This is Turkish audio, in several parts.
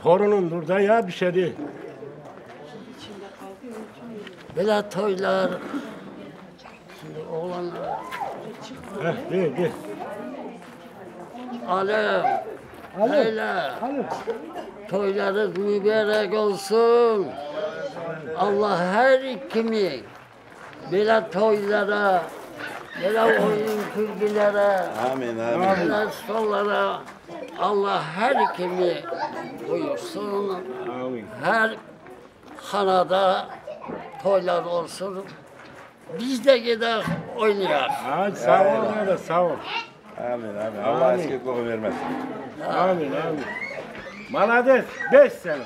torunundur da ya bir şey değil. Böyle toylar. Şimdi oğlanlar. De. Alem. Leyla. Toylarınız mübarek olsun. Allah her kimi böyle toylara, böyle oyun kültürlere, böyle sollara Allah her kimi buyursun. Her hanada toylar olsun. Biz de gider oynayalım. Hadi sağ ol da sağ ol. Amin. Allah eski koku vermesin. Amin. Malades 5 sene.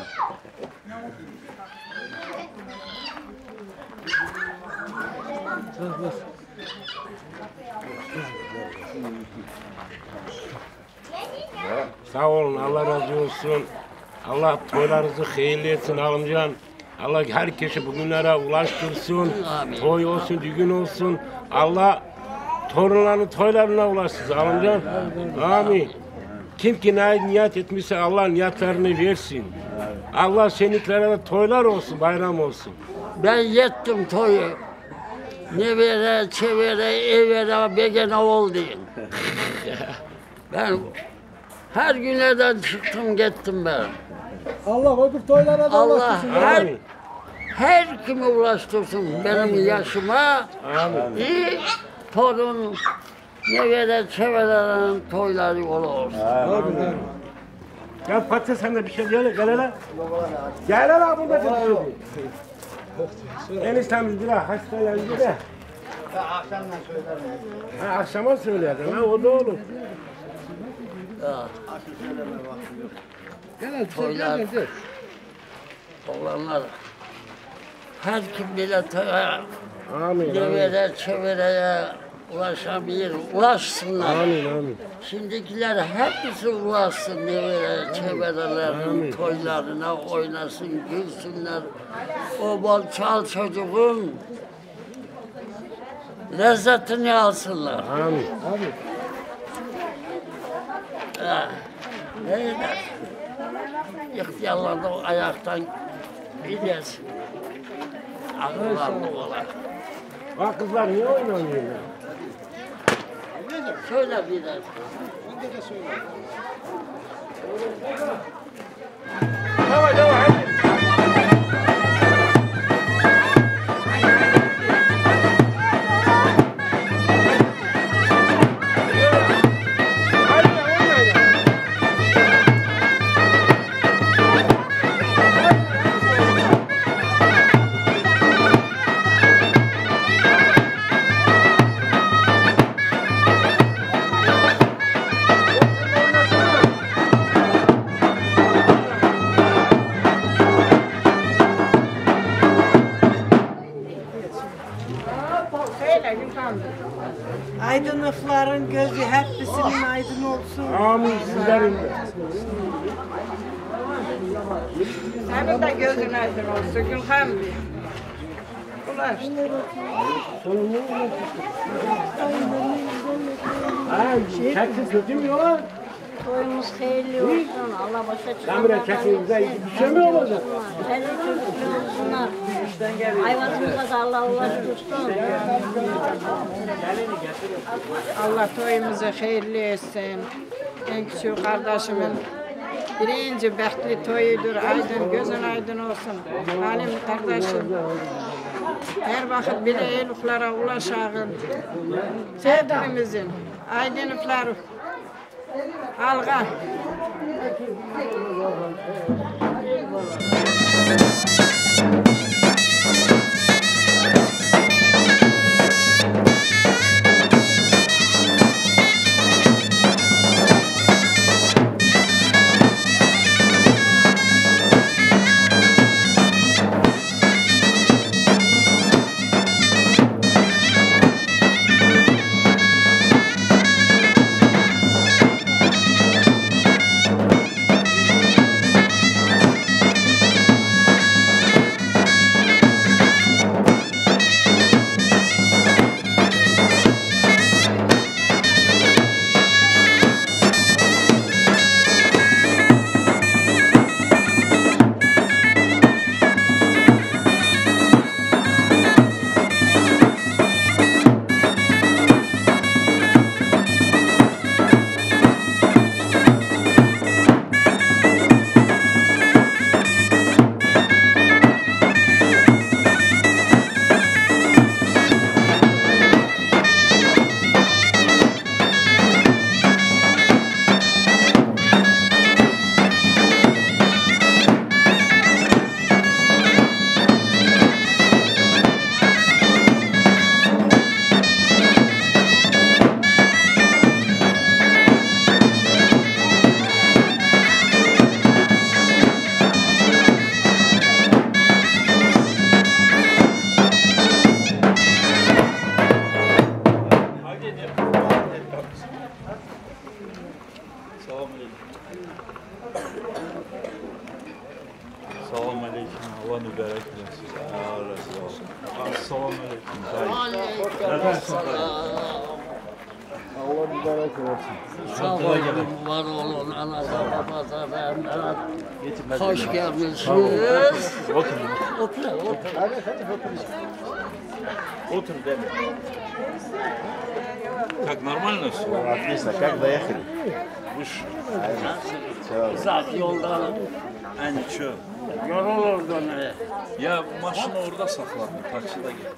Sağ olun, Allah razı olsun. Allah toylarınızı hayırlı etsin alımcan. Allah herkesi bugünlere ulaştırsın. Amin. Toy olsun, düğün olsun. Allah torunlarının toylarına ulaştırsın alımcan. Amin. Kim ki niyet etmişse Allah niyetlerini versin. Allah seniklere de toylar olsun, bayram olsun. Ben yettim toyu. Nevere, çevere, evere, begene oldu. Ben her günlerden çıktım gittim ben. Allah öbür toylara da Allah ulaştırsın. her kimi ulaştırsın benim yaşıma. Amin. İyi torun, nevere, çevrelerin toyları olur. Amin. Gel Fatih sen de bir şey gel hele. Gel hele burada bir şey. Eniştem biraz hastalendi de. Akşamdan söylerim. Akşama söyledin ha o da olur. Toylar, olanlar her kim bile toya, Amin. nevere, çevreye ulaşabilir, ulaşsınlar. Amin. Şimdikiler hepsi ulaşsın nevere, çevrelerin toylarına oynasın, gülsünler. O bol çal çocuğun lezzetini alsınlar. Amin. Neyler? İhtiyarlar da ayaktan gidersin. Akıllandık ola. Bak kızlar niye oynamıyorlar? Söyle biraz. Tamam hadi. Aydınlıkların gözü hepsinin aydın olsun. Amin sizlerin. Senin de gözün aydın olsun Gülhan Bey. Ulaş. Çeksiz kötü mü yola? Toyumuz hayırlı olsun. Allah başa Sen buraya çeksinize bir şey mi olacak? Hayırlı çocuklar olsunlar. Hayvanımıza da Allah ulaştırsın. Allah toyumuzu hayırlı etsin. En küçük kardeşimin birinci bəxtli toyudur. Aydın, gözün aydın olsun. Halim kardeşim. Her vakit bile eluflara ulaşağın. Sevdiğimizin aydınlıkları alğa. Salam aleyküm. Allah mübarək eləsin. Salam aleyküm. Allah mübarek olsun. Sağ olun, var olun, anaza, babaza, Mehmet. Hoş gelmişsiniz. Oturun. Otur, otur. Otur deme. Как нормально все? Отлично, как доехали? Uzak yoldan Ha ничего. yorulurdun. Ya maşını orada sakladım. Takside gel.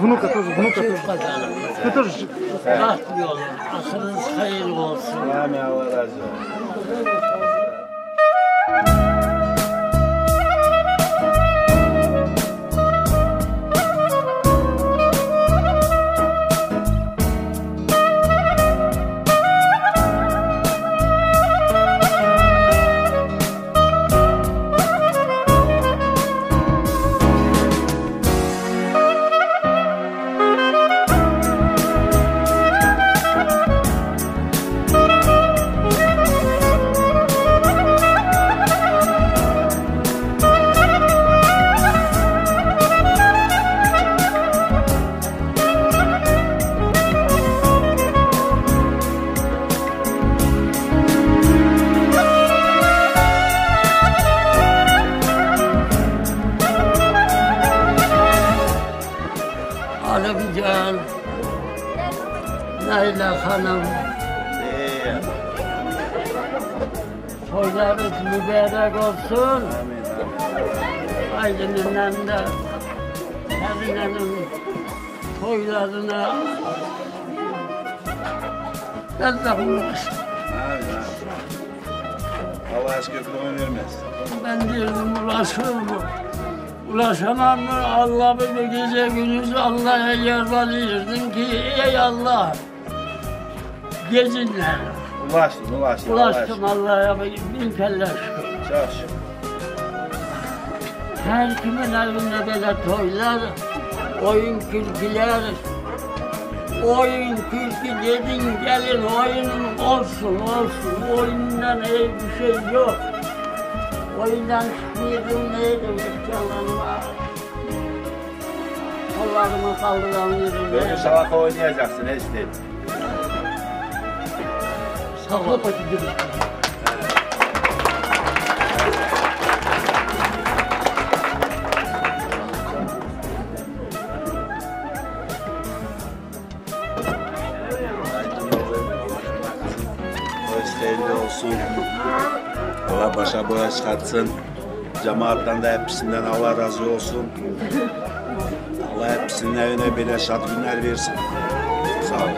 Внука тоже. Ты тоже. Rahat bir olun. Asrınız hayırlı olsun. Amin, Allah razı olsun. Alimcan, Leyla Hanım, toylarınız mübarek olsun. Aydın'ın de Herine'nin toylarına Allah'ım Amin. Allah aşk ömür vermez. ben dirdim ulaşamam mı? Allah bir gece gündüz Allah'a yalvarıyordum ki ey Allah gezinler. Ulaştım Allah'a bin kelle şükür. Çok şükür. Her kimin evinde böyle toylar, oyun külküler, oyun külkü dedin gelin oyunun olsun. Oyundan iyi bir şey yok. Oyundan çıkmıyordum neydim canlarıma. Kollarımı kaldıramıyorum. Böyle şalaka oynayacaksın Esnif. Sakla pati gibi. Hayırlı olsun. Allah başa boya çıkartsın. Cemaattan da hepsinden Allah razı olsun. Allah hepsinin evine bile şad günler versin. Sağ olun.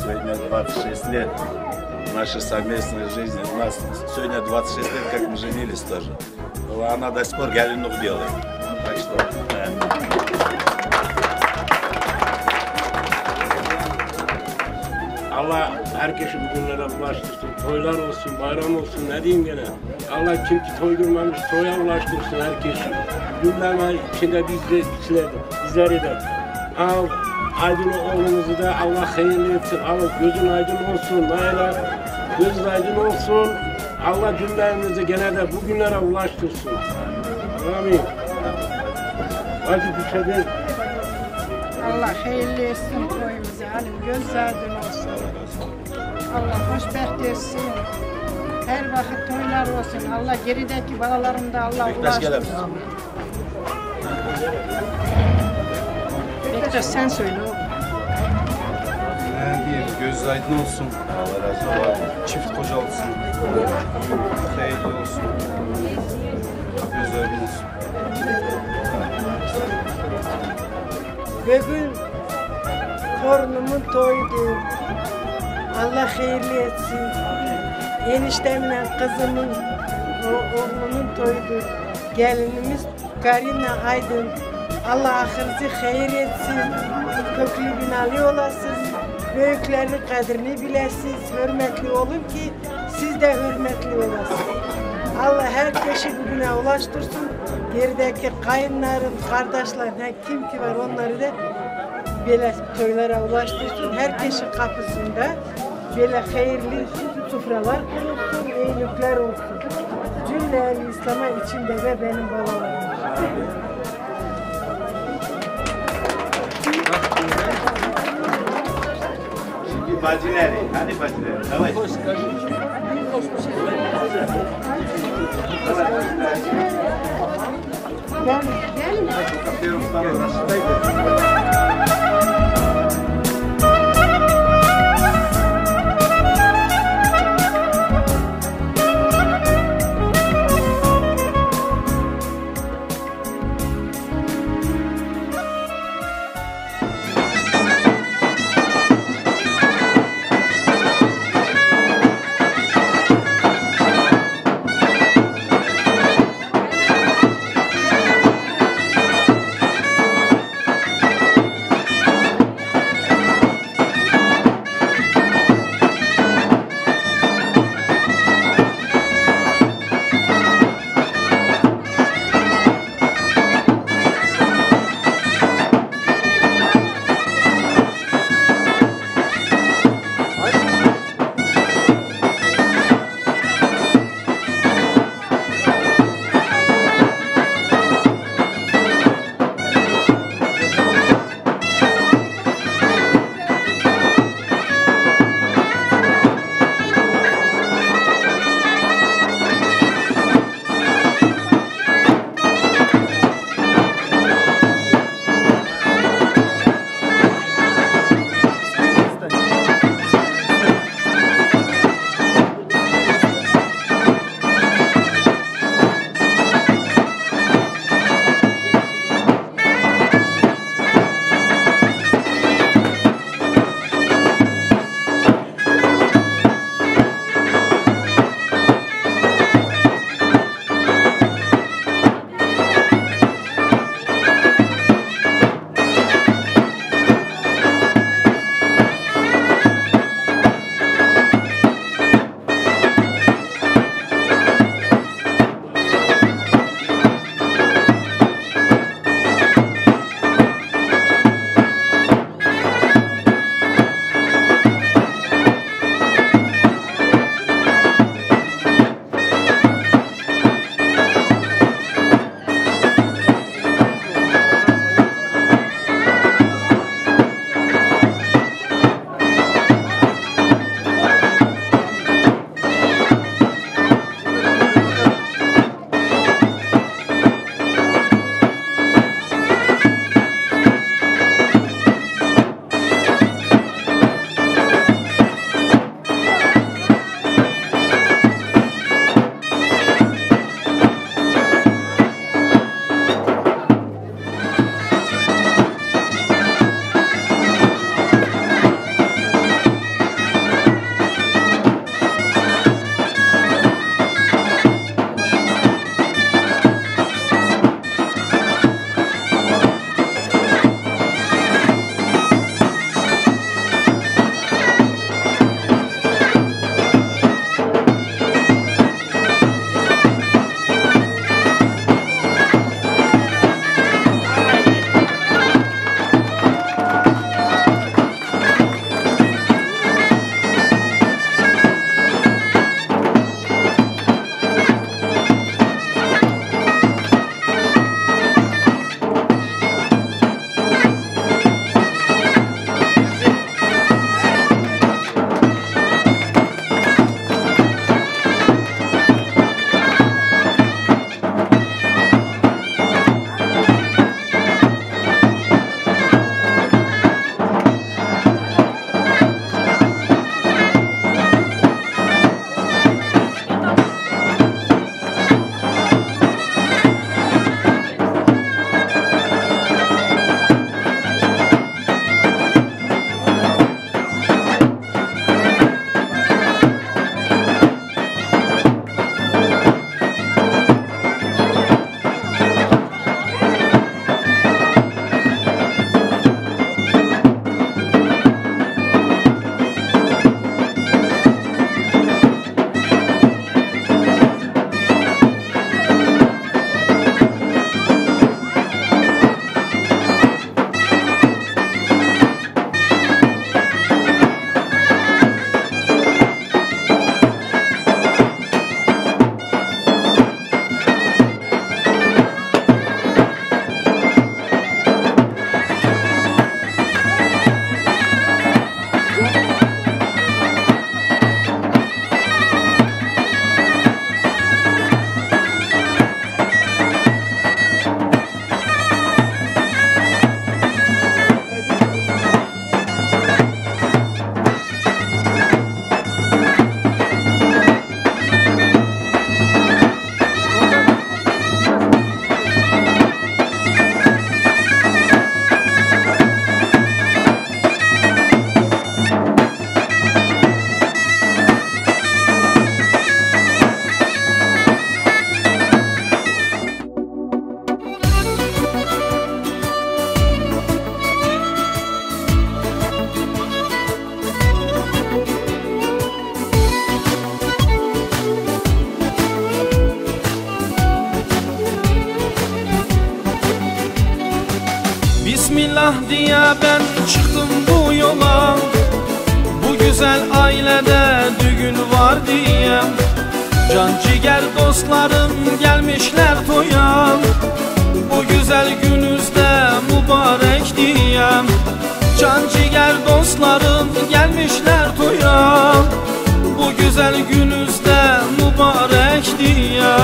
Сегодня 26 лет нашей совместной жизни. У нас сегодня 26 лет, как мы женились тоже. Но она до сих пор галинух делает. Так что, да. Allah herkesi bugünlere ulaştırsın. Toylar olsun, bayram olsun, ne diyeyim gene. Allah kim ki toydurmamış, toya ulaştırsın herkesi. Cümleler içinde bizleri de. Al, Aydın oğlumuzu da Allah hayırlı etsin. Allah gözün aydın olsun. Naila gözün aydın olsun. Allah cümlemizi gene de bugünlere ulaştırsın. Amin. Hadi düşelim. Allah hayırlı etsin toyumuzu. Halim göz aydın olsun. Allah hoşbeht etsin. Her vakit toylar olsun. Allah gerideki bağlarını da Allah ulaştırsın. Bektaş sen söyle oğlum. Ne diyeyim, göz aydın olsun. Allah razı olsun. Çift koca olsun. Hayırlı olsun. Göz aydın olsun. Bugün torunumun toyuydu. Allah hayırlı etsin. Eniştemle kızımın, oğlumun toyuydu. Gelinimiz Karina Aydın. Allah ahireti hayır etsin. Köklü binalı olasınız. Büyüklerin kadrini bilesiniz. Hürmetli olun ki siz de hürmetli olasınız. Allah herkesi bugüne ulaştırsın. Gerideki kayınların, kardeşlerin, kim ki var onları da böyle toylara ulaştırsın. Herkesin kapısında böyle hayırlı sofralar kurulsun, iyilikler olsun. Cümle İslam'a içinde ve benim babalarım. Şimdi bacıları, hadi bacıları. Tamam. Gelin. Kapıyorum sana. Bismillah diye ben çıktım bu yola, bu güzel ailede düğün var diye. Can ciğer dostlarım gelmişler toya, bu güzel gününüzde mübarek diye. Can ciğer dostlarım gelmişler toya, bu güzel gününüzde mübarek diye.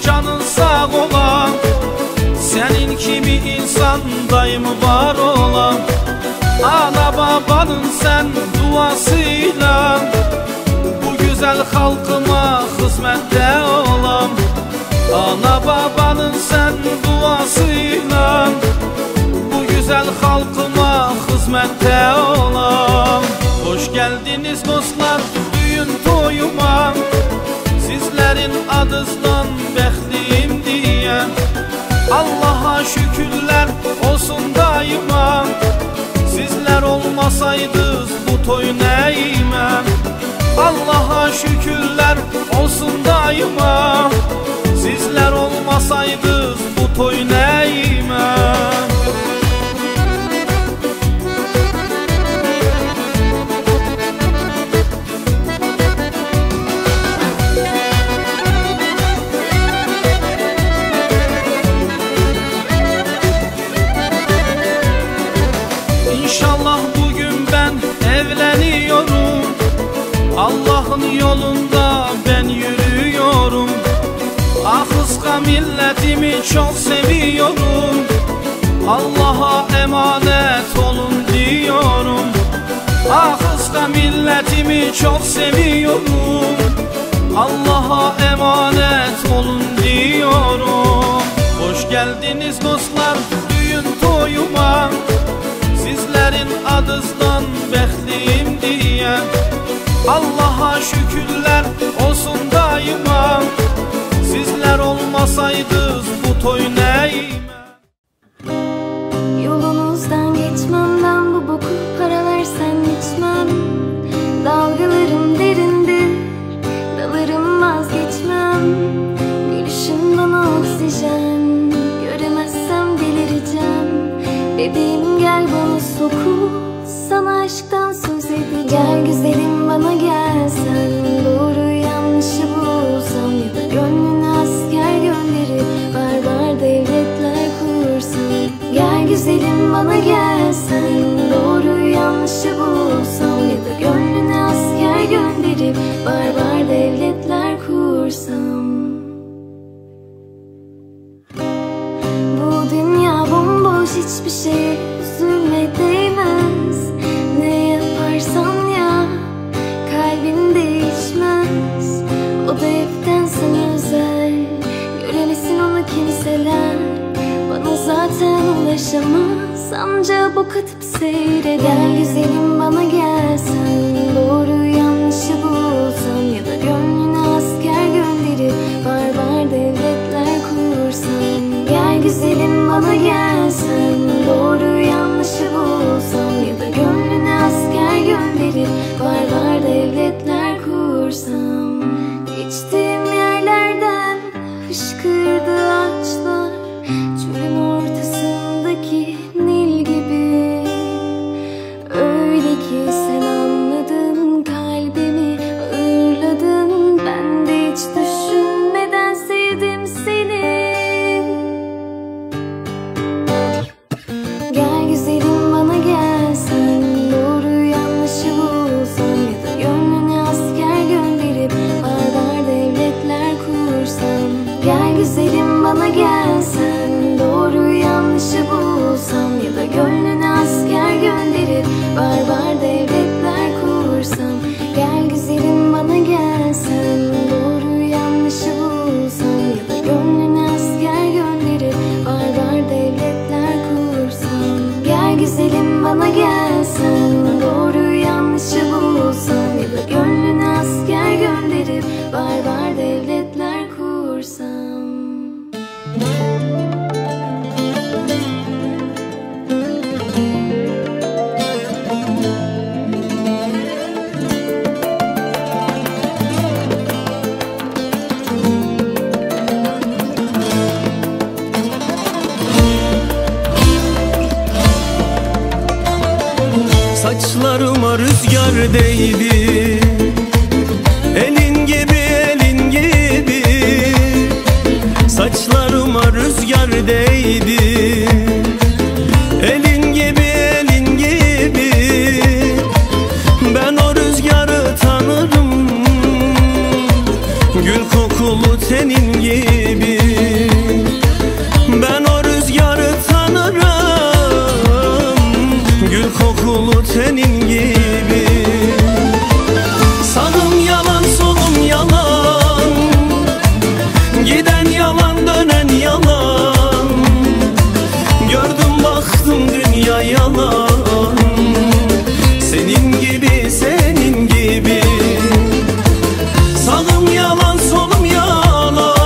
Canın sağ ola, senin kimi insan daimi var ola. Ana babanın sen duasıyla, bu güzel halkıma hizmette olam. Ana babanın sen duasıyla, bu güzel halkıma hizmette olam. Hoş geldiniz dostlar düğün toyuma, sizlerin adınızdan bəxtliyim diye. Allah'a şükürler olsun daima, sizler olmasaydınız bu toy neyime. Allah'a şükürler olsun daima, sizler olmasaydınız bu toy neyime. İnşallah bugün ben evleniyorum, Allah'ın yolunda ben yürüyorum. Ahıska milletimi çok seviyorum, Allah'a emanet olun diyorum. Ahıska milletimi çok seviyorum, Allah'a emanet olun diyorum. Hoş geldiniz dostlar düğün toyuma, sizlerin adınızdan bəxtliyim diye. Allah'a şükürler olsun daima, sizler olmasaydınız bu toy neyime. Yolunuzdan geçmem ben, bu boku para versen içmem. Dalgalarım derindir, dalarım vazgeçmem. Gülüşün bana oksijen, göremezsem delireceğim. Bebeğim gel bana sokul, sana aşktan söz edeceğim. Gel güzelim bana gelsen, doğru yanlışı bulsam. Ya da gönlüne asker gönderip barbar devletler kursan. Gel güzelim bana gelsen, doğru yanlışı bulsam. Ya da gönlüne asker gönderip barbar devletler kursam. Bu dünya bomboş, hiçbir şey üzülme değmez. Ne yaparsan ya kalbin değişmez. O da hepten sana özel, göremesin onu kimseler. Bana zaten ulaşamaz, anca bok atıp seyreder. Gel güzelim bana gelsen, doğru yanlışı bulsam. Ya da gönlüne asker gönderip barbar devletler kursan. Gel güzelim bana gelsen, doğru yanlışı bulsam. Ya da gönlüne asker gönderip barbar devletler kursam. Geçtiğim yerlerden fışkırdı ağaçlar, çölün ortasındaki Nil gibi. Öyle ki değdi. Elin gibi elin gibi, saçlarıma rüzgar değdi. Elin gibi elin gibi, ben o rüzgarı tanırım. Gül kokulu tenin gibi, ben o rüzgarı tanırım. Gül kokulu tenin gibi. Sağım yalan solum yalan, giden yalan dönen yalan. Gördüm baktım dünya yalan, senin gibi senin gibi. Sağım yalan solum yalan,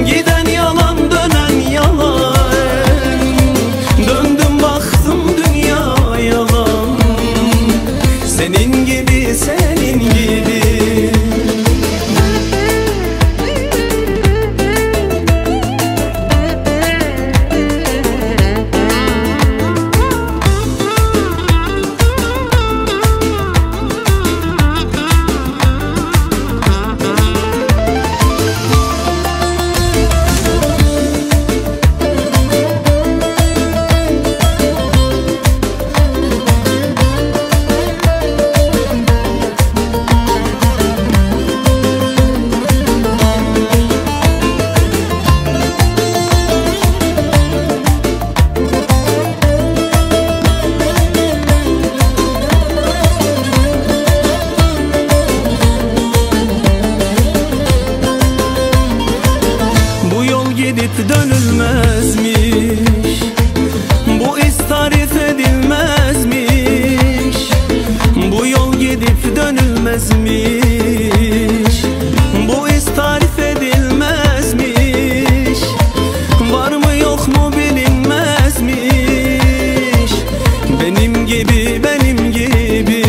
giden yalan dönen yalan. Döndüm baktım dünya yalan, senin gibi senin gibi. Bu yol gidip dönülmezmiş, bu iz tarif edilmezmiş. Bu yol gidip dönülmezmiş, bu iz tarif edilmezmiş. Var mı yok mu bilinmezmiş, benim gibi benim gibi.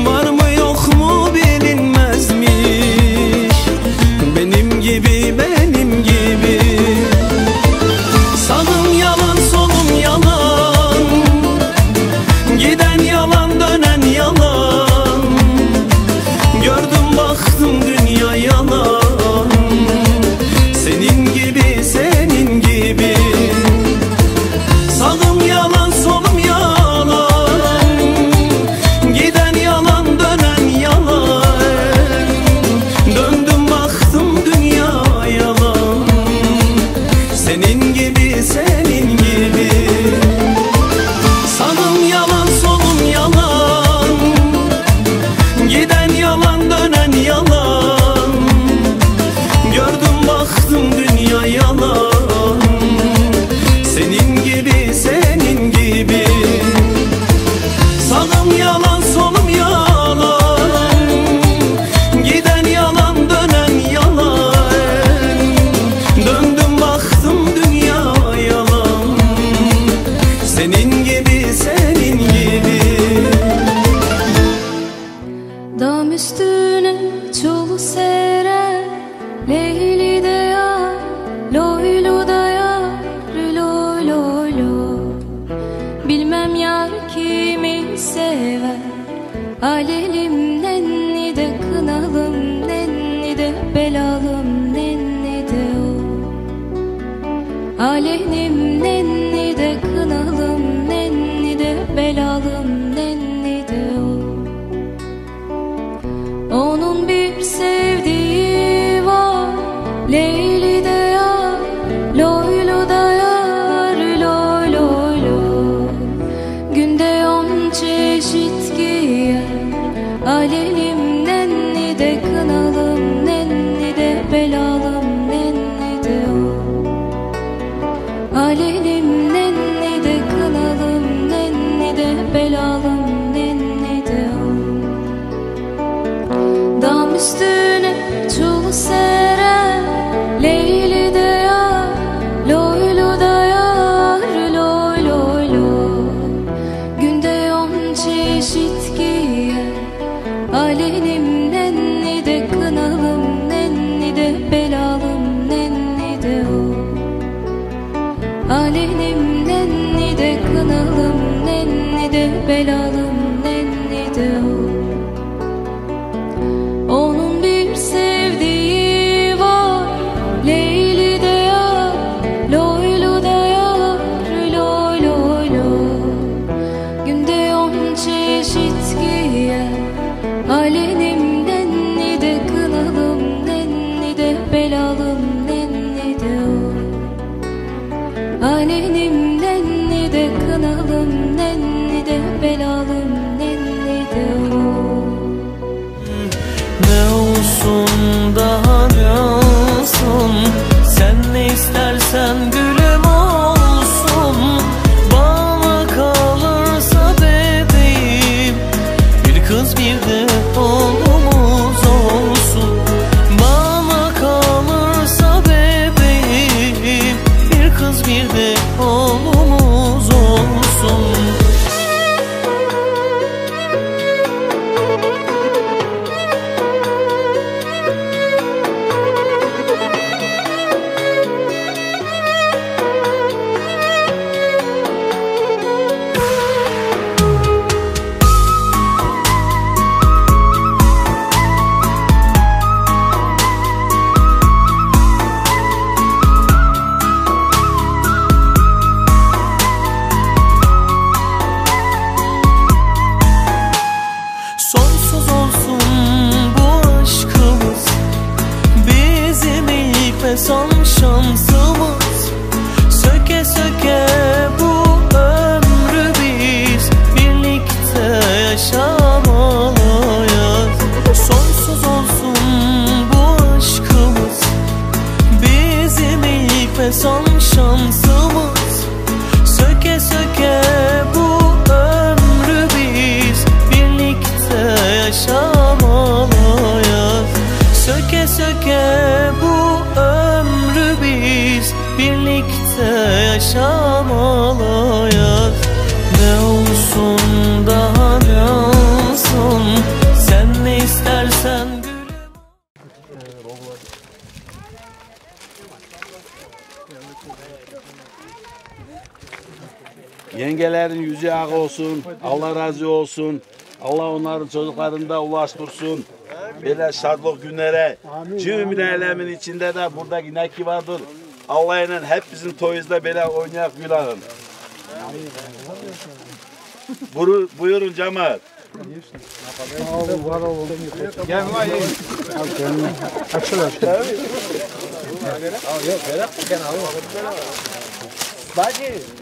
Var mı yok mu bilinmezmiş, benim gibi benim gibi. Sağım yalan solum yalan, giden yalan dönen yalan. Gördüm baktım dünya yalan, senin gibi senin gibi. Sağım yalan solum yalan, giden yalan dönen yalan. Döndüm baktım dünya yalan, senin gibi senin gibi. Sağım yalan solum yalan, giden yalan dönen yalan. Gördüm baktım dünya yalan, senin gibi senin gibi. Sağım yalan solum yalan, giden yalan dönen yalan. Döndüm baktım dünya yalan, senin gibi senin gibi. Dam üstüne çolu serer, Leyli de yar, loylu da yar, loy loy loy. Bilmem yar kimi sever, alelim nenni de kınalım, nenni de belalım, nenni de o. Alelim nenni de kınalım, nenni de belalım, nenni de o. Onun bir sevdiği var, Leyli de yar, loylu da yar, loy loy loy. Günde 10 çeşit giyer, alelim nenni de kınalım, nenni de belalım, nenni de o. Alelim nenni de kınalım, nenni de belalım, nenni de o. Dam üstüne çul serer, Leyli de yar, loylu da yar, loy loy loy. Günde 10 çeşit giyer, alelim nenni de kınalım, nenni de belalım, nenni de o. Alelim nenni de kınalım, nenni de belalım nenni de o. Onun bir sevdiği var, Leyli de yar, Loylu da yar, loy loy loy. Günde 10 çeşit giyer, alenim nenni de kınalım, nenni de belalım, nenni de o. Alenim nenni de kınalım, nenni de belalım, nenni de o. Ne olsun daha ne olsun, sen ne istersen gülüm olsun. Bana kalırsa bebeğim, bir kız bir de oğlumuz olsun. Bana kalırsa bebeğim, bir kız bir de oğlumuz olsun. Sonsuz olsun bu aşkımız, bizim ilk ve son şansımız. Söke söke bu ömrü biz birlikte yaşamalıyız. Sonsuz olsun bu aşkımız, bizim ilk ve son şansımız. Söke söke bu ömrü biz birlikte yaşamalıyız. Söke söke bu ömrü biz birlikte yaşamalıyız. Ne olsun daha ne olsun, sen ne istersen gülüm. Yengelerin yüzü ak olsun, Allah razı olsun. Allah onların çocuklarını da ulaştırsın. Böyle şadlık günlere, cümle alemin içinde de burada yine ki vardır. Allah'ın hep bizim toyuzda böyle oynayak gülahın. Buyurun cemaat. Gel lan ye. Açıl açıl.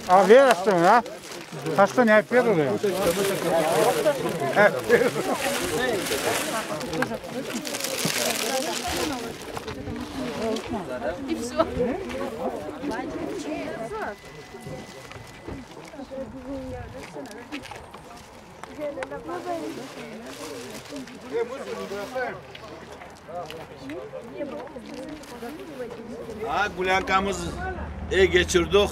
Abi açtın ya. Kaçtan hep yer oluyor. Gulankamız iyi geçirdik.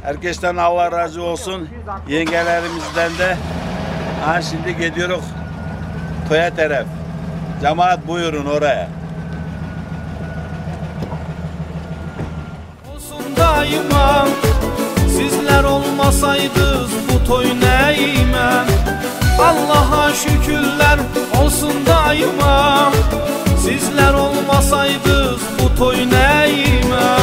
Herkesten Allah razı olsun. Yengelerimizden de. Şimdi gidiyoruz köye taraf. Cemaat buyurun oraya. Olsun daima, sizler olmasaydınız bu toy neyime? Allah'a şükürler olsun daima, sizler olmasaydınız bu toy neyime?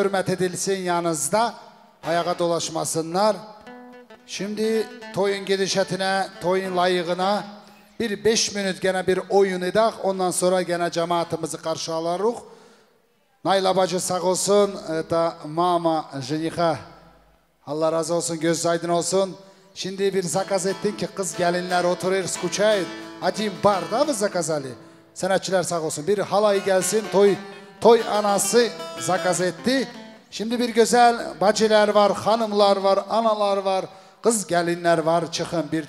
hürmet edilsin yanınızda. Ayağa dolaşmasınlar. Şimdi toyun gidişatine, toyun layığına bir 5 minut gene bir oyun edak. Ondan sonra gene cemaatimizi karşı alarıq. Nayla bacı sağ olsun da mama jeniha. Allah razı olsun, göz aydın olsun. Şimdi bir zakaz ettin ki kız gelinler oturur skuçayın. Acıyım bar da mı zakaz Ali? Sanatçılar sağ olsun. Bir halay gelsin, toy anası zakaz etti. Şimdi bir güzel bacılar var, hanımlar var, analar var, kız gelinler var. Çıkın bir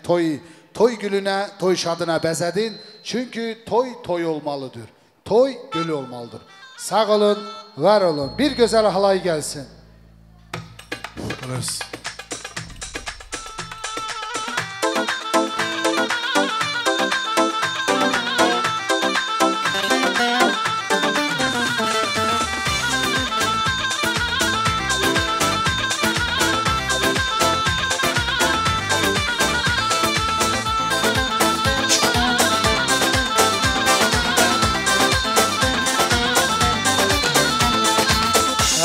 toy gülüne, toy şadına bezedin. Çünkü toy olmalıdır. Toy gülü olmalıdır. Sağ olun, var olun. Bir güzel halay gelsin. Burası.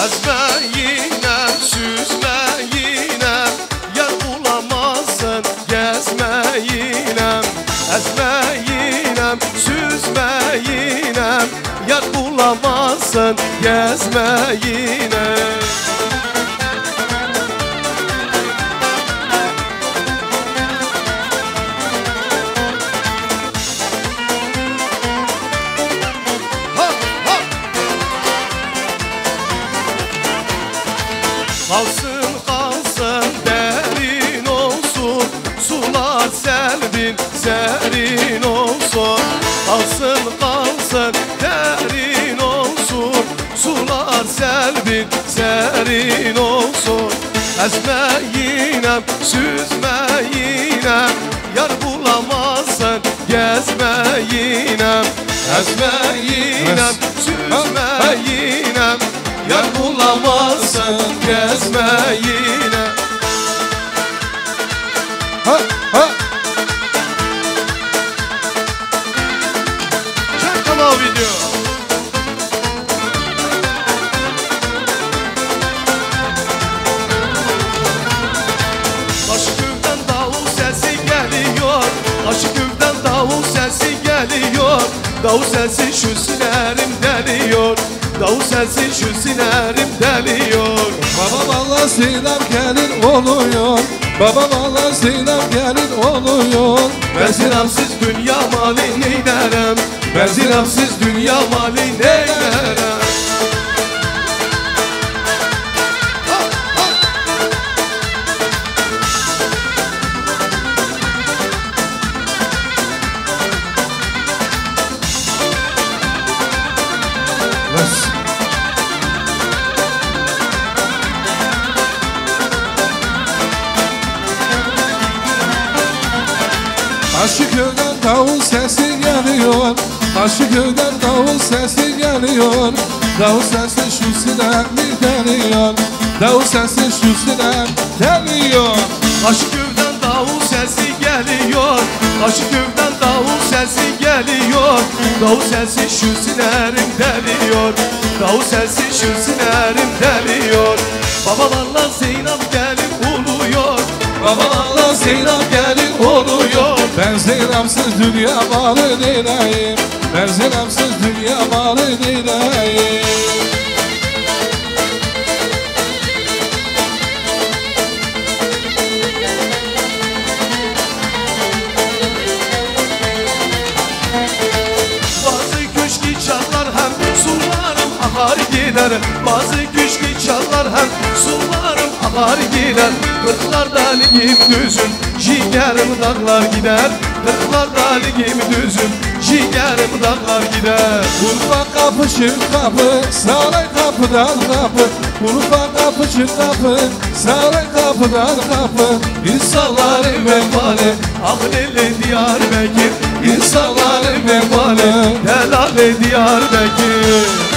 Ezmeyinem, süzmeyinem, yar bulamazsın gezmeyinem. Ezmeyinem, süzmeyinem, yar bulamazsın gezmeyinem. Kalsın derin olsun, sular selvin serin olsun. Kalsın derin olsun, sular selvin serin olsun. Ezmeyinem, süzmeyinem, yar bulamazsın gezmeyinem. Ezmeyinem, süzmeyinem, yar bulamazsın gezmeyine. Çek ama video. Taşköy'den davul sesi geliyor. Taşköy'den davul sesi geliyor. Davul sesi şu sinerim deliyor. Davul sesi şu sinerim deliyor. Baba valla Sinem gelin oluyor. Baba valla Sinem gelin oluyor. Ben Sinemsiz dünya mali neylerim. Ben Sinemsiz dünya mali neylerim. Taşköy'den davul sesi geliyor. Taşköy'den davul sesi geliyor. Davul sesi şu sinemli deliyor. Davul sesi şu sinem deliyor. Taşköy'den davul sesi geliyor. Taşköy'den davul sesi geliyor. Davul sesi şu sinerim deliyor. Davul sesi şu sinerim deliyor. Babalarla Zeynep gelin uluyor. Babalarla Zeynep gelin oluyor. Ben Zeynepsiz dünya malı değilim. Ben Zeynepsiz dünya malı değilim. Bazı köşkü çalar hem sularım akar gider. Bazı köşkü çalar hem sularım akar gider. Kırklarda ligim düzüm, ciğerim dağlar gider. Kırklarda ligim düzüm, ciğerim dağlar gider. Urfa kapı çık kapı, saray kapıdan kapı. Urfa kapı çık kapı, saray kapıdan kapı. İnsanların vefali, ahlili Diyarbakır. İnsanların vefali, helali Diyarbakır.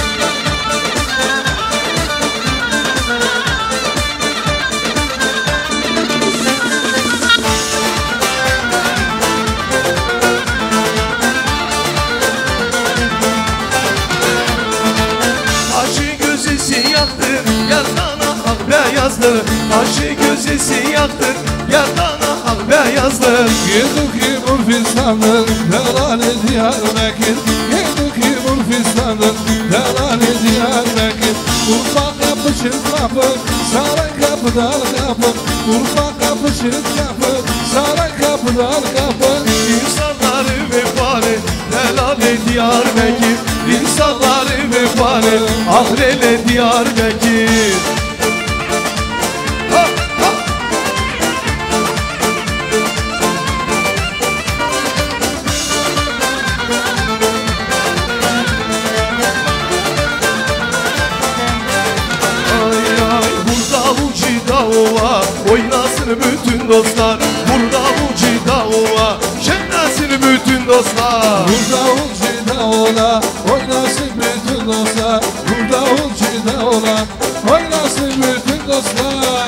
beyazdır. Taşı gözesi yaktır, yatağına al beyazdır. Yeduki Urfistan'dır, Delali Diyarbakır. Yeduki Urfistan'dır, Delali Diyarbakır. Urfa kapı çıt kapı, saray kapı dar kapı. Urfa kapı çıt kapı, saray kapı dar kapı. İnsanları vefalı, Delali Diyarbakır. İnsanları vefalı, Ahrele Diyarbakır. Oynasın bütün dostlar, burada ucida ova, şenlensin bütün dostlar. Burada ucida ola, oynasın bütün dostlar. Burada ucida ola, oynasın bütün dostlar.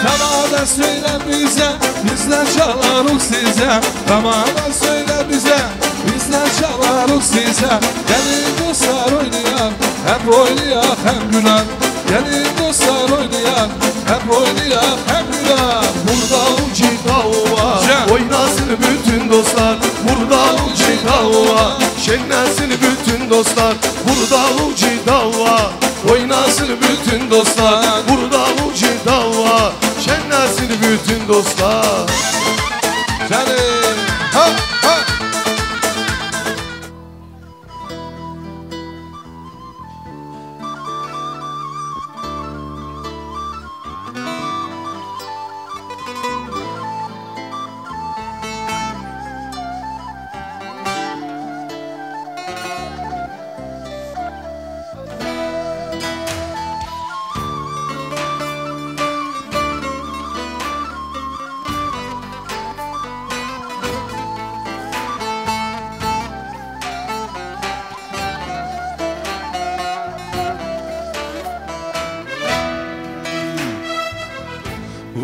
Tamam söyle bize, bizler çalarız size. Tamam söyle bize, bizler çalarız size. Gelin dostlar oynayan, hep oynayan hem gülen. Gelin dostlar oynayan, hep oynayan hem gülen. Burada ucida ova, oynasın bütün dostlar. Burada ucida ova, şenlensin bütün dostlar. Burada ucida ova, oynasın bütün dostlar. Burada ucida ova, şenlensin bütün dostlar. Canım, ha ha.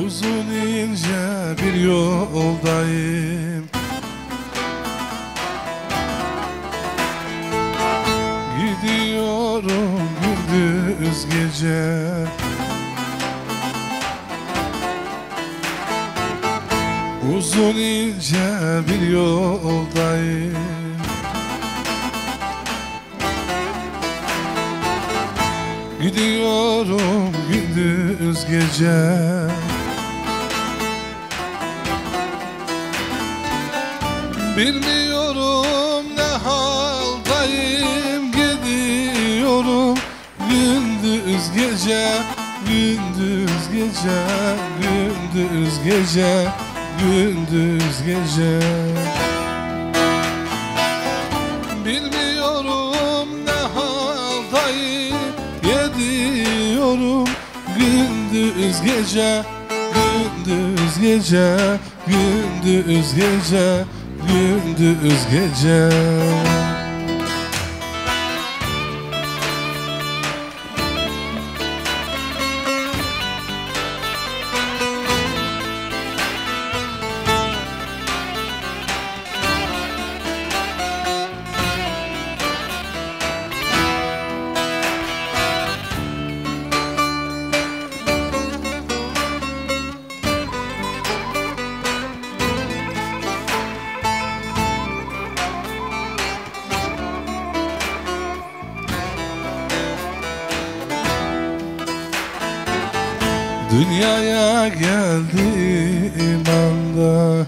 Uzun ince bir yoldayım. Gidiyorum gündüz gece. Uzun ince bir yoldayım. Gidiyorum gündüz gece. Bilmiyorum ne haldayım, gidiyorum gündüz gece, gündüz gece, gündüz gece, gündüz gece. Bilmiyorum ne haldayım, gidiyorum gündüz gece, gündüz gece, gündüz gece, gündüz gece. Dünyaya geldiğim anda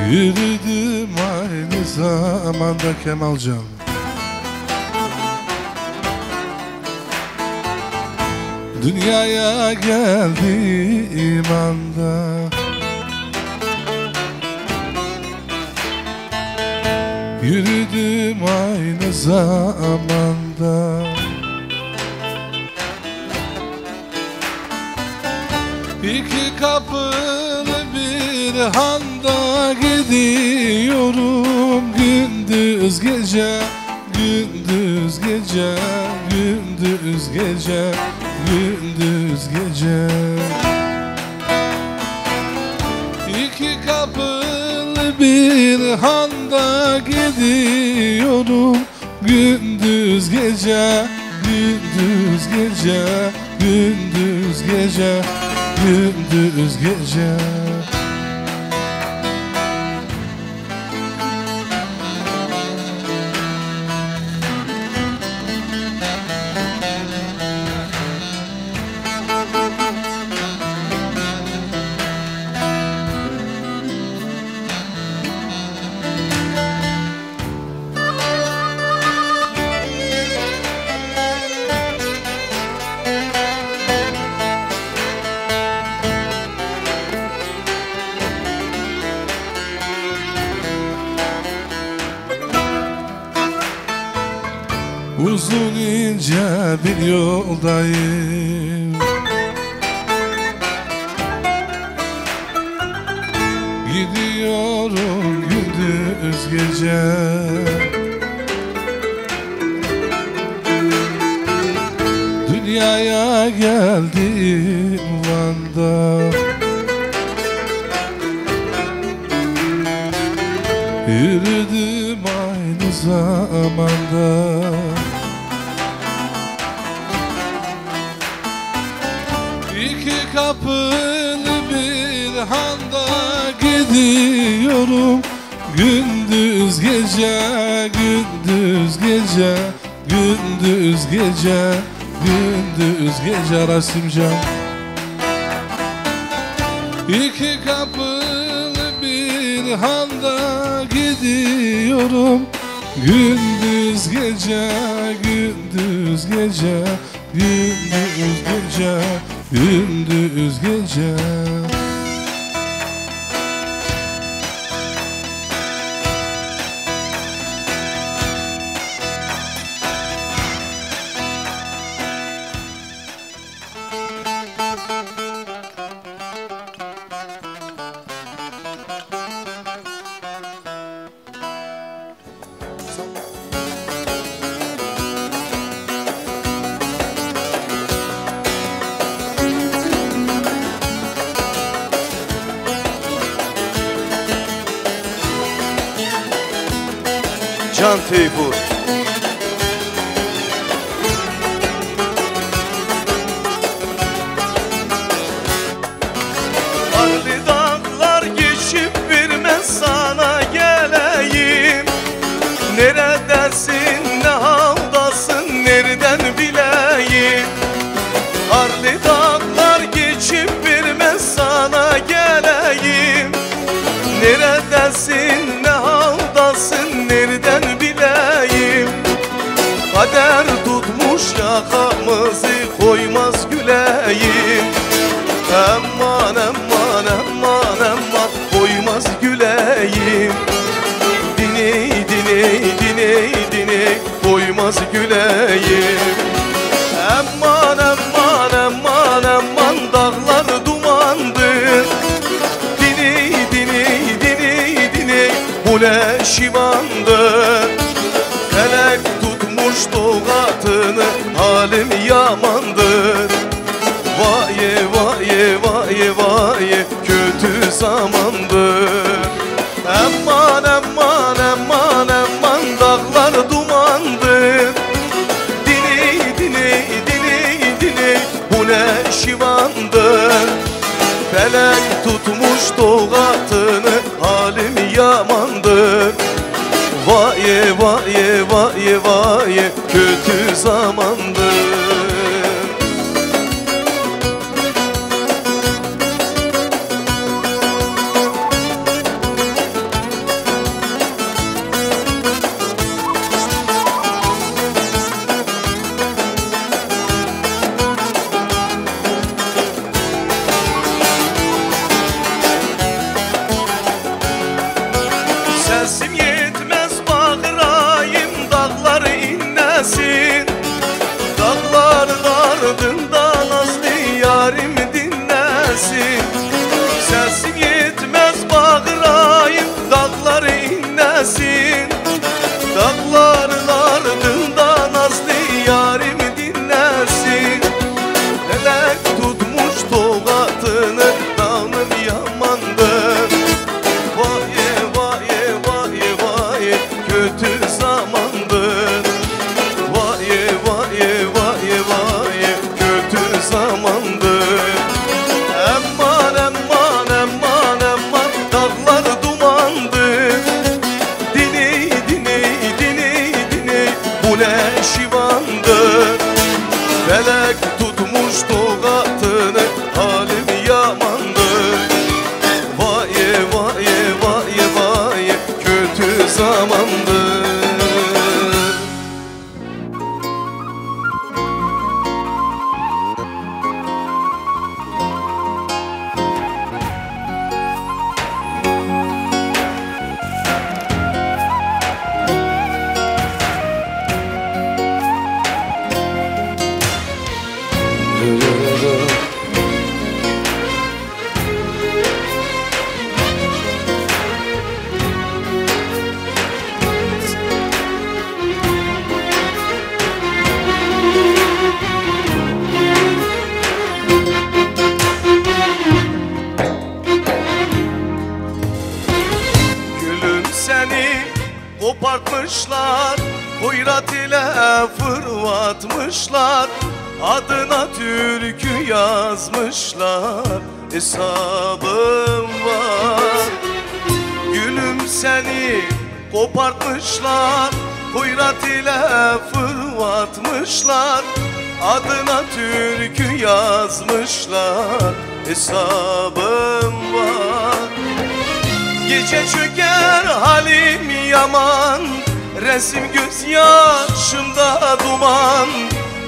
yürüdüm aynı zamanda Kemalcan. Dünyaya geldiğim anda yürüdüm aynı zamanda. İki kapılı bir handa gidiyorum gündüz gece, gündüz gece. gece, gündüz gece, gündüz gece. İki kapılı bir handa gidiyorum, gündüz gece, gündüz gece, gündüz gece, gündüz gece. Uzun ince bir yoldayım, gidiyorum gündüz gece. Dünyaya geldim Van'da, yürüdüm aynı zamanda. İki kapılı bir handa gidiyorum, gündüz gece, gündüz gece, gündüz gece, gündüz gece Rasimcan. İki kapılı bir handa gidiyorum, gündüz gece, gündüz gece, gündüz gece, gündüz gece. Can Teyfur. Ardı dağlar geçip vermez sana geleyim. Neredesin, ne haldasın, nereden bileyim. Ardı dağlar geçip vermez sana geleyim. Neredesin, ne haldasın, nereden bileyim. Kader tutmuş yakamızı, koymaz güleyim. Aman aman aman aman, koymaz güleyim. Diney diney diney diney, koymaz güleyim. Aman aman aman aman, dağlar dumandır. Diney diney diney diney, bu ne şivandır. Felek tutmuş doğatını, halim yamandır. Vay vay vay vay, kötü zamandır. Aman aman aman aman, dağlar dumandır. Diney diney diney diney, bu ne şivandır. Felek tutmuş doğatını, halim yamandır. Vay vay vay vay, kötü zamandır. Sesim yetmez bağırayım, dağlar inlesin. Dağlar kopartmışlar, hoyrat ile fırlatmışlar, adına türkü yazmışlar. Hesabım var. Gülüm seni kopartmışlar, hoyrat ile fırlatmışlar, adına türkü yazmışlar. Hesabım var. Gece çöker halim yaman, resim gözyaşımda duman,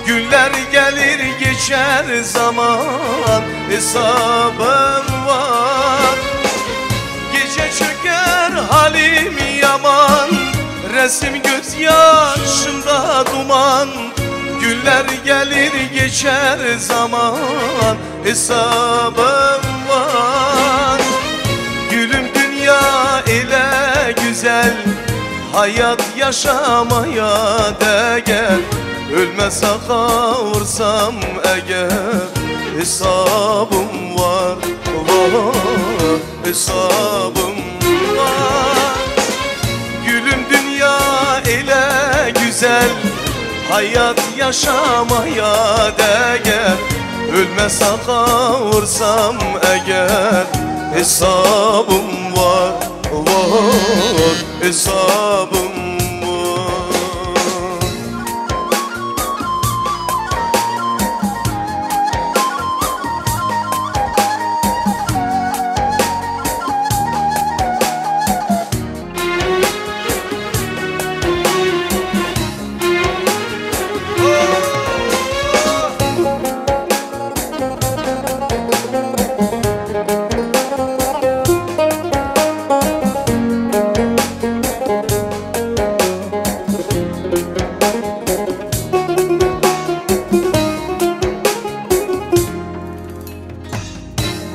günler gelir geçer zaman. Hesabım var. Gece çöker halim yaman, resim gözyaşımda duman, günler gelir geçer zaman. Hesabım var. Gülüm dünya ile güzel, hayat yaşamaya değer, ölmez kavursam eğer. Hesabım var, var, hesabım var. Gülüm dünya ile güzel, hayat yaşamaya değer, ölmez kavursam eğer. Hesabım var, var, hesabım var.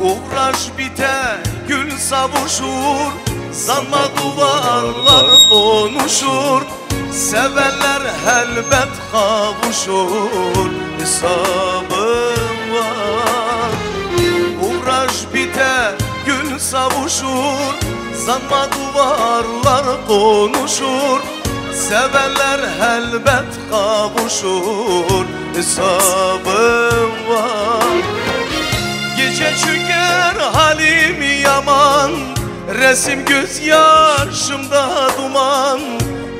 Uğraş biter, gül savuşur, sanma duvarlar konuşur, sevenler elbet kavuşur. Hesabım var. Uğraş biter, gül savuşur, sanma duvarlar konuşur, sevenler elbet kavuşur. Hesabım var. Gece çöker halim yaman, resim gözyaşımda duman,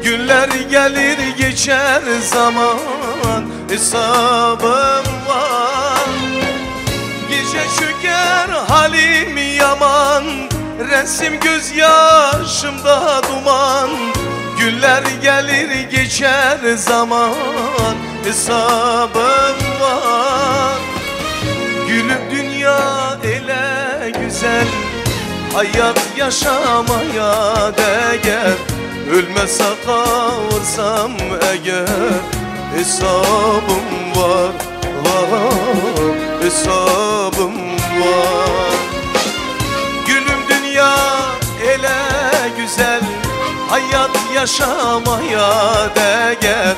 günler gelir geçer zaman. Hesabım var. Gece çöker halim yaman, resim gözyaşımda duman, günler gelir geçer zaman. Hesabım var. Gülüm dünya ile güzel, hayat yaşamaya değer, ölmez kavursam eğer. Hesabım var, var, hesabım var. Gülüm dünya ile güzel, hayat yaşamaya değer,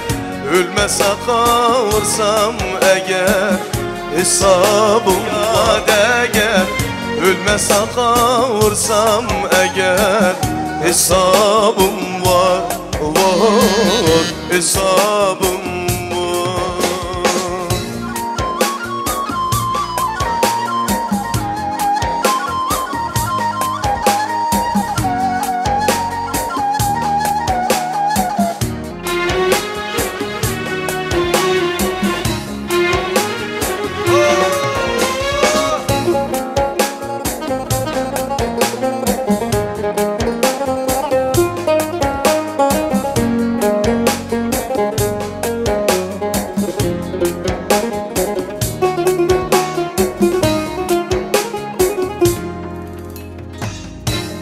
ölmez kavursam eğer. Hesabım değer, ölmez kavursam eğer. Hesabım var, var, hesabım var.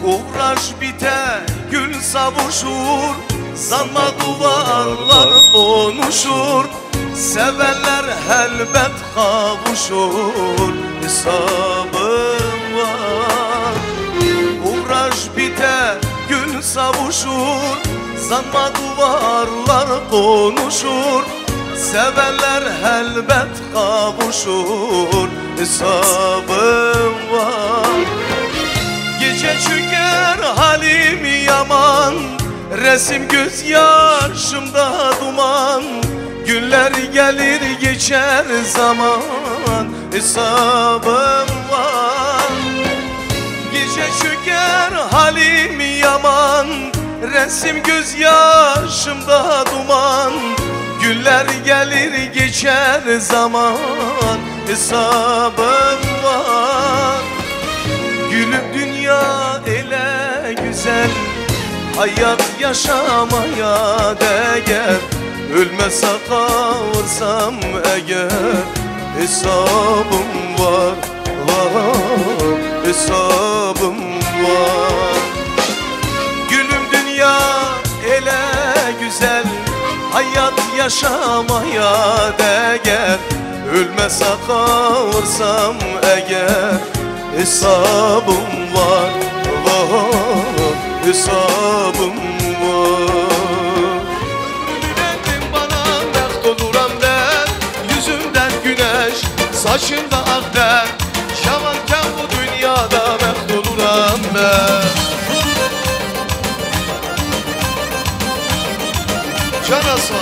Uğraş biter, gül savuşur, sanma duvarlar konuşur, sevenler elbet kavuşur. Hesabım var. Uğraş biter, gül savuşur, sanma duvarlar konuşur, sevenler elbet kavuşur. Hesabım var. Gece çöker halim yaman, resim gözyaşımda duman. Günler gelir geçer zaman, hesabım var. Gece çöker halim yaman, resim gözyaşımda duman. Günler gelir geçer zaman, hesabım var. Gülüm dünya ele güzel, hayat yaşamaya değer. Ölmese kalırsam eğer, hesabım var, hesabım var. Gülüm dünya ele güzel, hayat yaşamaya değer. Ölmese kalırsam eğer, hesabım var, hesabım var. Ömrümü bana dert oluram der, yüzümden güneş, saçımda ak der. Yamanken bu dünyada mest oluram ben. Canası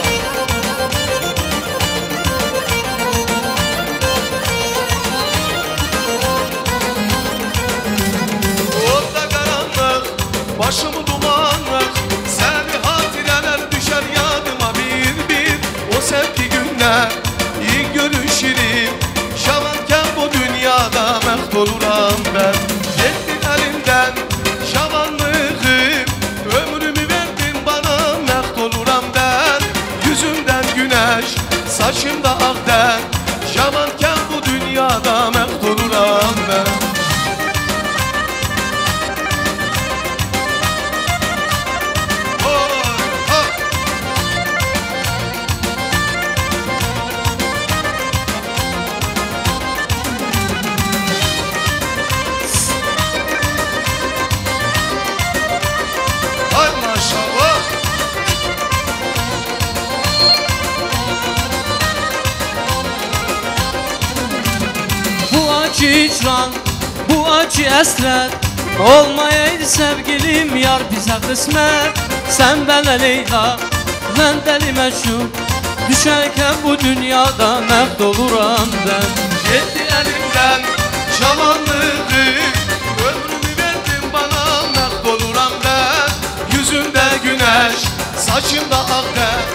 orada karanlık, başımı dumanlık. Seni hatireler düşer yadıma bir bir. O sevgi günler iyi görüşürüm. Şamanken bu dünyada mest oluram ben. Gittin elimden şamanlığım, ömrümü verdin bana mest oluram ben. Yüzümden güneş, saçımda ak der. Şamanken bu dünyada mest oluram ben. Hicran, bu acı esrer olmayaydı sevgilim yar bize kısmet. Sen bana Leyla, ben deli Mecnun, düşerken bu dünyada mest oluram ben. Gitti elimden şamanlığım, ömrümü verdin bana mest oluram ben. Yüzümde güneş, saçımda ak der.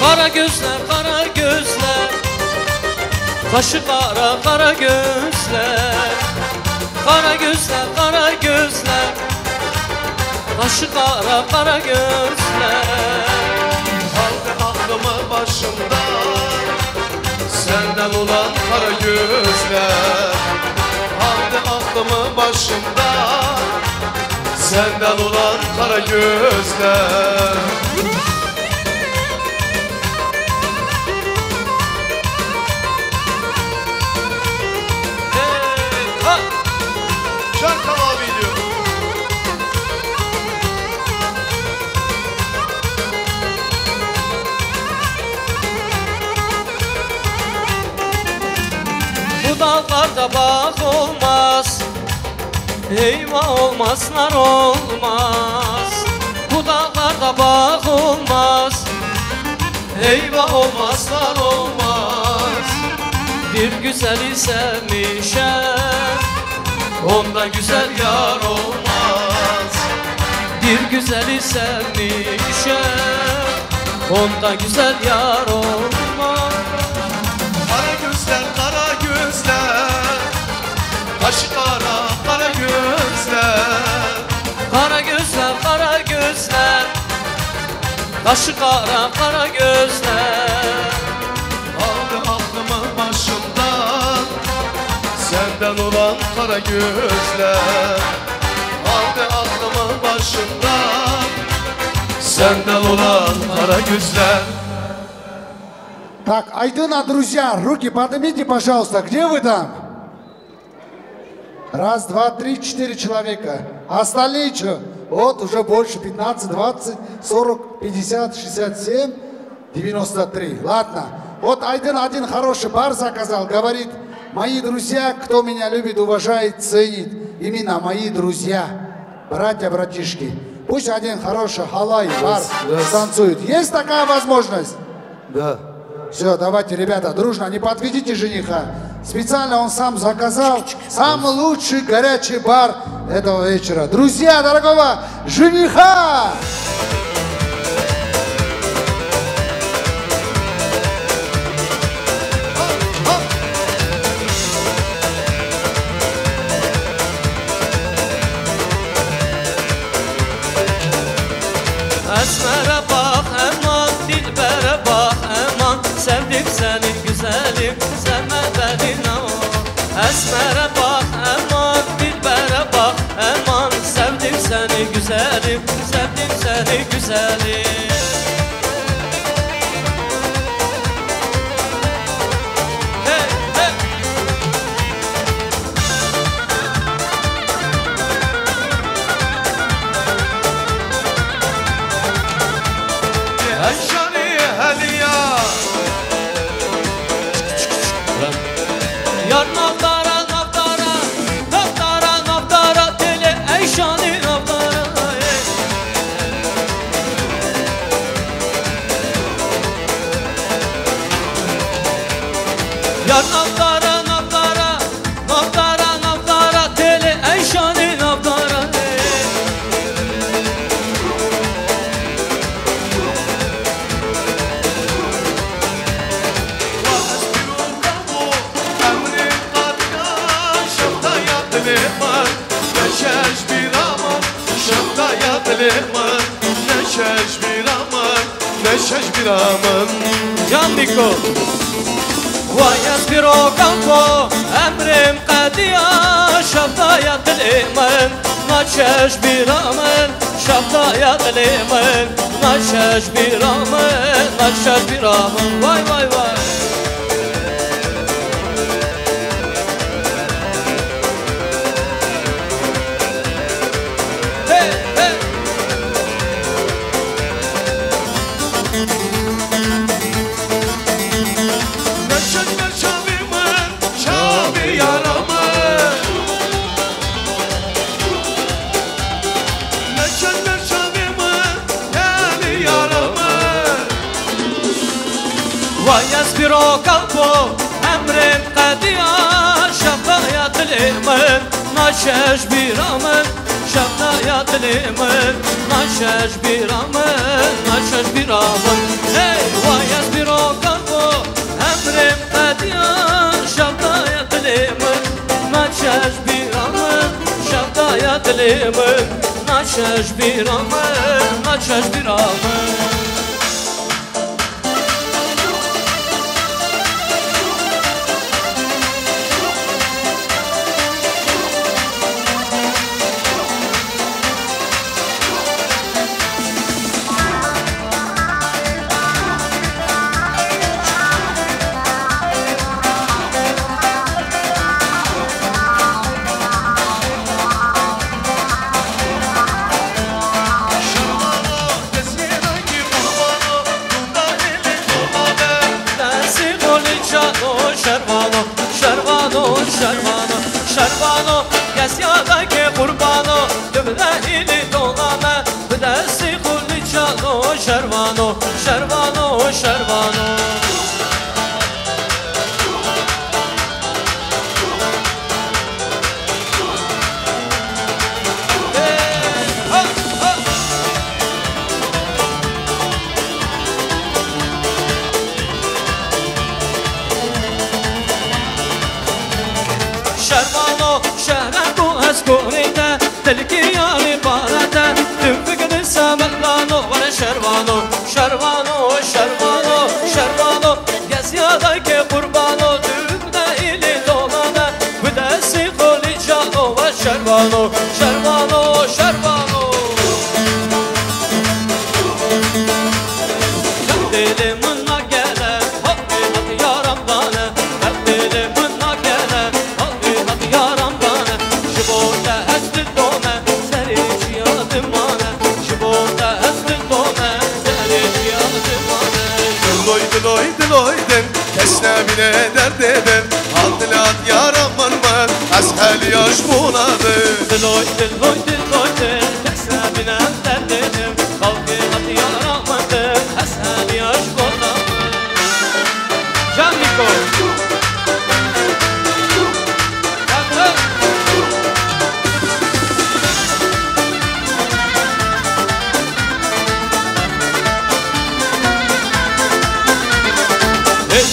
Kara gözler, kara gözler, kaşı kara, kara gözler. Kara gözler, kara gözler, kaşı kara, kara gözler. Aldı aklımı başımdan, senden olan kara gözler. Aldı aklımı başımdan, senden olan kara gözler. Şarkı abi diyor. Bu dağlarda bak olmaz, eyvah olmazlar olmaz. Bu dağlarda bak olmaz, eyvah olmazlar olmaz. Bir güzeli sevmişem, ondan güzel yar olmaz. Bir güzeli sevmişem, ondan güzel yar olmaz. Kara gözler, kara gözler, kaşı kara, kara gözler. Kara gözler, kara gözler, kaşı kara, kara gözler. Aldı aklımı başımdan, senden olan kara gözler. Aldı aklımı başımdan, senden olan kara gözler. Так, Айдына, друзья, руки поднимите, пожалуйста. Где вы там? Раз, два, три, 4 человека. Остальные что? Вот уже больше 15, 20, 40, 50, 67, 93. Ладно. Вот Айдын один хороший бар заказал, говорит, мои друзья, кто меня любит, уважает, ценит, именно мои друзья, братья, братишки. Пусть один хороший халай, бар станцует. Есть такая возможность? Да. Все, давайте, ребята, дружно, не подведите жениха. Специально он сам заказал самый лучший горячий бар этого вечера. Друзья дорогого жениха! Esmer'e bak eman, dilbere bak eman. Sevdim seni güzelim, sevme beni aman. Esmer'e bak eman, dilbere bak eman. Sevdim seni güzelim, sevdim seni güzelim. Hey, hey. Eşani heliya Yar navdara, navdara, navdara, navdara, deli eşani navdara. Yar navdara, navdara, navdara, navdara, deli eşani navdara. Neşeş bir aman, şaftaya dileman. Neşeş bir aman, neşeş bir aman. Can Diko Vay espiro kampo emrim qadiya şaftaya dileman. Neşeş bir aman, şaftaya dileman. Neşeş bir aman, neşeş bir aman. Vay vay vay. Neşeş bir şavimin, şavi yaramın. Neşeş bir şavimin, yani yaramın. Vay espiro kampo emrim qadiya şaftaya dileman. Neşeş bir aman, şaftaya dileman. Neşeş bir aman, neşeş bir aman. Hey vay espiro kampo emrim qadiya şaftaya dileman. Neşeş bir aman, şaftaya dileman. Neşeş bir aman, neşeş bir aman. Şervano, gesyadaki kurbano, dövdehini dolame, bidesi kulicano, şervano, şervano, şervano. Şervano, şehre bu eskurite, telki yani barete, tümpükünü semetlano, vare şervano, şervano, şervano, şervano, gezyadaki kurbano, düğümde ili dolane, büdesi kolicano, vare şervano, şervano, şervano. Dilimin na gele, hadi hadi yaram bana, dilimin na gele, hadi hadi yaram bana. Jibote esli dome, seri ciyadım bana. Jibote esli dome, seri ciyadım bana. Diloy diloy diloy den, kesne bile dert eden. Altılat el yaş bunadır Diloy diloy diloy dil Kesebinem derdinim Kalkı yaranmadım Esen yaş bunadır Can Niko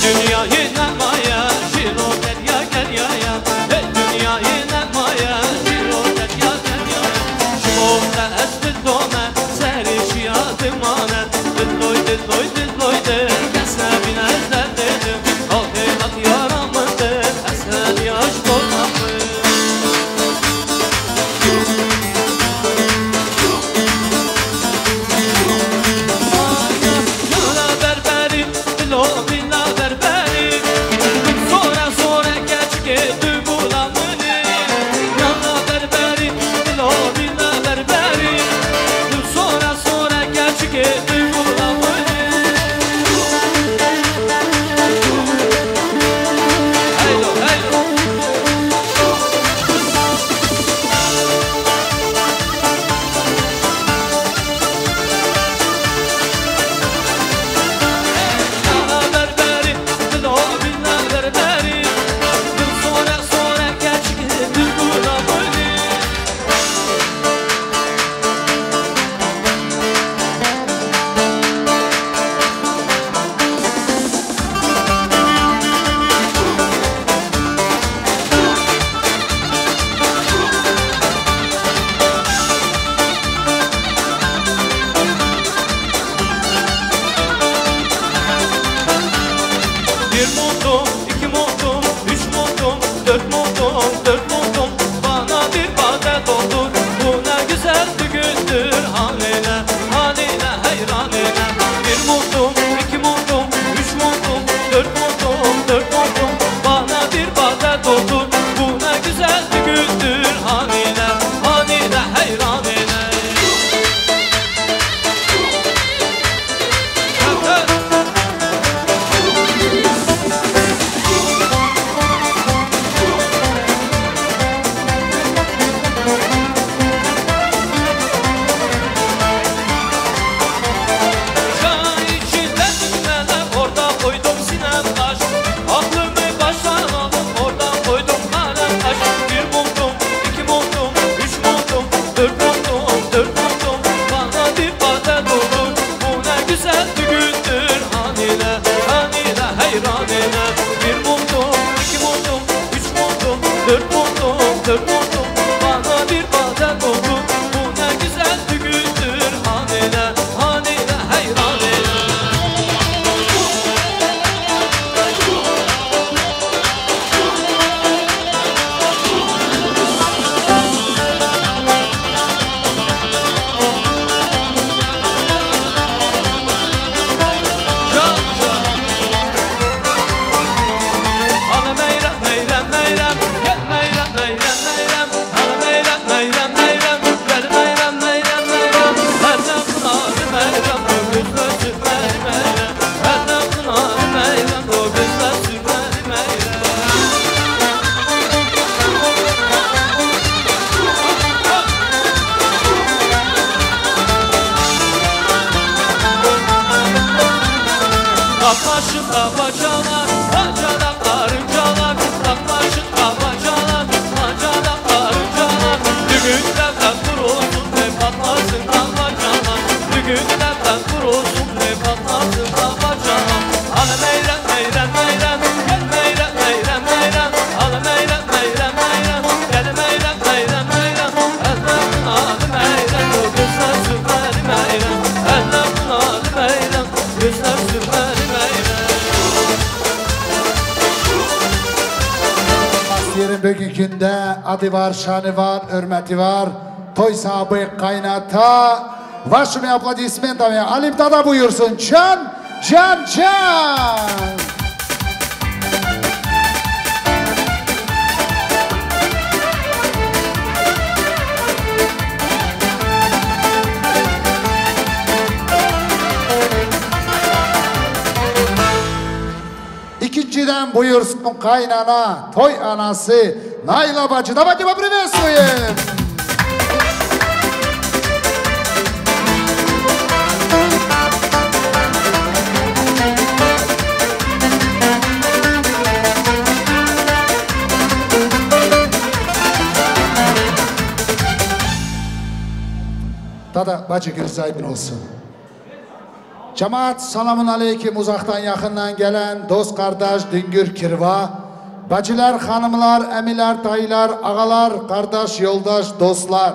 Dünya yine maya, şiro derya gel yaya. Dünya yine maya, şiro derya gel yaya. Şumota esbit dome, seri şiyadım ane. Dilloy dilloy dilloy de, kesebine derdedim. Kalkılat yaramındı, esen yaş dolmamı. Yana berberi, dilo bina berberi. Sonra sonra geç gitti bulamını. Yana berberi, dilo bina berberi. Sonra sonra geç gitti bulamını. Haydo haydo. Yana berberi, dilo bina berberi. Sonra sonra geç gitti bulamını. Bir moldum, iki moldum, üç moldum, dört moldum, dört moldum. Bana bir vade doldur, bu ne güzel bir gündür. Haline, haline, hayranine. Bir moldum, iki moldum, üç moldum, dört moldum, dört moldum. Bana bir vade doldur, bu ne güzel bir gündür. Haline, haline, hayranine. Çay içinde dinlene orada koydum sinem taş. Aklımı baştan aldım orada koydum kalem taş. Bir buldum, iki buldum, üç buldum, dört buldum, dört buldum. Bana bir vade doldur, bu ne güzel bir gündür. Hanine, hanine, hayranine. Bir buldum, iki buldum, üç buldum, dört buldum, dört buldum. Bana bir vade doldur, bu ne güzel bir gündür. Hanine, hanine, hayranine. Can can. Ana meyrem meyrem meyrem, gel meyrem meyrem meyrem. Ana meyrem meyrem meyrem, gel meyrem meyrem meyrem. Erdem pınarı meyrem, o gözler sürmeli meyrem. Erdem pınarı meyrem, o gözler sürmeli meyrem. Kapmaşın kabacalar, bacalar karıncalar. Kapmaşın kabacalar, bacalar karıncalar. Düğünlerden kurulsun ne patlasın kabacalar. Düğünlerden kurulsun ne patlasın kabacalar. Ana meyrem meyrem meyrem, gel meyrem meyrem meyrem. Ana meyrem meyrem meyrem, gel meyrem meyrem meyrem. Ellem pınarı meyrem, o gözler sürmeli meyrem. Ellem pınarı meyrem, gözler sürmeli meyrem. Yerin bugünkünde adı var, şanı var, hürmeti var. Toy sahibi kaynata. Вашими аплодисментами Alim Dada buyursun. Can, can, can. İkinciden buyursun kaynana, toy anası Naila bacı, давайте поприветствуем! Dada bacı gözü aydın olsun. Cemaat selamun aleyküm uzaktan yakından gelen dost kardeş Düngür Kirva. Bacılar, hanımlar, emiler, dayılar, ağalar, kardeş, yoldaş, dostlar.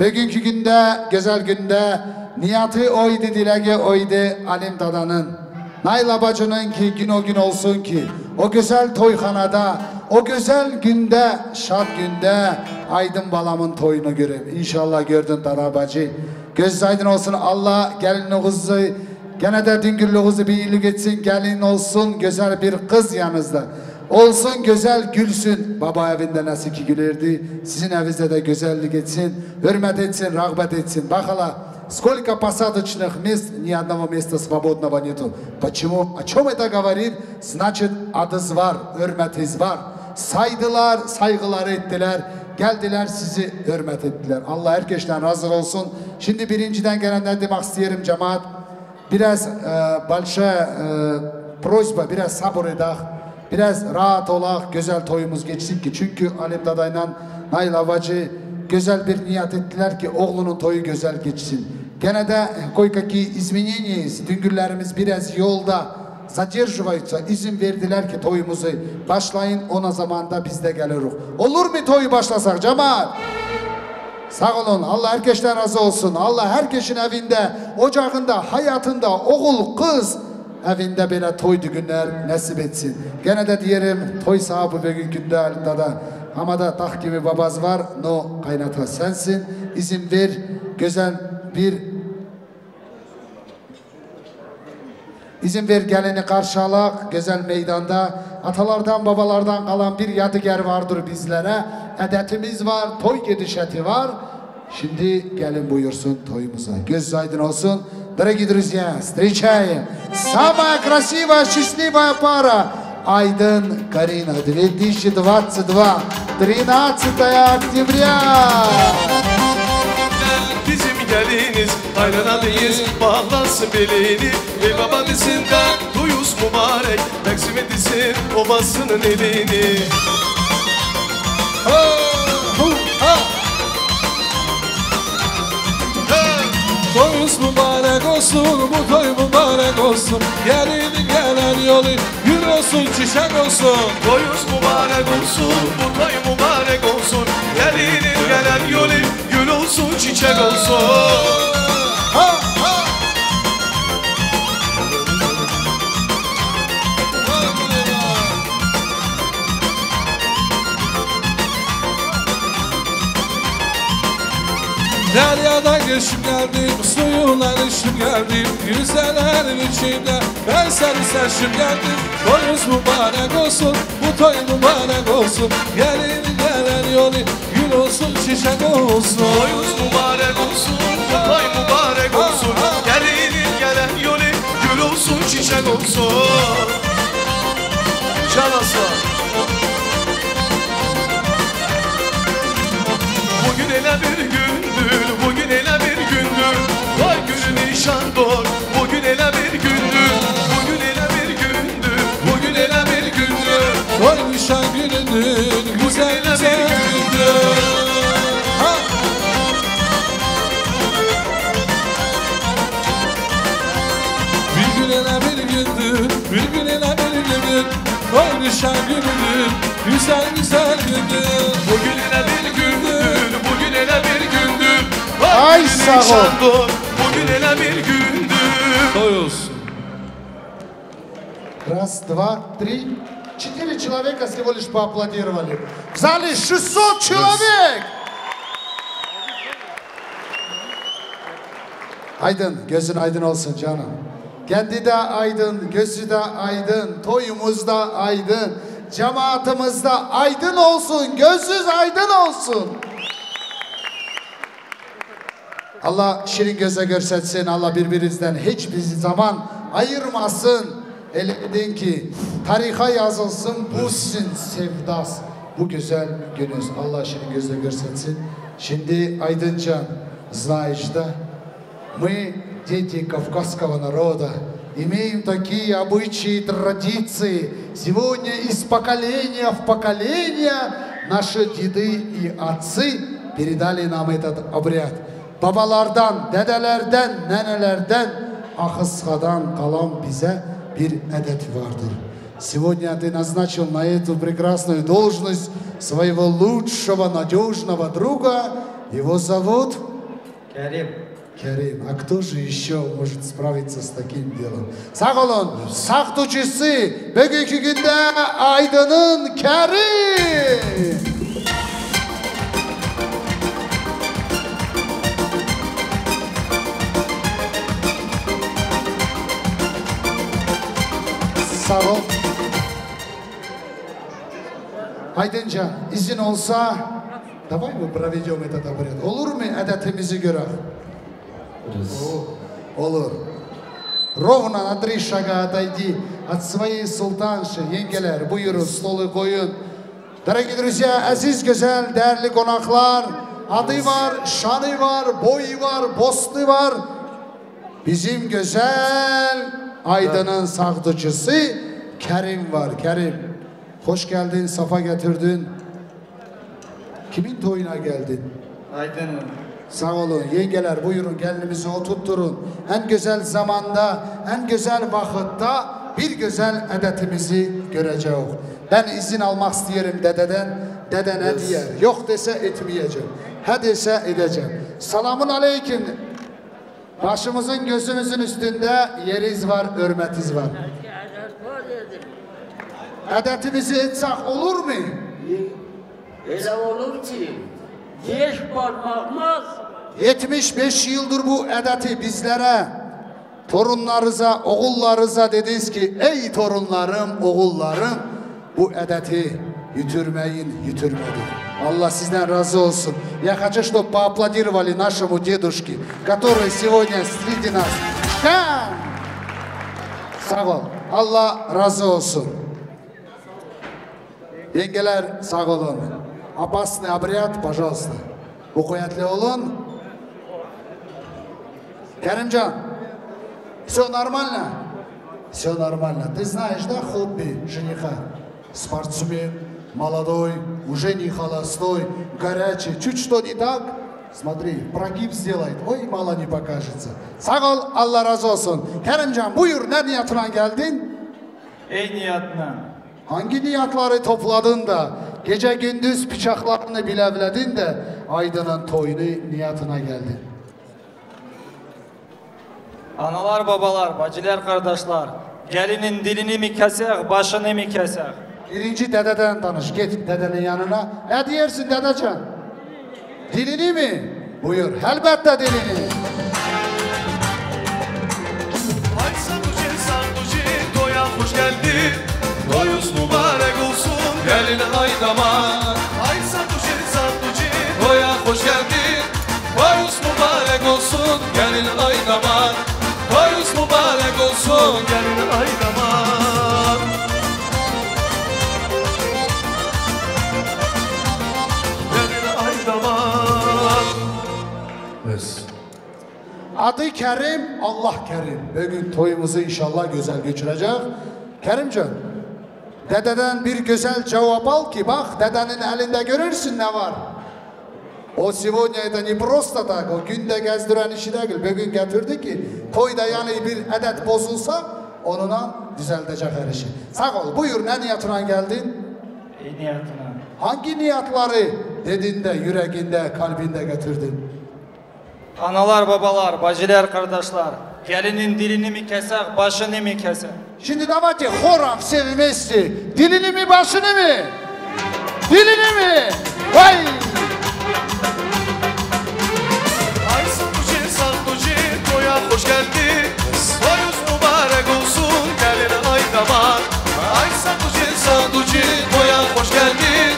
Bugünkü günde, güzel günde niyatı oydu, dilege oydu Alim dadanın. Naila bacının ki gün o gün olsun ki o güzel toyhanada, o güzel günde, şad günde Aydın balamın toyunu göreyim. İnşallah gördün Dara bacı. Göz aydın olsun Allah gelinliğinizi, gene de düngürlüğünüzü bir iyilik etsin. Gelin olsun güzel bir kız yanınızda. Olsun güzel gülsün. Baba evinde nasıl ki gülerdi. Sizin evinizde de güzellik etsin. Hürmet etsin, rağbet etsin. Bakala. Сколько посадочных мест, ни одного места свободного нету. Почему? О чем это говорит? Значит, adınız var, hürmetiniz var. Saydılar, saygılar ettiler. Geldiler, sizi hürmet ettiler. Allah herkesten razı olsun. Şimdi birinciden gelenler demek isterim cemaat. Biraz большая просьба, biraz sabır edak. Biraz rahat olak, güzel toyumuz geçsin ki. Çünkü Alim dadayla Naila bacı güzel bir niyet ettiler ki oğlunun toyu güzel geçsin. Gene de koy-kaki izmeneniyiz. Düngürlerimiz biraz yolda задерживаются. İzin verdiler ki toyumuzu başlayın. Ona zamanda biz de geliriz. Olur mu toyu başlasak cemaat? Sağ olun. Allah herkesten razı olsun. Allah herkesin evinde, ocağında, hayatında oğul, kız evinde böyle toy günler nasip etsin. Gene de diyelim toy sahibi bugün günde halinde da Hamada tak gibi babaz var, no kaynata sensin. İzin ver, güzel bir İzin ver geleni karşılak, güzel meydanda. Atalardan, babalardan kalan bir yadigar vardır bizlere. Edetimiz var, toy gidişeti var. Şimdi gelin buyursun toyumuza. Göz aydın olsun. Дорогие друзья, встречаем самая красивая, счастливая пара. Aydın Karina 2022 13 октября. Bizim geliniz ayrıladıyız bağlansın belini. Ey babanızından duyuz mübarek taksim edilsin babasının elini. Toyuz mübarek olsun, bu toy mübarek olsun. Gelinin gelen yolu gül olsun, çiçek olsun. Toyuz mübarek olsun, bu toy mübarek olsun. Gelinin gelen yolu gül olsun, çiçek olsun. Deryadan geçip geldim, suyuna düşüp geldim. Güzellerin içinde ben seni seçip geldim. Toyuz mübarek olsun, bu toy mübarek olsun. Gelinin gelen yolu gül olsun, çiçek olsun. Toyuz mübarek olsun, bu toy mübarek olsun. Gelinin gelen yolu gül olsun, çiçek olsun. Çalasa. Bugün ele bir gündür, bugün ele bir gündür. Toy günü nişan doğ, bugün ele bir gündür. Bugün ele bir gündür, bugün ele bir gündür. Toy nişan günüdür, güzel güzel gündür. Bir gün ele bir gündür, bir gün ele bir gündür. Toy nişan günüdür, güzel güzel gündür. Bugün ele bir gündür, bugün ele bir gündür. Ay sağ ol. Bugün ele bir gündür. Toy olsun. Раз, два, три, 4 человека всего лишь поаплодировали. В зале 600 человек! Aydın, gözün aydın olsun canım. Kendi de aydın, gözü de aydın, toyumuz da aydın, cemaatimiz de aydın olsun, gözünüz aydın olsun. Allah şirin göze görsetsin, Allah birbirinizden hiçbir zaman ayırmasın. Elindin ki tariha yazılsın bu sizin sevdas. bu güzel günü Allah şimdi gözle görsetsin. Şimdi Aydıncan, знаешь, да? Мы, дети кавказского народа, имеем такие обычаи и традиции. Сегодня из поколения в поколение наши деды и отцы передали нам этот обряд. Babalardan, dedelerden, nenelerden, ahıskadan kalan bize bir adet vardır. Сегодня ты назначил на эту прекрасную должность своего лучшего, надежного друга. Его зовут? Керим. Керим. А кто же еще может справиться с таким делом? Sağ olun, saxtucusu bugünkü günde Aydın'ın Kerim. Sağ ol. Aydıncan, izin olsa, давай мы проведем этот обряд. Olur mu adetimizi göre? Olur. Ровно на 3 шага отойди от своей султанши, yengeler. Buyurun, stolu koyun. Дорогие друзья, aziz güzel, değerli konaklar, adı var, şanı var, boyu var, bostu var. Bizim güzel Aydın'ın saxtıcısı Kerim var. Kerim, hoş geldin, safa getirdin. Kimin toyuna geldin? Aydın'ın. Sağ olun, yengeler buyurun gelinimizi oturtturun. En güzel zamanda, en güzel vakitte bir güzel adetimizi göreceğiz. Ben izin almak isterim dededen. Dede ne diyer? Yok dese etmeyeceğim. He dese edeceğim. Selamun aleyküm. Başımızın gözümüzün üstünde yeriz var, hürmetiz var. Adetimizi etsek olur mu? Öyle olur ki 5 parmakmaz. 75 yıldır bu adeti bizlere, torunlarınıza, oğullarınıza dediniz ki ey torunlarım, oğullarım bu adeti yitirmeyin, yitirmeyin. Allah sizden razı olsun. Я хочу, чтобы поаплодировали нашему дедушке, который сегодня среди нас. Sağ ol. Allah razı olsun. Yengeler sağ olun. Опасный обряд, пожалуйста. Окуятли olun. Керимжан, все нормально? Все нормально. Ты знаешь, да, хобби жениха? Спортсмен, молодой, уже не холостой, горячий. Чуть что не так, смотри, прогиб сделает. Ой, мало не покажется. Sağ ol, Allah razı olsun. Kerimcan, buyur, ne niyatına geldin? Ey niyatına. Hangi niyatları topladın da gece gündüz bıçaklarını bilevledin de Aydın'ın toyunu niyatına geldin? Analar, babalar, bacılar, kardeşler, gelinin dilini mi kesek, başını mı kesek? Birinci dededen tanış, git dedenin yanına. Ne diyersin dedecan? Dilini mi? Buyur, elbette dilini. Ay sanduçin sanduçin toya hoş geldin. Toyuz mübarek olsun gelin aydamar. Ay sanduçin sanduçin toya hoş geldin. Toyuz mübarek olsun gelin aydamar. Toyuz mübarek olsun gelin aydamar. Gelin aydamar. Yes. Adı Kerim, Allah Kerim. Bugün toyumuzu inşallah güzel geçirecek. Kerimcan, dededen bir güzel cevap al ki bak dedenin elinde görürsün ne var. O сегодня это не просто так, o günde gezdiren işi değil. Bugün getirdi ki toyda yani bir adet bozulsa onunla düzeldecek her işi. Sağ ol, buyur ne niyatına geldin? Ey niyatına. Hangi niyatları dedinde, yüreğinde, kalbinde getirdin? Analar, babalar, bacılar, kardeşler, gelinin dilini mi kesek, başını mı kesek? Şimdi давайте хором все вместе. Dilini mi, başını mı? Dilini mi? Vay! Ay sanduçin sanduçin toya hoş geldin. Toyuz mübarek olsun gelin aydamar. Ay sanduçin sanduçin toya hoş geldin.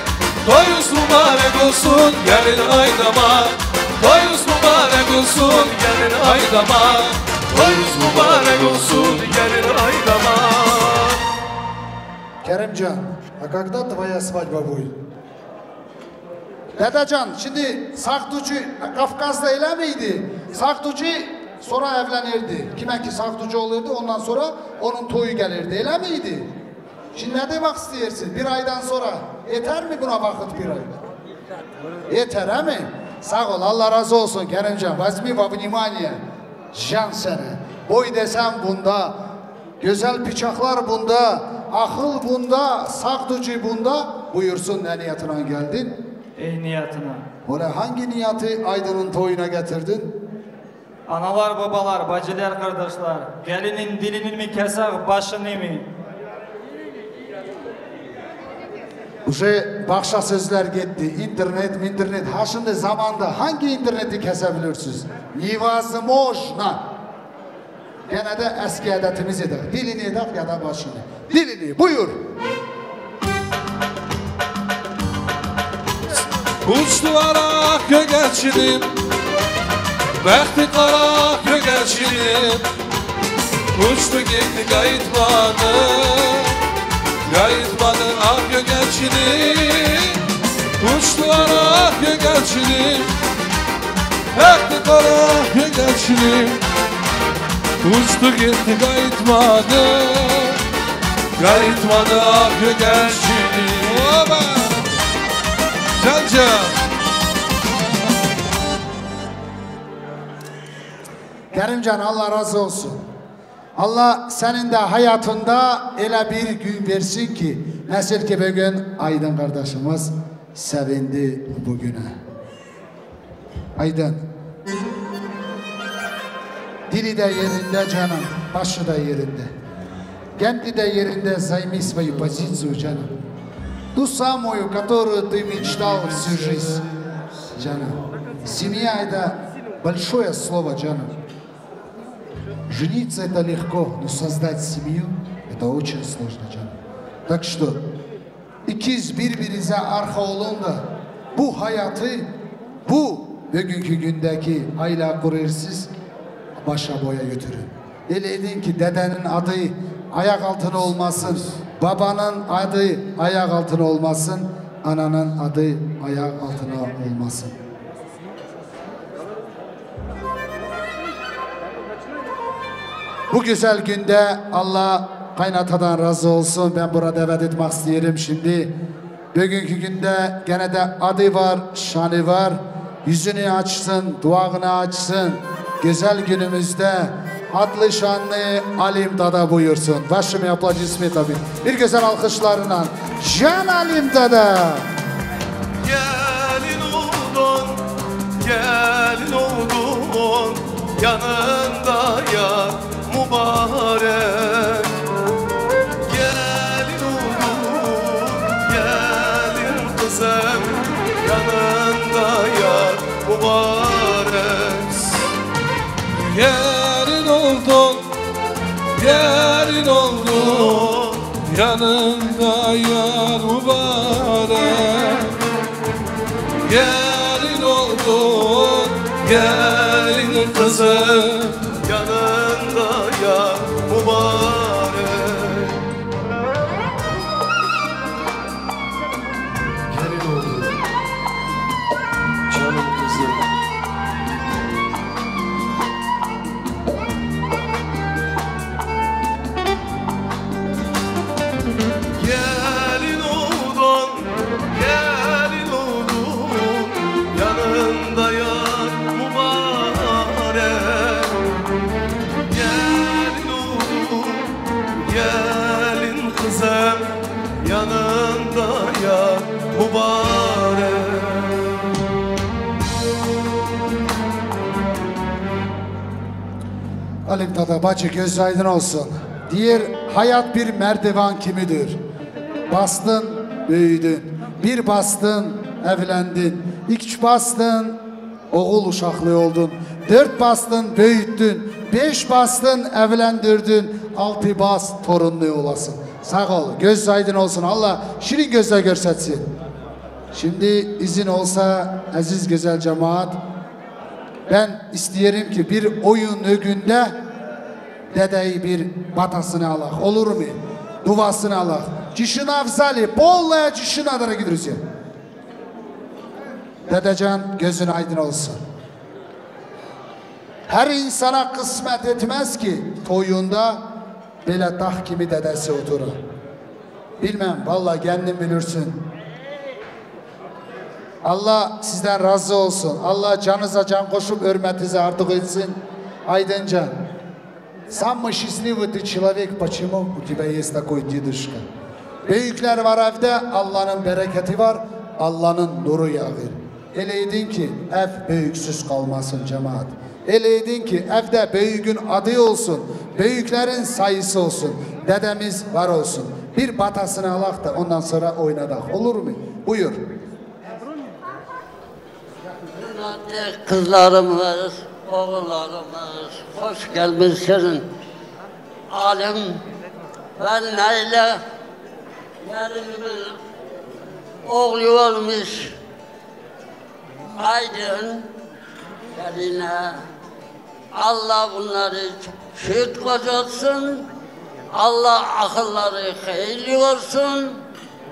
Toyuz mübarek olsun gelin aydamar. Toyuz mübarek olsun gelin aydamar. Toyuz mübarek olsun gelin aydamar. Kerimcan, а когда твоя свадьба будет? Dedecan, şimdi Saktucu Kafkas'ta öyle miydi? Saktucu sonra evlenirdi. Kime ki Saktucu olurdu, ondan sonra onun toyu gelirdi, öyle miydi? Şimdi ne demek istiyorsun? Bir aydan sonra yeter mi buna vakit bir ay? Yeter he mi? Sağ ol, Allah razı olsun Kerimcan. Возьми во внимание. Can seni. Boy desem bunda, güzel bıçaklar bunda, akıl bunda, Saktucu bunda. Buyursun ne niyetine geldin? Niyetine. Oraya hangi niyeti Aydın'ın toyuna getirdin? Analar, babalar, bacılar, kardeşler, gelinin dilini mi keser, başını mı? Uşe bakşa sözler gitti, internet. Ha şimdi zamanda hangi interneti kesebilirsiniz? Невозможно. Gene de eski adetimiz eder. Dilini eder ya da başını. Dilini buyur. Uçtulara gögerçinim, bəxti qara gögerçinim. Uçtu gitti qayıtmadı, qayıtmadı ah gögerçinim. Uçtulara gögerçinim, bəxti qara gögerçinim. Uçtu gitti qayıtmadı, qayıtmadı ah gögerçinim. Oba! Can. Kerimcan Allah razı olsun. Allah senin de hayatında öyle bir gün versin ki nasıl ki bugün Aydın kardeşimiz sevindi bugüne. Aydın. Dili de yerinde canım, başı da yerinde. Kendi de yerinde займи свою позицию canım. Ту самую, которую ты мечтал всю жизнь, Джана. Семья – это большое слово, Джана. Жениться – это легко, но создать семью – это очень сложно, Джана. Так что, ikiz birbirinize arka olun da bu hayatı, bu bugünkü gündeki aile kurursuz başa boya götürün. Öyle edin ki dedenin adı ayak altına olmasın. Babanın adı ayak altına olmasın, ananın adı ayak altına olmasın. Bu güzel günde Allah kaynatadan razı olsun. Ben burada davet etmek isterim şimdi. Bugünkü günde gene de adı var, şanı var. Yüzünü açsın, duağını açsın. Güzel günümüzde adlı şanlı Alim Dada buyursun. Başım yapılacı ismi tabi. Bir güzel alkışlarla Can Alim Dada. Gelin oldun, gelin oldun, yanında yar mübarek. Gelin oldun, gelin kızım, yanında yar mübarek. Yerin oldun, yerin oldun, yanında yar mübarek. Yerin oldun, gelin kızım, yanında yar mübarek. Gelin oldun, canım kızım. Gelin oldun, gelin oldun, yanında yar mübarek. Gelin oldun, gelin kızım, yanında yar mübarek. Alim Dada bacı göz aydın olsun. Diğer hayat bir merdiven kimidir. Bastın, büyüdün. Bir bastın, evlendin. İki bastın, oğul uşaklı oldun. Dört bastın, büyüttün. Beş bastın, evlendirdin. Altı bas, torunlu olasın. Sağ ol, göz aydın olsun. Allah şirin gözle görsetsin. Şimdi izin olsa aziz güzel cemaat, ben isteyelim ki bir oyun önünde dedeyi bir batasını alak. Olur mu? Duvasını alak. Cişin afzali, bollaya cişin adara gidiyoruz ya. Dedecan gözün aydın olsun. Her insana kısmet etmez ki toyunda böyle dağ kimi dedesi oturur. Bilmem vallahi kendin bilirsin. Allah sizden razı olsun. Allah canınıza can koşup hürmetinize artık etsin. Aydıncan. Самый счастливый ты человек, почему у тебя есть такой дедушка? Büyükler var evde, Allah'ın bereketi var, Allah'ın nuru yağır. Eleydin ki ev büyüksüz kalmasın cemaat. Eleydin ki evde büyüğün adı olsun, büyüklerin sayısı olsun, dedemiz var olsun. Bir batasını alak da ondan sonra oynadak. Olur mu? Buyur. Kızlarımız, oğullarımız, hoş gelmişsiniz. Alim ve neyle yerimiz oğlu olmuş. Aydın geline Allah bunları şehit kocatsın. Allah akılları hayırlı olsun.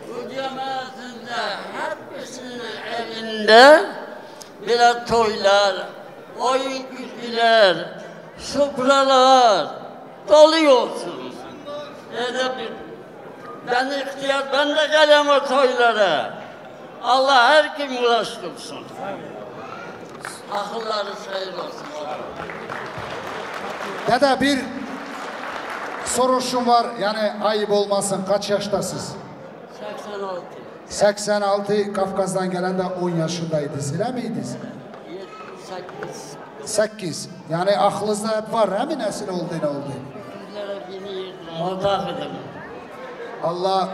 Bu cemaatinde hepsinin evinde birer toylar, oyun güçler, sofralar doluyorsun. Ben ihtiyar, ben de gelem o toylara. Allah her kim ulaştırsın. Akılları sayır olsun. Dede bir soruşum var, yani ayıp olmasın. Kaç yaştasınız? 86. 86, Kafkas'tan gelen de 10 yaşındaydı. Sıra mıydınız? 8. Yani aklınızda hep var, he mi nesil oldu ne oldu? Allah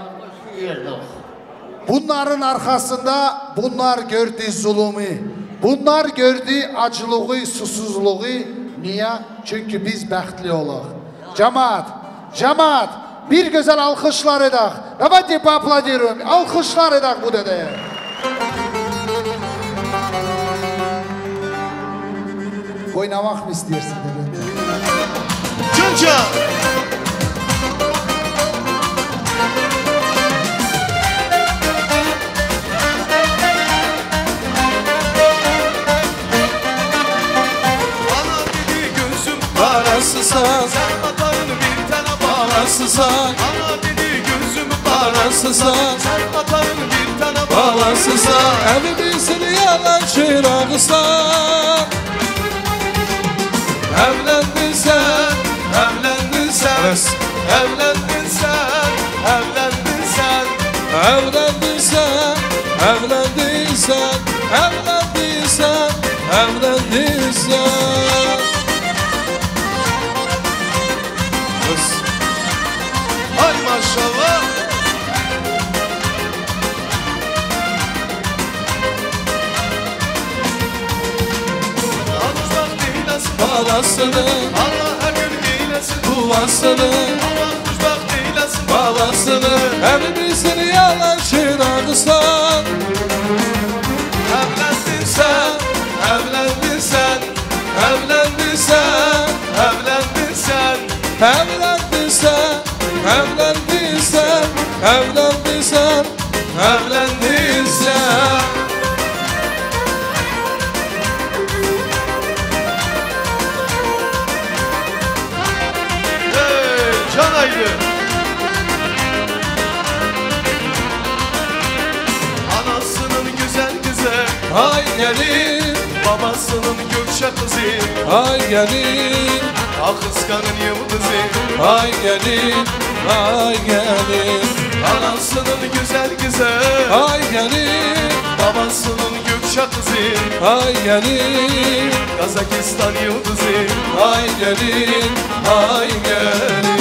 bunların arkasında bunlar gördü zulümü, bunlar gördü acılığı, susuzluğu. Niye? Çünkü biz bəxtli olaq. Cemaat, bir güzel alkışlar edək. Давайте поаплодируем. Alkışlar edək bu dedeye. Oynamak mı istersin dede? Çınca! Parasızsan, sen atarın bir tane bağlarsızsan. Ana dedi gözümü parasızsan, sen atarın bir tane bağlarsızsan. Evimizin yalan çırağısan. Evlendin sen, evlendin sen, evlendin sen, evlendin sen, evlendin sen, evlendin sen, evlendin sen, evlendin sen. Ay maşallah. Uzak değilesin Bağlasını, Allah her gün değilesin duasını, Allah uzak değilesin bağlasını. Evimizin yalan çırağısan. Evlendin sen, evlendin sen, evlendin sen, evlendin sen, Evlendin sen, evlendin sen, evlendin sen, evlendin sen. Can Aydın. Anasının güzel kızı, Ay gelin, babasının gökçe kızı, ay gelin, ah kıskanın yıldızı. ay gelin, ay gelin, Anasının güzel kızı, ay gelin, babasının gökçe kızı, ay gelin, Kazakistan yıldızı. ay gelin, ay gelin.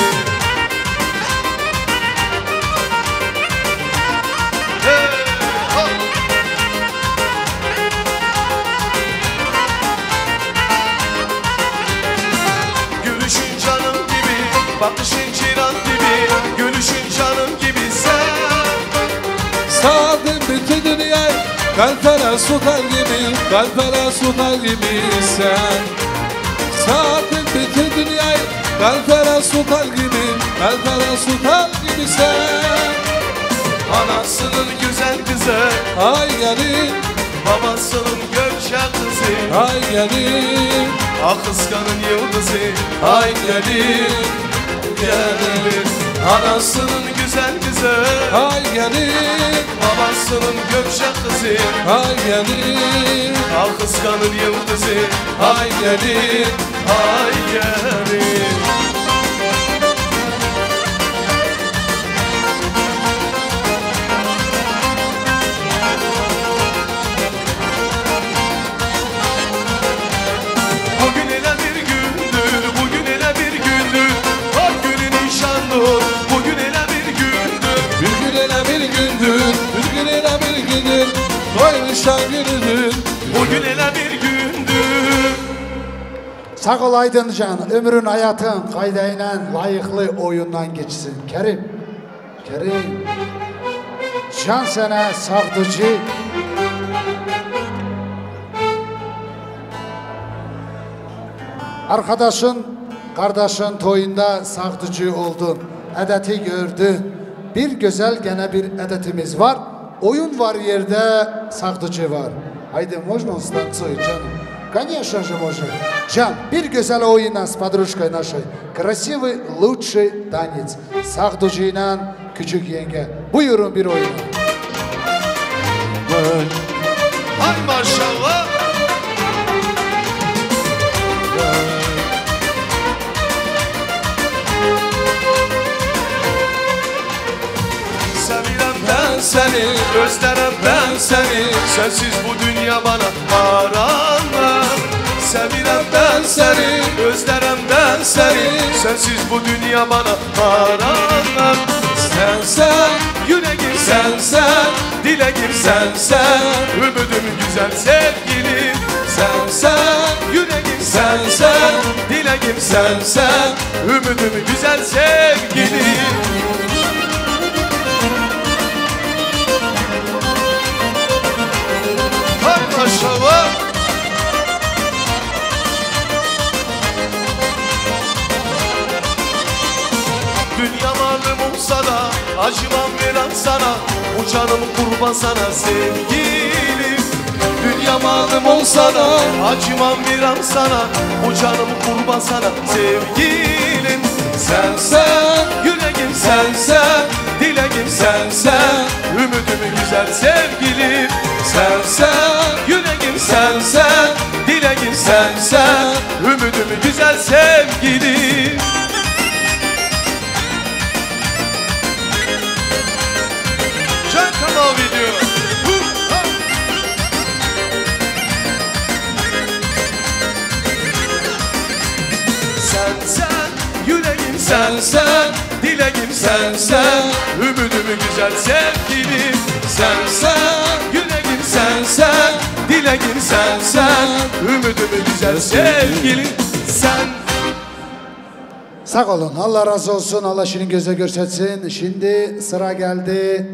Gülüşün canım gibi, bakışın çiran gibi, gülüşün canım gibi sen. Sardın bütün dünyayı, kalpere sultan gibi, kalpere sultan gibi sen. Sardın bütün dünyayı, kalpere sultan gibi, kalpere sultan gibi sen. Anasının güzel kızı, Ay gelin, babasının gökçe kızı. Ay gelin, ah kıskanın yıldızı. Ay gelin, gelin, anasının güzel kızı. ay gelin, babasının gökçe kızı. ay gelin, ah kıskanın yıldızı. Ay gelin, ay gelin. Bugün ele bir gündür, bugün ele bir gündür. Bak günün nişandır, bugün ele bir gündür. bir gün ele bir gündür, bir gün ele bir gündür, toy nişan günüdür. Bugün ele bir gündür. Sağ ol Aydıncan, ömrün hayatın kaydayla layıklı oyundan geçsin. Kerim, Kerim, can sana sağdıcı. Arkadaşın, kardeşin toyunda sağdıcı oldun. Edeti gördü. Bir güzel gene bir edetimiz var. Oyun var yerde, sağdıcı var. Haydi, можно станцию, canım? Конечно же можно. Can, bir güzel oyuna с подружкой нашей. Красивый, лучший танец. Sağdıcıyla küçük yenge. Buyurun bir oyuna. Hay maşallah. Sevirem ben seni, özlerem ben seni. Sensiz bu dünya bana karanlık. Sevirem ben seni, özlerem ben seni. Sensiz bu dünya bana karanlık. Sensen yüreğim, sensen dileğim, sensen ümidim güzel sevgilim. Sensen yüreğim, sensen dileğim, sensen ümidim güzel sevgilim. Hay maşallah. Dünya malum olsa da acımam veren sana. Bu canımı kurban sana sevgilim. Dünya malum olsa da acımam veren sana. Bu canımı kurban sana sevgilim. Sensen yüreğim, sensen dileğim, sensen ümidim güzel sevgilim. Sensen yüreğim, sensen dileğim, sensen ümidim güzel sevgilim. Çek kanal video. Sensen yüreğim, sensen dileğim, sensen ümidim güzel sevgilim. Sensen yüreğim, sensen dileğim, sensen ümidim güzel sevgilim. Sen. Sağ olun. Allah razı olsun. Allah şirin göze görsetsin. Şimdi sıra geldi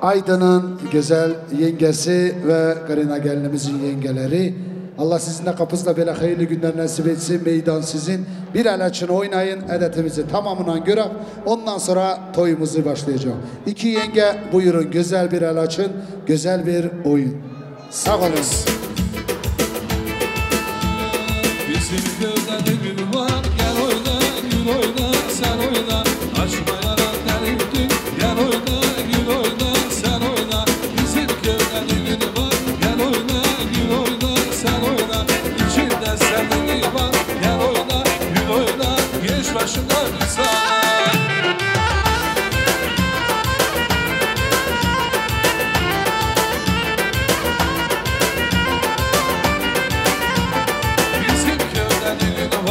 Aydın'ın güzel yengesi ve Karina gelinimizin yengeleri. Allah sizin de kapısında böyle hayırlı günler nasip etsin. Meydan sizin. Bir el açın oynayın. Edetimizi tamamına göre. Ondan sonra toyumuzu başlayacak. İki yenge buyurun. Güzel bir el açın. Güzel bir oyun. Sağ olun. Bizim gözde gül var, gel oyna, gül oyna, sen oyna. Aşkma yaran delirdin, gel oyna, gül oyna, sen oyna. Bizim gözde gül var, gel oyna, gül oyna, sen oyna. İçinde sevdiği var, gel oyna, gül oyna, geç başımdan insan. Bizim köyde düğün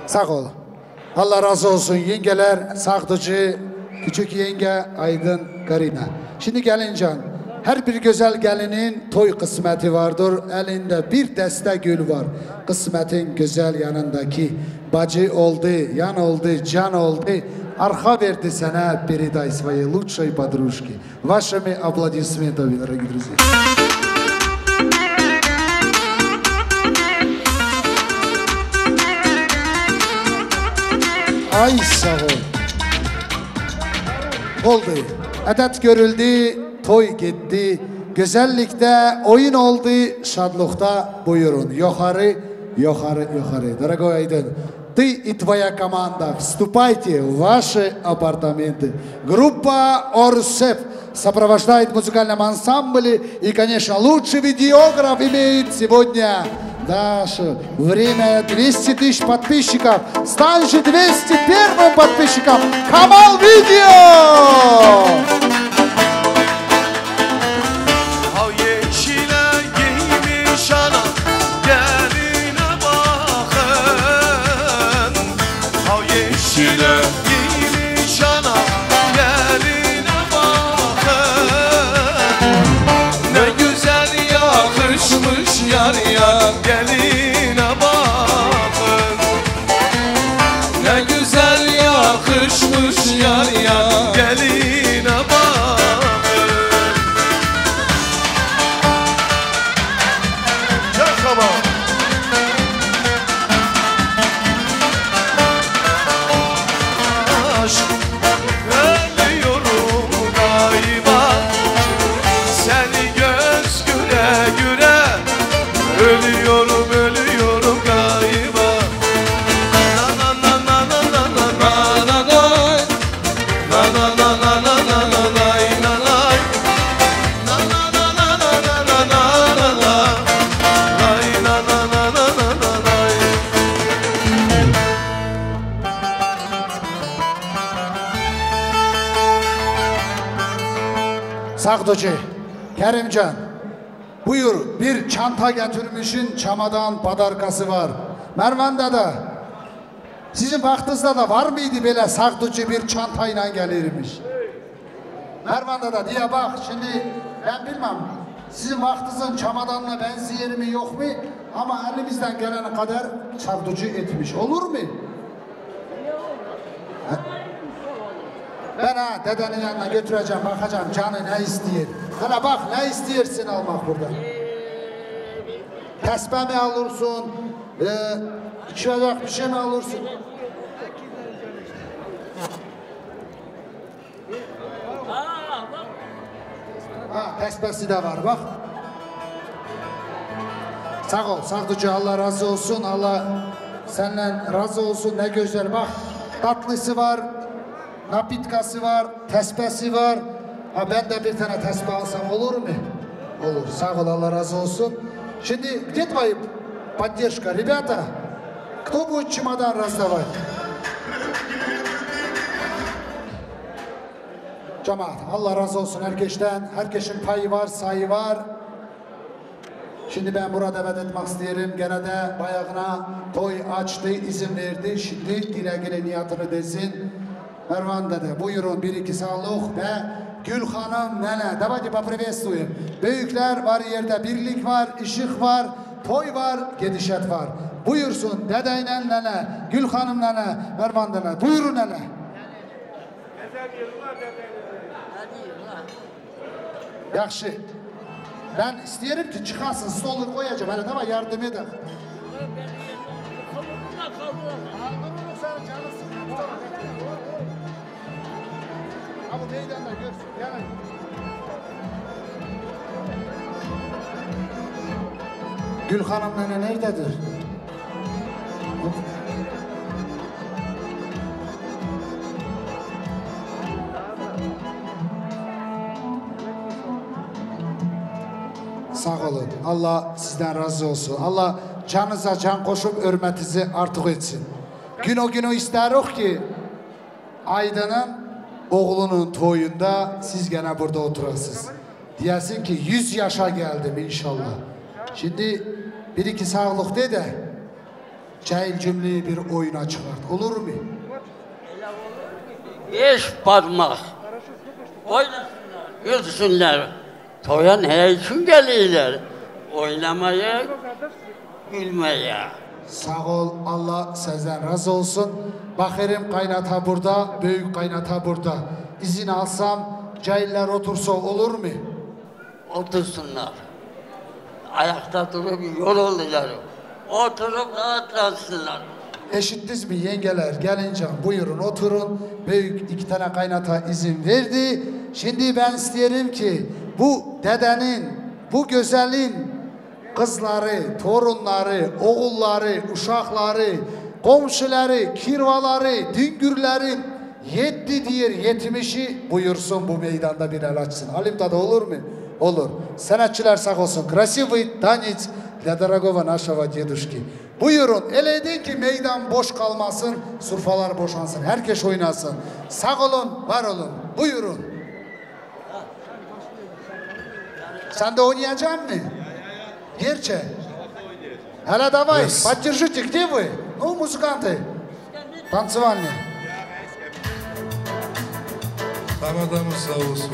Sağ ol. Allah razı olsun yengeler, Sakdıcı, küçük yenge Aydın Karina. Şimdi gelin can. Her bir güzel gelinin toy kısmeti vardır. Elinde bir deste gül var. Kısmetin güzel yanındaki bacı oldu, yan oldu, can oldu. Arka verdi sana передай своей лучшей подружке. Вашими аплодисментами, дорогие друзья. Ay sağ ol. Oldu. Adet görüldü, toy gitti. Güzellikte oyun oldu, şadlıkta buyurun. Yukarı, yukarı, yukarı. Дорогой Aydın, ты и твоя команда вступайте в ваши апартаменты. Группа Орсеп сопровождает в музыкальном ансамбле. И, конечно, лучший видеограф имеет сегодня Даша. Время 200 тысяч подписчиков. Стань же 201 подписчиком. Камал Видео! Yar yar geline bakın. Ne güzel yakışmış yar yar geline bakın. Gel sabah. Aşk ölüyorum galiba. Seni göz güle güle ölüyorum, ölüyorum galiba. Na na na na na na na na na na na na na na na na na na na Sakdıcı, Kerimcan. Buyur, bir çanta getirmişin çamadan padarkası var. Mervan'da da, sizin vaxtınızda da var mıydı böyle Sakdıcı bir çantayla gelirmiş? Mervan'da da diye bak, şimdi ben bilmem, sizin vaxtınızın çamadanla benziyor mi yok mu? Ama elimizden gelene kadar Sakdıcı etmiş, olur mu? Ben ha dedenin yanına götüreceğim, bakacağım canı ne istiyor. Hele bak ne istiyorsun almak burada. Tesbih mi alırsın, içecek bir şey mi alırsın? Ha tesbihsi de var bak. Sağ ol Sakdıcı, Allah razı olsun, Allah senden razı olsun, ne güzel bak. Tatlısı var, napitkası var, tesbihsi var. Ha ben de bir tane tesbih alsam olur mu? Olur. Sağ ol, Allah razı olsun. Şimdi где твои поддержка? Ребята, кто будет чемодан раздавать? Cemaat, Allah razı olsun herkesten. Herkesin payı var, sayı var. Şimdi ben burada davet etmek isterim. Gene de bayağına toy açtı, izin verdi. Şimdi dile niyatını desin. Mervan dede, buyurun bir iki sağlık ve Gül Hanım nene. Давайте поприветствуем. Büyükler var yerde, birlik var, ışık var, toy var, gedişet var. Buyursun dedeyle nene, Gül Hanım nene, Mervan dede. Buyurun nene. Yaxşı. Ben isterim ki çıkarsın, stolu koyacağım. Hele tamam yardım edin. Abi meydanda görsün. Gelin. Gül Hanım nene nerededir? Sağ olun. Allah sizden razı olsun. Allah canınıza can koşup hürmetinizi artık etsin. Gün o günü isterik ki Aydın'ın oğlunun toyunda siz gene burada oturasınız. Diyesin ki 100 yaşa geldim inşallah. Şimdi bir iki sağlık de cahil cümleyi bir oyuna çıkart. Olur mu? 5 parmak. Oynasınlar, gülsünler. Toya ne için geliyorlar? Oynamaya, gülmeye. Sağ ol, Allah sizden razı olsun. Bakırım kaynata burada, büyük kaynata burada. İzin alsam, cahiller otursa olur mu? Otursunlar. Ayakta durup yol oluyorlar. Oturup rahatlansınlar. Eşittiniz mi yengeler? Gelin can, buyurun oturun. Büyük 2 tane kaynata izin verdi. Şimdi ben isterim ki bu dedenin, bu güzelin kızları, torunları, oğulları, uşakları, komşuları, kirvaları, düngürlerin 7 diğer 70'i buyursun bu meydanda bir el açsın. Halim'de de olur mu? Olur. Sanatçılar sağ olsun. Krasivый танец для дорогого нашего дедушки. Buyurun. El edin ki meydan boş kalmasın, surfalar boşansın. Herkes oynasın. Sağ olun, var olun. Buyurun. Sen de oynayacaksın mı? Gerçi. Hele давай, поддержите, где вы? Ну, музыканты. Танцевальные. Babamız sağ olsun.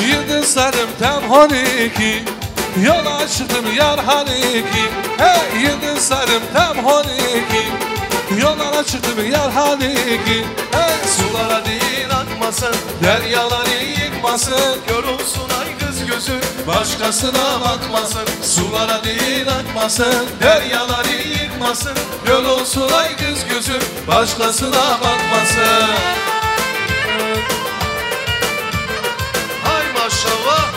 Yıldızlarım tam 12, yola çıktım yar haniki. Hey yıldızlarım tam 12, yola çıktım yar haniki. Hey sulara değil akmasın, deryaları yıkmasın. Yorulsun ay kız gözü, başkasına bakmasın. Sulara değil akmasın, deryaları yıkmasın. Yorulsun ay kız gözü, başkasına bakmasın. Hay maşallah.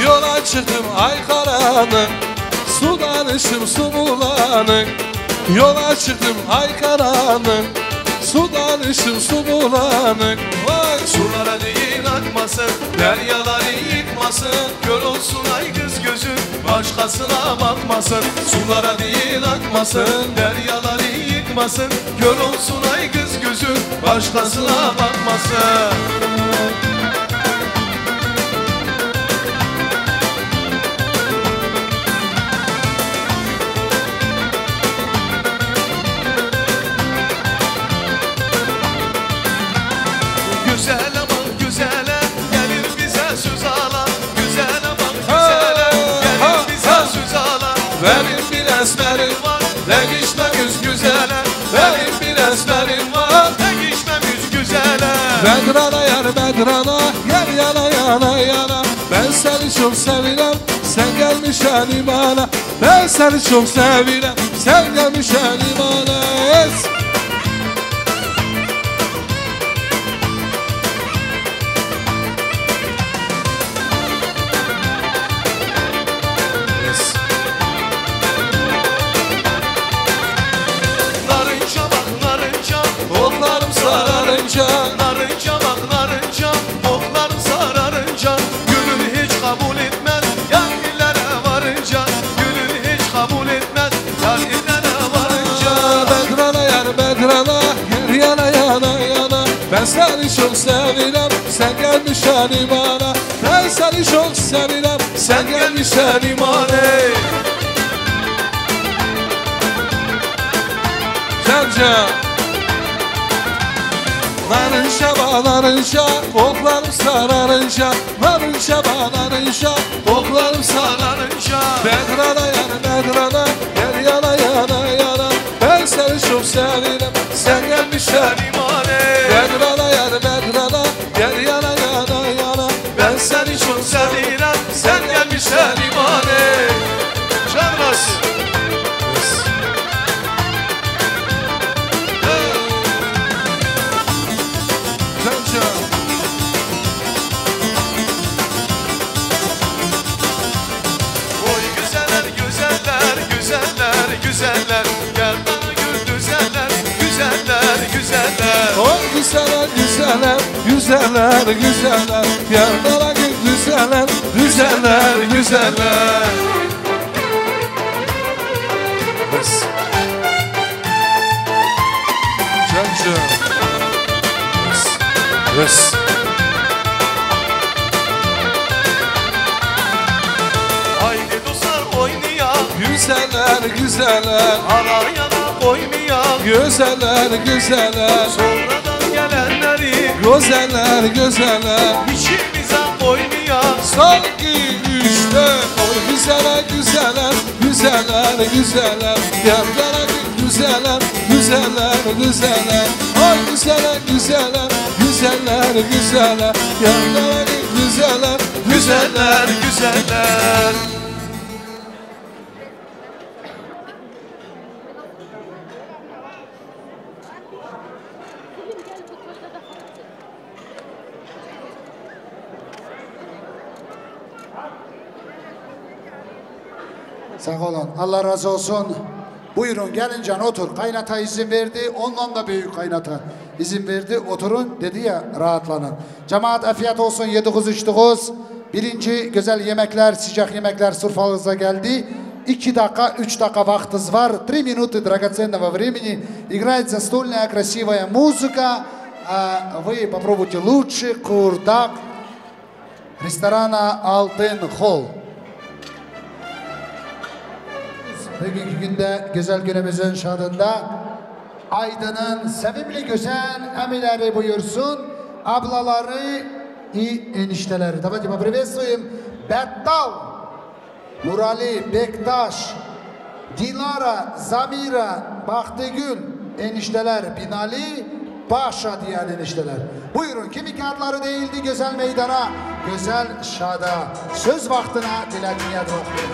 Yola çıktım ay karanlık, sudan içtim su bulanık. Yola çıktım ay karanlık, sudan içtim su bulanık. Vay sulara değil akmasın, deryaları yıkmasın. Yorulsun ay kız gözün, başkasına bakmasın. Sulara değil akmasın, deryaları yıkmasın. Yorulsun ay kız gözün, başkasına bakmasın. Güzele bak güzele, gelir bize söz ala. Güzele bak güzele, gelir bize söz ala. Benim bir esmerim var, değişmemiz güzele. Benim bir esmerim var, değişmemiz güzele. Bedrana yar bedrana, gel yana yana yana. Ben seni çok sevirem, sen gelmişen imana. Ben seni çok sevirem, sen gelmişen imana. Oklarım sararınca, narınca bak narınca, oklarım sararınca, gönül hiç kabul etmez, yar illere varınca, gönül hiç kabul etmez, yar illere varınca. Bedrana yar bedrana, gel yana yana yana. Ben seni çok sevirem, sen gelmişen imana. Ben seni çok sevirem, sen gelmişen imana. Cemca. Narınca bağlarınca, oklarım sararınca. Narınca bağlarınca, oklarım sararınca. Bedrana yana bedrana, gel yana yana yana. Ben seni çok sevirim, sen gelmişen imane. Bedrana yana bedrana, gel yana yana yana. Ben seni çok sevirim, sen gelmişen imane. Canmaz. Oy güzeller güzeller güzeller güzeller, gel bana gül güzeller güzeller güzeller. Oy güzeller güzeller güzeller güzeller, gel bana gül güzeller. güzeller, güzeller, güzeller. Bes. Cancı. Bes. Bes. Haydi dostlar oynayalım. Güzeller, güzeller. Araya da koymayalım. Güzeller, güzeller. Sonradan gelenleri Güzeller, güzeller. içimize koymayalım. Sanki işte o güzeller, güzeller, güzeller, güzeller. Yerlere güzeller, güzeller, güzeller. Ay güzeller, güzeller, güzeller, güzeller. Yerlere güzeller, Güzeller, güzeller. Sağ olun. Allah razı olsun. Buyurun gelin can otur. Kaynata izin verdi. Ondan da büyük kaynata izin verdi. Oturun dedi ya rahatlanın. Cemaat afiyet olsun 7-9-3-9. Birinci güzel yemekler, sıcak yemekler sofranıza geldi. 2 dakika, 3 dakika vaktiniz var. 3 минуты драгоценного времени. Играет застольная красивая музыка. Вы попробуйте лучше курдак restorana Altın Hol. Bugünkü günde güzel günümüzün şadında Aydın'ın sevimli güzel emileri buyursun. Ablaları и enişteleri. Давайте поприветствуем Bettal, Murali, Bektaş, Dilara, Zamira, Baktigül enişteler, Binali, Paşa diyen enişteler. Buyurun kimi kağıtları değildi güzel meydana, güzel şada. Söz vaktine dilediğine dokuyun.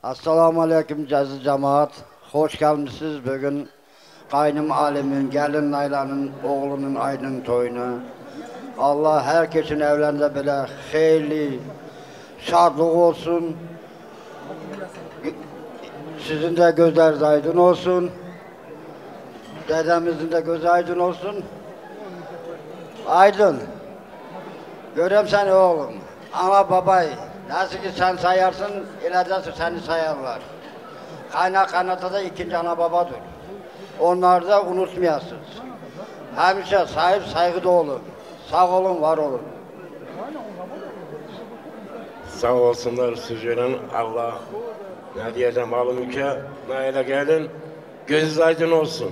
Assalamu alaikum cəziz cemaat. Hoş gelmişsiniz bugün qaynım Alimin, gelin Laylanın, oğlunun Aydın toyunu. Allah herkesin evlerinde belə xeyirli, şadlıq olsun. Sizin de gözleriniz aydın olsun. Dedemizin de gözü aydın olsun. Aydın, görem seni oğlum, ana babay. Nasıl ki sen sayarsın, ileride seni sayarlar. Kaynak kaynata da ikinci ana babadır. Onları da unutmayasınız. Hemşe sahip saygıda olun. Sağ olun, var olun. Sağ olsunlar sizlerin Allah. Ne diyeceğim alım-ülke, naile gelin, gözünüz aydın olsun.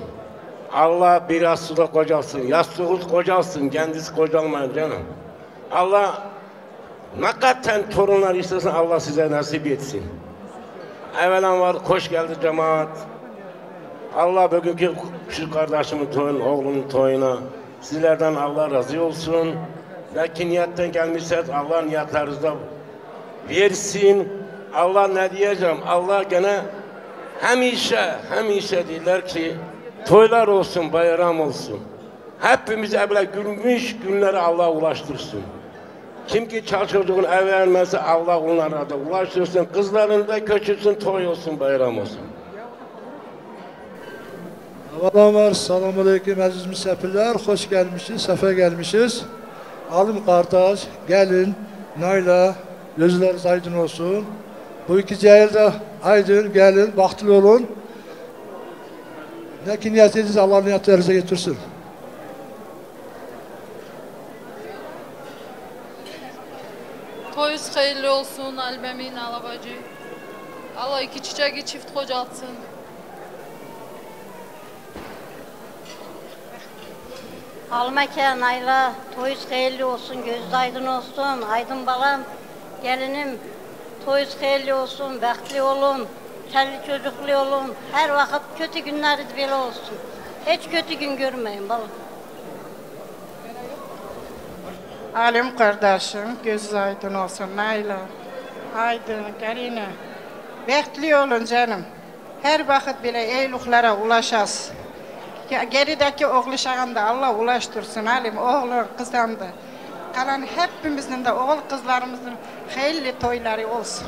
Allah bir yastıkta kocalsın, yastığınız kocalsın, kendisi kocalmayın canım. Allah hakikaten torunlar istesin, Allah size nasip etsin. Evvelen var, hoş geldi cemaat. Allah bugünkü şu kardeşimin toyun, oğlumun toyuna, sizlerden Allah razı olsun. Belki niyetten gelmişseniz Allah niyetlerinize versin. Allah ne diyeceğim, Allah gene hemişe diyorlar ki toylar olsun, bayram olsun. Hepimize böyle gülmüş günleri Allah ulaştırsın. Kim ki çocuğun evlenmesi Allah onlara da ulaştırsın. Kızların da köçürsün, toy olsun, bayram olsun. Avalar, selamun aleyküm aziz misafirler, hoş gelmişiz, sefa gelmişiz. Alım kardeş, gelin, Nayla, gözleriniz aydın olsun. Bu iki cahil de aydın, gelin, bahtlı olun. Ne ki niyet ediniz, Allah niyetlerinize getirsin. Toyuz hayırlı olsun Albemin alabacı. Allah iki çiçeği çift kocaltsın. Almake Nayla, toyuz hayırlı olsun, gözü aydın olsun, aydın balam, gelinim, toyuz hayırlı olsun, bəxtli olun, kelli çocuklu olun, her vakit kötü günleriniz böyle olsun. Hiç kötü gün görmeyin balam. Alim kardeşim, gözü aydın olsun Nayla, aydın, geline, bəxtli olun canım. Her vakit bile eyluqlara ulaşasın. Gerideki oğlu şağında Allah ulaştırsın Alim, oğlu kızandı. Kalan hepimizin de oğul kızlarımızın hayırlı toyları olsun.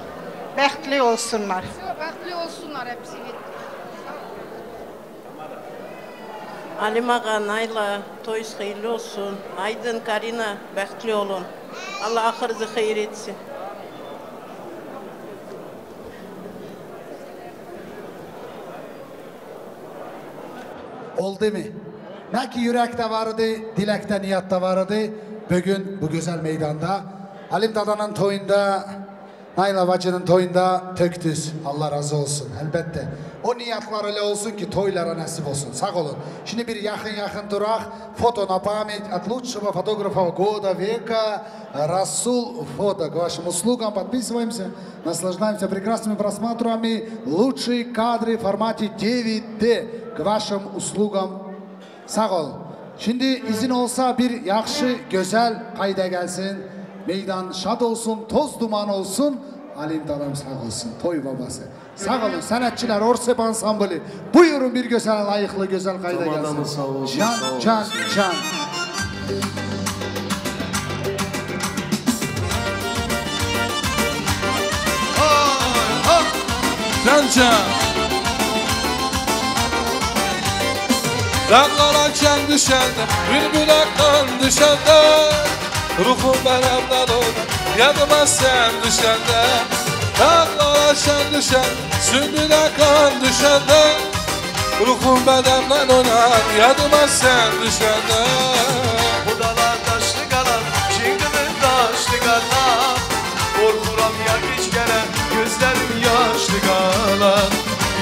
Bəxtli olsunlar. Bəxtli olsunlar hepsini. Alim Ağa, Nayla, toyuz hayırlı olsun. Aydın, Karina, bəxtli olun. Allah ahırınızı xeyir etsin. Oldu mu? Ne ki yürekte vardı, dilekte, niyatta vardı. Bugün bu güzel meydanda, Halim Dada'nın toyunda, Nayla bacının toyunda töktüz. Allah razı olsun elbette. O niyatlar öyle olsun ki toylara nasip olsun. Sağ olun. Şimdi bir yakın durak. Foto на память от лучшего фотографа года века Расул Фото. К вашим услугам подписываемся. Наслаждаемся прекрасными просмотрами. Лучшие кадры в формате 9D. К вашим услугам. Sağ ol. Şimdi izin olsa bir yakşı güzel kayda gelsin. Meydan şad olsun, toz duman olsun. Halim Dadam sağ olsun, toy babası. Sağ olun sanatçılar, Orsep ansamblı. Buyurun bir güzel, layıklı, güzel kayda gelsin. Sağ olsun, can, sağ olsun. can. Can. Dağlara can düşende, bülbüle kan düşende, ruhum benemden oynar, yanıma sen düşende. Dağlara can düşen, sümbüle kan düşende, ruhum benemden oynar, yanıma sen düşende. Budalar taşlı kalan, şingilin taşlı kalan, korkuram ya geç gelen, gözlerim yaşlı kalan.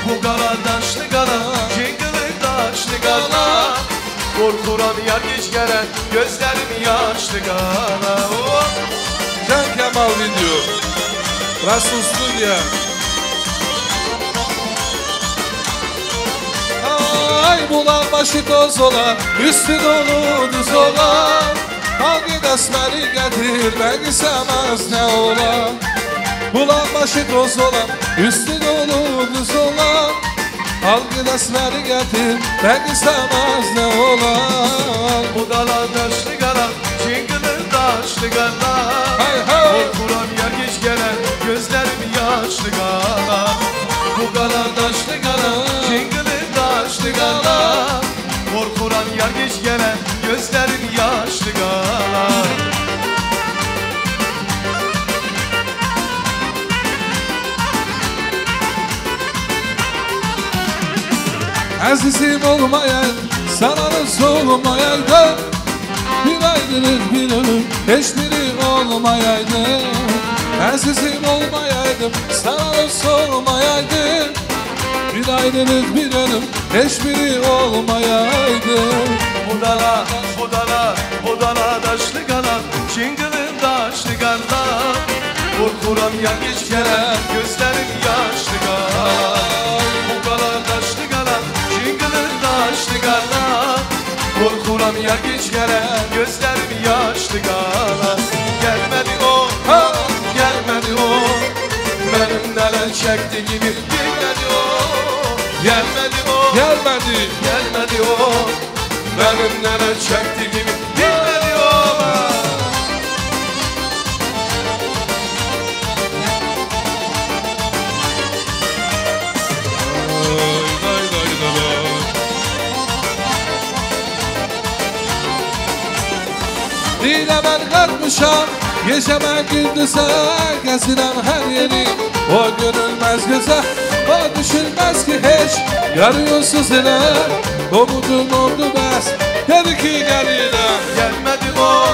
Bu kalan taşlı kalan, şingilin taşlı kalan, korkuram ya geç gelen, gözlerim yaşlı kalan. Can Kemal video, Rasul Stüdyo. Ay bulan başı toz olan, üstü dolu düz olan, hangi desmeni getir, ben istemez ne olan. Bulan başı toz olan, üstü dolu düz olan, hangi desmeni getir, ben istemez ne olan. Budalar taşlı kalan, şingilin taşlı kalan, korkuram ya geç gelen, gözlerim yaşlı kalan. Bu kalan taşlı kalan, şingilin taşlı kalan, korkuram ya geç gelen, gözlerim yaşlı kalan. Azizim olmayan, sananız olmayaydı, bir aydınız bir ölüm, hiçbiri olmayaydı. Azizim olmayaydım, sananız olmayaydı, bir aydınız bir ölüm, hiçbiri olmayaydı. Budala taşlı kalan, şingilin taşlı kalan, korkuram ya geç gelen, gözlerim yaşlı kalan. Budala taşlı kalan, şingilin taşlı kalan, korkuram ya geç gelen, gözlerim yaşlı kalan. Gelmedi o, gelmedi o, benim neler çekti gibi bilmedi o. Gelmedi o, gelmedi o, benim neler çekti gibi bilmedi o. Dile ben kalkmışam, geçemem gündüze, gezirem her yeri. O görülmez göze, o düşünmez ki hiç, yarıyorsuz ile. Umudum oldu bes, dedi ki gelirem. Gelmedi o,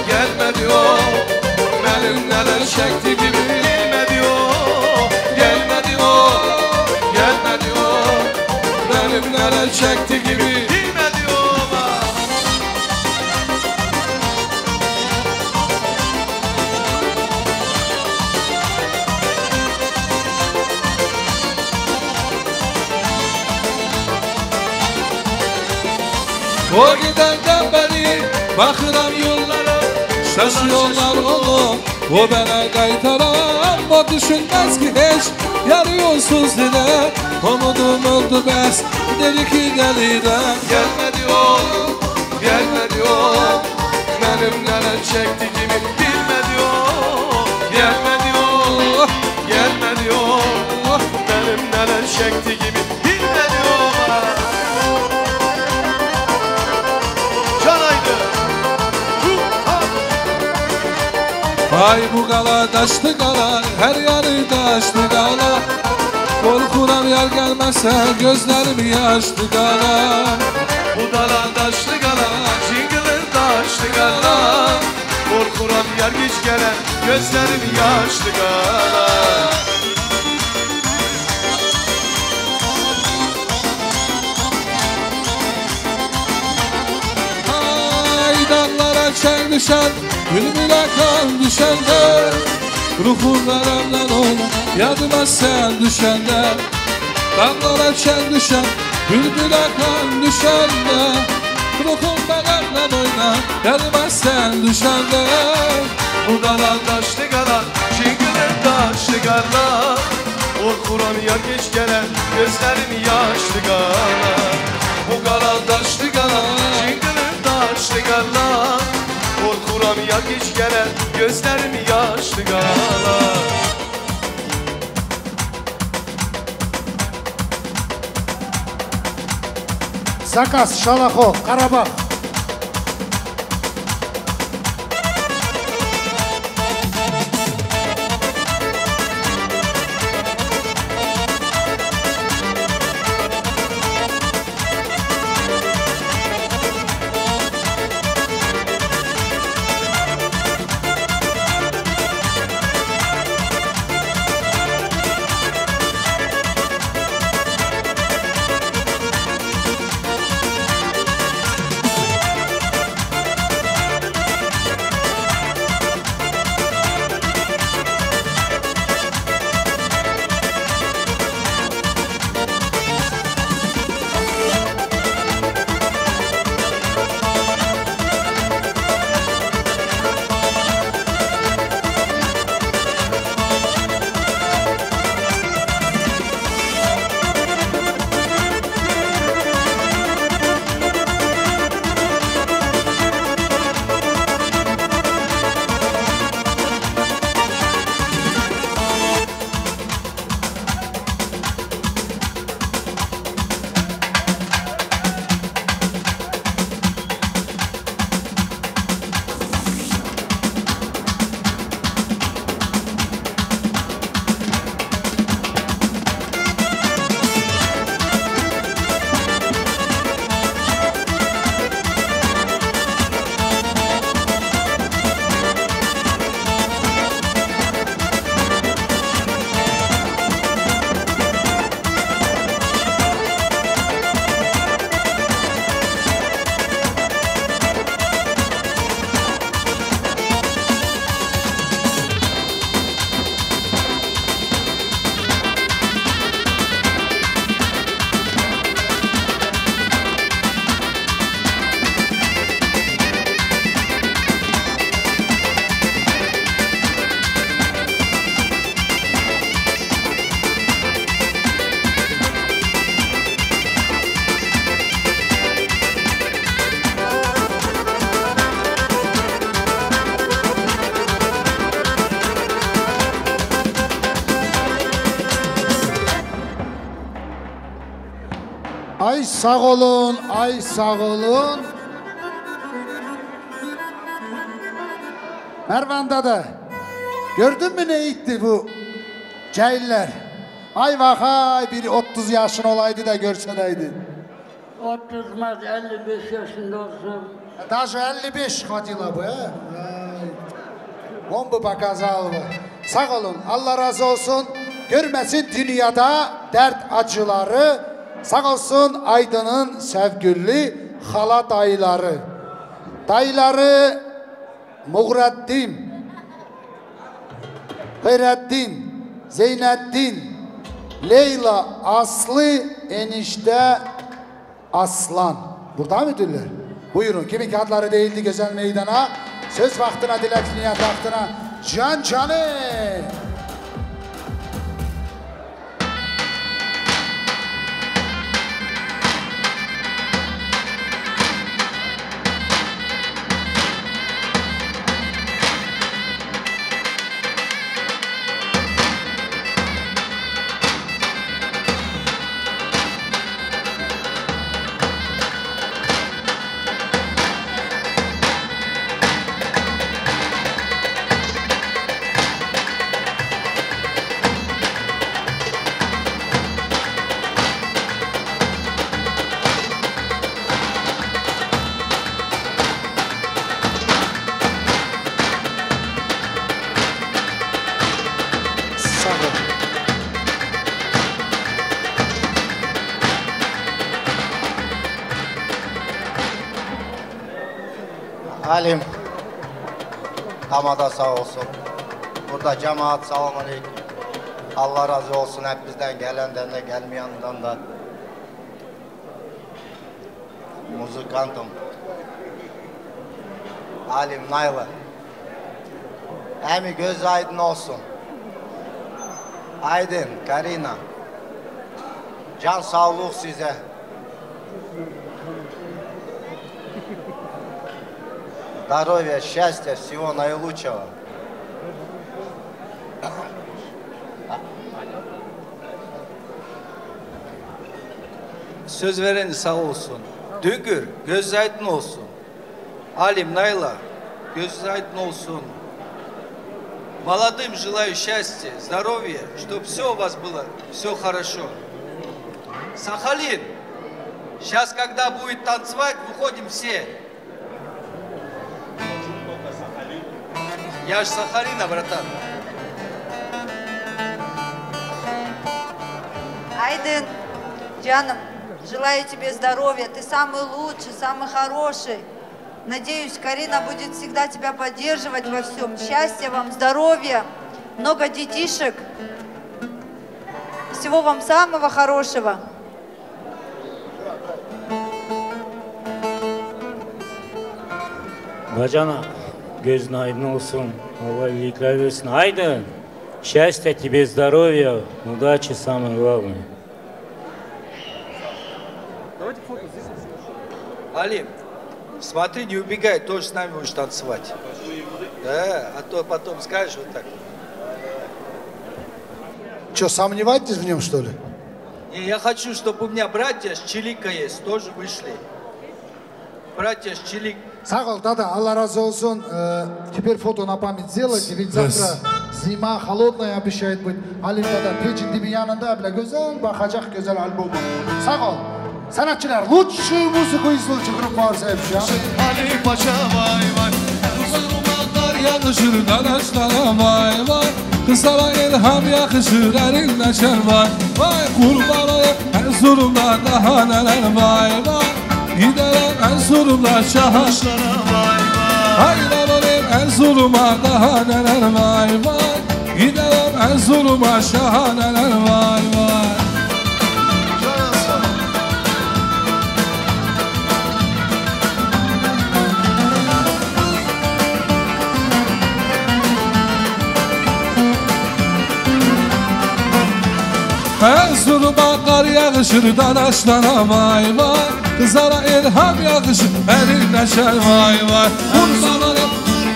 gelmedi o, benim neler çekti gibi bilmedi o. Gelmedi o, gelmedi o, benim neler çekti gibi bilmedi o. O gidenden beri bakıram yollara, şaşıyorlar oğlum, o bana kaytaram. O düşünmez ki hiç, yarıyorsuz dile. Umudum oldu bes, dedi ki gelirem. Gelmedi o, gelmedi o, benim neler çekti gibi bilmedi o. Gelmedi o, gelmedi o, benim neler çekti gibi bilmedi o. Vay bu qala daşlı qala, hər yanı daşlı qala. Qorxuram yar gəlməsə, gözlərim yaşlı qala. Bu qala daşlı qala, cingilin daşlı qala. Qorxuram yar geç gələn, gözlərim yaşlı qala. Dağlara çən düşən, bülbülə qan düşəndə. Ruhum vərəmdən oyna, yadıma sən düşəndə. Dağlara çən düşən, bülbülə qan düşəndə. Ruhum vərəmdən oyna, yadıma sən düşəndə. Bu qala daşlı qala, çingilin daşlı qala. Qorxuram yar geç gələn, gözlərim yaşlı qala. Bu qala daşlı qala, çingilin daşlı qala. Qorxuram yar geç gələn, gözlərim yaşlı qala. Zakaz, Şalaxov, Qarabağ. Ay sağ olun, ay sağ olun. Mervan'da da gördün mü ne itti bu cahiller? Ay vakay biri 30 yaşın olaydı da görseydin. 30'maz 55 yaşında olsun. Даже 55 hadiyle bu he. Bomba bakazal bu. Sağ olun, Allah razı olsun. Görmesin dünyada dert acıları. Sağ olsun Aydın'ın sevgili hala dayıları. Dayıları Muğreddin, Hayreddin, Zeynettin, Leyla, Aslı, enişte Aslan. Burada müdürler? Buyurun. Kimin adları değildi güzel meydana. Söz vaktine, dilek niyet vaktine. Can canı. Halim. Damada sağ olsun. Burada cemaat selamünaleyküm. Allah razı olsun hepimizden, gelenden de gelmeyenden de. Muzikantım. Halim, Nayla. Emi göz aydın olsun. Aydın, Karina. Can sağlık size. Здоровья, счастья, всего наилучшего. Söz vereni sağ olsun. Düngür, göz aydın olsun. Halim, Nayla, göz aydın olsun. Молодым желаю счастья, здоровья, чтобы все у вас было, все хорошо. Сахалин, сейчас, когда будет танцевать, выходим все. Я ж Сахалина, братан. Айдын, Жаном, желаю тебе здоровья. Ты самый лучший, самый хороший. Надеюсь, Карина будет всегда тебя поддерживать во всем. Счастья вам, здоровья, много детишек. Всего вам самого хорошего. Бажана, gözün aydın olsun. Allah iyilikler versin. Aydın, счастья тебе, здоровья, удачи, самое главное. Алим, смотри, не убегай, тоже с нами будешь танцевать. Да, а то потом скажешь вот так. Что, сомневаетесь в нем, что ли? Не, я хочу, чтобы у меня братья с Чилика есть, тоже вышли. Братья с Чилик. Sağ ol dada, Allah разу olsun. Теперь фото на память сделайте, ведь завтра зима, холодная обещает быть. Halim dada, peçin dibi yanında bile güzel bakacak güzel albüm. Sağ ol. Sanatçılar, лучшую музыку излучи группа Arsaevşa. Ali Paşa vay vay. Kızılmaklar yakışır dadaşlara vay vay. Kızlara ilham yakışır erin neşer vay. Vay kurban olayım Erzurum'da daha neler vay vay. Gidelim Erzurum'da şahaşlara vay vay. Hayran olayım Erzurum'a daha neler vay vay. Gidelim Erzurum'a şahaneler vay vay. Erzurum'a kar yakışır dadaşlara vay vay. Kızlara ilham yakışır erin neşer vay vay. Kurbanlara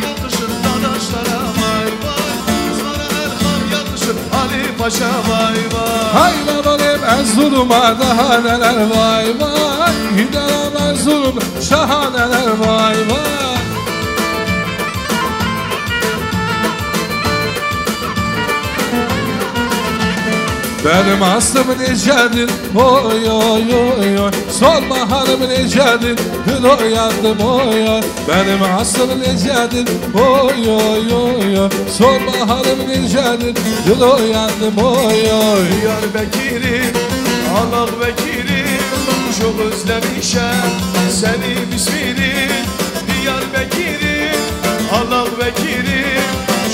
yakışır dadaşlara vay vay. Kızlara ilham yakışır Ali Paşa vay vay. Hayran olayım Erzurum'a daha neler vay vay. Gidelim Erzurum'a şahaneler vay vay. Benim aslım nicedir, oy oy oy oy. Sorma hanım nicedir, gün uyandım oy oy. Benim aslım nicedir, oy oy oy oy. Sorma hanım nicedir, gün uyandım oy oy. Diyarbakır'ım, Allah vekilim, çok özlemişim seni bismirim. Diyarbakır'ım, Allah vekilim,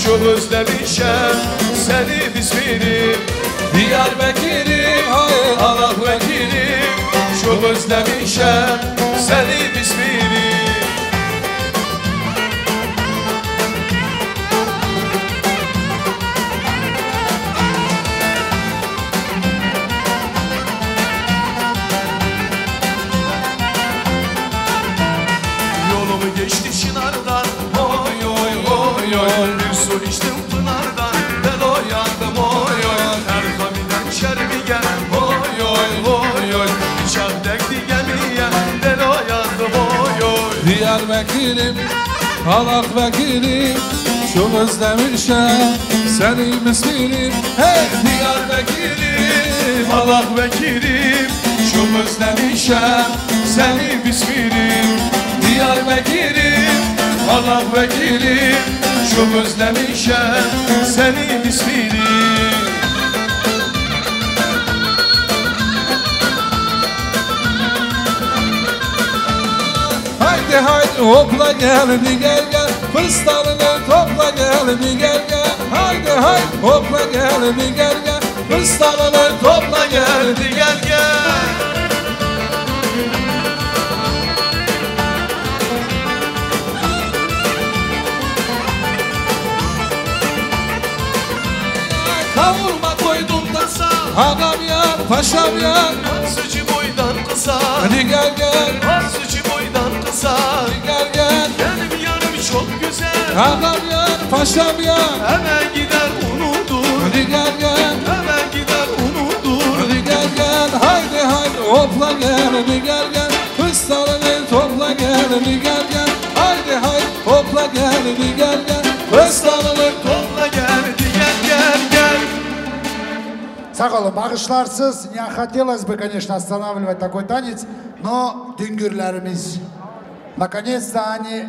çok özlemişim seni bismirim. Diyarbakır'ım, Allah vekilim, çok özlemişim seni bismirim. Yolumu geçti Çınar'dan, oy oy oy oy. Bir su içtim Pınar'dan, ben uyandım oy oy. Erkamiden şerbiye, oy oy oy oy. Bıçak dekti gemiye, ben uyandım oy oy. Diyarbakır'ım, Allah vekilim, çok özlemişim seni mislinim. Hey Diyarbakır'ım, Allah vekilim, çok özlemişim seni bismirim. Diyarbakır'ım, Allah vekilim, çok özlemişim seni bismirim. haydi haydi hopla geldi gel gel. Fıstığını topla geldi gel gel. Haydi haydi hopla geldi gel gel. Fıstığını topla geldi gel gel. Kavurma koydum tasa. Ağam yar, paşam yar. Sücü boydan kısa. Hadi gel gel. Sücü boydan kısa. Hadi gel gel. Benim yanım çok güzel. Ağam yar, paşam yar. Hemen gider unutur. Hadi gel gel. Hemen gider unutur. Hadi gel gel. Haydi haydi hopla gel. Hadi gel gel. Fıstığını topla gel. Hadi gel gel. Haydi haydi hopla gel. Hadi gel gel. Fıstığını topla gel. Hadi gel gel gel. Сакалом, багышларсыз, не хотелось бы, конечно, останавливать такой танец, но дюнгюрлерimiz, наконец-то они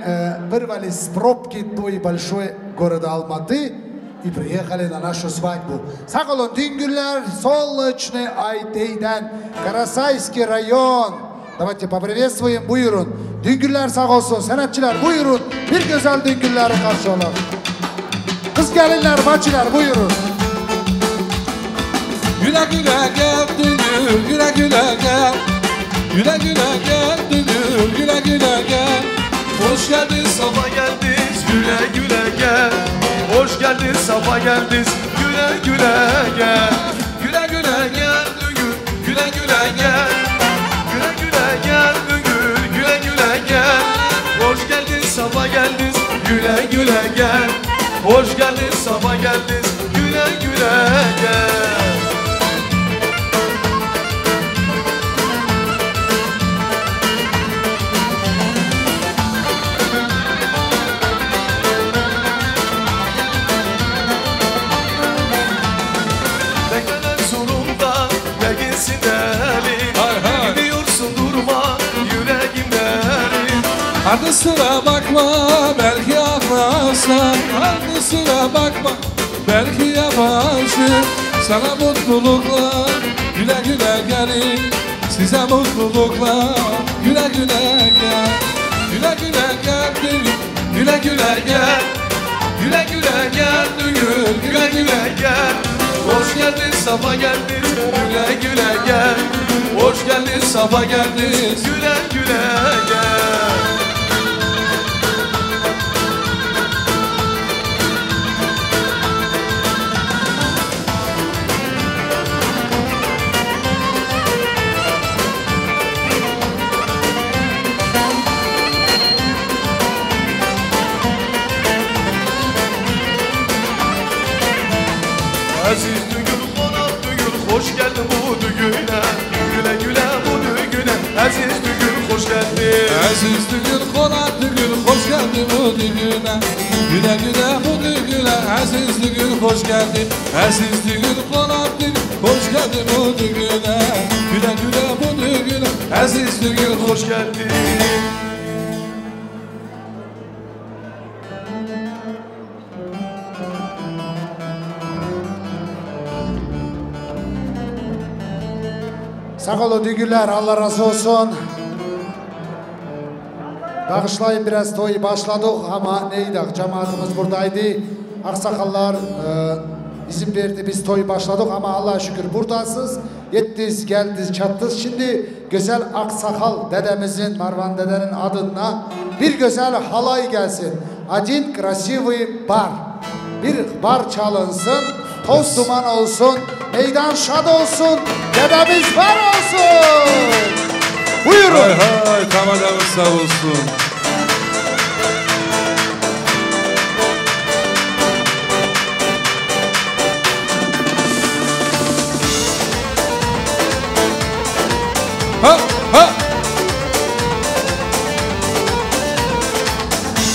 вырвались с пробки той большой города Алматы и приехали на нашу свадьбу. Сакалом, дюнгюрлер, Солнечный Айтейден, Карасайский rayон. Давайте поприветствуем, buyurun. Düngürler sağ olsun, sanatçılar buyurun. Bir güzel düngürleri karşı olun. Kız gelinler, bacılar buyurun. Güle güle gel düngür, güle güle gel. Güle güle gel düngür, güle güle gel. Hoş geldin, safa geldiniz, güle güle gel. Hoş geldin, safa geldiniz, güle güle gel. Güle güle gel düngür, güle güle gel. Güle güle gel düngür, güle güle gel. Hoş geldin, safa geldiniz, güle güle gel. Hoş geldin, safa geldiniz, güle güle gel. Ardı sıra bakma belki ağlarsan. Ardı sıra bakma belki yabancı. Sana mutluluklar güle güle gelin. Size mutluluklar güle güle gel. Güle güle gel düğün, güle güle gel. Güle güle gel düğün, güle güle gel. Hoş geldin, safa geldin, güle güle gel. Hoş geldin, safa geldin, güle güle gel. Aziz düğün, konak düğün, hoş geldin bu düğüne. Güle güle bu düğüne, aziz düğün, hoş geldin. Aziz düğün, konak düğün, hoş geldin bu düğüne. Güle güle bu düğüne, aziz düğün, hoş geldin. Aziz düğün, konak düğün, hoş geldin bu düğüne. Güle güle bu düğüne, aziz düğün, hoş geldin. Sağ olun düğünler, Allah razı olsun. Bağışlayın, biraz toyu başladık ama neydi, cemaatimiz buradaydı. Aksakallar izin verdi, biz toyu başladık ama Allah'a şükür buradasınız. Yettiniz, geldiniz, çattınız. Şimdi güzel Aksakal dedemizin, Marvan dedenin adına bir güzel halay gelsin. Один красивый бар. Bir bar çalınsın, toz duman olsun, meydan şad olsun, dedemiz var olsun. Buyurun. Hay hay, kameramız sağ olsun. Ha ha.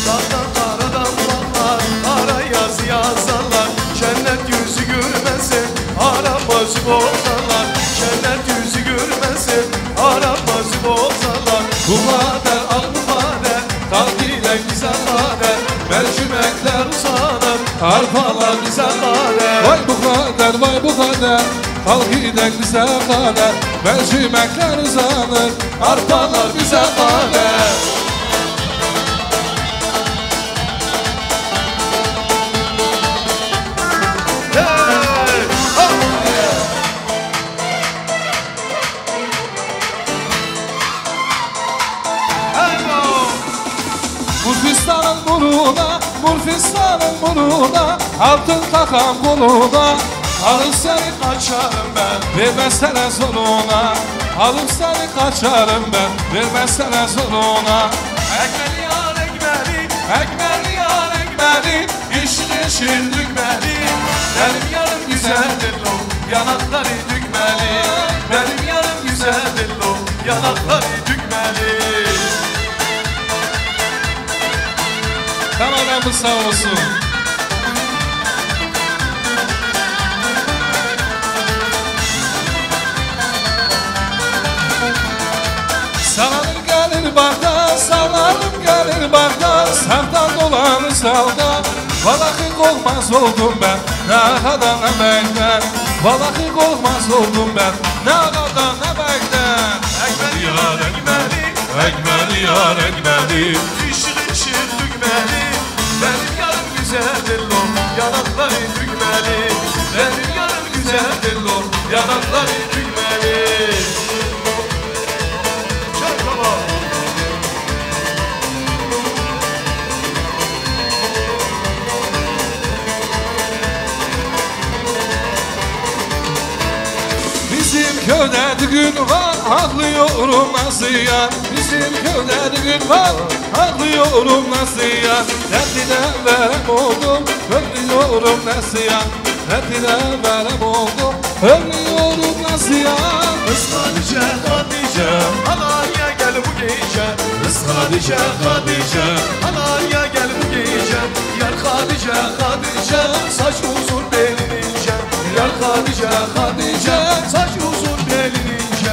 Dağdan karadan bakar, ara yaz yazarlar. Cennet yüzü görmesin, aramaz bozarlar. Cennet yüzü görmesin, aramaz bozarlar. Bu kader al bu kader, takdire güzel kader. Mercimekler uzanır, arpalar güzel kader. Vay bu kader, vay bu kader, kalk gidek bize kader. Mercimekler uzanır, arpalar güzel kader. sarın burnuna, altın takan koluna. Alıp seni kaçarım ben, vermezsene sonuna. Alıp seni kaçarım ben, vermezsene sonuna. Ekmeli yar ekmeli, Ekmeli yar ekmeli, yeşil yeşil dükmeli. Benim yarım güzeldir lo, yanakları dükmeli. Benim yarım güzeldir lo, yanakları dükmeli. Kanadamız sağ olsun. Sallanır gelir barda, sallanır gelir barda. Saftan dolanır salda. Vallahi korkmaz oldum ben, ne kadar ne bekler. Vallahi korkmaz oldum ben, ne kadar ne bekler. Ekmeli yar ekmeli, Ekmeli yar ekmeli, yeşil yeşil dükmeli. Benim yarım güzeldir lo, yanakları dükmeli. Benim yarım güzeldir lo, yanakları dükmeli. Çok baba. bizim köyde düğün var, ağlıyorum nasıl yar. Bizim köyde düğün var, ağlıyorum nasıl yar. Derdine verem oldum, ölüyorum nasıl yar. Derdine verem oldum, ölüyorum nasıl yar. Kız Hatice, Hatice, Alanya gel bu gece. Kız Hatice, Hatice, Alanya gel bu gece. Yar Hatice, Hatice, saç uzun belin ince. Yar Hatice, Hatice, saç uzun belin ince.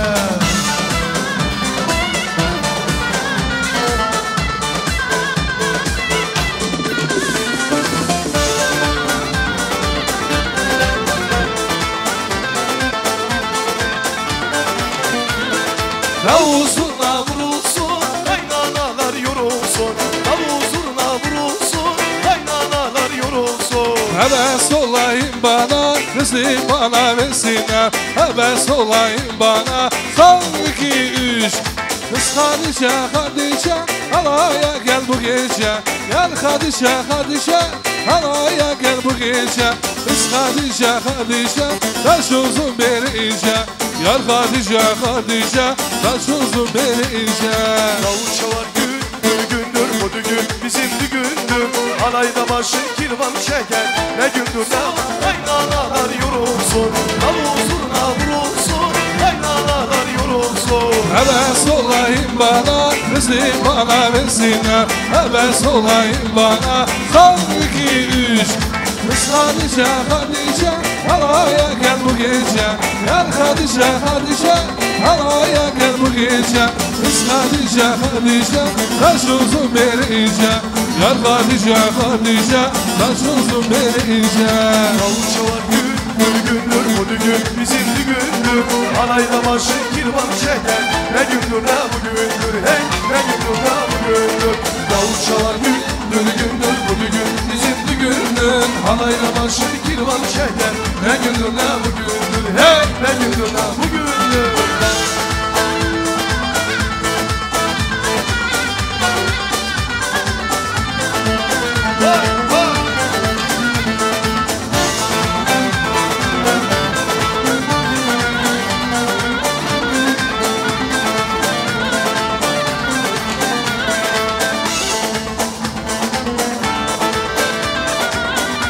Davuzuna Vurulsun, kaynanalar yorulsun. Davuzuna vurulsun, kaynanalar yorulsun. Heves olayım bana, kızı bana versinler. Heves olayım bana, son 2-3. Kız Hatice, Hatice, halaya gel bu gece. Gel Hatice, Hatice, halaya gel bu gece. Kız Hatice, Hatice, taş uzun beni ince. Yar Hatice, Hatice, taş uzun beni ince. Davul çalar gündür, bu düğün bizim düğündür. Alayda başı kirvan çeker, ne gündür ne kaynanalar yorulsun. Davul zurna vurulsun, kaynanalar yorulsun. Heves olayım bana, kızı bana versinler. Heves olayım bana, son 2-3. Kız Hatice, Hatice, halaya gel bu gece. Gel Hatice, Hatice, halaya gel bu gece. Kız Hatice, Hatice, taş uzun beni ince. Gel Hatice, Hatice, taş uzun beni ince. Davul çalar gündür, bu düğün bizim düğündür. Alayda başı kirvan çeker, ne gündür ne bugündür. Hey, ne gündür ne bugündür. Davul çalar gündür, bu düğün bizim düğündür. Alayda başı kirvan çeker, ne gündür ne bugündür. Hey, ne gündür ne bugündür.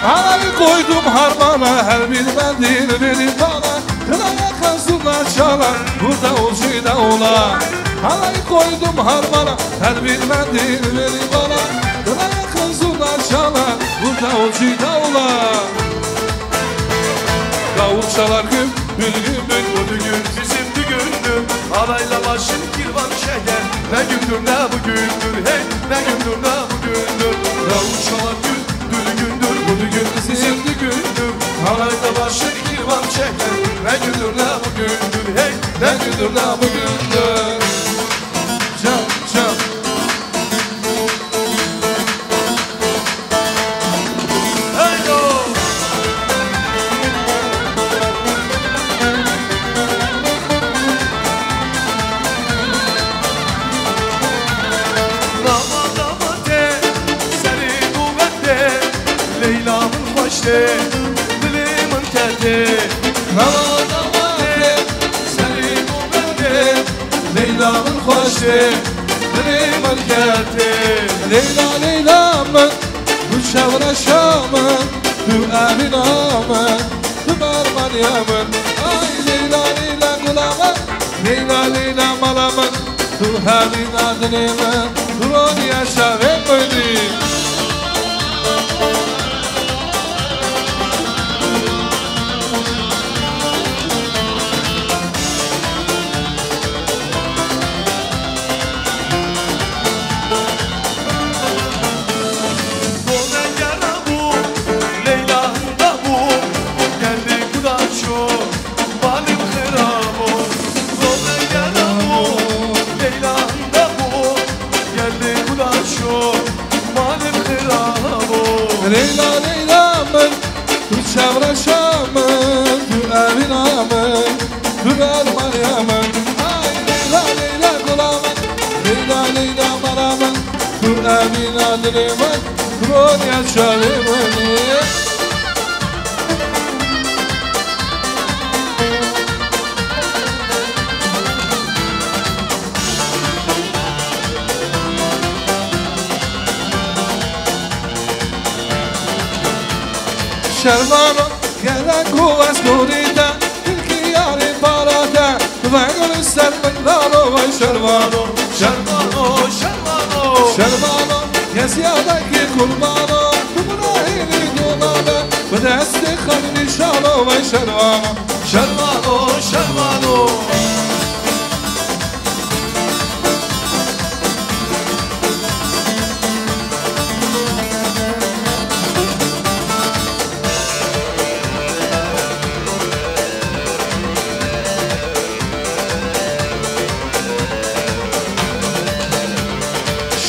Halayı koydum harmana, her bir mendil verin bana. Kınaya kazılar çalar, burada olcu da ola. Halayı koydum harmana, her bir mendil verin bana. Kınaya kazılar çalar, burada olcu da ola. Davul çalar güm, gül güm gül. Bu düğün bizim düğündür. Alayla başın kirvan çeker, ne gündür ne bugündür. Hey, ne gündür ne bugündür. Davul çalar gündür, bu düğün bizim düğündür. Alayla başın kirvan çeker, ne gündür ne bugündür. Hey, ne gündür ne bugündür. Can, can. Leyla'mın hoşte dilimin terdi Kavanamate senin o bende Leyla'mın hoşte dilimin terdi Leyla Leyla'mın bu çavraşamın tu eminamın tu Meryem'in Ay Leyla Leyla gulamın Leyla Leyla malamın tu hemin adlimin tu on yaşarım beni Leyla Leyla'mın tu çavraşamın tu eminamın tu Meryem'in Ay Leyla Leyla gulamın Leyla Leyla malamın tu emin adlimin tu on yaşarım beni Şervano gelen kuvvet gurita Tilki yari parata Ve sen mendaro ve şervano Şervano, şervano Şervano Yazıyadaki kurbano Kumrahini dolana Ve desti khan nişano ve şervano Şervano, şervano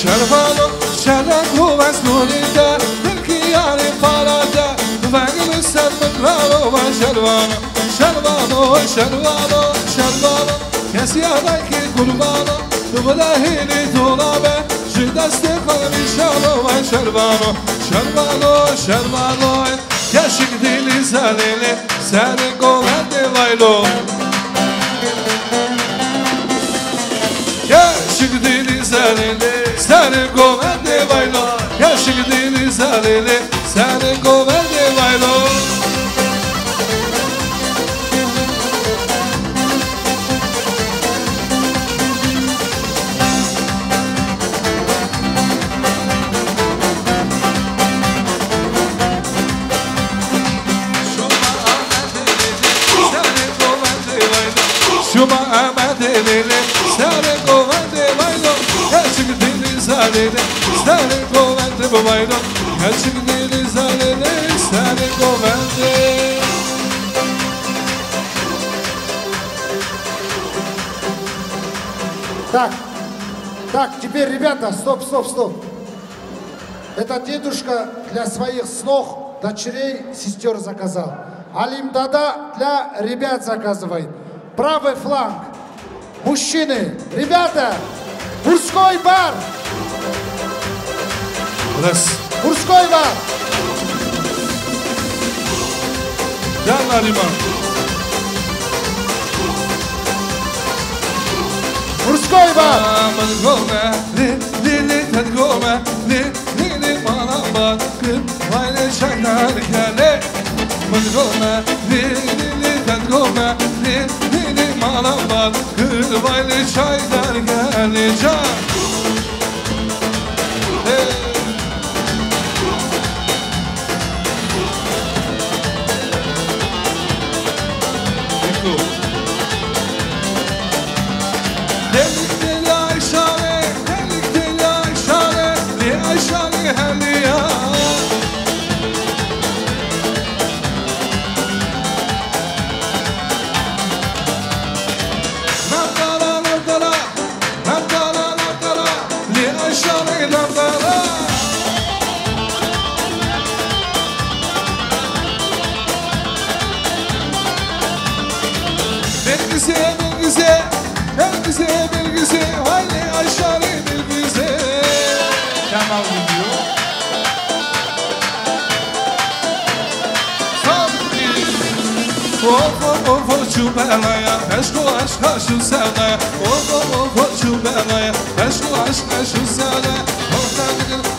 Şervano, şerden kuvvet nurida Tilki yari parada Ve sen mendaro ve şervano Şervano, şervano, şervano Yazıyadaki kurbano Kumrahini dolana Ve desti khan nişano ve şervano Şervano, şervano Yaşık dili zalili Seni kovende vaylo Yaşık dili zalili Seni kovende vaylo Yaşık dili zalili Seni kovende vaylo Şuma Ahmet elini Seni kovende vaylo Yaşık dili zalili Seni kovende vaylo Yaşık dili zalili Seni kovende Так, теперь, ребята, стоп. Это дедушка для своих снох, дочерей, сестер заказал. Алимдада для ребят заказывает. Правый фланг. Мужчины, ребята, мужской бар. Мужской бар. Gel Liman. Мужской бар. Gome, li tadgome, li malamba, kır vayne çaylar kale. Gome, li tadgome, li malamba, kır vayne çaylar kale. Of şu belaya, aşk o aşka şu sevdaya. Of şu belaya, aşk o aşka şu sevdaya.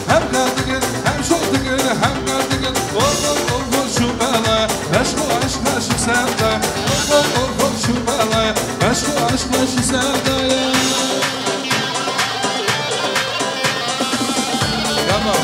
Hem kadigil, hem şodigil, hem kadigil. Of şu belaya, aşk o aşka şu sevdaya. Of şu belaya, aşk o aşka şu sevdaya. Tamam.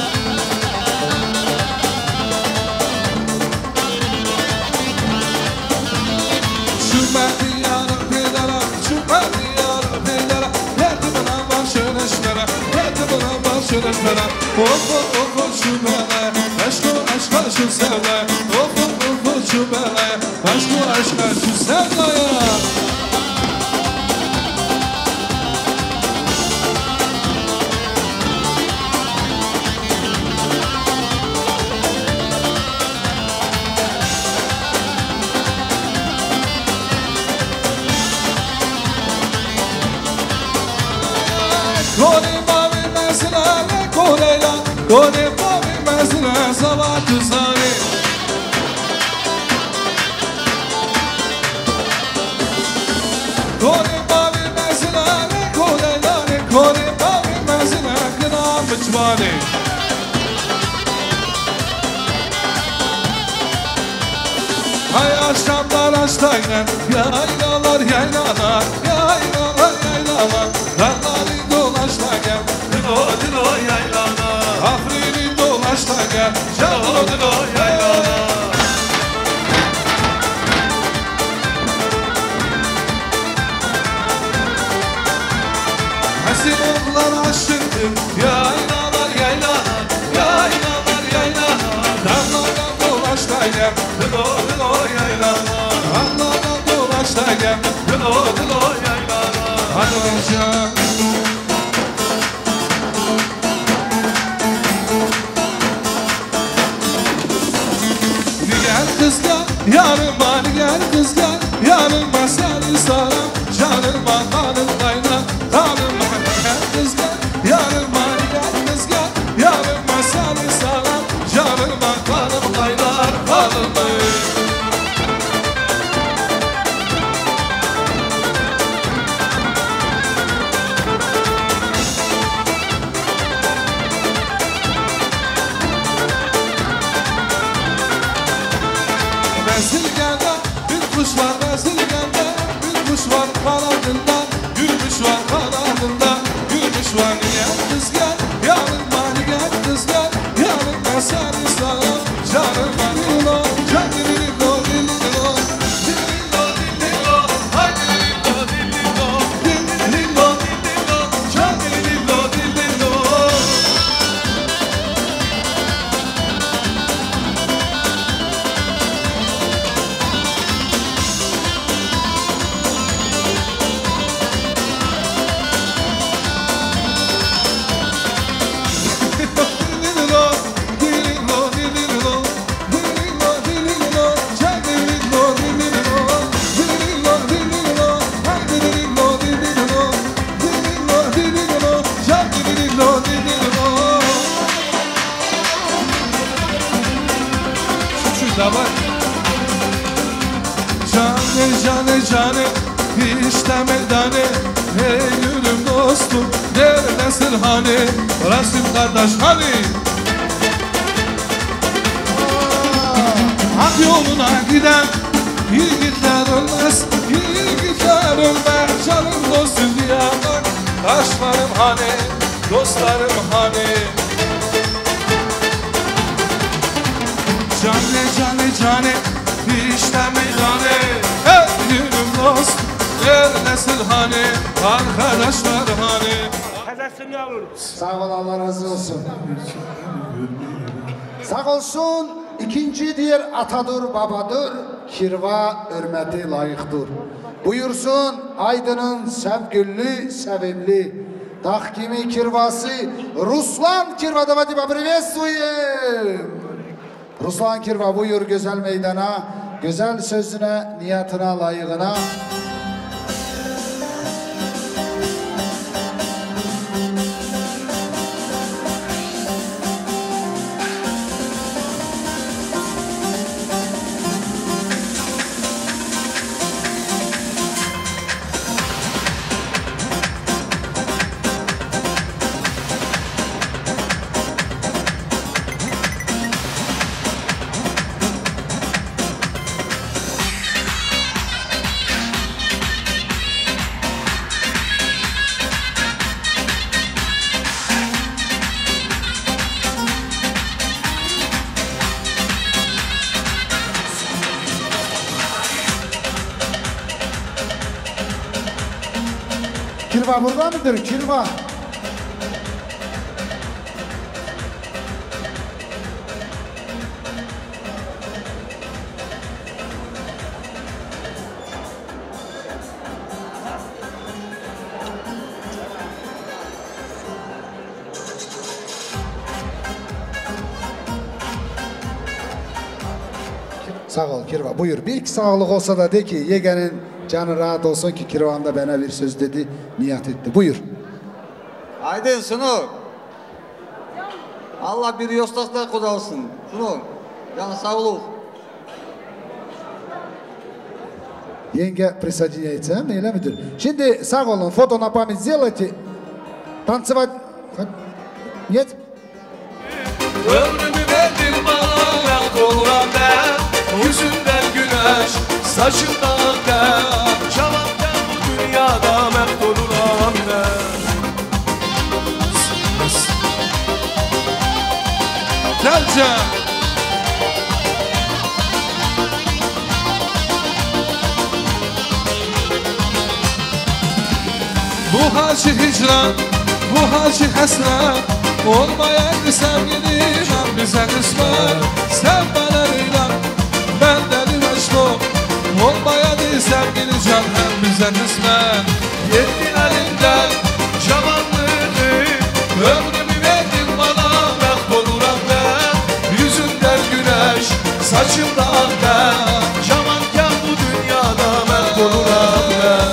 Of şu belaya, aşka şu sevdaya. Of şu belaya, aşka şu sevdaya. Kone mavi mesle savatı sari. Kone mavi mesle kone lani. Kone mavi mesle kına bıçmani. Hay akşamlar açtaylar, yaylalar yaylalar, yaylalar yaylalar. Dağları dolaşta gel, dilo yaylalar. Ahrini dolaşta gel, dilo yaylalar. Hasim oğullar aşırdır, yaylalar yaylalar, yaylalar yaylalar. Dağlara dolaşta gel, dilo yaylalar. Dağlara dolaşta gel, dilo yaylalar. Hadi hocam. Gel kız gel, yanıma gel kız gel. Yanıma seni saram, canıma kanım kaynar. Kanıma gel kız gel, yanıma gel kız gel. Yanıma seni saram, canıma kanım kaynar. Kanıma Bezirgende bir kuş var, bezirgende bir kuş var kanadında. Gülmüş var kanadında, gülmüş var. Gel kız gel, yanıma gel kız gel. Yanıma seni saram, canıma dilo. Canıma dilo, dilo, dilo. Haydi dilo, dilo, dilo, dilo. Canıma dilo, dilo. Cane cane işte meydane. Hey gülüm dostum neredesin hani? Rasim kardeş hani? Hak yoluna giden yiğitler ölmez, yiğitler ölmez. Canım dostum diyarlar, taşlarım hani, dostlarım hani? Cane cane cane işte meydane. Hey gülüm dost neredesin hani? Arkadaşlar hani? Kazasını alırım. Sağ ol, Allah razı olsun. Sağ olsun. İkinci diğer atadır babadır. Kirva hürmeti layıktır. Buyursun Aydın'ın sevgili sevimli tahkimi kirvası Ruslan Kirva, давайте поприветствуем. Ruslan Kirva buyur güzel meydana, güzel sözüne, niyetine, layığına. Kirva burada mıdır? Kirva. Sağ ol Kirva. Buyur. Bir iki sağlık olsa da de ki yegenin canı rahat olsun ki Kirvan da bana bir söz dedi, niyet etti. Buyur. Aydın Sunuk. Allah bir yostakta kod olsun. Sunuk. Yani sağlık. Yenge присоединяется, öyle midir? Şimdi sağ olun, foto на память сделайте. Танцевать... Нет? Ömrümü verdin bana mehd oluram ben. Yüzünden güneş, saçından ter. Çalarken bu dünyada mehd oluram ben. Gelce. Bu hacı hicran, bu hacı hasret olmayaydı sevgilim bize kısmet. Sevmeleriyle ben deli meşgul olmayaydı sevgili can hem bize kısmet. Yetti elinden cavanlığı, ömrümü verdin bana mehd oluram ben. Yüzünden güneş, saçımda akter. Cavanken bu dünyada mehd oluram ben.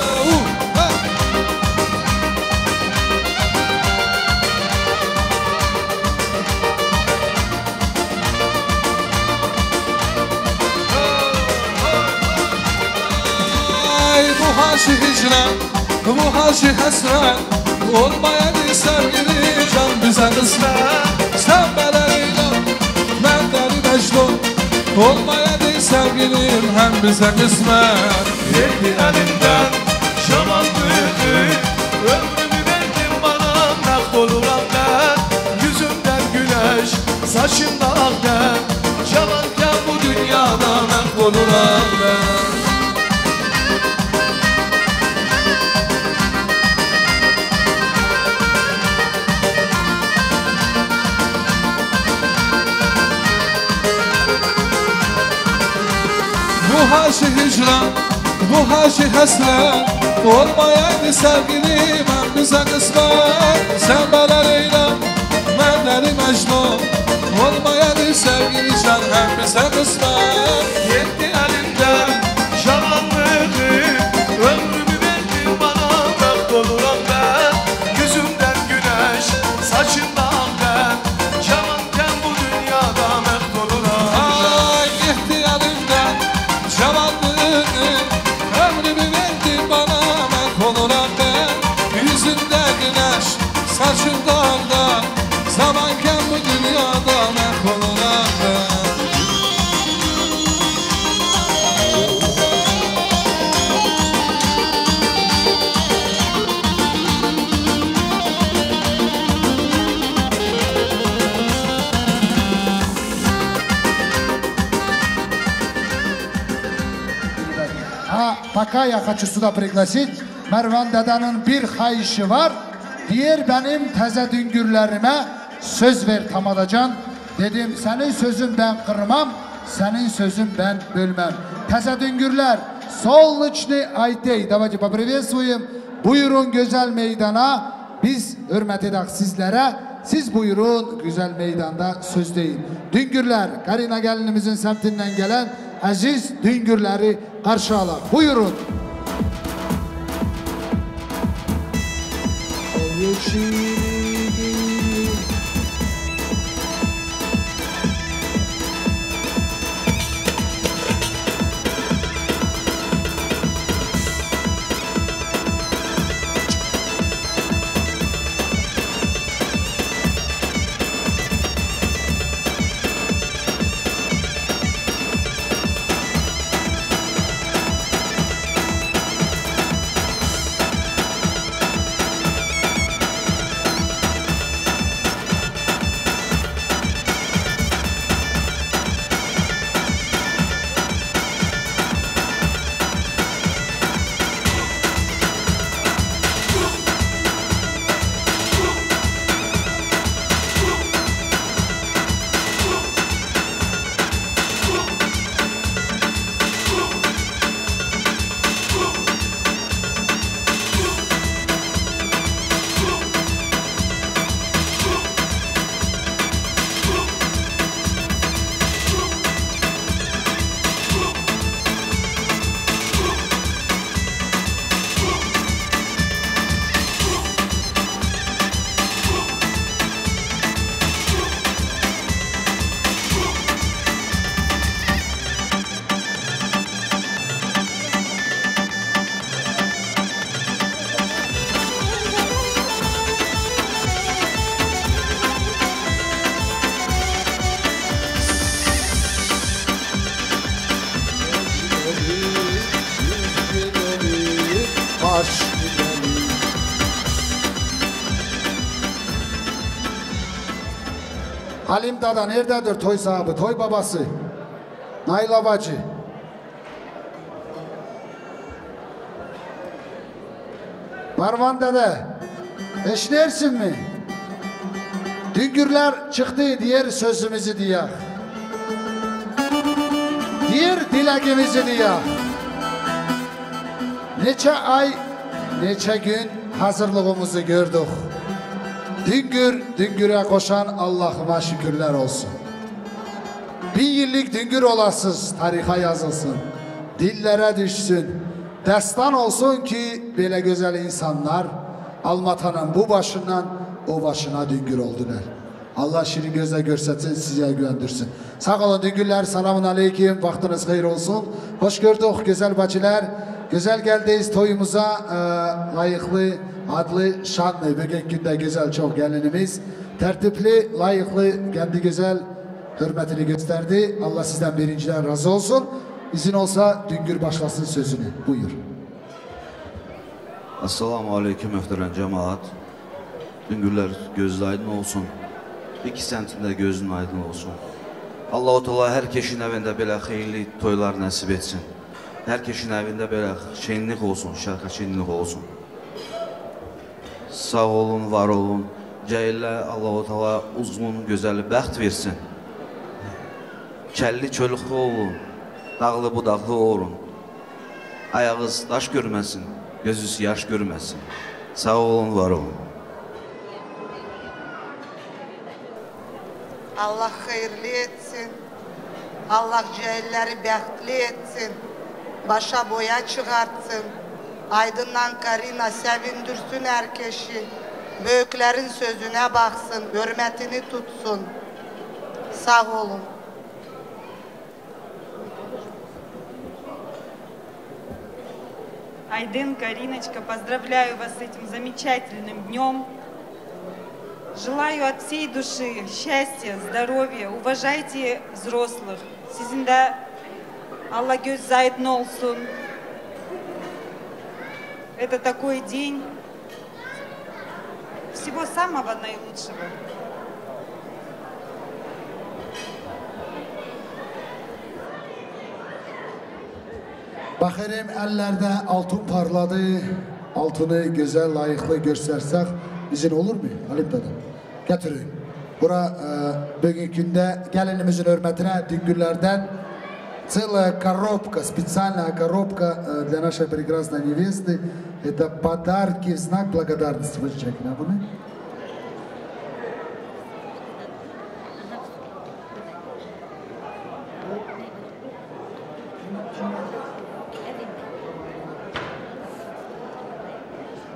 Bu hacı hicran, bu hacı hasret olmayaydı sevgili can bize kısmet. Sevmeleriyle ben deli mecnun olmayaydı sevgilim hem bize kısmet. Yetti elinden cavanlığı, ömrümü verdin bana mehd oluram ben. Yüzümden güneş, saçımda akter. Cavanken bu dünyada mehd oluram ben. Bu hacı hicran, bu hacı hasret olmayaydı sevgilim hem bize kısmet. Sevmeleriyle ben deli mecnun olmayaydı sevgili can hem bize kısmet. Yetti elinden cavanlığı, ömrümü verdin bana mehd oluram ben. Yüzümden güneş, saçımda akter. Cavanken bu dünyada mehd oluram ben. Ay ihtiyarımdan cavanlığı, ömrümü verdin bana mehd oluram ben. Yüzünde güneş, saçında aktar. Zamanken bu dünyada mehd oluram ben. Пока я хочу сюда пригласить. Mervan dedenin bir hayışı var. Diğer benim teze düngürlerime söz ver Tamadacan. Dedim senin sözün ben kırmam, senin sözün ben bölmem. Teze düngürler, solnıçlı aytey. Davacı поприветствуем. Buyurun güzel meydana. Biz hürmet edek sizlere. Siz buyurun güzel meydanda söz deyin. Düngürler, Karina gelinimizin semtinden gelen aziz düngürleri karşı alın. Buyurun. Halim Dada nerededir toy sahibi, toy babası? Nayla bacı. Barvan dede, eşlersin mi? Düngürler çıktı diğer sözümüzü diye. Diğer dileğimizi diye. Neçe ay, neçe gün hazırlığımızı gördük. Düngüre koşan Allah'ıma şükürler olsun. 1000 yıllık düngür olasız, tarihe yazılsın. Dillere düşsün. Destan olsun ki böyle güzel insanlar Almatanın bu başından o başına düngür oldular. Allah şirin gözle görsetsin, size güvendirsin. Sağ olun düngürler, selamun aleyküm, vaktiniz hayır olsun. Hoş gördük güzel bacılar. Güzel geldiyiz toyumuza, layıklı, adlı, şanlı, bugün günde güzel çok gelinimiz. Tertipli, layıklı, kendi güzel hürmetini gösterdi. Allah sizden birinciden razı olsun. İzin olsa düngür başlasın sözünü. Buyur. Assalamu aleyküm muhterem cemaat. Düngürler gözü aydın olsun. İki sentinde gözün aydın olsun. Allah-u Teala herkesin evinde böyle hayırlı toylar nasip etsin. Herkesin evinde böyle şenlik olsun, şarkı şenlik olsun. Sağ olun, var olun. Cəhillə Allah-u Teala uzun, güzel bəxt versin. Kəlli çölüqlü olun, dağlı budaqlı olun. Ayağınız daş görməsin, gözünüz yaş görməsin. Sağ olun, var olun. Allah hayırlı etsin. Allah cəhilləri bəxtli etsin. Başa boya çıkartsın. Aydın'dan Karina sevindirsin herkesi. Büyüklerin sözüne baksın, hürmetini tutsun. Sağ olun. Айдын, Кариночка, поздравляю вас с этим замечательным днем. Желаю от всей души счастья, здоровья, уважайте взрослых. Sizin de Allah göz aydın olsun. Это такой день. Всего самого наилучшего. Bakırım ellerde altın parladı. Altını güzel, layıklı göstersek izin olur mu? Halim Dada. Getirin. Bura bugün günde gelinimizin hürmetine düngürlerden целая коробка, специальная коробка для нашей прекрасной невесты. Это подарки в знак благодарности. Вы чекайте, абуны?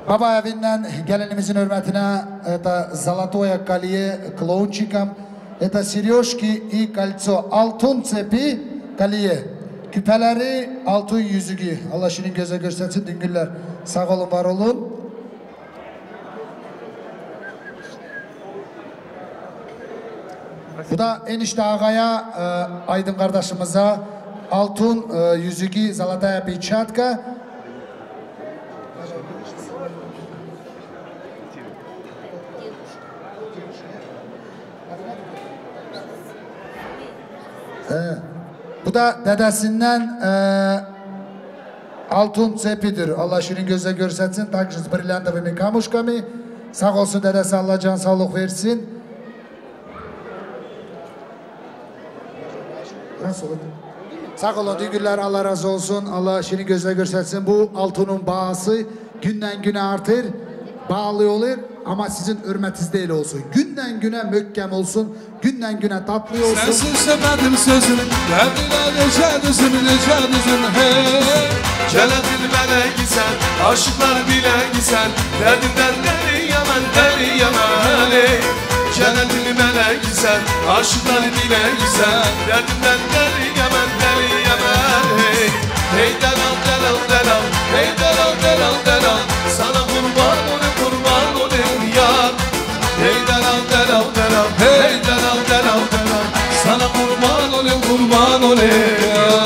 Baba evinden gelinimizin hürmetine это золотое колье клоунчиком, это сережки и кольцо, altın цепи, kaliye, küpeleri, altın yüzüğü. Allah şirin göze göstersin düngürler. Sağ olun, var olun. Bu da enişte ağaya, Aydın kardeşimize altın yüzüğü, zolotaya peçatka. Bu da dedesinden altın sepidir. Allah şirin göze görsetsin. Takşız brilliantовыми камушками. Sağ olsun dedesi, Allah can sağlık versin. Nasıl oldu? Sağ olun düngürler, Allah razı olsun. Allah şirin göze görsetsin. Bu altının bağısı günden güne artır. Bağlı olur ama sizin hürmetiniz değil olsun. Günden güne möhkem olsun. Günden güne tatlı olsun. Sensin semedim sözünü, derdine neşe düzüm, hey. Celatin meleki sen, aşıklar bileki sen, derdinden deli yaman hey. Celatin meleki sen, aşıklar bileki sen, derdinden deli yaman hey. Hey delal delal delal, hey delal delal delal, sana kurban olayım yar. Hey delal delal delal, hey delal delal delal, sana kurban olayım yar.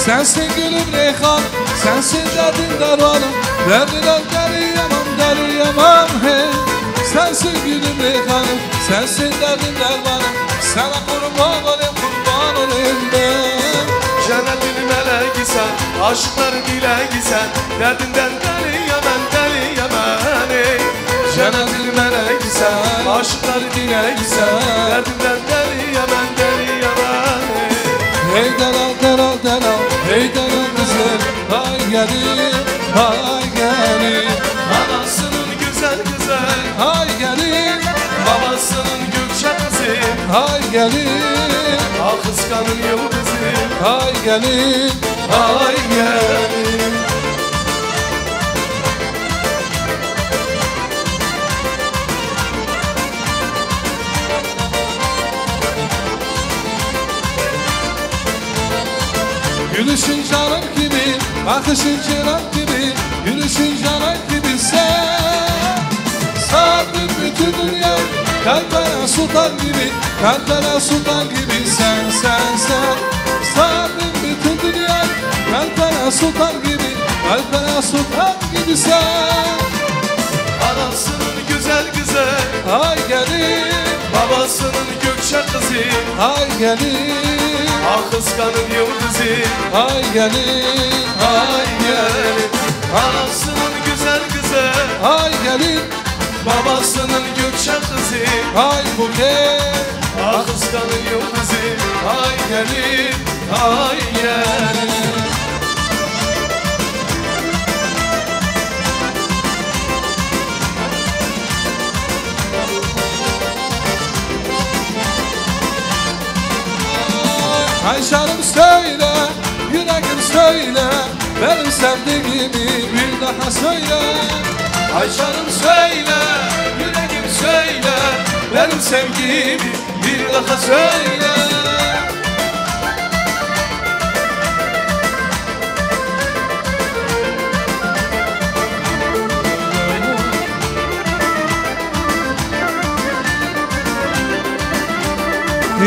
Sensin gülüm Reyhan, sensin derdin dermanım. Derdiler deli yaman hey. Sensin gülüm Reyhan'ım, sensin derdin dermanım. Sana kurban olayım ben. Cennetin meleği sen, aşıkların dileği sen. Derdinden deli yaman ey. Cennetin meleği sen, aşıkların dileği sen. Derdinden deli yaman ey. Hey delal, hey delal güzel. Hay gelin, hay gelin. Anasının güzel, hay gelin. Babasının gökçe kızı, hay gelin. Ah kıskanın yıldızı, hay gelin, hay gelin. Gülüşün canım gibi, bakışın çırak gibi. Gülüşün canım gibi sen. Sardın bütün dünya, kalbine sultan gibi. Kalbine sultan gibi sen. Sardın bütün dünya, kalbine sultan gibi. Kalbine sultan gibi sen. Anasının güzel, hay gelin. babasının gökçe kızı, hay gelin. Ah kıskanın yıldızı, hay gelin, hay gelin. Anasının güzel, hay gelin. babasının gökçe kızı, hay buket. Ah kıskanın yıldızı, hay gelin, hay gelin. Ay canım söyle, yüreğim söyle. Benim sevdiğimi bir daha söyle. Ay canım söyle, yüreğim söyle. Benim sevgimi bir daha söyle.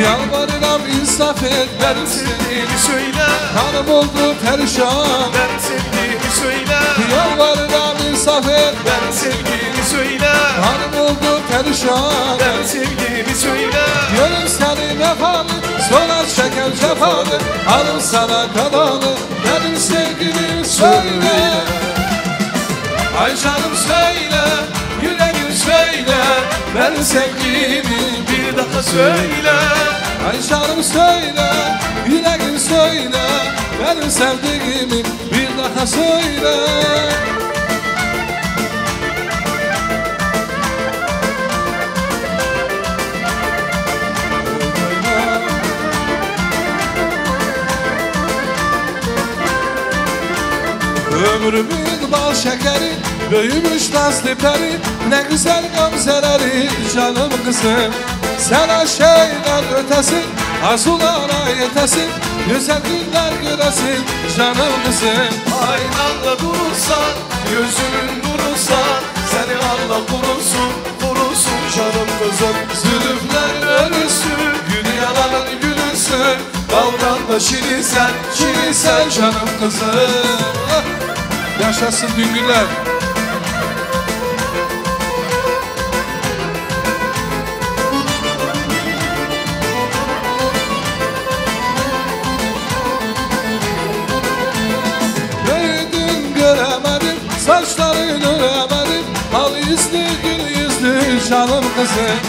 Yalvarırım insaf et, benim sevdiğimi söyle. Kanım oldu perişan, benim sevdiğimi söyle. Yalvarırım insaf et, benim sevdiğimi söyle. Kanım oldu perişan, benim sevdiğimi söyle. Görüm seni vefalı, sonra çeker cefalı. Alım sana kalanı, benim sevgilimi söyle. Ay canım söyle, yüreğim söyle. Benim sevgimi bir daha söyle. Ay canım söyle, yüreğim söyle. Benim sevdiğimi bir daha söyle. Ömrümün bal şekeri, büyümüş nasipleri. Ne güzel gamzeleri canım kızım. Sana şeyler ötesin, arzulara yetesin. Güzel günler göresin canım kızım. Aynanla durursan, gözümün nurursan. Seni Allah korusun canım kızım. Zulümler ölürsün, dünyaların gülürsün. Daldan da şirinsen canım kızım. Yaşasın düngüler. Büyüdün göremedim, saçlarını öremedim. Al yüzlü gül yüzlü canım kızım.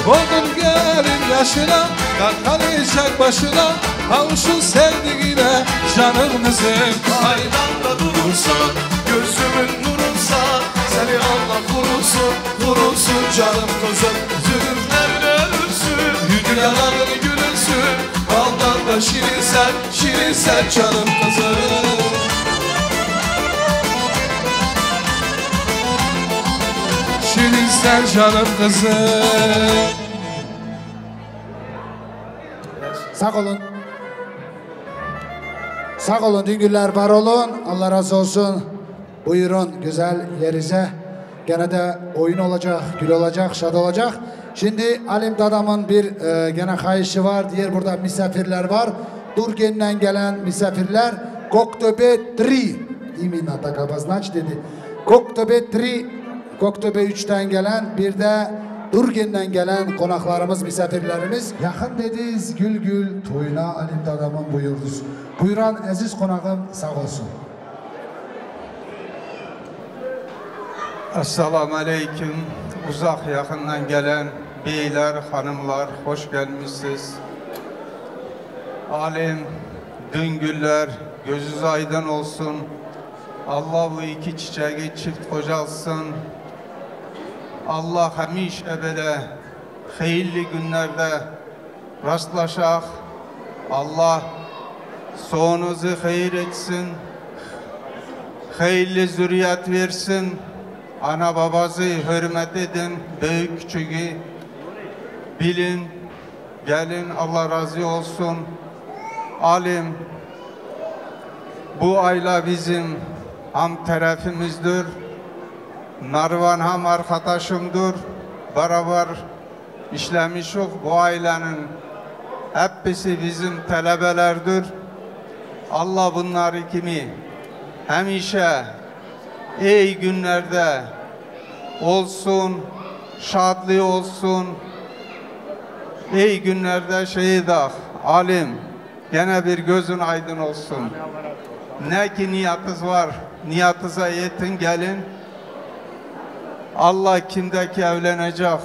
Oldum gelin yaşına, kalkacak başına. Kavuşun sevdiğine canım kızım. Aynanda durursan, gözümün nurunsa. Seni Allah korusun canım kızım. Zulümler ölürsün, dünyaların gülürsün. Baldan da şirinsen canım kızım. Şirinsen canım kızım. Sağ olun. Sağ olun düngüller, var olun. Allah razı olsun. Buyurun güzel yerize. Gene de oyun olacak, gül olacak, şad olacak. Şimdi Alim Dadam'ın bir gene kayışı var. Diğer burada misafirler var. Durgen'den gelen misafirler. Koktöbe 3. İmina takabaznaç dedi. Koktöbe 3. Koktöbe 3'ten gelen bir de Durgen'den gelen konaklarımız, misafirlerimiz. Yakın dediz gül toyuna Alim Dadam'ın buyurduz. Buyuran aziz konağım sağ olsun. Esselamu Aleyküm. Uzak yakından gelen beyler, hanımlar hoş gelmişsiniz. Alim, düngüller, gözünüz aydın olsun. Allah bu iki çiçeği çift kocalsın. Allah hemişe böyle hayırlı günlerde rastlaşak. Allah sonunuzu hayır etsin. Hayırlı zürriyet versin. Ana babası hürmet edin. Büyük küçüğü bilin. Gelin, Allah razı olsun. Alim, bu aile bizim ham tarafımızdır. Narvan ham arkadaşımdır. Beraber işlemişik. Bu ailenin hepsi bizim talebelerdir. Allah bunları kimi hemişe iyi günlerde olsun, şadlı olsun. İyi günlerde şehidah, alim, gene bir gözün aydın olsun. Ne ki niyatınız var, niyatınıza yetin gelin. Allah kimdeki evlenecek,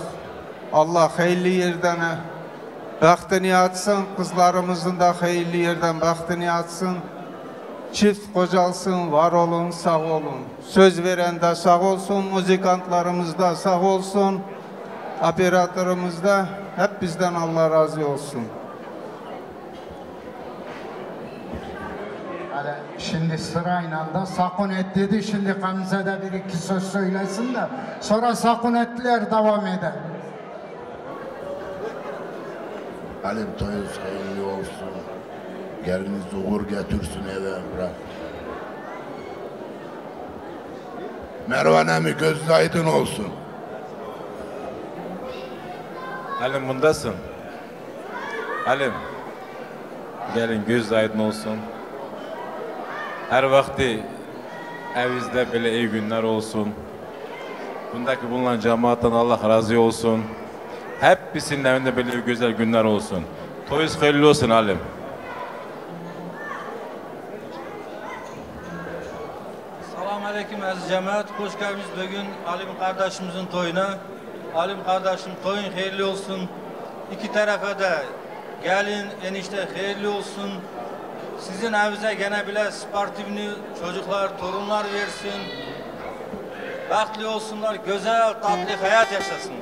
Allah hayırlı yerden bahtını açsın, kızlarımızın da hayırlı yerden bahtını açsın. Çift kocalsın, var olun, sağ olun. Söz veren de sağ olsun, müzikantlarımız da sağ olsun. Operatörümüz de hep bizden Allah razı olsun. Şimdi sırayla da Sakunet dedi. Şimdi Gamze de bir iki söz söylesin de sonra Sakunetler devam eder. Alim toyunuz hayırlı olsun. Geliniz uğur getirsin eve bırak. Mervanemi gözü aydın olsun. Halim bundasın. Halim. Gelin göz aydın olsun. Her vakti evinizde böyle iyi günler olsun. Bundaki bulunan cemaatten Allah razı olsun. Hepsinin evinde böyle güzel günler olsun. Toyunuz hayırlı olsun Halim. Selamun Aleyküm aziz cemaat. Hoş geldiniz bugün Alim kardeşimizin toyuna. Alim kardeşim toyun hayırlı olsun. İki tarafa da gelin enişte hayırlı olsun. Sizin evinize gene bile sportifli çocuklar, torunlar versin. Bahtlı olsunlar, güzel, tatlı hayat yaşasınlar.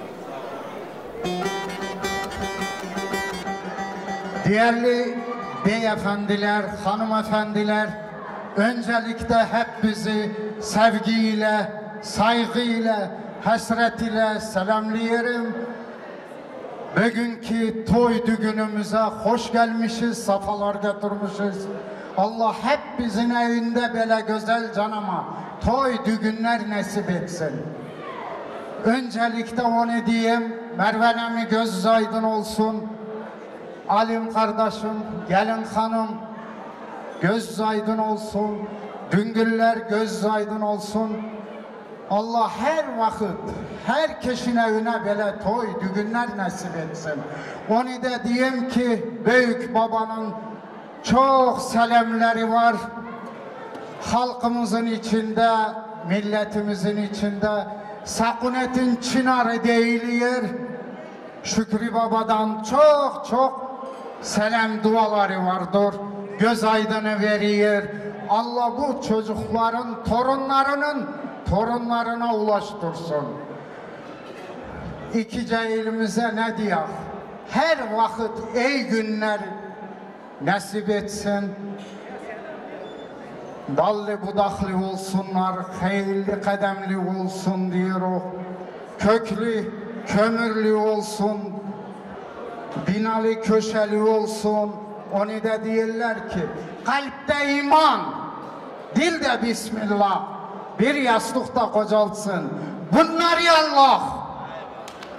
Değerli beyefendiler, hanımefendiler, öncelikle hep bizi sevgiyle, saygıyla, hasret ile selamlıyorum. Bugünkü toy düğünümüze hoş gelmişiz, safalar getirmişiz. Allah hep bizim evinde böyle güzel canıma toy düğünler nasip etsin. Öncelikle onu diyeyim, Merve'nemi göz aydın olsun. Alim kardeşim, gelin hanım, göz aydın olsun. Düngüller göz aydın olsun. Allah her vakit, her kişinin evine böyle toy, düğünler nasip etsin. Onu da diyeyim ki, büyük babanın çok selamları var. Halkımızın içinde, milletimizin içinde, Sakunet'in çınarı değiliyor. Şükrü Baba'dan çok selam duaları vardır. Göz aydını veriyor. Allah bu çocukların, torunlarına ulaştırsın. İki elimize ne diyek? Her vakit iyi günler nasip etsin. Dallı budaklı olsunlar, hayırlı kademli olsun diyoruz. Köklü, kömürlü olsun, binalı köşeli olsun. Onu da diyorlar ki, kalpte iman, dilde Bismillah, bir yastıkta kocalsın. Bunlar Allah.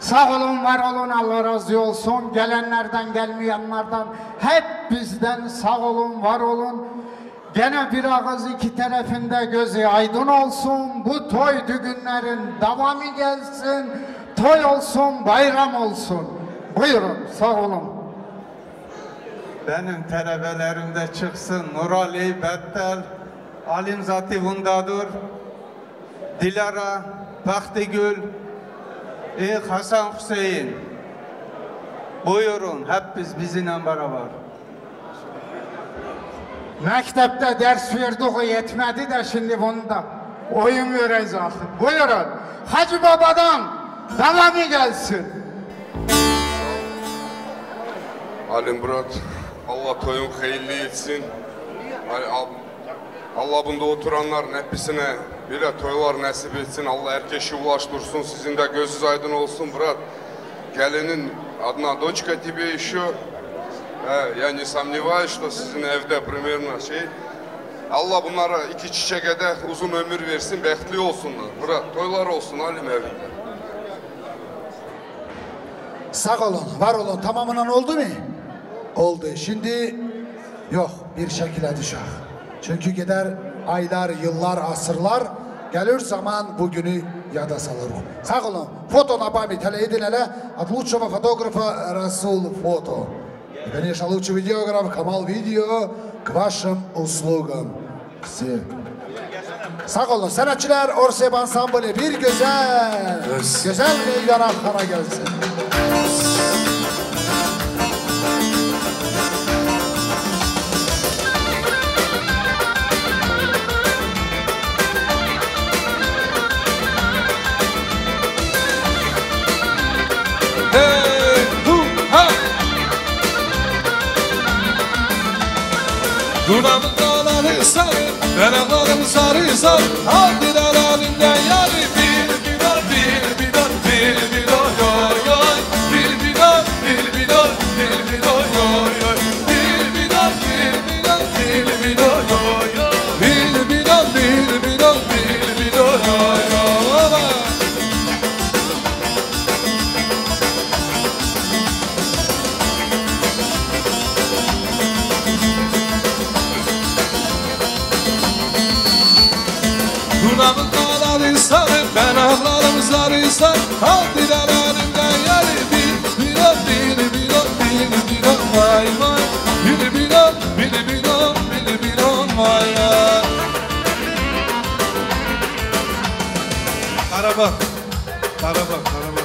Sağ olun, var olun, Allah razı olsun. Gelenlerden, gelmeyenlerden, hep bizden sağ olun, var olun. Gene bir ağız iki tarafında gözü aydın olsun. Bu toy düğünlerin devamı gelsin. Toy olsun, bayram olsun. Buyurun, sağ olun. Benim talebelerimde çıksın Nurali Bettel, Alim Zati bundadır. Dilara, Baktigül, Hasan Hüseyin. Buyurun, hep bizimle beraber. Mektepte ders verdiği yetmedi de şimdi bunu da oyun vereceğiz. Buyurun, Hacı Baba'dan devamı gelsin. Ali Murat, Allah toyun hayırlı etsin. Allah bunda oturanların hepsine bile toylar nasip etsin. Allah herkesi ulaştırsın. Sizin de gözünüz aydın olsun Murat. Gelinin adına дочка тебе еще. Я не сомневаюсь, что sizin evde примерно şey. Allah bunlara iki çiçeğe de uzun ömür versin, bekli olsunlar. Murat, toylar olsun Halim evinde. Sağ olun, var olun. Tamamından oldu mu? Oldu. Şimdi yok, bir şekilde düşer. Çünkü gider aylar, yıllar, asırlar. Gelir zaman bugünü yada salır. Sağ olun. Foto на память edin hele. От лучшего фотографа Расул фото. Конечно, лучший видеограф Камал Видео к вашим услугам. Sağ olun. Sanatçılar Orsep Ansamblı bir güzel, güzel bir yanaklara gelsin. Dudağımın dağları sarı, yanaklarım sarı sarı. Aldılar elinden yarı. Bir bidon, bir bidon, bir bidon yoy yoy. Bir bidon, bir bidon, bir bidon yoy yoy. Bir bidon, bir bidon, bir bidon yoy yoy. Bir bidon, bir bidon, bir bidon yoy yoy. Dudağımın dağları sarı, ben ağlarım sarı sarı. Aldılar elimden yarı. Bir bidon, bir bidon, bir bidon vay vay. Bir bidon, bir bidon, bir bidon vay vay. Karabağ, Karabağ, Karabağ.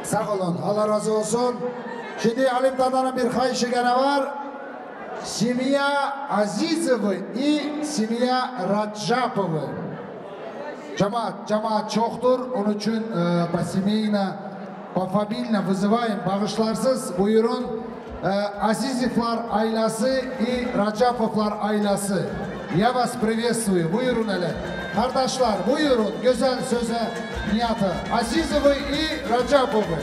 Sağ olun, Allah razı olsun. Şimdi Alim Dada'nın bir kayışı gene var. Simiya Azizova и Simiya Racapova. Cemaat çoktur, onun için по-семейно, по-фамильно вызываем, bağışlarsız buyurun. Azizovlar ailesi и Racapovlar ailesi. Я вас приветствую, buyurun hele. Kardeşler buyurun güzel söze niyatı. Azizov'u и Racapov'u.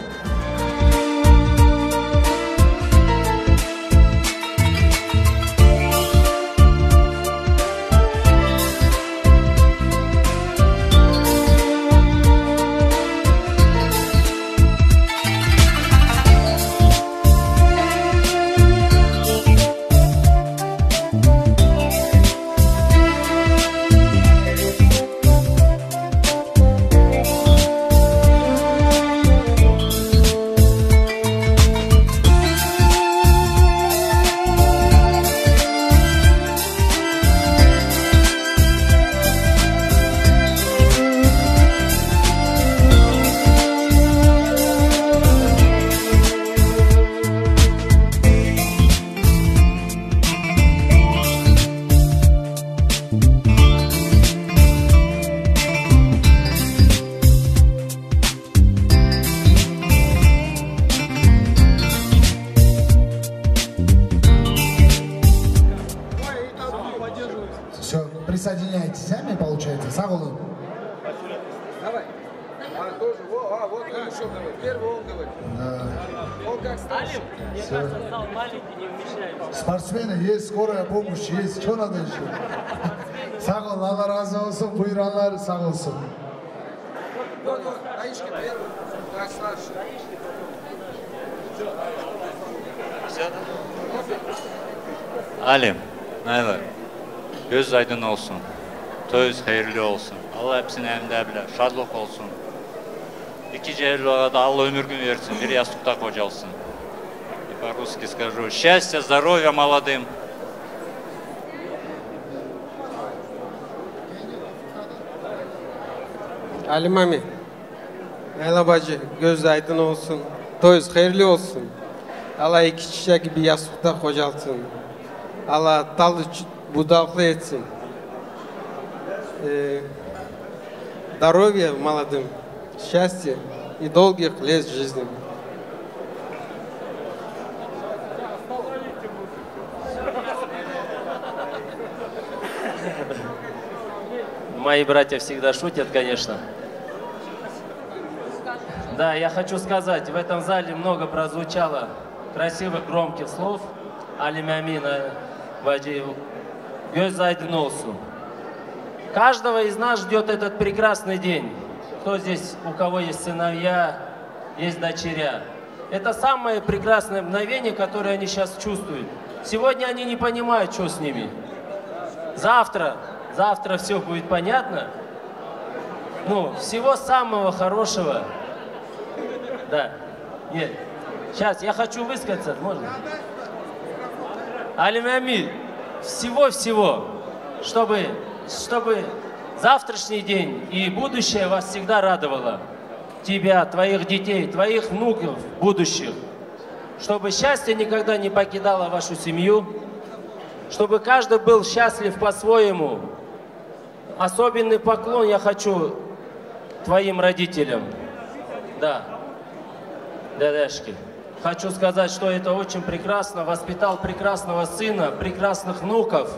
Все, присоединяйтесь сами, получается, согласен? Давай. Тоже, вот хорошо, давай. Первый он говорит. Да. Он как старший. Мне кажется, стал маленький, не вмещается. Спортсмены есть, скорая помощь есть, что надо еще? Сağ ol, Allah razı olsun, buyuranlar sağ olsun. Вот, Аишка первый, как старший. Alim, Naylar, göz aydın olsun, toyuz hayırlı olsun. Allah hepsini emde bile, şadlık olsun. İki cehilluğa da Allah ömür gün versin, bir yastıkta kocalsın. И по-русски скажу, счастья, здоровья молодым. Alim Ami, Ayla bacı, göz aydın olsun, toyuz hayırlı olsun. Allah iki çiçek gibi yastıkta kocalsın. Allah dalı budaklı etsin. Здоровья молодым, счастья и долгих лет жизни. Мои братья всегда шутят, конечно. Да, я хочу сказать, в этом зале много прозвучало красивых, громких слов. Алим Амина Ваджиев. Göz aydın olsun. Каждого из нас ждет этот прекрасный день. Кто здесь, у кого есть сыновья, есть дочеря. Это самое прекрасное мгновение, которое они сейчас чувствуют. Сегодня они не понимают, что с ними. Завтра все будет понятно. Ну, всего самого хорошего. Да. Нет. Сейчас я хочу высказаться, можно? Алим Амин, всего-всего, чтобы завтрашний день и будущее вас всегда радовало. Тебя, твоих детей, твоих внуков будущих. Чтобы счастье никогда не покидало вашу семью. Чтобы каждый был счастлив по-своему. Особенный поклон я хочу твоим родителям. Да, дядяшки. Хочу сказать, что это очень прекрасно. Воспитал прекрасного сына, прекрасных внуков.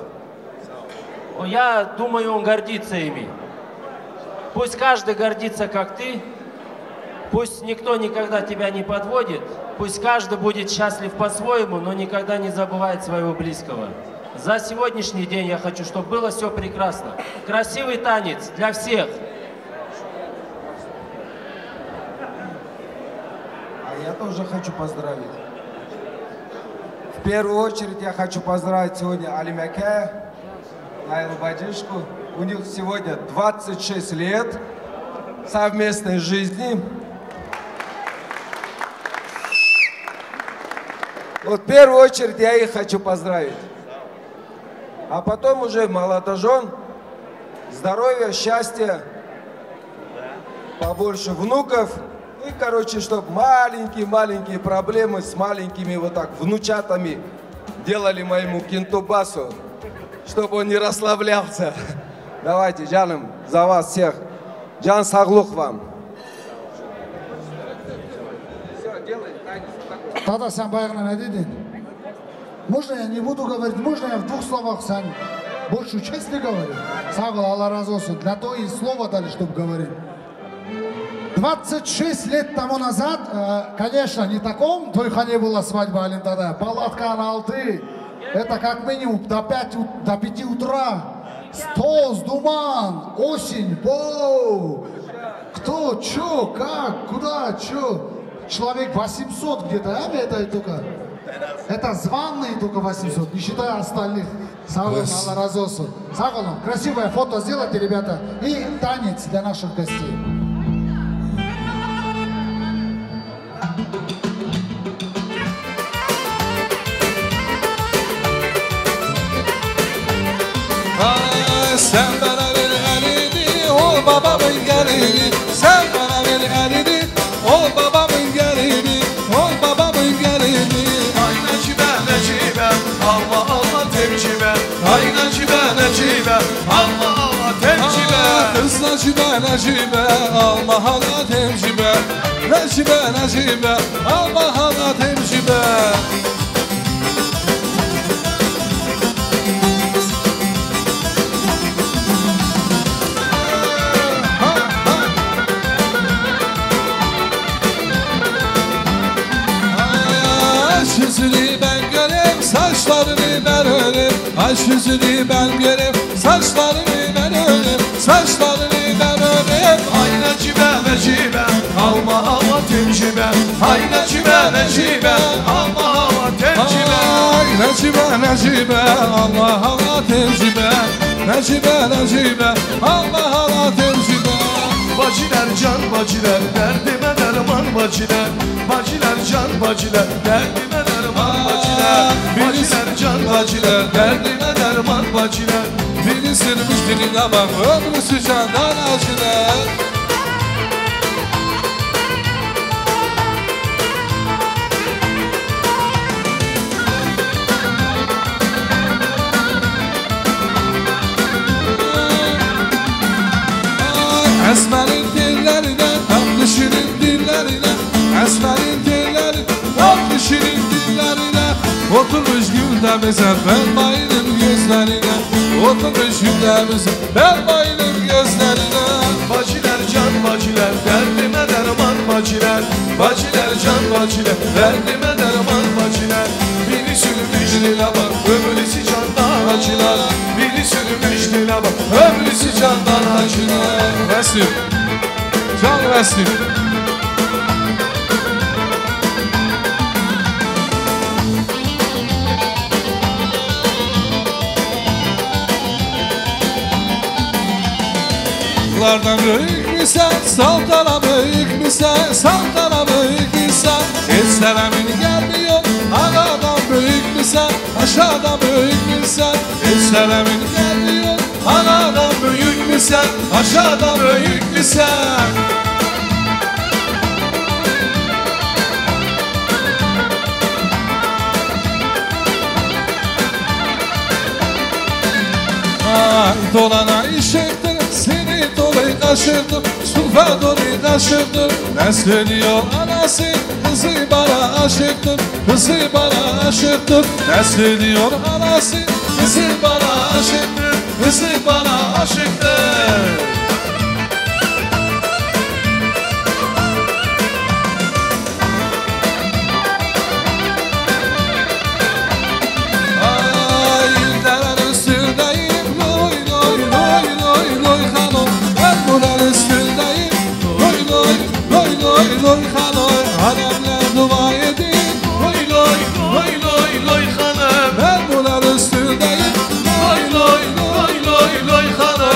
Я думаю, он гордится ими. Пусть каждый гордится, как ты. Пусть никто никогда тебя не подводит. Пусть каждый будет счастлив по-своему, но никогда не забывает своего близкого. За сегодняшний день я хочу, чтобы было все прекрасно. Красивый танец для всех. А я тоже хочу поздравить. В первую очередь я хочу поздравить сегодня Алимяке, Найлу Бадишку. У них сегодня 26 лет совместной жизни. Вот в первую очередь я их хочу поздравить. А потом уже молодожен, здоровья, счастья, побольше внуков. И, короче, чтобы маленькие проблемы с маленькими вот так внучатами делали моему Кинтубасу, чтобы он не расслаблялся. Давайте, Жаным, за вас всех. Жан, саглух вам. Тада, sen bayağına ne dedin? Можно я не буду говорить, можно я в двух словах, Сань? больше честно говорю. Сагул, Аллах разу olsun. Для того и слово дали, чтобы говорить. 26 лет тому назад, конечно, не таком тойхане была свадьба Алимтада. Палатка на Алты. Это как минимум до 5 утра. Стол, думан, осень, боу. Кто, чё, как, куда, чё. Человек 800 где-то, это только. Это званые только 800, не считая остальных. Сагул, Аллах разу olsun. Сагул, красивое фото сделайте, ребята. И танец для наших гостей. Sen bana ver elini, ol babamın gelini. Sen bana ver elini, ol babamın gelini. Ol babamın gelini. Ay Necibe Necibe, Allah Allah tevcibe. Ay Necibe Necibe, Allah Allah tevcibe. Kız Necibe Necibe, Allah Allah tevcibe. Necibe Necibe, Allah Allah tevcibe. Yüzünü ben göreyim, saçlarını ben öreyim. Aç yüzünü ben göreyim, saçlarını ben öreyim. Saçlarını ben öreyim. Ay Necibe Necibe, alma alma tevcibe. Ay Necibe Necibe, alma alma tevcibe. Ay Necibe Necibe, Allah Allah tevcibe. Necibe Necibe, Allah Allah tevcibe. Bacılar can bacılar, derdime derman bacılar. Bacılar can bacılar, derdime derman bacılar. Bacılar can bacılar, derdime derman bacılar. Biri sürmüş diline bak, ömrüsü candan acılar. Esmer'in dillerine, tatlışının dillerine. Esmer'in dillerine, tatlışının dillerine. Oturmuş gündemize, ben bayılım gözlerine. Oturmuş gündemize, ben bayılım gözlerine. Bacılar can bacılar, derdime derman bacılar. Bacılar can bacılar, derdime derman bacılar. Biri sürmüş dile bak, öbürüsü candan acılar. Biri sürmüş dile bak, öbürüsü candan acılar. Resim, can resim. Dağlardan büyük misən, saltana büyük misən, saltana büyük misən. Heç sələmin gəlmiyor, ağadan büyük misən, aşağıdan büyük misən. Heç sələmin gəlmiyor, ağadan büyük misən, aşağıdan büyük misən. Ay dolana işittim, seni dolayı kaşırdım, sulfa dolayı kaşırdım. Ne söylüyor anası, kızı bana aşıktım, kızı bana aşıktım. Ne söylüyor anası, kızı bana aşıktım, kızı bana aşıktım. Loy hanım, alemler dua edin. Loy loy, loy loy loy hanım, ben bunlar üstündeyim. Loy loy, loy loy loy hanım.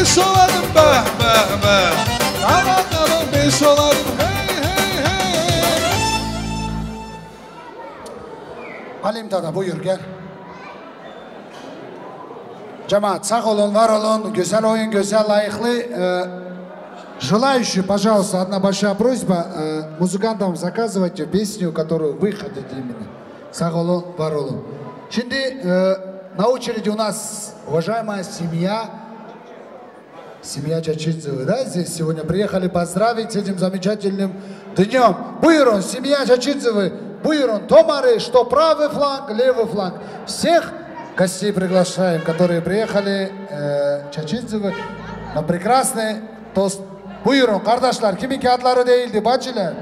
Beş olarım be be be, Anadolu'nun beş olarım hey hey hey. Halim Dada buyur gel. Cemaat sağ olun, var olun. Güzel oyun, güzel layıklı. Желающие, пожалуйста, одна большая просьба. Музыкантам заказывайте песню, которую вы хотите именно. Саголу, Баролу. Şimdi на очереди у нас уважаемая семья. Семья Чачидзевы, да, здесь сегодня приехали поздравить с этим замечательным днем. Буйрон, семья Чачидзевы, Буйрон, Томары, что правый фланг, левый фланг. Всех гостей приглашаем, которые приехали Чачидзевы на прекрасный тост. Buyurun kardeşler, kimin kağıtları değildi, bacılar.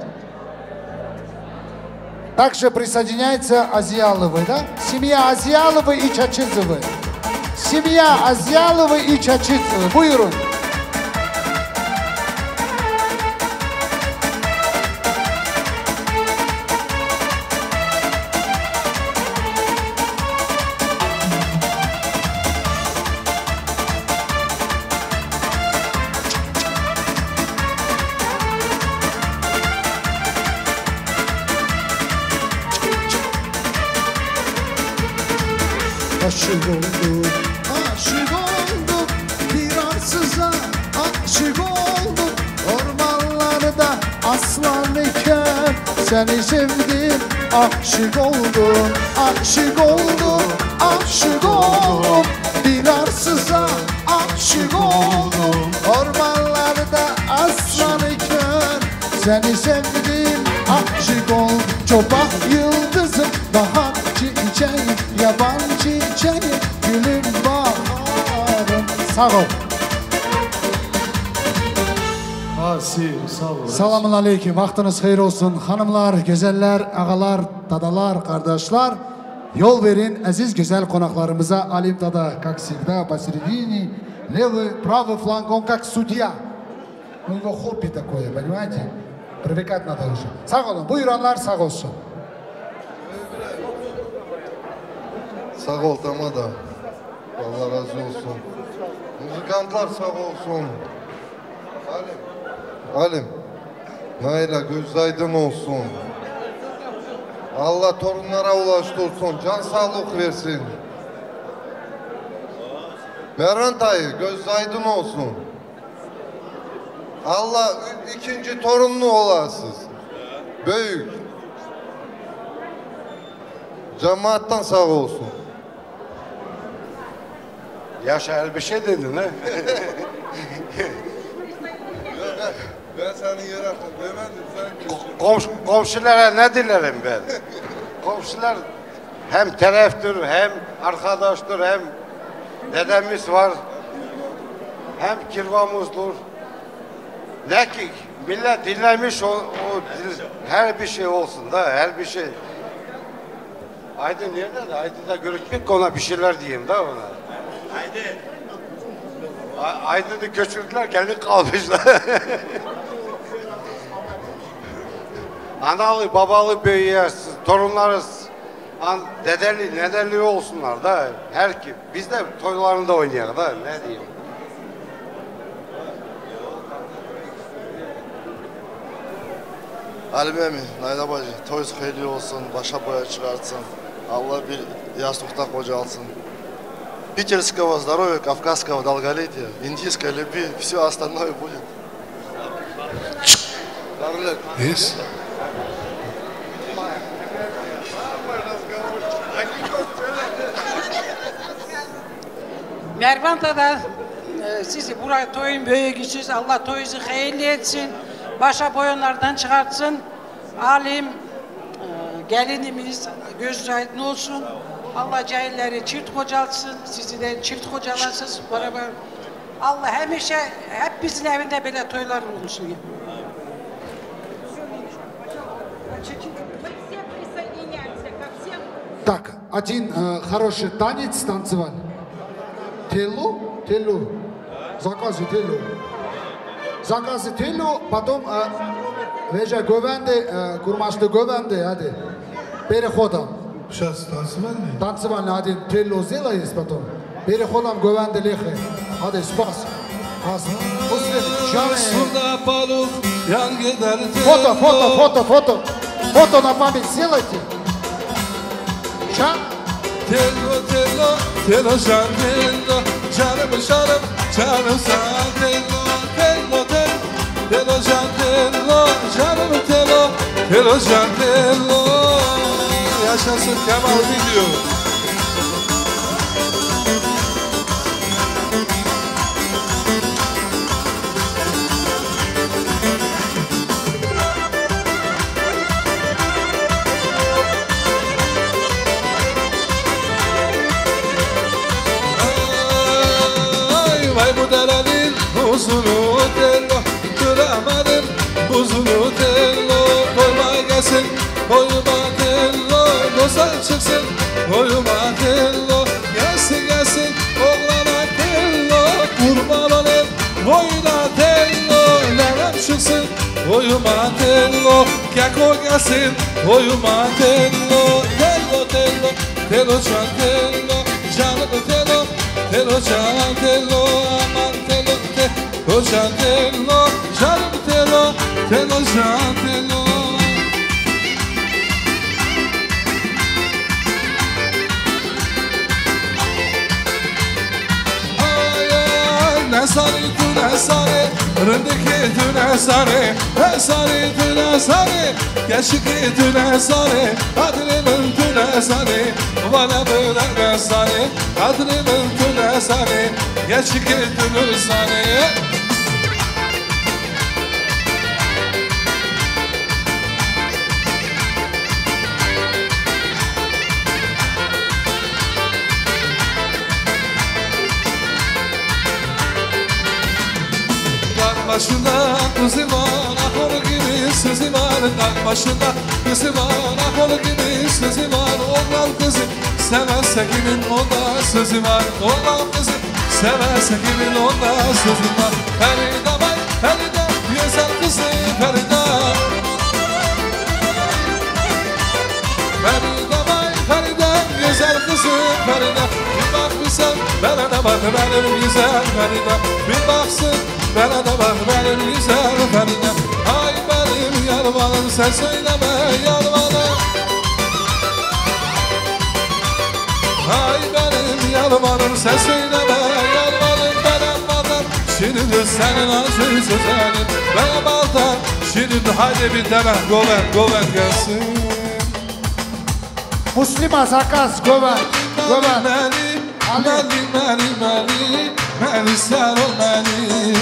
Также присоединяется Азиаловы, да? Семья Азиаловы и Чачидзевы. Семья Азиаловы и Чачидзевы. Buyurun. Aşık oldum, aşık oldum, bir arsıza aşık oldum. Ormanlarda aslan iken seni sevdim, aşık oldum, aşık oldum, aşık oldum. Bir arsıza aşık oldum. Ormanlarda aslan iken seni sevdim, aşık oldum. Çoban yıldızım, bahar çiçeği, yaban çiçeği, gülüm baharım. Sağ ol. Sağ ol. Selamun aleyküm. Vaktiniz hayır olsun. Hanımlar, güzeller, ağalar, dadalar, kardeşler. Yol verin aziz güzel konaklarımıza. Alim Dada, как всегда, посередине. Левый, правый фланг, он как судья. У него хобби такое, понимаете? Привыкать надо уже. Sağ olun. Buyuranlar sağ olsun. Sağ ol Tamada. Allah razı olsun. Müzikantlar sağ olsun. Halim. Naila göz aydın olsun. Allah torunlara ulaştırsın. Can sağlık versin. Mervan dayı göz aydın olsun. Allah ikinci torunlu olasınız. Büyük. Cemaattan sağ olsun. Yaşar bir şey dedin ha? Ben seni yararım demedim. Komşulara ne dilerim ben? Komşular hem tarafdır, hem arkadaştır, hem dedemiz var, hem kirvamızdır. Ne ki millet dinlemiş her bir şey olsun da, her bir şey. Aydın nerede de? Aydın'da görüşmek ona bir şeyler diyeyim da ona. Aydın. Aydın'ı göçürdüler, kendi kalmışlar. Analı, babalı büyüyesiz, torunlarız, dedeli, nedeli olsunlar da her kim. Biz de toylarında oynayalım da ne diyeyim. Halim emi, Nayla bacı, toyuz hayırlı olsun, başa boya çıkartsın. Allah bir ястухта кожалсын. Питерского здоровья, кавказского долголетия, индийской любви, все остальное будет. Yes. Mervan da sizi buraya toyun büyüğüsüz, Allah toyunuzu hayırlı etsin, başa boyunlardan çıkartsın. Alim gelinimiz göz aydın olsun. Allah cahilleri çift kocalsın, sizi de çift kocalasın beraber. Allah hemşe hep bizim evinde böyle toylar olsun. Так, один хороший танец танцевали. Телу, заказы телу. Заказы телу, потом Veja Gövende, Kurmaşlı Gövende, hadi. Переходом. Сейчас танцевальный? Танцевальный, hadi. Телу сделай, потом. Переходом Gövende лехе. Hadi, спас. Фото на память сделайте. Tello şarkındo, canım şarım, canım sen tello. Telo can telo, canım telo, telo can telo. Yaşasın Kemal Video. Vay bu derenin uzunu tello, göremedim buzunu tello. Koyma gelsin, koyma tello, dostlar çıksın, koyma tello. Gelsin gelsin, oğlana tello, kurban olayım, koyma tello. Nenem çıksın, koyma tello, keko gelsin, koyma tello. Tello tello, tello can tello, canım tello. Telo can telo, aman telo, telo can telo, canım telo, telo can telo. Ay ay, ne sari tu ne sari, rındaki tu ne sari, ne sari tu ne sari, gerçeki tu ne sari, adlimin tu ne sari, bana böyle ne sari, adlimin tu ne sari, gerçeki tu ne sari. Başında kızı var, akol gibi sözü var. Dağ başında kızı var, akol gibi sözü var. Oğlan kızı severse kimin onda sözü var. Oğlan kızı severse kimin onda sözü var. Feride bay, Feride, güzel kızı Feride. Feride bay, Feride, güzel kızı Feride. Bir bak bir sen, bana da bak benim güzel Feride. Bir baksın, bana da bak benim güzel Feride. Ay benim yalvarım, sen söyleme yalvarım. Ay benim yalvarım, sen söyleme yalvarım. Ben anladım, şimdi senin acı sözlerin. Ben baldan, şimdi haydi bir tane goven gelsin. Muslima Zakaz, goven. Meni sar ol meni,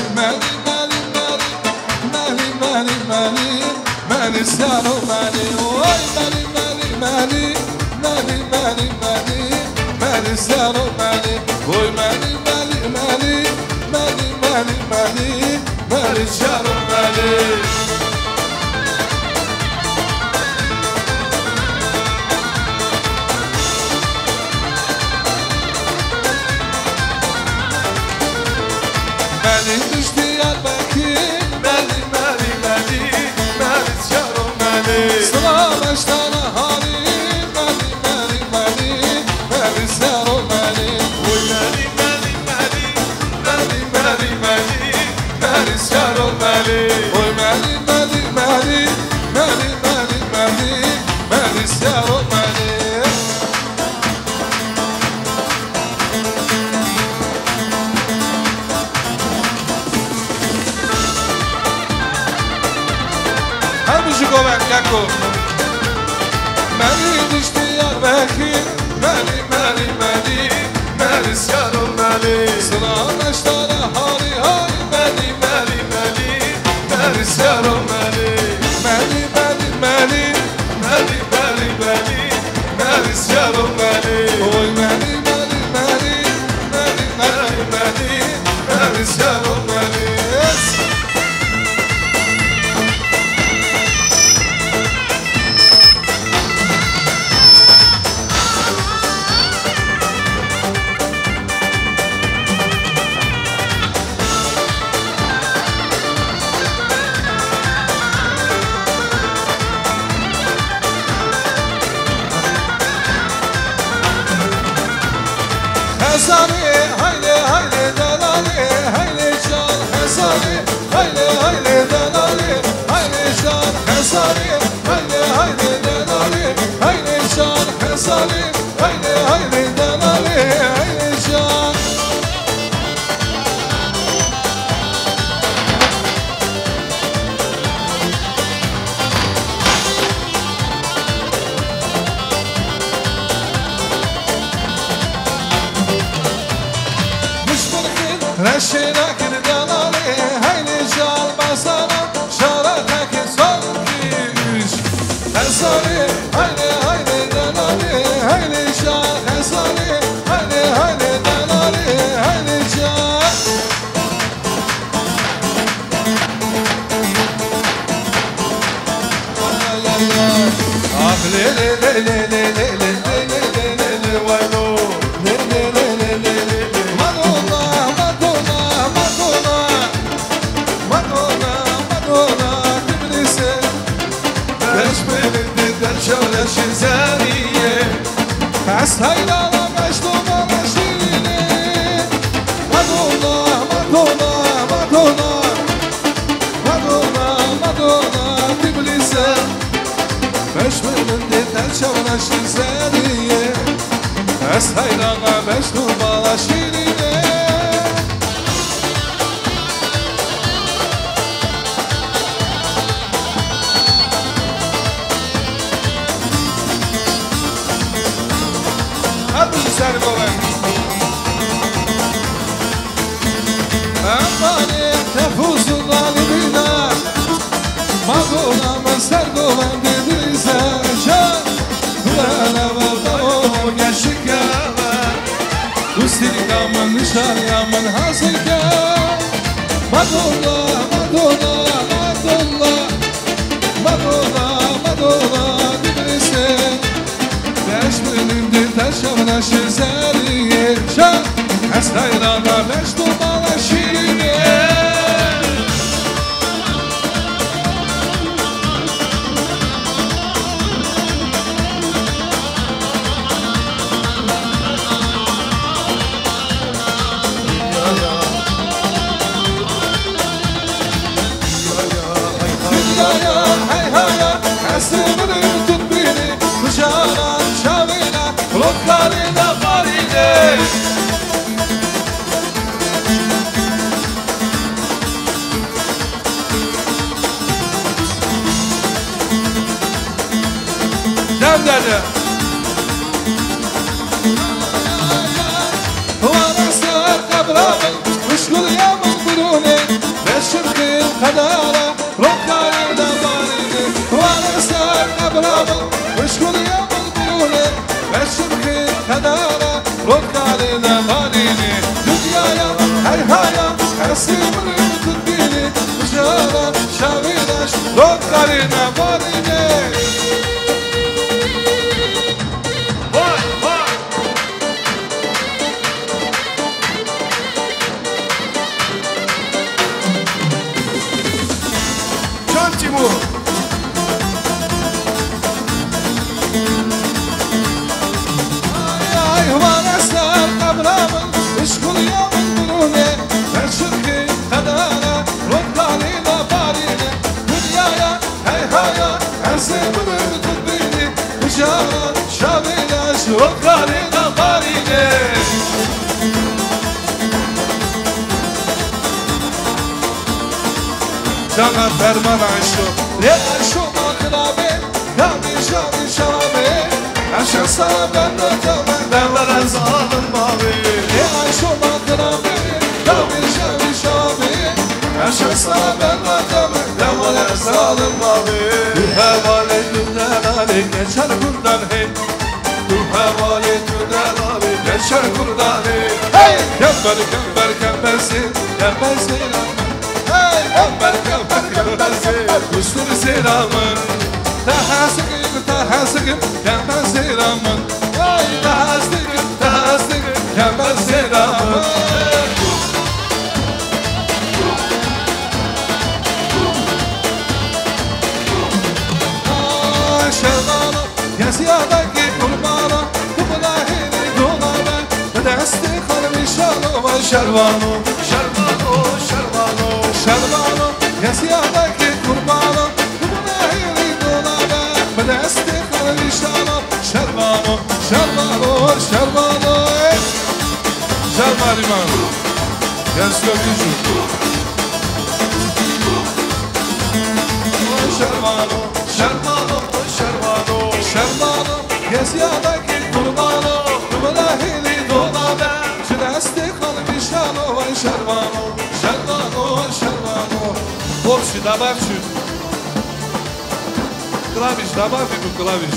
meni sar ol meni, oy meni sar ol meni, oy meni sar ol meni. Meni düştü Diyarbakır, meni sar ol meni. Sıralaştana halim, meni sar ol meni. Oy meni sar ol meni. Oy meni sar ol meni. Goven Kako. Meni düştü Diyarbakır, meni sar ol meni. Sıralaştana hali hay, meni sar ol meni. Meni sar ol meni. Oy meni sar ol meni. Hesari, haydi haydi dalali, haydi can hesari, haydi haydi dalali, haydi can hesari, haydi haydi dalali, haydi can hesari, haydi haydi dalali, haydi can. Reşine kirdanani hayli çal basana şara tekin son üç Esani hayli hayli danani hayli çal Esani hayli hayli danani hayli çal Ah le le le le le le le le le le le vay lo le le le le le le Madonna Madonna Madonna Madonna Madonna Kiblise Beş belinde derşavle şizaniye Hastayla beş numara şirini Madonna Madonna Madonna Madonna Madonna Kiblise Beş belinde derşavle şizaniye Hastayla beş numara şirini Amane tefuzun alimina Madonna mesergolan dedirize Can Kulana valdamo gerçekava Ustirikaman nişanyaman hazırka Madonna Madonna Madonna Madonna Madonna dedirize Beş bölümdür taşamına şizeriye Can Hastaylarla beş numara şiiriye Dünyaya hay haya Esremini tut beni Kucağına çavina Rotlarına varine Devdede Varaslar kabramın Müşkul yamın burune Beşirkin kadara Roklarına varine Varaslar kabramın Müşkul yamın burune Beşirkin kadara Roklarına varine Dünyaya her hayat Esremini tut beni Kucağına şavinaş Roklarına varine Timur. Ay varaslar kabramın Işkul yamın burune Beşirkin kadara Rotlarına varine Dünyaya hey hayat Esremini tut beni Kucağına şavinaş Rotlarına varine Cana ferman aşo Le aşo makrabe Kami şami şami Aşa sana ben de tamam Ben veren zalim mavi Le aşo makrabe Kami şami şami Aşa sana ben de tamam Ben veren zalim mavi Tu hevale dünden ali Geçer kurdan hey Tu hevale dünden ali Geçer kurdan hey Hey Kember kember kembersin Kembersin Hey kember kember kembersin Kustur selamın Tahasıgın kember selamın Hey tahasıgın kember selamın Şerdanı Yazıyadaki kurbana Kublahini dolana Desti kalbi şalova Şervanı Şervanı Şervanı Şervanı Yazıyadaki kurbana Kublahini dolana Desti kalbi şalova Şervanı Şervanı Şervanı Şervanı Gel gökyüzü Şervanı Şervanı Şervanı Şervanı Yazıyadaki kurbanı Kublahini dolana Desti kalbi şalova Şervanı добавь чуть. Клавиш, добавь эту клавиш.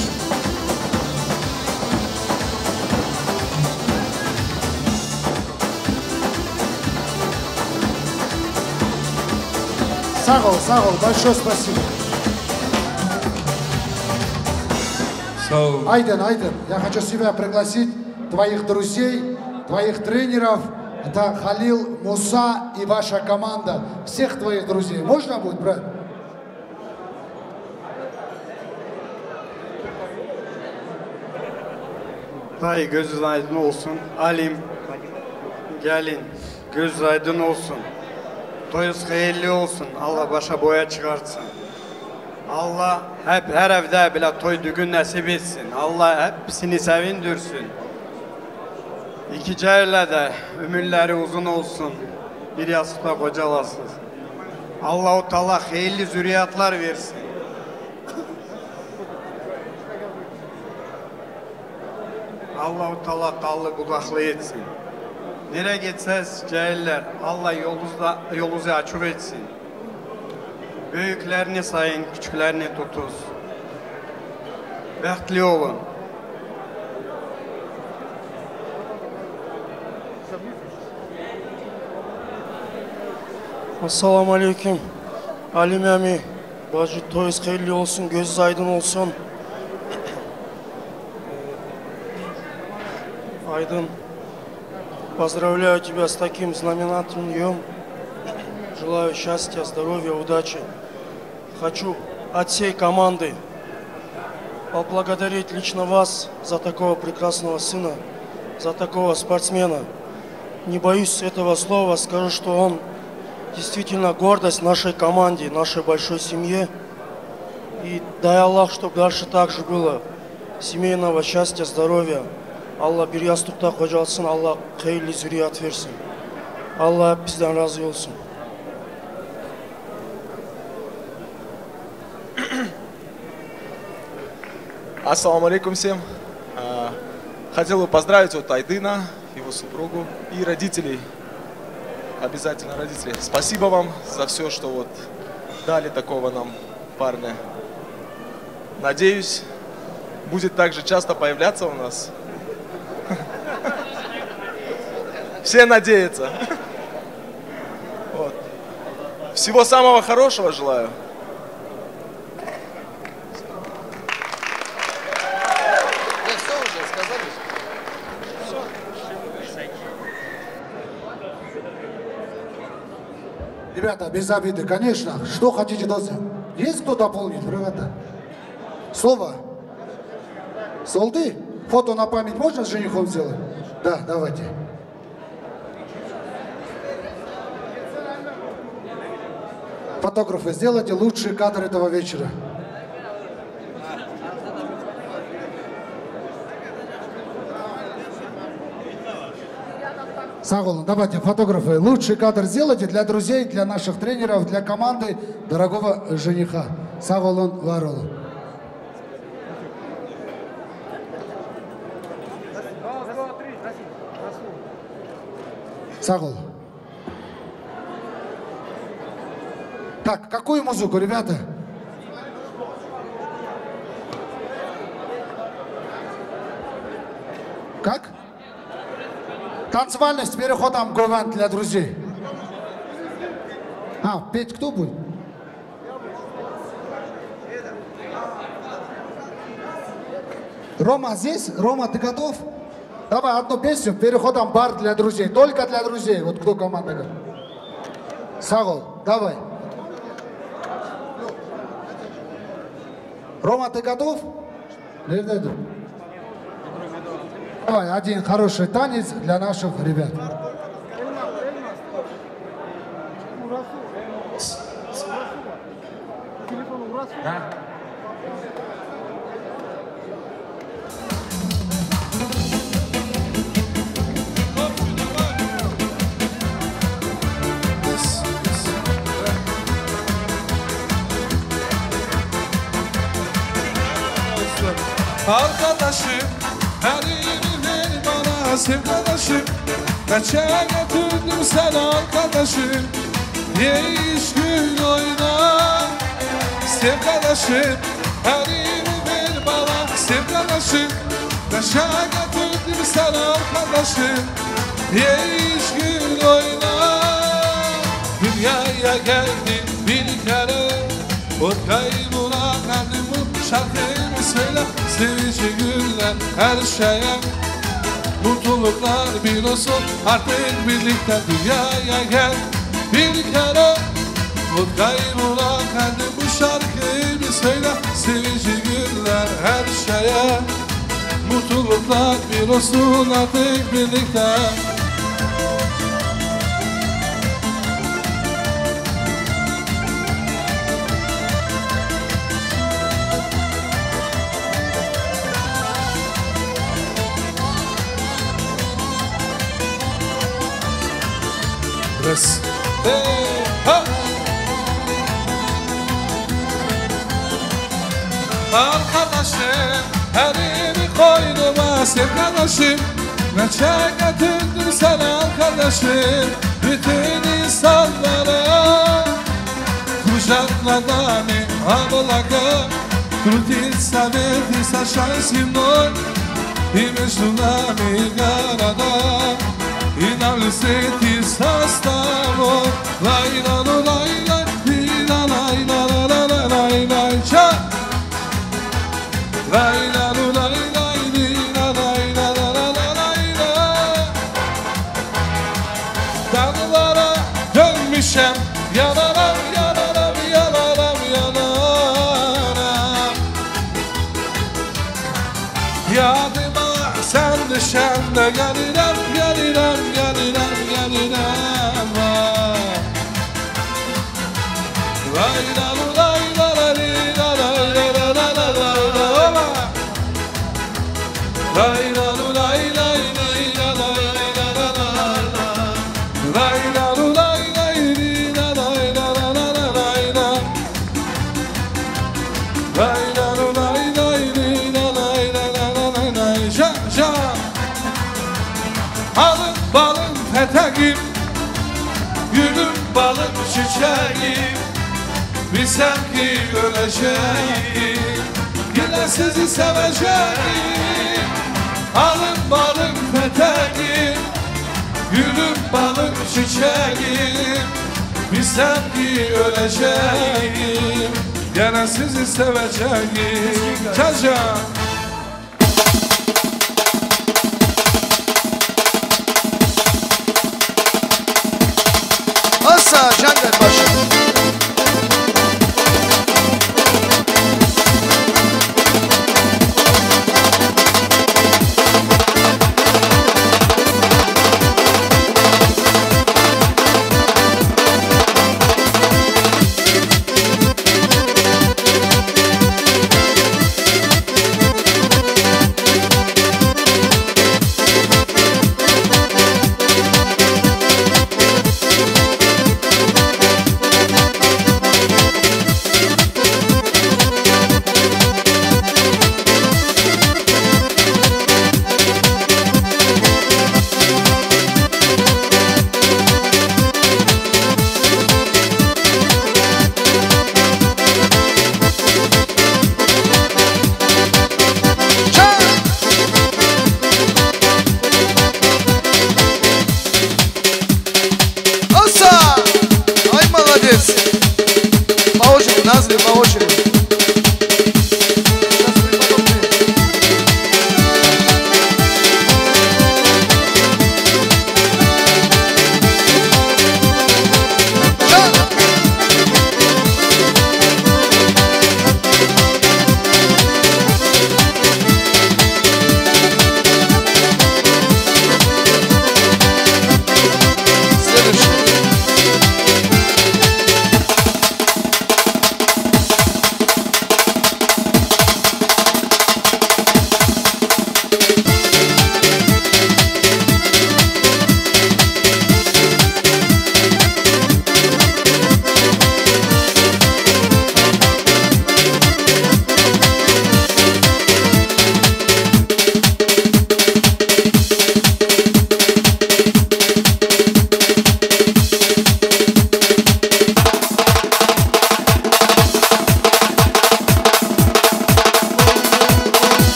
Сагол, большое спасибо. Айден, я хочу себя пригласить, твоих друзей, твоих тренеров. Это Халил, Муса и ваша команда. Всех твоих друзей. Можно будет, брат? Tay gözünüz aydın olsun. Alim, gelin, gözünüz aydın olsun. Toyunuz hayırlı olsun. Allah başa boya çıkartsın. Allah hep her evde bile toy düğün nasip etsin. Allah hepsini sevindirsin. İki cahille de ömürleri uzun olsun. Bir yastıkta kocalasın. Allah-u Teala hayırlı zürriyatlar versin. Allah-u Teala dallı budaklı etsin. Nereye gitseniz cahiller, Allah yolunuzu açık etsin. Büyüklerini sayın, küçüklerini tutuz. Bəxtli olun. Assalamu alaikum. Alim əmi, bacı toyuz xeyirli olsun, gözünüz aydın olsun. Aydın, поздравляю тебя с таким знаменательным днем. Желаю счастья, здоровья, удачи. Хочу от всей команды поблагодарить лично вас за такого прекрасного сына, за такого спортсмена. Не боюсь этого слова, скажу, что он действительно гордость нашей команде, нашей большой семье. И дай Аллах, чтобы дальше так же было. Семейного счастья, здоровья. Allah bir yastıkta kocalsın, Allah hayırlı zürriyat versin. Allah hep bizden razı olsun. Ассаламу алейкум всем. Хотел бы поздравить вот Айдына, его супругу и родителей. Обязательно родителей. Спасибо вам за все, что вот дали такого нам парня. Надеюсь, будет также часто появляться у нас. Все надеются. Вот. Всего самого хорошего желаю. Ребята, без обиды, конечно. Что хотите дать? Есть кто дополнит, ребята? Слово? Солды? Фото на память можно с женихом сделать? Да, давайте. Фотографы, сделайте лучший кадр этого вечера. Сагол, давайте, фотографы, лучший кадр сделайте для друзей, для наших тренеров, для команды дорогого жениха. Саголон Варолу. Сагол. Так, какую музыку, ребята? Как? Танцевальность с переходом Гован для друзей. Петь кто будет? Рома здесь? Рома, ты готов? Давай одну песню, переходом бар для друзей. Только для друзей. Вот кто команда говорит. Сагол, давай. Рома, ты готов? Давай, один хороший танец для наших ребят. Arkadaşım, her yeri ver bana sevdalaşım. Kaça götürdüm sen arkadaşım. Yeş gün oynar Sevdalaşım Elimi ver bana Sevdalaşım Taşa getirdim sana arkadaşım Yeş gün oynar Dünyaya geldim bir kere Korkayım buna kalbimi şarkımı söyle Sevici günler her şeye Mutluluklar bir olsun artık birlikte dünyaya gel Bir kere Korkayım buna kalbim bu şarkımı söyle Sevici günler her şeye Mutluluklar bir olsun artık birlikte Yes. Hey, ha. Arkadaşım elimi koynuma sevdalaşım Neçe getirdim sana arkadaşım Bütün insanlara Kucakla beni avlaka Krutit saveti saşan simnoj I među nami garada I na liseti sastavno Lajla no lajla Lila lajla la la la la la Ča Lajla no lajla Lila lajla la la la la Dağlara dönmüşem Yanaram yanaram yanaram yanaram Yadıma sen düşen de gelirem gelirem gelirem gelirem Layla layla layla layla layla layla Layla layla layla layla Layla layla layla layla layla Layla layla layla layla Ja ja Alın balın peteğim Gülüm balım çiçeğim Bilsem ki öleceğim Yine sizi seveceğim Alın balım peteğim Gülüm balım çiçeğim Bilsem ki öleceğim Yine sizi seveceğim Caca Asa cennet başı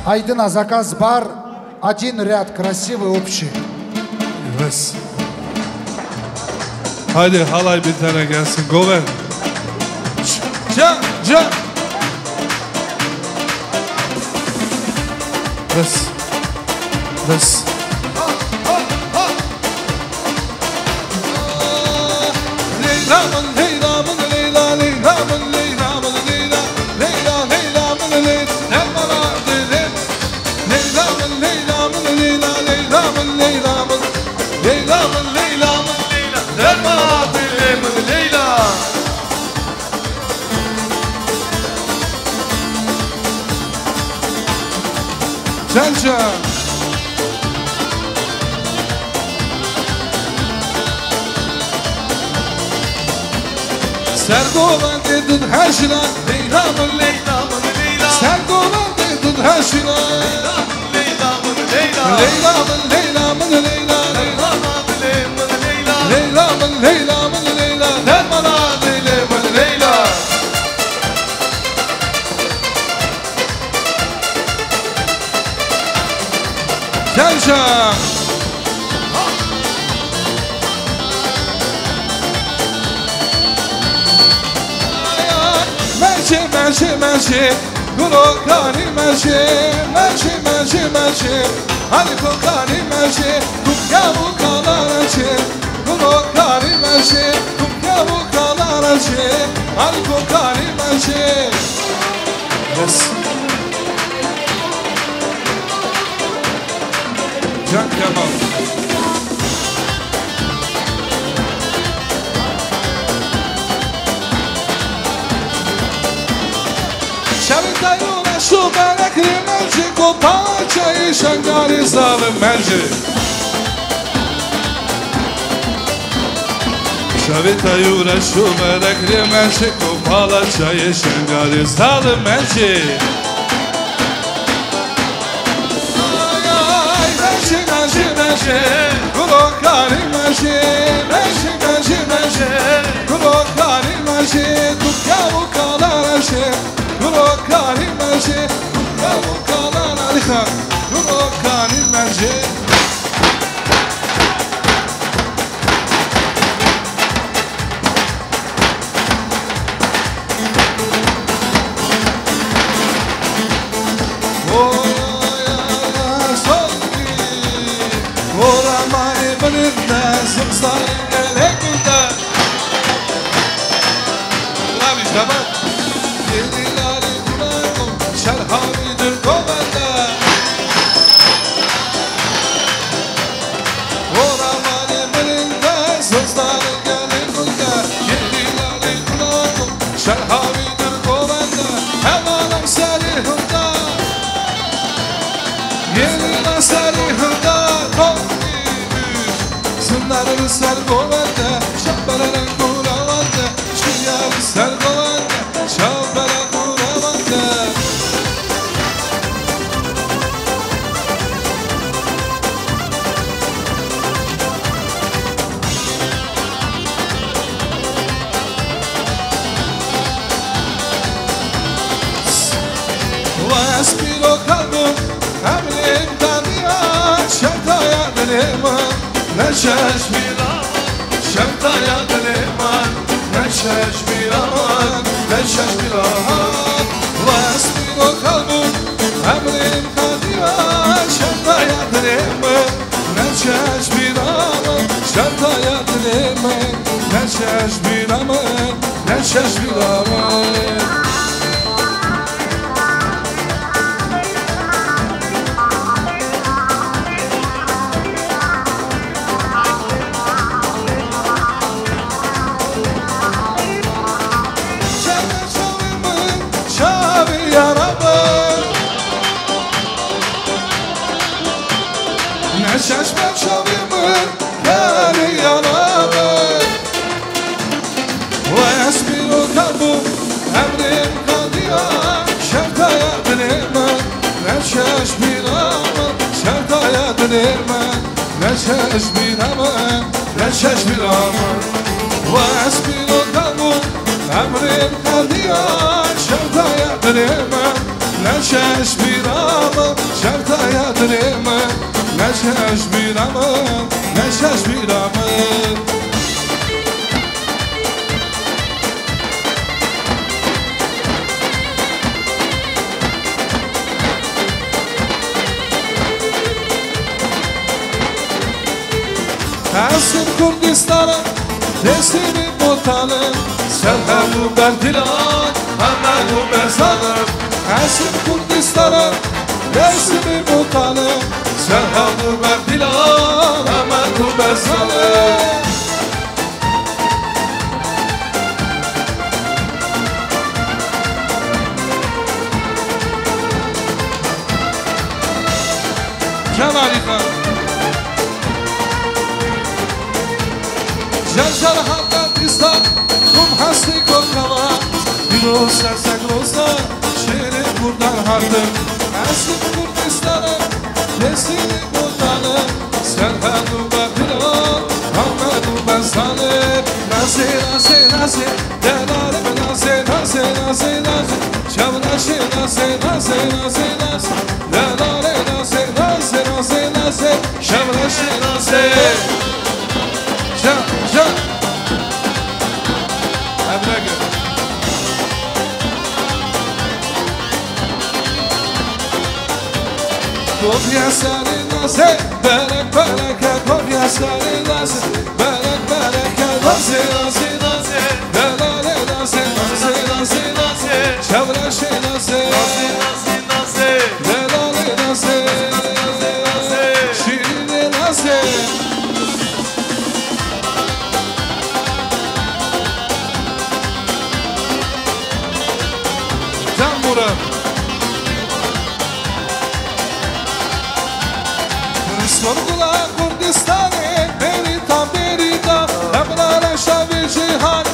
Айдына заказ бар, один ряд красивый общий. Yes. Haydi halay bir tane gelsin. Gover. Can. Yes. Leyla'mın Leyla'mın Leyla Leyla'mın Leyla'mın Leyla Leyla Leyla'mın Leyla Dermana dilim Leyla'mın Leyla'mın Leyla Leyla'mın Leyla'mın Leyla'mın Leyla'mın Leyla Dermana dilim Leyla Can Sergovan dedin her şilan Leyla'mın Leyla'mın Leyla Sergovan dedin her şilan Leyla'mın Leyla Leyla'mın Leyla'mın Leyla Leyla'mın Leyla'mın Leyla Dermana dilimın Leyla Gevşen Merşi Kulokani merşi Hani kokani merşi Kukya bu kalanacı Kulokani merşi Kukya bu kalanacı Hani kokani merşi Yes Can Kemal Şavitayuna şu melekli merci Kopaçayı şangari zalim merci Şavitayuna şu melekli merci Kopaçayı şangari zalim merci Merci Kulokani merci Kulokani merci Kukya bu kalanacı Kulokani merci Kukya bu kalanacı Kulokani merci Sergovende, şapararan kuravende, şiyar sergovende, şapararan kuravende. Vespiro kalbim, emrim tanıya, şartaya dilimim, neşeş bir Şemtaya dileman, neşeş bir aman, neşeş bir aman Vesmino kalbim, emrim kadıya Şemtaya dileman, neşeş bir aman Şemtaya dileman, neşeş bir aman, neşeş bir aman Şaşmak şavimın kâri yanamın Ve esmiru kalbim emrim kadıya Şertaya dilemen neşeş bir aman Şertaya dilemen neşeş bir aman Neşeş bir aman Ve esmiru kalbim emrim kadıya Şertaya dilemen نشش بیرامم شرطا یادرمه نشش بیرامم نشش بیرامم Asım Kurdistan'ım, resmim mutalım Serhamu ben dilan, Ahmedu ben sanım Asım Kurdistan'ım, resmim mutalım Serhamu ben dilan, Ahmedu ben sanım Cemali Khan Janjar Hamdistan, kum hasti korkama Dilo sersak rosa, şehri buradan hardım Asım Kurdistan'ım, nesini buradanım Serhadu Bakıram, Ahmedu ben sanım Nazi, nazi, nazi, delalime nazi, nazi, nazi, nazi Çavraşı nazi, nazi, nazi, nazi Delale nazi, nazi, nazi, nazi Çavraşı nazi Ja, ja. Emre Kopya sarı naze, berek bereke Kopya sarı naze, berek bereke Naze, naze, naze Delale naze, naze, naze, naze Çavraşı naze, naze, naze, naze Delale naze, naze, şirin naze Murat Sorgula Kurdistan'ı Beritan, beritan Emrara şavi cihan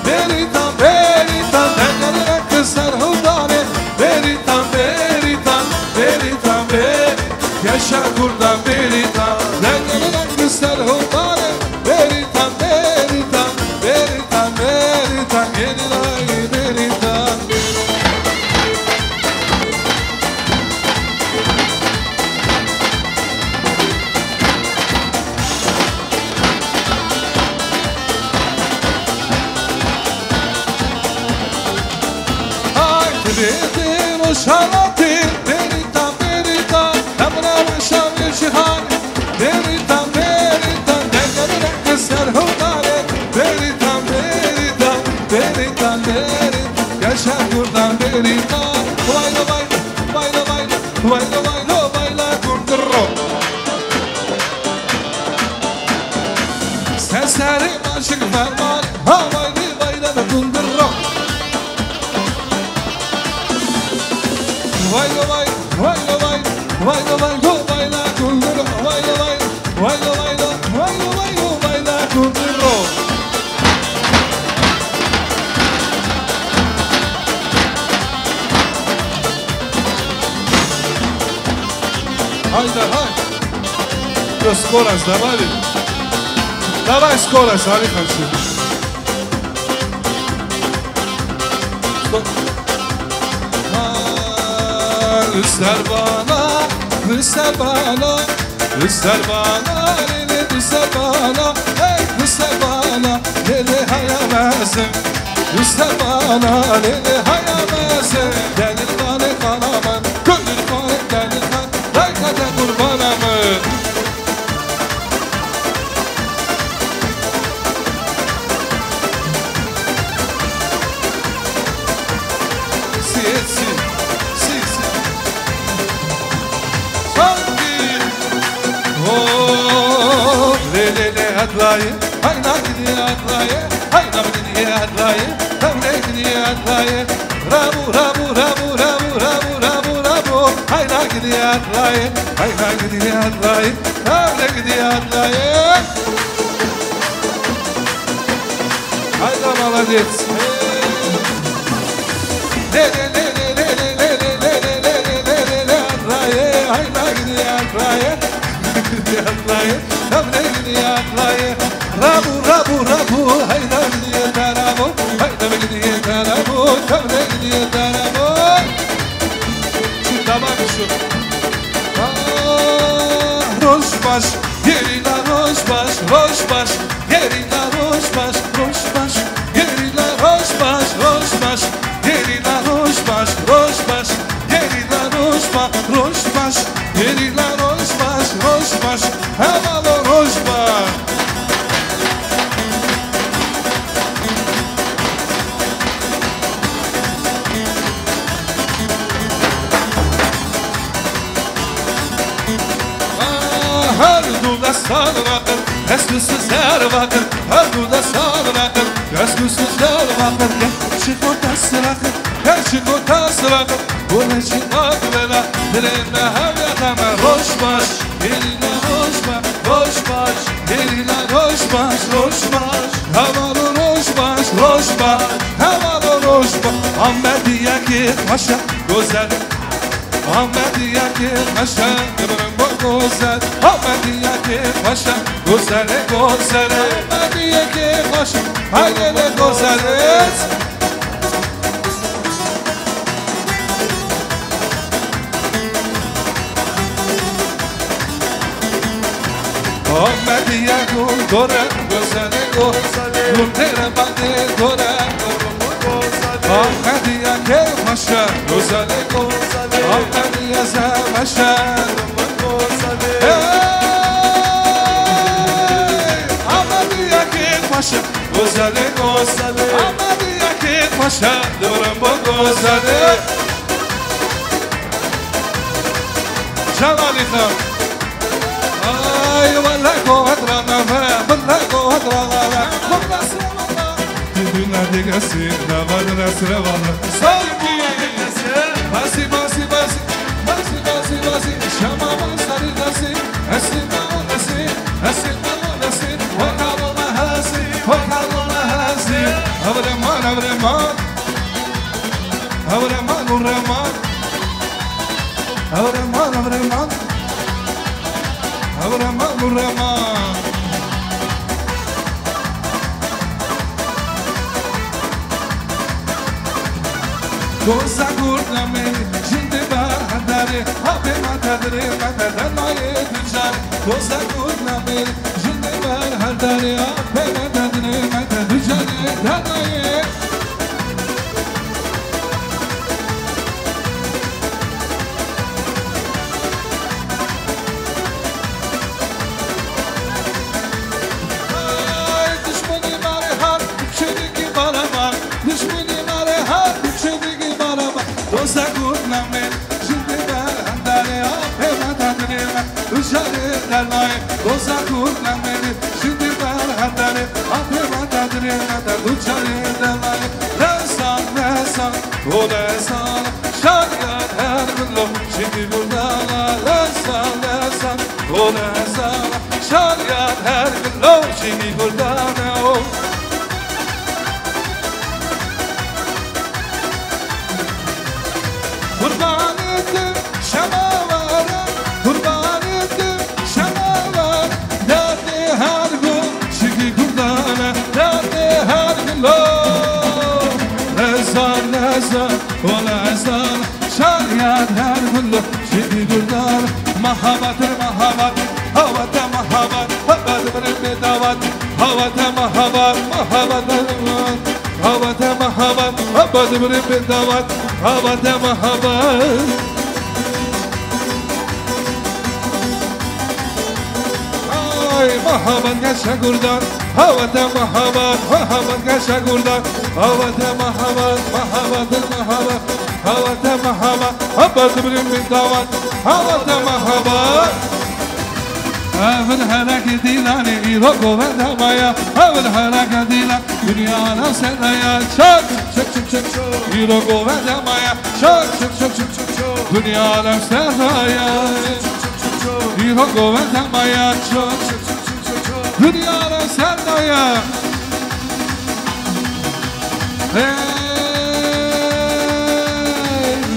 Beritan, beritan Denlerine kızlar hıldane Beritan, beritan Beritan, beritan Yaşa kurdan beritan Denlerine kızlar hıldane Beritan, beritan Beritan, beritan Yenilayı beritan Beritan o şalatin Beritan, beritan Emrara şavi cihan Beritan, beritan Denlerine kızlar hıldane Beritan, beritan Beritan, beritan Yaşa kurdan beritan Vayla vayla, vayla vayla Vayla vayla, vayla kurdurro Seslerim aşık ferman Havaylı vayla da kurdurro Vayla vayla, vayla vayla Vayla vayla, vayla kurdurro Vayla vayla, vayla vayla Vayla vayla, vayla kurdurro Hayda, hay Yo, skoras, давай Давай skoras, Ali Khansi Üster bana, üster bana Üster bana, lili üster bana Hey, üster bana, lili hayamazım Üster bana, lili hayamazım Denir bana kanamın Gönül bana, denir bana Raykada kurbanamın Siyetsin هتلاقي هينا كدي هتلاقي هينا كدي هتلاقي هينا كدي هتلاقي رابو رابو رابو رابو رابو رابو رابو هينا كدي هتلاقي هينا كدي هتلاقي هينا كدي هتلاقي هيدا молодец لي لي لي لي لي لي لي لي لي لي لي هتلاقي هينا كدي هتلاقي كدي هتلاقي هينا كدي هتلاقي رابو رابو رابو هيدا بدي ترابو هيدا بدي ترابو هيدا بدي ترابو baş Yerine roş baş roş baş Yerine roş baş roş baş Yerine roş baş roş baş Yerine roş baş roş baş Yerine roş baş roş baş Yerine roş baş roş baş Havalı roş baş Her duda sağlıkır, esküsüzler bakır Her duda sağlıkır, esküsüzler bakır Gerçek ortası rakır, gerçek ortası rakır Bu neçin aklıla, diline her yatama Roş baş, yerine roş baş, roş baş Yerine roş baş, roş baş Havalı roş baş, roş baş Havalı roş baş Ahmediye ki paşa, güzelim Ahmediye ki paşa, güzel Ahmediye ki paşa Güzel güzel Ahmediye ki paşa Haydi güzel Ahmediye gül dore Güzel güzel Gültere bandi dore Ahmediye ki paşa Güzel güzel Ahmediye paşa Güzeli güzeli Ahmediye ki paşa Durum bu güzeli Cevali Khan Ay valla kuvvetrana ve Valla kuvvetrana ve Valla sevalla Dünya digesin Davadır esre valla Sanki Basi basi basi Basi basi basi Şama basari dasi Esime olası Esime olası Vakalına hasi Vakalına hasi Avreman avreman Avreman avreman Avreman avreman Avreman avreman Goza gurname Şimdi bahadari Abi matadri Matadan ayı tüccar Goza gurname Şimdi bahadari Abi matadri Matadan tüccar Danayı Ay düşmeni mare har Düşmeni balaman Düşmeni mare har Düşmeni balaman Doza gurname Şimdi bahadari Abi matadri Matadan tüccar Doza gurname Şimdi bahadari Abi matadri Matadan tüccar Lesan lesan O lesan Şarkılar her gün Şimdi burada Lesan lesan O lesan Şarkılar her gün Şimdi burada Kurban ettim şemalara Kurban ettim şemalara Derdi her gün Şimdi kurdana Derdi her gün Lesan lesan O lesan Şarkılar her gün Şimdi kurdana Mahabatır mahabat Havada mahabat Havada bedavat Havada mahabat Havada Havada mahabat Havada bedavat Havada mahabat Ay mahabat geçe kurdan Havada mahabat Mahabat geçe kurdan Havada mahabat Mahabatır mahabat Havada mahabat Havada bedavat Havada mahabat Avil hareket dilani İroko ve damaya Avil hareket dilan Dünyana senaya Çak çak çak çak çak İroko ve damaya Çak çak çak çak çak çak Dünyana senaya İroko ve damaya Çak çak çak çak çak Dünyana senaya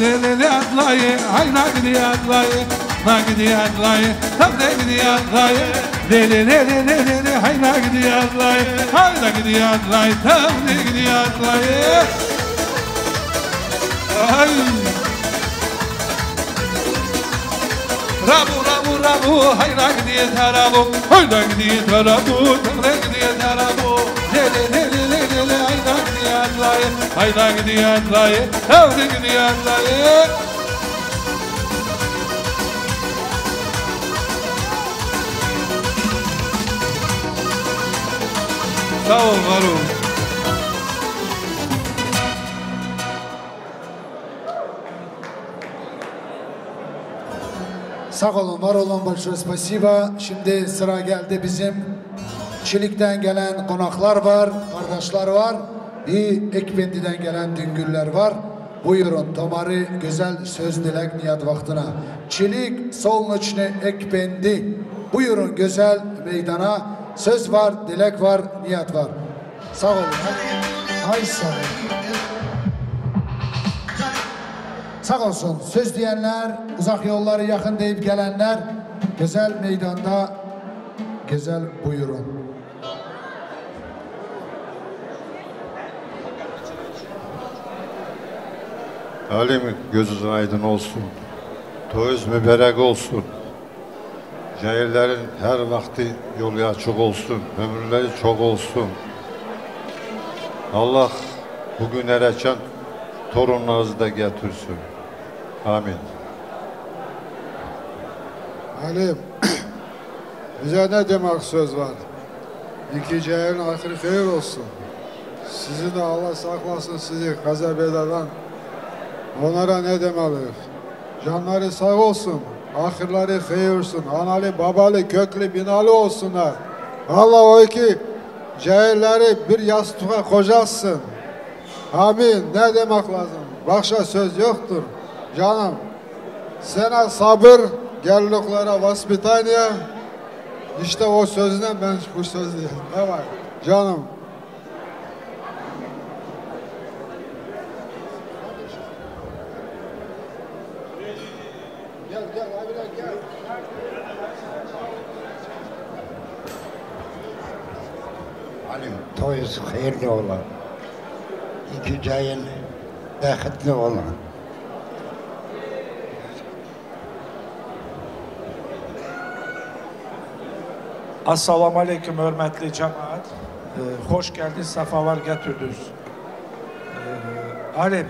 Le atlayı Hayna gidiyor atlayı Nagidi adlayı, tabre gidi adlayı, le hayna gidi adlayı, hayna gidi adlayı, tabre gidi adlayı. Ay. Rabu tarabu, hayran gidiyor tarabu, hayran gidiyor tarabu, hayran gidiyor tarabu. Lele lele lele lele, hayran gidiyor dayı, hayran gidiyor dayı, hayran gidiyor dayı. Sağ ol, var ol. Sağ olun, var olun, большое спасибо. Şimdi sıra geldi bizim Çilik'ten gelen konaklar var, kardeşler var. Ekbendi'den gelen düngüller var. Buyurun, Tomarı güzel söz dilek niyat vaktına. Çilik, Solnoçne, Ekbendi. Buyurun güzel meydana. Söz var, dilek var, niyat var. Sağ olun. Hay sağ olun. Sağ olsun. Söz diyenler, uzak yolları yakın deyip gelenler, güzel meydanda, güzel buyurun. Halim gözünüz aydın olsun. Toyuz mübarek olsun. Cahillerin her vakti yolu açık olsun. Ömürleri çok olsun. Allah bugün erken torunlarınızı da getirsin. Amin. Halim, bize ne demek söz var? İki cahilin ahiri hayır olsun. Sizi de Allah saklasın sizi kaza beladan. Onlara ne demeli? Canları sağ olsun, ahirleri hayır olsun, analı, babalı, köklü, binalı olsunlar. Allah o iki cahilleri bir yastığa kocatsın. Amin. Ne demek lazım? Başka söz yoktur. Canım, sana sabır, gelliklere vaspitaniye. İşte o sözden ben bu söz değil. Ne var? Canım. Gel abiler gel. Halim toyuz hayırlı olan. İki cahil bəxtli olan. Assalamu aleyküm hörmətli cemaat. Hoş geldiniz, safalar getirdiniz. Halim,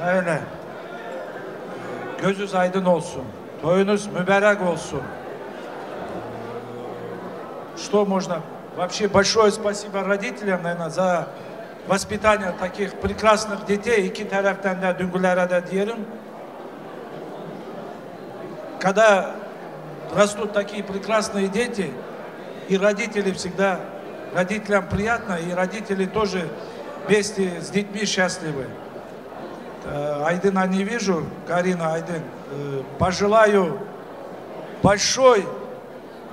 öyle. Gözünüz aydın olsun. Toyunuz mübarek olsun. Что можно? Вообще большое спасибо родителям, наверное, за воспитание таких прекрасных детей. İki taraftan da düngülere de diyelim. Когда растут такие прекрасные дети, и родители всегда, родителям приятно, и родители тоже вместе с детьми счастливы. Айдына не вижу, Карина, Айдын, пожелаю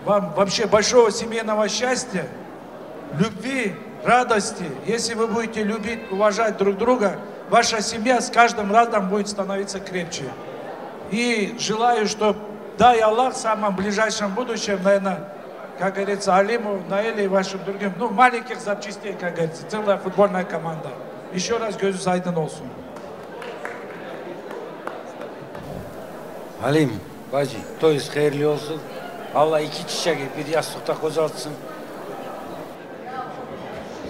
вам вообще большого семейного счастья, любви, радости. Если вы будете любить, уважать друг друга, ваша семья с каждым разом будет становиться крепче. И желаю, чтобы, дай Аллах, в самом ближайшем будущем, наверное, как говорится, Алиму, Наиле и вашим другим, ну, маленьких запчастей, как говорится, целая футбольная команда. Еще раз gözünüz aydın olsun. Halim, bacı, toyuz hayırlı olsun. Allah iki çiçeği bir yastıkta kocatsın.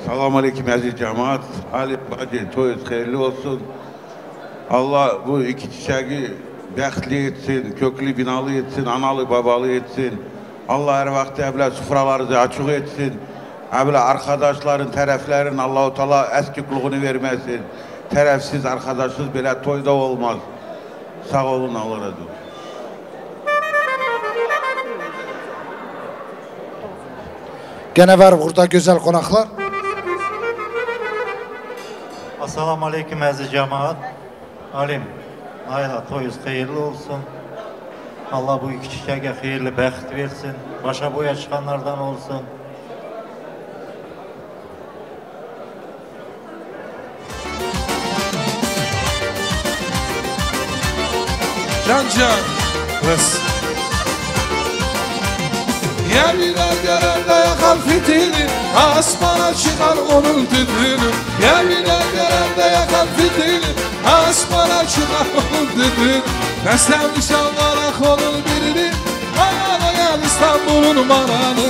Selamun aleyküm aziz cemaat. Halim, bacı, toyuz hayırlı olsun. Allah bu iki çiçeği bəxtli etsin, köklü binalı etsin, analı babalı etsin. Allah her vakti evle sufralarınızı açık etsin. Evle arkadaşların, tarafların Allah-u Teala eskikliğini vermesin. Tarafsız, arkadaşsız bile toyda olmaz. Sağ olun, Allah razı olsun. Gene var burada güzel konaklar. Assalamu aleyküm aziz cemaat. Halim, ayla toyuz hayırlı olsun. Allah bu iki çiçeğe hayırlı bəxt versin. Başa boya çıkanlardan olsun. Can kız. Yerine gören de yakar fitili, asmana çıkar onun tütünü. Yerine gören de yakar fitili, asmana çıkar onun tütünü. Ne sevmişsen varak onun birini, ayağına İstanbul'un maranı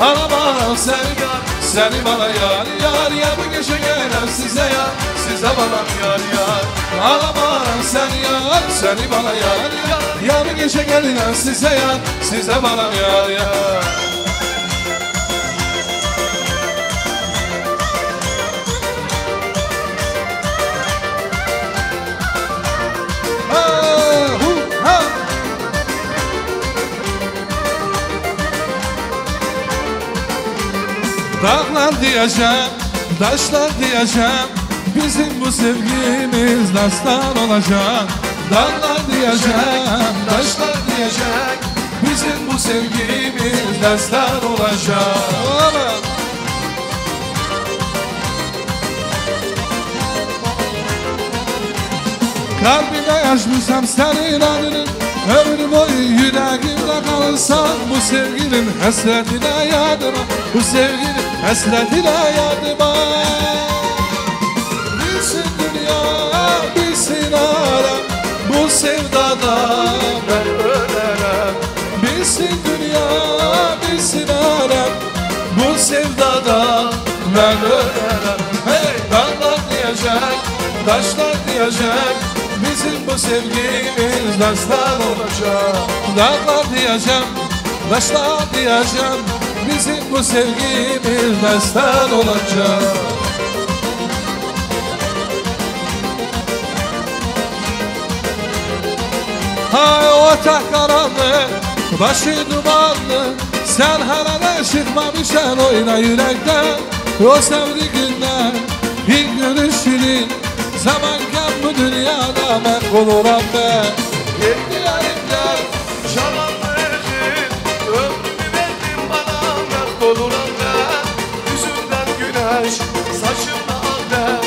alamam seni yar, seni bana yar yar. Ya bu gece gelen size yar, size bana yar yar. Alamam seni yar, seni bana yar yar. Ya bu gece gelen size yar, size bana yar yar. Dağlar diyeceğim, taşlar diyeceğim, bizim bu sevgimiz dastan olacak. Dağlar diyeceğim, taşlar diyecek, bizim bu sevgimiz dastan olacak. Kalbime yazmışsam senin adını, ömür boyu yüreğimde kalırsan bu sevginin hasretine yardıma, bu sevginin hasretine yardıma. Bilsin dünya, bilsin alem, bu sevdada ben ölemem. Bilsin dünya, bilsin alem, bu sevdada ben ölemem. Hey, dağlar diyecek, taşlar diyecek, bizim bu sevgimiz dastan olacak. Dağlar diyeceğim, taşlar diyeceğim, bizim bu sevgimiz dastan olacak. Hay otak karanlık, başı dumanlı, sen hala çıkmamışsan oyna yürekten. O sevdiğinden ilk görüşünün zamanken bu dünyada ben olurum ben. Yetti yarimden şaman verdin, ömrümü verdin bana ben olurum ben. Yüzümden güneş, saçımda al ben.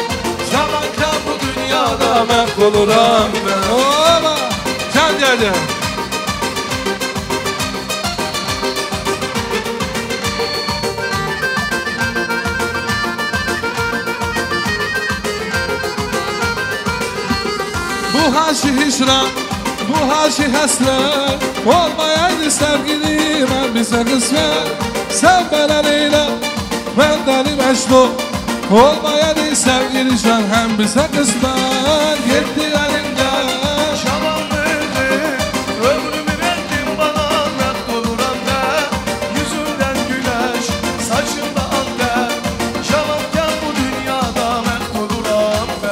Zamanken bu dünyada ben olurum ben. Ola, can geldi. Bu haşi hicran, bu haşi hasret, olmayaydı sevgilim ben bize kısmet. Sen bana Leyla, ben deli Mecnun, olmayaydı sevgili can hem bize kısmet. Gitti elinden şaman verdin, ömrümü verdin bana ben olurum ben. Yüzümden güneş, saçımda al ben. Şamanken bu dünyada ben olurum ben.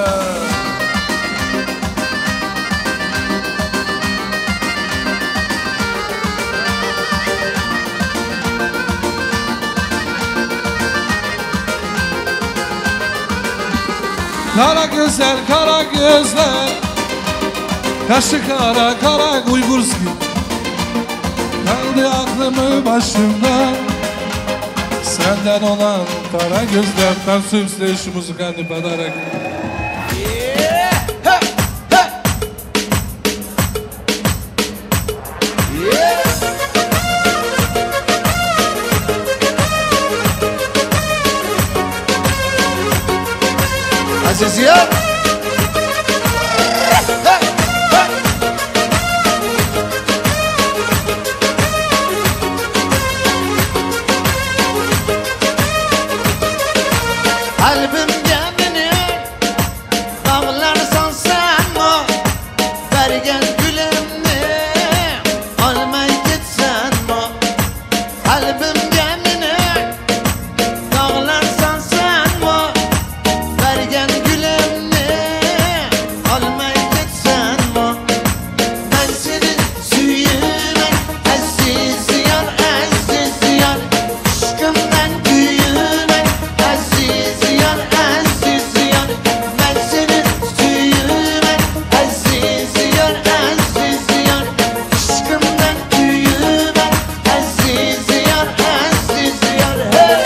Kara gözler, kara gözler, kaşı kara, kara Uygurski. Kaldı aklımı başımda, senden olan kara gözler. Tansuim следующую музыкальный подарок. Aziziyat. Kalbim gemini bağlarsan sen mi? Vergen gülümü almay gitsen mi? Kalbim gemini bağlarsan sen mi? Vergen gülümü almay gitsen mi? Ben seni süyümek aziz yar, aziz yar. Aşkımdan büyümek aziz yar, aziz yar. Ben seni süyümek aziz yar, aziz yar. Aşkımdan büyümek aziz yar, aziz yar. Hey!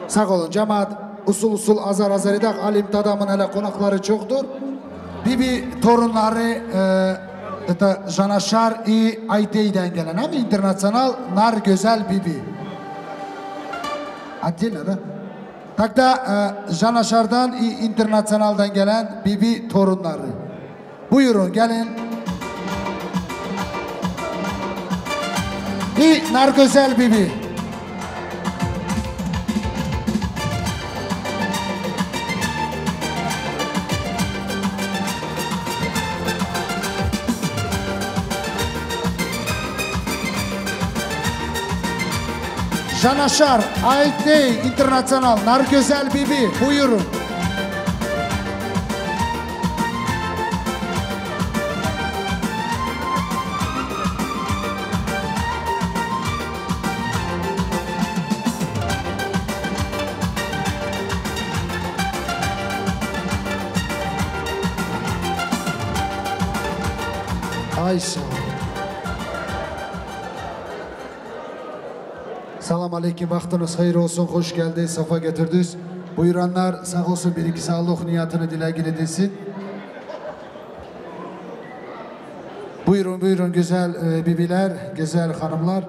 Sağ olun cemaat, usul usul azar azar edək. Alim Tadamın hələ qonaqları çoxdur. Bibi torunları Это Жанашар и Айтей'den gelen hem internasyonal Nar Güzel Bibi. Atilla da. Тогда Жанашар'dan и internasyonaldan gelen Bibi torunları. Buyurun gelin. И Nar Güzel Bibi. Жанашар, Айтей, Internasyonal, Nar Güzel Bibi, buyurun. Ayşe. Salam aleyküm, vaxtınız hayır olsun, hoş geldiniz, safa getirdiniz. Buyuranlar sağ olsun, bir iki sağlık niyatını dilegil edilsin. Buyurun buyurun güzel bibiler, güzel hanımlar.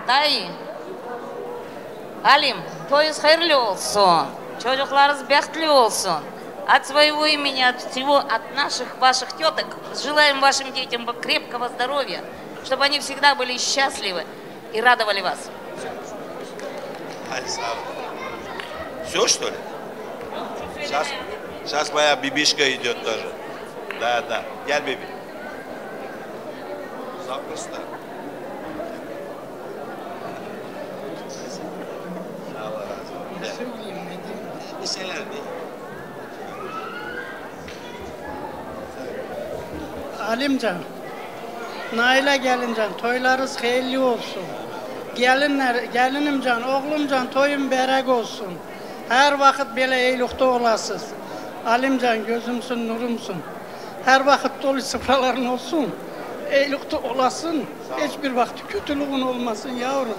Dayı, Алим, toyunuz hayırlı olsun, çocuklarınız бәхетлі olsun. От своего имени, от всего, от наших, ваших теток, желаем вашим детям крепкого здоровья, чтобы они всегда были счастливы и радовали вас. Все, что ли? Сейчас моя бибишка идет тоже. Да, да. Gel bebi. Запросто. Bir şeyler değil. Alimcan, Naile gelincan, toylarınız hayırlı olsun. Gelinimcan, oğlumcan, toyun berek olsun. Her vakit böyle eylikte olasınız. Alimcan, gözümsün, nurumsun. Her vakit dolu sıfraların olsun. Eylikte olasın. Hiçbir vakit kötülüğün olmasın yavrum.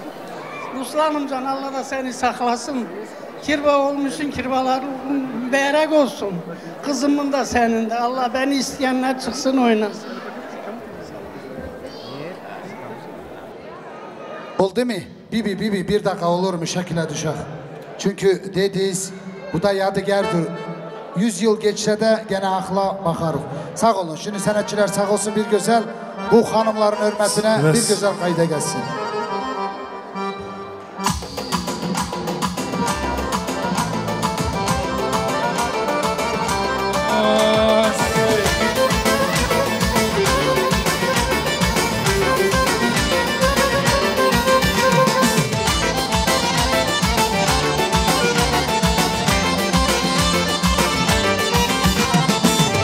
Ruslanımcan, Allah da seni saklasın. Kirva olmuşsun, kirvaların berek olsun. Kızımın da senin de. Allah beni isteyenler çıksın oynasın. Oldu mu? Bibi bir dakika olur mu şekile düşer. Çünkü dediğiniz bu da yadigardır. 100 yıl geçse de gene akla bakarız. Sağ olun. Şimdi sanatçılar sağ olsun bir güzel. Bu hanımların hürmetine bir güzel kayda gelsin.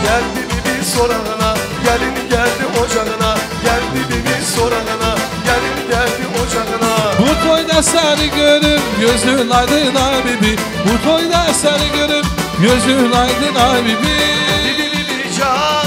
Geldi bibi sorağına, gelin geldi ocağına. Geldi bibi sorağına, gelin geldi ocağına. Bu toyda seni görür, gözün aydın ay bibi. Bu toyda seni görür, gözün aydın ay bibi. Bibi bibi can,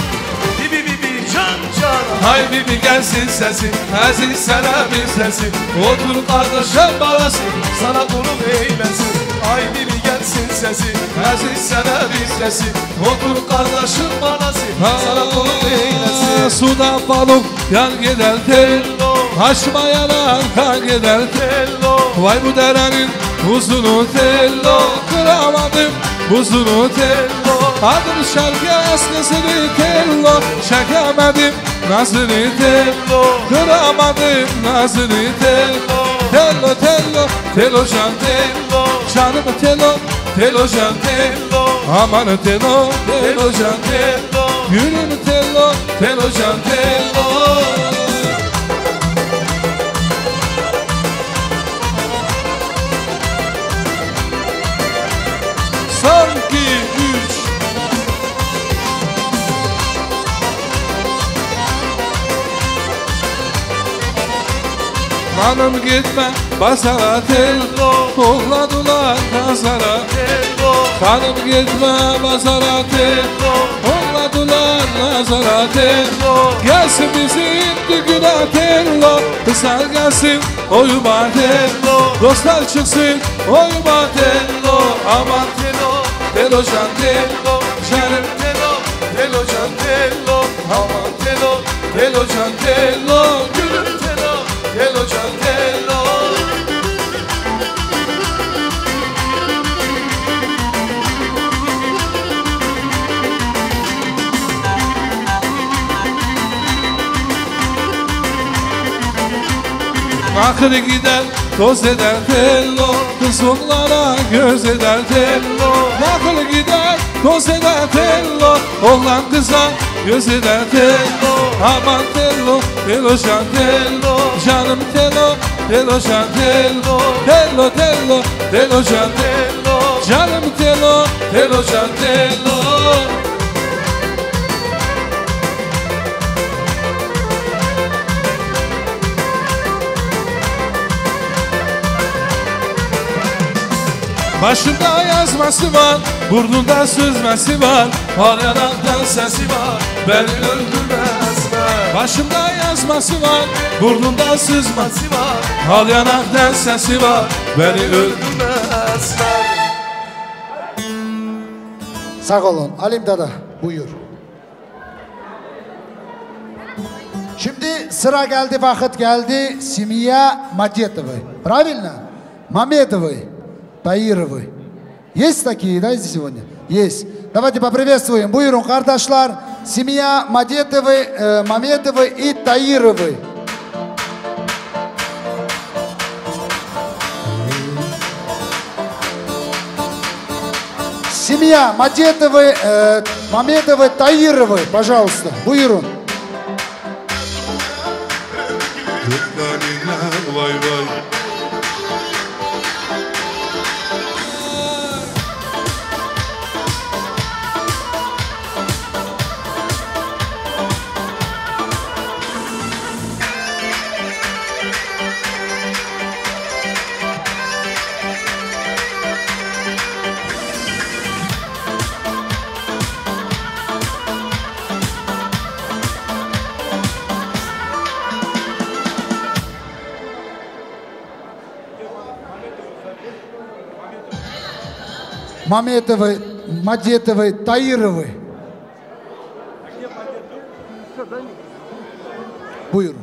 bibi bibi can can. Hay bibi gelsin sesin, aziz sana bir sesin. Otur kardeşim balası, Sana kulum eylesin. Ay bibi gelsin sesi, aziz sana bir sesin. otur kardeşim balası. Sana kulum eylesin. Suda balık yan gider tello, açmayan kan gider tello. Vay bu derenin uzunu tello, kıramadım buzunu tello. Adım şarkı eskisini tello, çekemedim nazını tello. Kıramadım nazını tello. Tello tello, tello can tello. Canım tello, tello can tello. Aman tello, tello can tello. Gülüm tello, tello can tello. Sanki üç. Hanım gitme basara tello, kolladılar nazara tello. Hanım gitme basara tello, kolladılar nazara tello. Gelsin bizim düğüne tello. Kızlar gelsin oyuma tello. Dostlar çıksın oyuma tello. Aman tello, tello can tello. Canım tello, tello can tello. Aman tello, tello can tello. Gülüm tello, tello can tello. Akıl gider, toz eder tello. Kız onlara göz eder tello. Akıl gider, toz eder tello. Oğlan kıza göz eder tello. Aman tello, tello can tello. Canım tello, tello can tello. Tello, tello, tello can tello. Canım tello, tello can tello. Başında yazması var, burnunda süzmesi var. Al yanaktan sesi var, beni öldürmezler. Başında yazması var, burnunda süzmesi var. Al yanaktan sesi var, beni öldürmezler. Sağ olun. Alim Dada, buyur. Şimdi sıra geldi, vakit geldi. Семья Мамедовой. Правильно? Мамедовой. Таировой. Есть такие, да, здесь сегодня? Есть. Давайте поприветствуем. Buyurun kardeşler. Семья Мамедовой и Таировой. Семья Мамедовой, Таировой. Пожалуйста. Buyurun. Vay vay. Мамедовой, Таировой. Buyurun.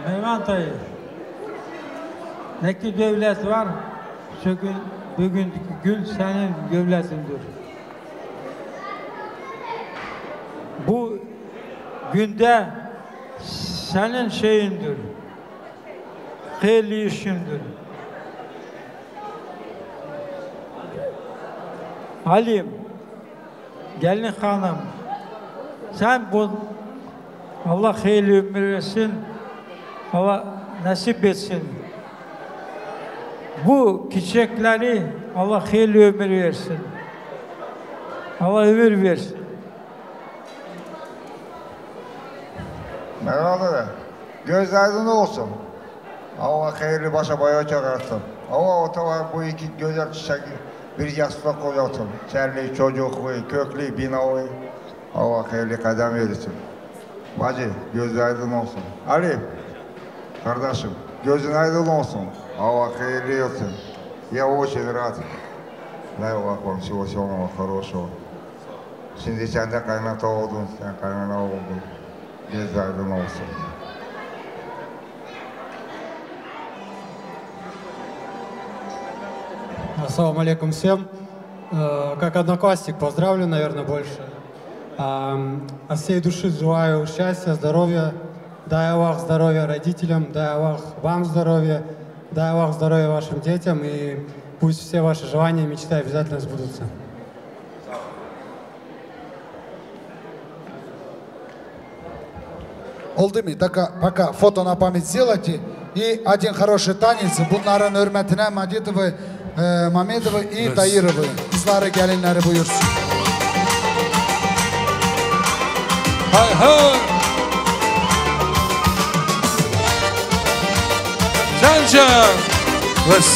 Mehmet dayı, ne ki devlet var, bugünkü gün senin devletindir. Bu günde senin şeyindir, hayırlı işindir. Halim, gelin hanım, sen bu Allah hayırlı ömür versin, Allah nasip etsin. Bu çiçekleri Allah hayırlı ömür versin. Allah ömür versin. Merhaba, göz aydın olsun. Allah hayırlı başa boya çıkarsın. Allah otalar bu iki güzel çiçeği bir yastık koyarsın. Çerli, çocuklu, köklü, binalı. Allah hayırlı kadem verirsin. Bacı, göz aydın olsun. Ali, kardeşim, gözün aydın olsun. Allah hayırlı olsun. Я очень рад. Дай Аллах вам всего самого хорошего. Şimdi sen de kaynata oldun, sen kaynana oldun. Göz aydın olsun. Ассаламу алейкум всем. Как одноклассник поздравлю, наверное, больше. От всей души желаю счастья, здоровья. Дай Аллах здоровья родителям, дай Аллах вам здоровья, дай Аллах здоровья вашим детям, и пусть все ваши желания и мечты обязательно сбудутся. Oldu mu? Пока фото на память сделайте. И один хороший танец. Bunların hürmetine Мамедовой и Таировой. Kızları gelinleri buyursun. Hay hay. Can. Vız.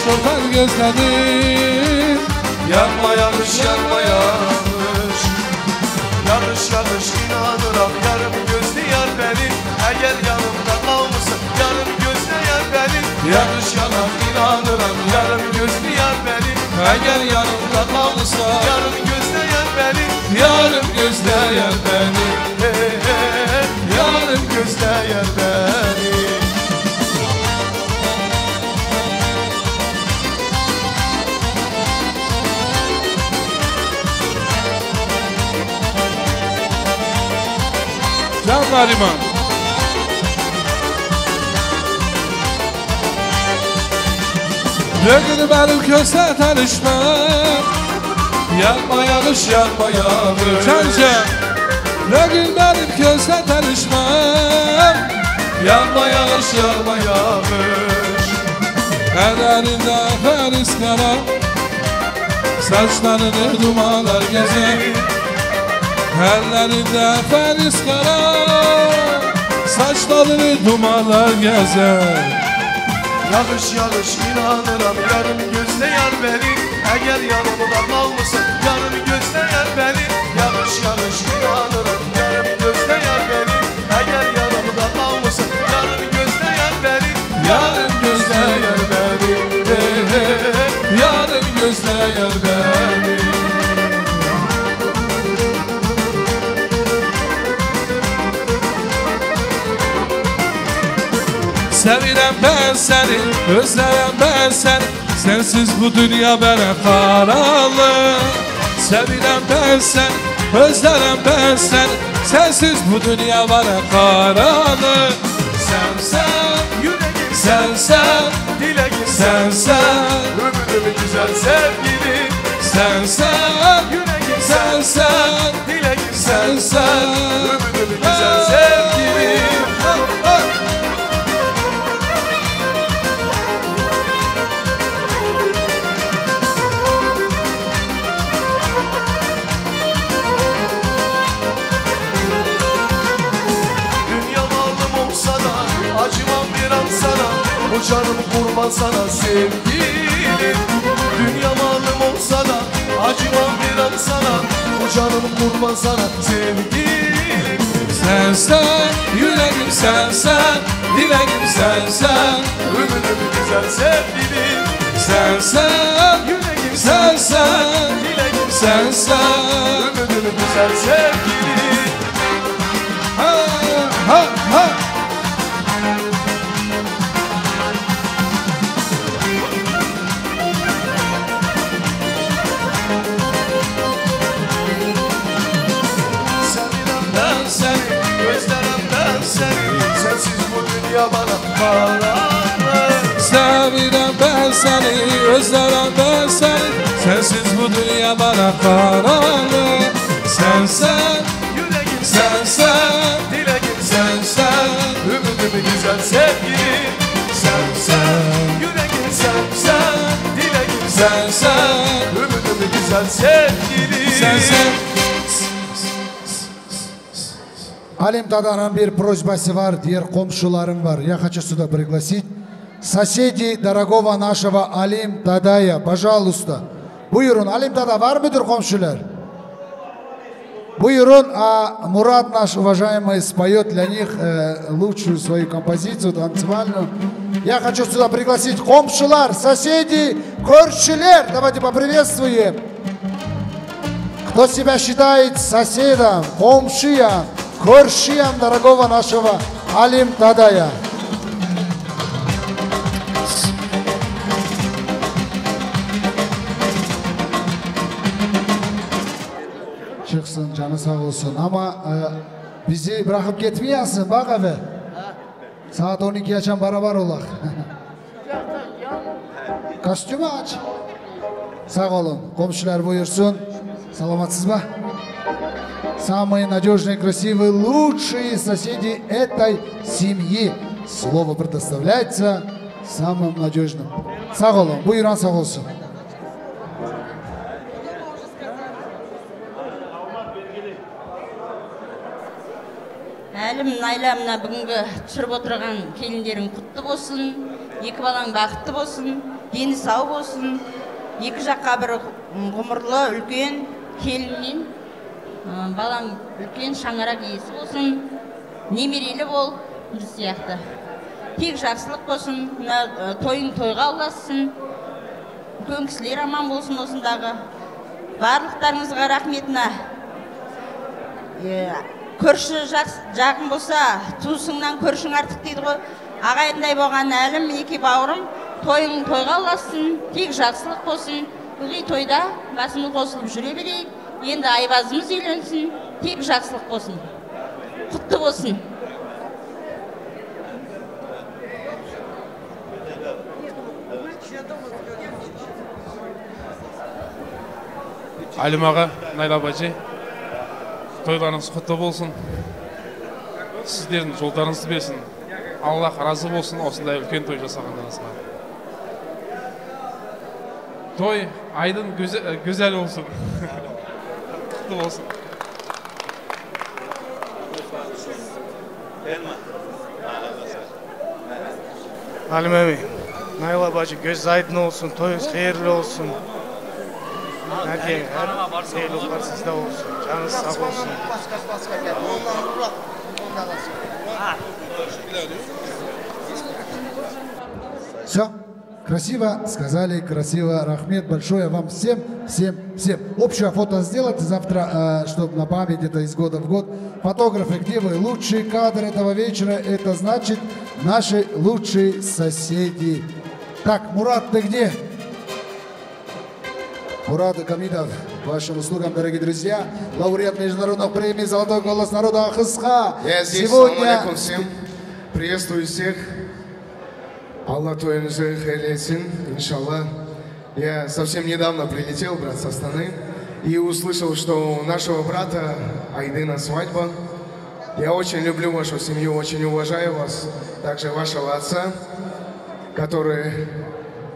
Sultan gözlerin. Yanma yanlış yanma yanlış. Yanlış yanlış inanıram yarım gözlü yar benim. Eğer yanımda kalmışsın yarım gözlü yar benim. Yanlış yalan inanıram yarım gözlü yar benim. Eğer yanımda kalmışsın yarım gözlü yar benim. Yarım gözlü yar benim. Yarım gözlü yar benim. Canlarım. Ne günü benim közle tanışmam. Yanma yanlış yanma yanlış. Can. Ne gün benim közle tanışmam. Yanma yanlış yanma yanlış. Ellerinde feriz kara. Saçlarını dumanlar gezer. Ellerinde feriz kara. Saçlarını dumanlar gezer. Yanlış yanlış inanıram yarım gözle yar benim. Eğer yanımda kalmışsın yarım gözle yar benim. Yanlış yanlış inanıram yarım gözle yar benim. Eğer yanımda kalmışsın yarım gözle yar benim. Yarım gözle yar benim. Yarım gözle yar benim. Sevirem ben seni, özlerem ben seni. Sensiz bu dünya bana karanlık. Sevirem ben seni, özlerem ben seni. Sensiz bu dünya bana karanlık. Sen yüreğim sen dileğim sen ömrümün güzel sevgilim. Sen yüreğim sen dileğim sen ömrümün güzel sevgilim. Acımam bir an sana, bu canım kurban sana sevgilim. Dünya malım olsa da acımam bir an sana, bu canım kurban sana sevgilim. Sen yüreğim sen dileğim sen ömrümün güzel sevgilim. Sen yüreğim sen dileğim sen ömrümün güzel sevgilim. Ha ha ha. Sensiz bu dünya bana karanlık. Sevirem ben seni, özlerem ben seni. Sensiz bu dünya bana karanlık. Sen yüreğim sen dileğim sen ömrümün güzel sevgilim. Sen yüreğim sen dileğim sen ömrümün güzel sevgilim. sen Алим Таданың bir просьбасы var, diğer komşularım var. Я хочу сюда пригласить соседей дорогого нашего Алим Тадая. Пожалуйста. Buyurun. Алим Тада var mıdır komşular? Buyurun. А Мурат наш уважаемый споет для них лучшую свою композицию танцевальную. Я хочу сюда пригласить komşular, соседи, көршілер. Давайте поприветствуем. Кто себя считает соседом, komşuям, көршиям дорогого нашего Алим Тадая. Çıksın, canı sağ olsun. Ama bizi bırakıp gitmeyesin bak eve. Saat 12 açan beraber olak. Kostümü aç. Sağ olun. Komşular buyursun. Саламатсыз ба? Самые надежные, красивые, лучшие соседи этой семьи. Слово предоставляется самым надежным. Сağ olun. Buyuran sağ olsun. Әлім, Найла, мына бүгінгі түсіріп отырған келіндерің құтты болсын, екі балаң бақытты болсын, дені сау болсын, екі жаққа бір ғұмырлы, үлкен келіннен, балаң үлкен шаңырақ иесі болсын, немерелі бол, біз сияқты. Тек жақсылық болсын, тойың тойға ұлассын, үлкен кісілер аман болсын осындағы. Барлықтарыңызға рахметіна. Көрші жағын болса, туысыңнан көршің артық дейді ғой. Ағайындай болған әлім, екі бауырым, тойың тойға ұлассын, тек жақсылық болсын. Ылғи тойда басымыз қосылып жүре берейік. Енді айбазымыз үйленсін, тек жақсылық болсын. Құтты болсын. Әлім аға, Найла бәже, тойларыңыз құтты болсын. Сіздердің жолдарыңызды берсін. Аллах разы болсын осындай үлкен той жасағандарыңызға. Той айдын güzel olsun. Құтты болсын. Әлім әме, Найла бәже, göz aydın olsun, toyunuz hayırlı olsun. Әкең, сыйлықтар сізде olsun, canınız sağ olsun. Все, красиво сказали, красиво. Рахмет большое вам всем. Общее фото сделать завтра, чтобы на память это из года в год. Фотографы, где вы? Лучший кадр этого вечера, это значит наши лучшие соседи. Так, Мурат, ты где? Мурат Камидов, вашим услугам, дорогие друзья. Лауреат международных премий «Золотой голос народа» Ахысха. Я здесь, салам алейкум всем. Приветствую всех. Аллах тойнузы хайлесин, иншаллах. Я совсем недавно прилетел, брат, с Астаны, и услышал, что у нашего брата Айдына свадьба. Я очень люблю вашу семью, очень уважаю вас. Также вашего отца, который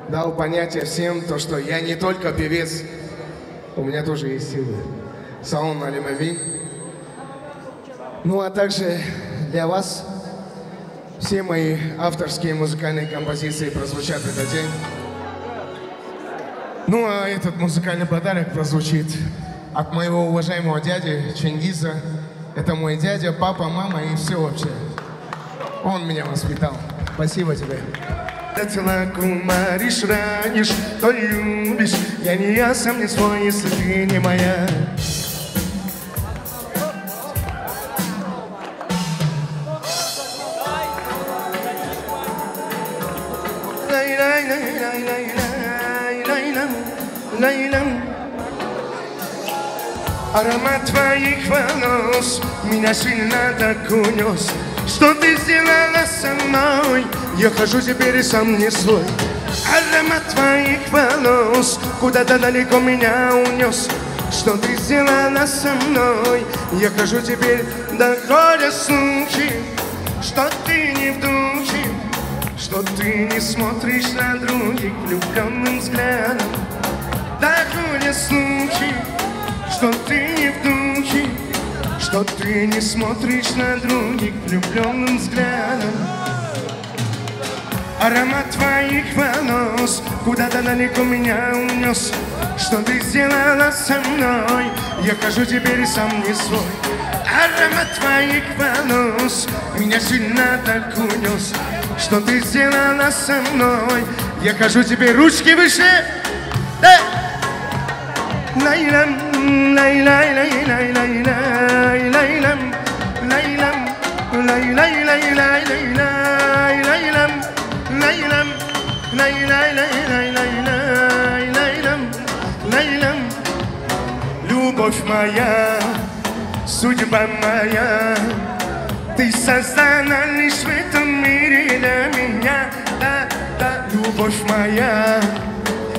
дал понятие всем, то, что я не только певец, у меня тоже есть силы. Салам алейкум. Ну а также для вас все мои авторские музыкальные композиции прозвучат в этот день. Ну а этот музыкальный подарок прозвучит от моего уважаемого дяди Чингиза. Это мой дядя, папа, мама и все вообще. Он меня воспитал. Спасибо тебе. Кумаришь, ранишь, то любишь. Я не я сам не свой, если ты не моя. Аромат твоих волос меня сильно так унес. Что ты сделала со мной? Я хожу теперь и сам не свой. Аромат твоих волос куда-то далеко меня унес. Что ты сделала со мной? Я хожу теперь, доходят слухи, что ты не в духе, что ты не смотришь на других влюбленным взглядом. Доходят слухи, что ты не в духе, что ты не смотришь на других влюбленным взглядом. Аромат твоих волос куда-то далеко меня унес. Что ты сделала со мной? Я хожу теперь и сам не свой. Аромат твоих волос меня сильно так унес. Что ты сделала со мной? Я хожу теперь, ручки выше. Лайлам, лайлай, лайлай, лайлай, лайлам, лайлам, лайлай, лайлай, лайлай, лайлам, лайлам, лайлай, лайлай, лайлай, лайлам, лайлам. Любовь моя, судьба моя, ты создана лишь в этом мире для меня. Да, да, любовь моя,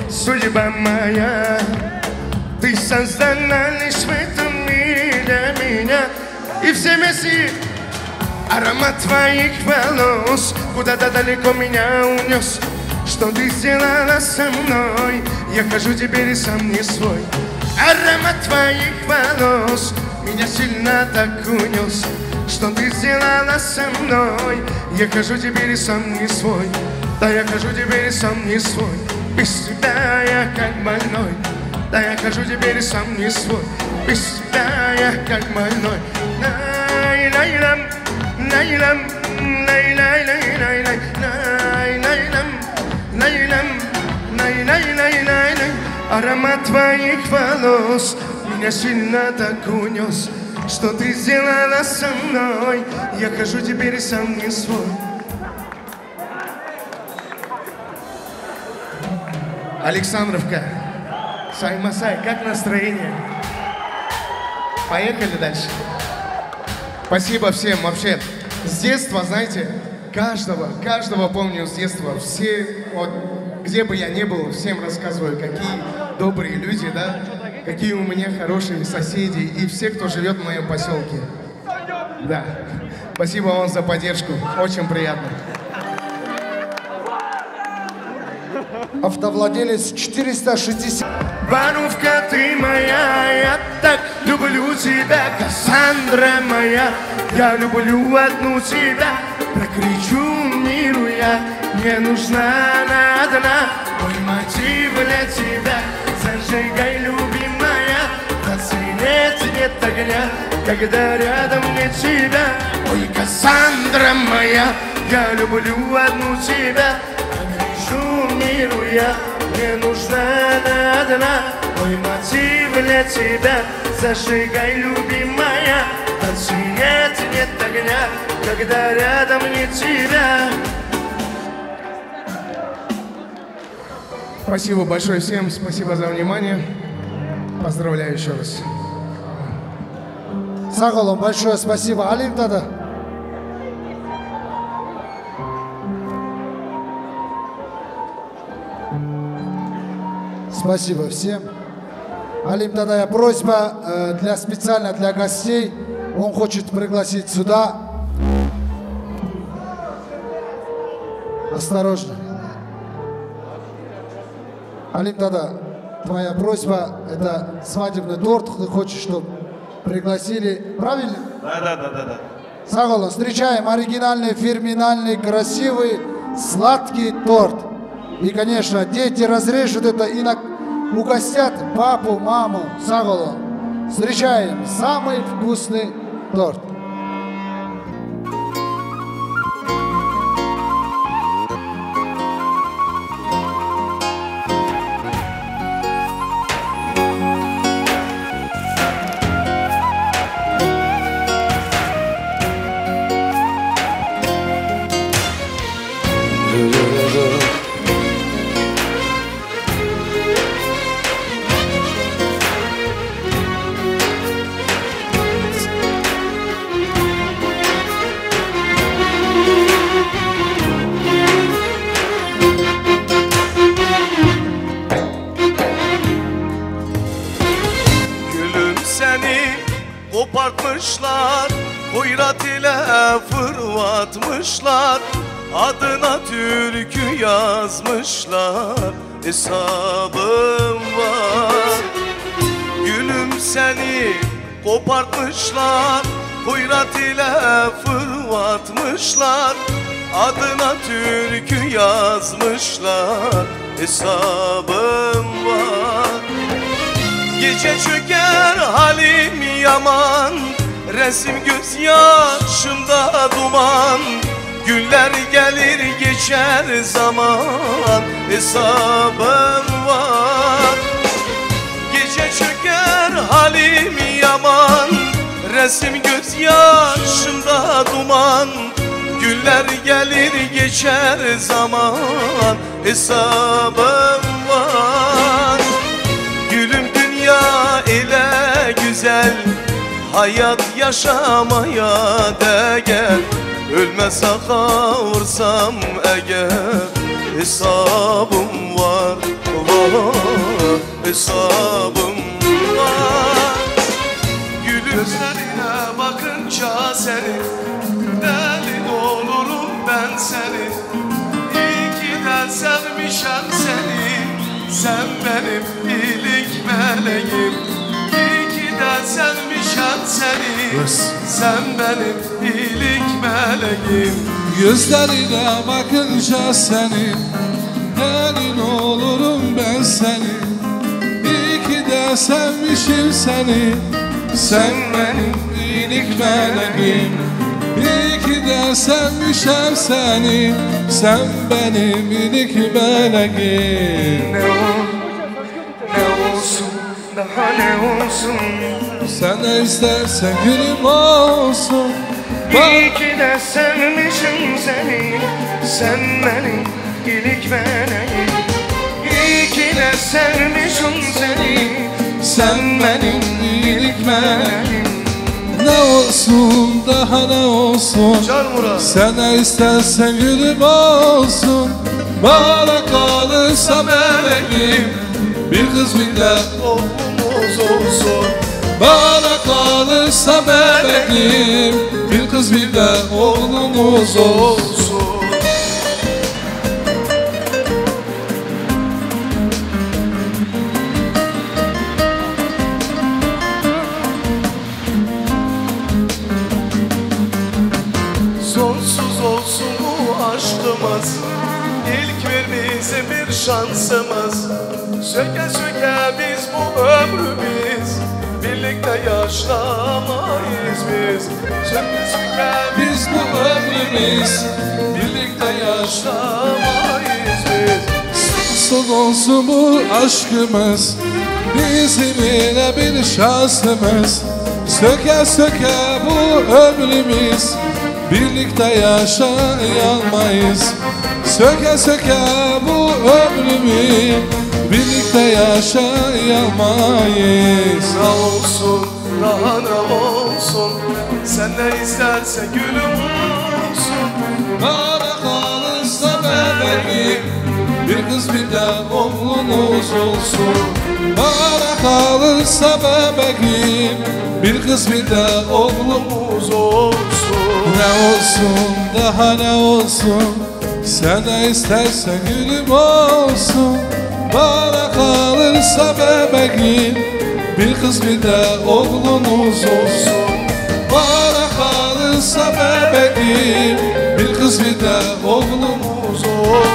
судьба моя, ты создана лишь в этом мире для меня. И все вместе. Аромат твоих волос куда-то далеко меня унес. Что ты сделала со мной? Я хожу теперь и сам не свой. Аромат твоих волос меня сильно так унес. что ты сделала со мной. Я хожу теперь сам не свой, да я хожу теперь сам не свой. Без тебя я как больной, да я хожу теперь сам не свой. Без тебя я как больной. Лай-лай-лам, лай-лам, лай-лай-лай-лай-лай, лай-лай-лам, лай-лам, лай-лай-лай-лай-лай. Аромат твоих волос меня сильно так унес, что ты сделала со мной. Я хожу теперь сам не свой. Александровка, Сай-Масай, как настроение? Поехали дальше. Спасибо всем вообще. С детства, знаете, каждого помню с детства. Все, вот, где бы я ни был, всем рассказываю, какие добрые люди, да, какие у меня хорошие соседи и все, кто живет в моем поселке. Да. Спасибо вам за поддержку. Очень приятно. Автовладелец 460. Ванувка, ты моя, я так люблю тебя, Кассандра моя, я люблю одну тебя, прокричу миру я, мне нужна она одна, мой мотив для тебя, зажигай, любимая, на свете нет огня, когда рядом нет тебя, ой, Кассандра моя, я люблю одну тебя, прокричу миру я, мне нужна она одна, мой мотив для тебя, зажигай, любимая, на свете нет огня, когда рядом нет тебя. Спасибо большое всем, спасибо за внимание, поздравляю еще раз. Саголом, большое спасибо. Алим Дада. Спасибо всем. Алим Дадая, просьба специально для гостей. Он хочет пригласить сюда. Осторожно. Алим Дада, твоя просьба, это свадебный торт. Ты хочешь, чтобы пригласили. Правильно? Да. Саголон, встречаем оригинальный, фирменальный, красивый, сладкий торт. И, конечно, дети разрежут это и угостят папу, маму. Саголон, встречаем самый вкусный торт. Kopartmışlar, hoyrat ile fırlatmışlar, adına türkü yazmışlar, hesabım var. Gülüm seni kopartmışlar, hoyrat ile fırlatmışlar, adına türkü yazmışlar, hesabım var. Gece çöker halim yaman, resim gözyaşımda duman, günler gelir geçer zaman, hesabım var. Gece çöker halim yaman, resim gözyaşımda duman, günler gelir geçer zaman, hesabım var. Gülüm dünya ile güzel, hayat yaşamaya değer, ölmez kavursam eğer, hesabım var, hesabım var. Gülüm gözlerine bakınca seni, deli olurum ben seni. İyi ki de sevmişem seni, sen benim iyilik meleğim. İyi ki de sevmişem seni, Sen benim iyilik meleğim. Gözlerine bakınca senin gelin olurum ben senin. İyi ki de sevmişim seni. Sen benim iyilik meleğim. İyi ki de sevmişim seni. Sen benim iyilik meleğim. Ne olsun, daha ne olsun? Sen ne istersen gülüm olsun. İyi ki de sevmişim seni. Sen benim iyilik meleğim. İyi ki de sevmişim seni. Sen benim iyilik meleğim. Ne olsun daha ne olsun? Sen ne istersen gülüm olsun. Bana kalırsa meleğim. Bir kız bir de oğlumuz olsun. Bana kalırsa bebeğim. Bir kız bir de oğlumuz olsun. Sonsuz olsun bu aşkımız. İlk ver bize bir şansımız. Söke söke biz bu ömrümüz. Birlikte yaşamayız biz. Söke söke biz bu ömrümüz. Birlikte yaşamayız biz. Son olsun bu aşkımız. Bizim yine bir şansımız. Söke söke bu ömrümüz. Birlikte yaşayamayız. Söke söke bu ömrümü. Birlikte yaşayamayız. Ne olsun, daha ne olsun? Sen ne istersen gülüm olsun. Bana kalırsa bebeğim. Bir kız bir de oğlumuz olsun. Bana kalırsa bebeğim. Bir kız bir de oğlumuz olsun. Ne olsun daha ne olsun? Sen ne istersen gülüm olsun. Bana kalırsa bebeğim. Bir kız bir de oğlumuz olsun. Bana kalırsa bebeğim. Bir kız bir de oğlumuz olsun.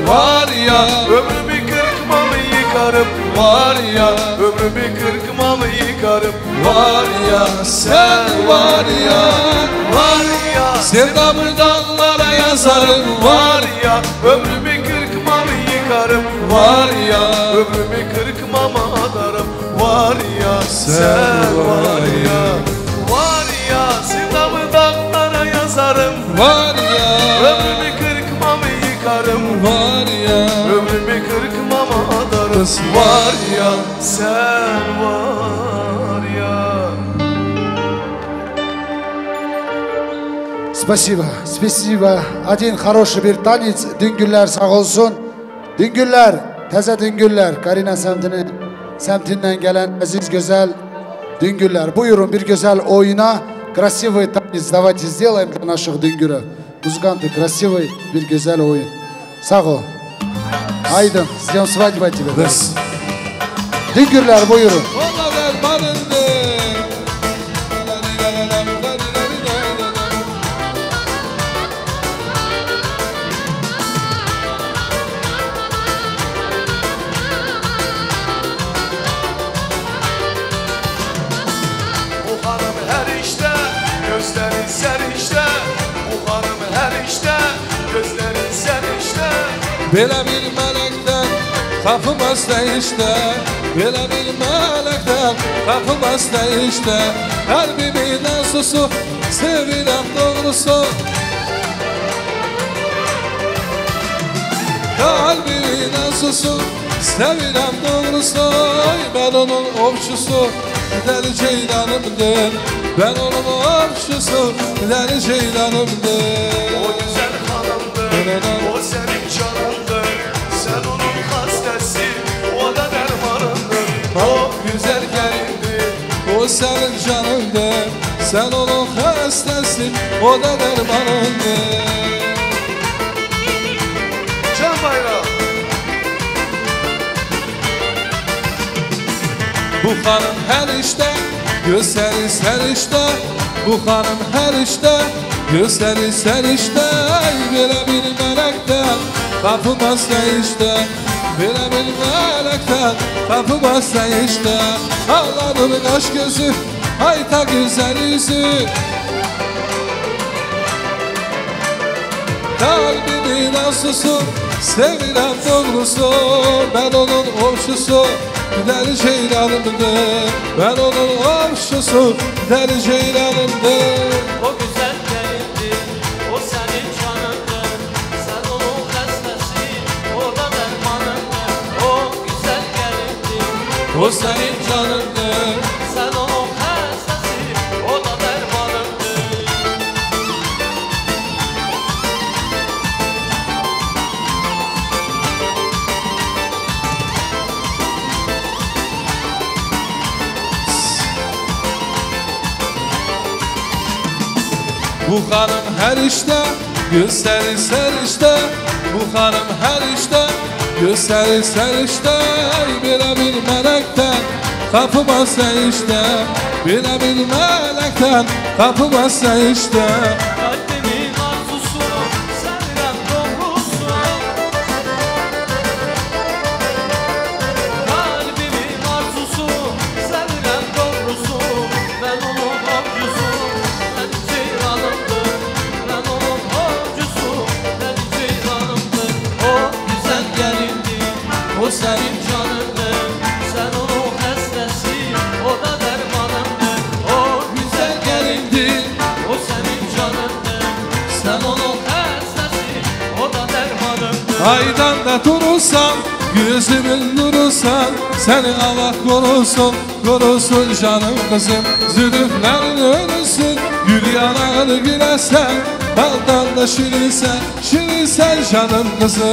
Var ya ömrümü kırkmamı yıkarım. Var ya ömrümü kırkmamı yıkarım. Var ya sen var ya. Var ya sevdamı dağlara yazarım. Var ya ömrümü kırkmamı yıkarım. Var ya ömrümü kırkmama adarım. Var ya sen var ya. Var ya sevdamı dağlara yazarım. Var ya ömrümü kırkmamı yıkarım. Var ya ömrümü kırkmama adarım. Var ya sen var ya. Спасибо, спасибо. Один хороший bir tanец. Düngüller sağ olsun. Düngüller, teze düngüller. Karina semtinden gelen aziz güzel düngüller. Buyurun bir güzel oyuna. Красивый танец. Давайте сделаем для наших düngürов. Музыканты, красивый bir güzel oyun. Sağ ol. Aydın, ждем свадьба тебя. Düngürler buyurun. Gözlerin sen işte, bu hanım her işte. Gözlerin sen işte. Belə bir mələkdən tapılmaz da işte. Belə bir mələkdən tapılmaz da işte. Kalbimin susu sevirəm doğrusu. Kalbimin susu sevirəm doğrusu. Ben onun ovçusu deli ceylanımdır. Ben onun komşusu, deli ceylanımdır. O güzel hanımdır, o senin canındır. Sen onun hastası, o da dermanındır. O güzel gelindir, o senin canındır. Sen onun hastası, o da dermanındır. Can bayrağı. Bu hanım her işte, gösterir her işte. Bu hanım her işte, gösterir her işte. Böyle bir melekten kapı bassa işte. Böyle bir melekten kapı bassa işte. Ağladım kaş gözü, hayta güzel yüzü. Kalbimin arzusu, sevilen doğrusu. Ben onun komşusu, deli ceylanımdır. Ben onun komşusu, deli ceylanımdır. O güzel gelindir, o senin canındır. Sen onun hastası, o da dermanındır. O güzel gelindir, o senin canındır. Sen onun hastası, o da dermanındır. Bu hanım her işte, gösterir her işte. Bu hanım her işte, gösterir her işte. Böyle bir melekten kapı bassa işte. Böyle bir melekten kapı bassa işte. Kalbimin arzusu, sevilen doğrusu. Kalbimin arzusu, sevilen doğrusu. Ben onun komşusu, ben ceylanımdır. Ben onun komşusu, ben ceylanımdır. O güzel gelindir, o senin canındır. Sen onun hastası, o da dermanındır. O güzel gelindir, o senin canındır. Sen onun hastası, o da dermanındır. Aydan da durursan, gözümün nurursan. Seni Allah korusun, korusun canım kızım. Zülüflerin ölürsün, gül yanağını gülersen. Baldan da şirinsen, şirinsen canım kızım.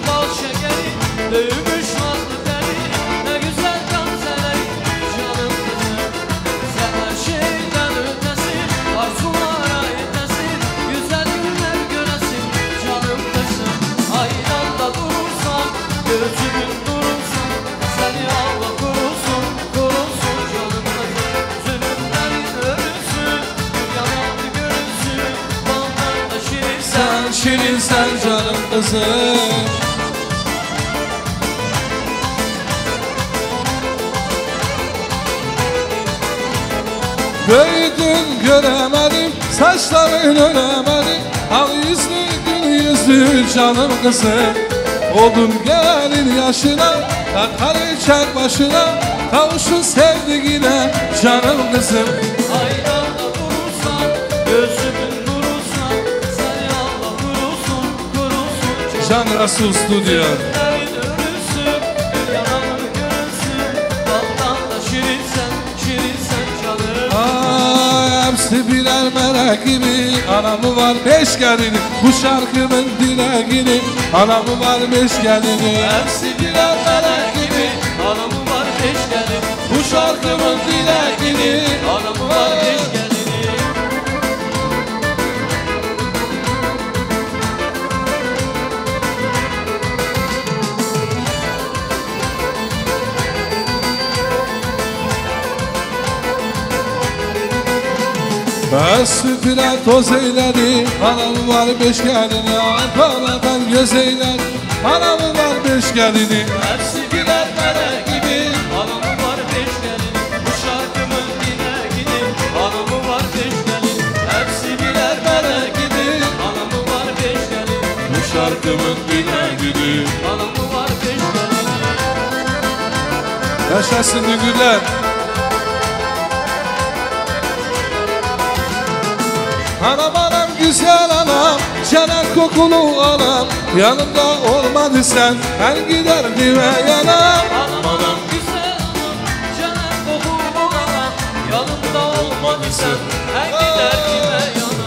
Bal şekeri, dövmüş nazlı deri. Ne güzel gamzeleri, canım kızım. Sen her şeyden ötesin, arzulara yetesin. Güzel günler göresin, canım kızım. Aydanda durursan, gözümün durursan. Seni Allah korusun, korusun canım kızım. Zulümlerin ölüsün, yanağını görünsün. Baldan da şirinsen, Sen şirinsen canım kızım. Büyüdün göremedim, saçların ölemedim. Al yüzlü gül yüzlü canım kızım. Oldun gelin yaşına, takar çek başına. Kavuşun sevdiğine canım kızım. Aydanda durursan, gözümün durursan. Seni Allah korusun, korusun. Can Resul Stüdyo. Zulümlerin ölüsün, yanağını görünsün. Baldan da şirinsen, şirinsen canım. Hepsi birer melek gibi. Anamı var beş gelini, bu şarkımın dileğini. Anamı var beş gelini. Hepsi birer melek gibi. Anamı var beş gelin. Bu şarkımın dileğini. Anamı var beş gelini. Ben süpüren toz eyledi. Anamı var beş gelini. Ankara'dan göz eyledi. Anamı var beş gelini. Hepsi birer melek gibi. Anamı var beş gelin. Bu şarkımın dileğini. Anamı var beş gelin. Hepsi birer melek gibi. Anamı var beş gelin. Bu şarkımın dileğini. Anamı var beş gelin. Yaşasın düğünler. Anam anam güzel anam, canan kokulu anam, yanımda olmadı sen, ben giderdim ve yanam. Anam anam güzel anam, canan kokulu anam, yanımda olmadı sen, ben giderdim ve yanam.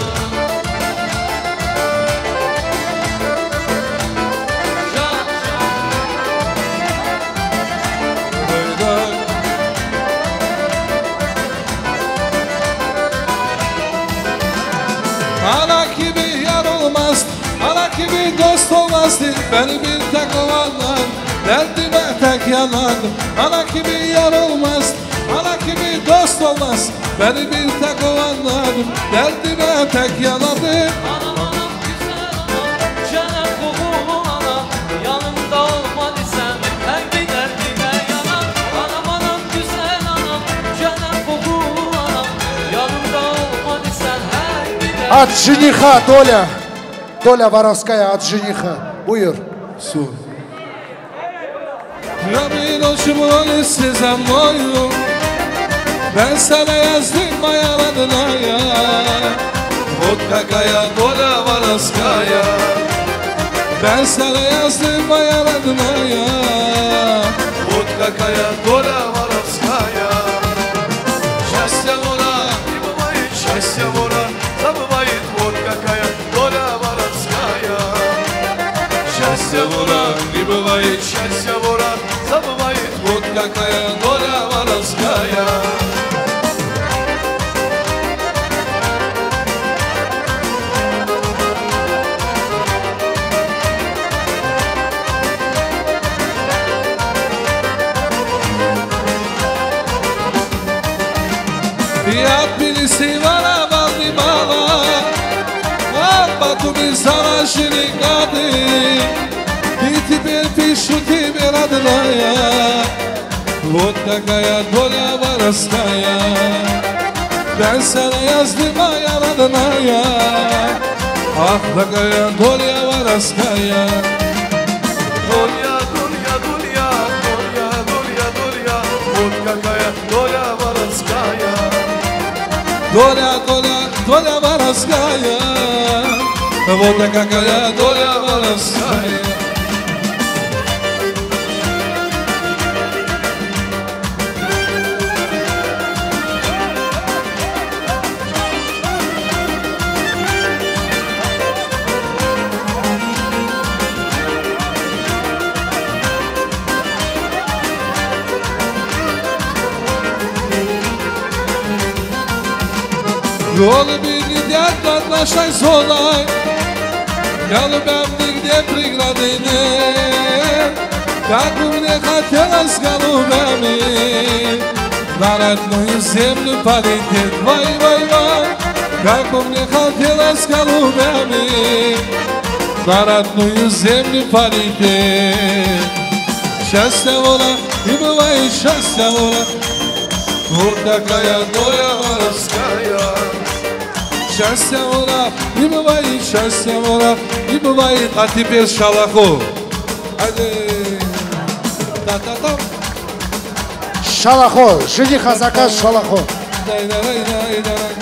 Ana gibi yar olmaz, ana gibi dost olmazdı. Beni bir tek olanlar, derdime tek yanardım. Ana gibi yar olmaz, ana gibi dost olmaz. Beni bir tek olanlardım, derdime tek yanardım. Anam anam güzel anam, canan kokulu anam, yanımda olmadı sen, ben giderdim ve yanam. Anam anam güzel anam, canan kokulu anam, yanımda olmadı sen, ben giderdim. От жениха, Доля. Доля Воровская от жениха. Buyur. Su. Rabbin hoşumun size moyum, ben sana yazdım ayaladına ya. Вот какая доля воровская, ben sana yazdım ayaladına ya. Вот какая доля воровская. Счастье вора, не бывает счастья вора, забывает вот какая доля воровская. Счастье вора, не бывает Счастье вора, забывает вот какая доля воровская. Я пересевала Валдимала, а потом издала женикаты. И теперь пишу тебе, родная, вот какая доля воровская. Ben sana yazdım ya родная, ах, какая доля воровская. Долья, долья, долья, долья, долья, долья, вот какая доля воровская. Доля, доля, доля воровская, вот какая доля воровская. Голуби летят над нашей зоной, голубям нигде преграды нет. Как бы мне хотелось голубями на родную землю полететь, вай, вай, вай. Как бы мне хотелось голубями на родную землю полететь. Счастье воля, и бывает счастье воля, вот такая доля воровская. Счастье воля, не бывает счастье воля, не бывает. А теперь шалаху. Та-та-та. Шалахо, жениха заказ шалахо. Дай-дай-дай-дай-дай.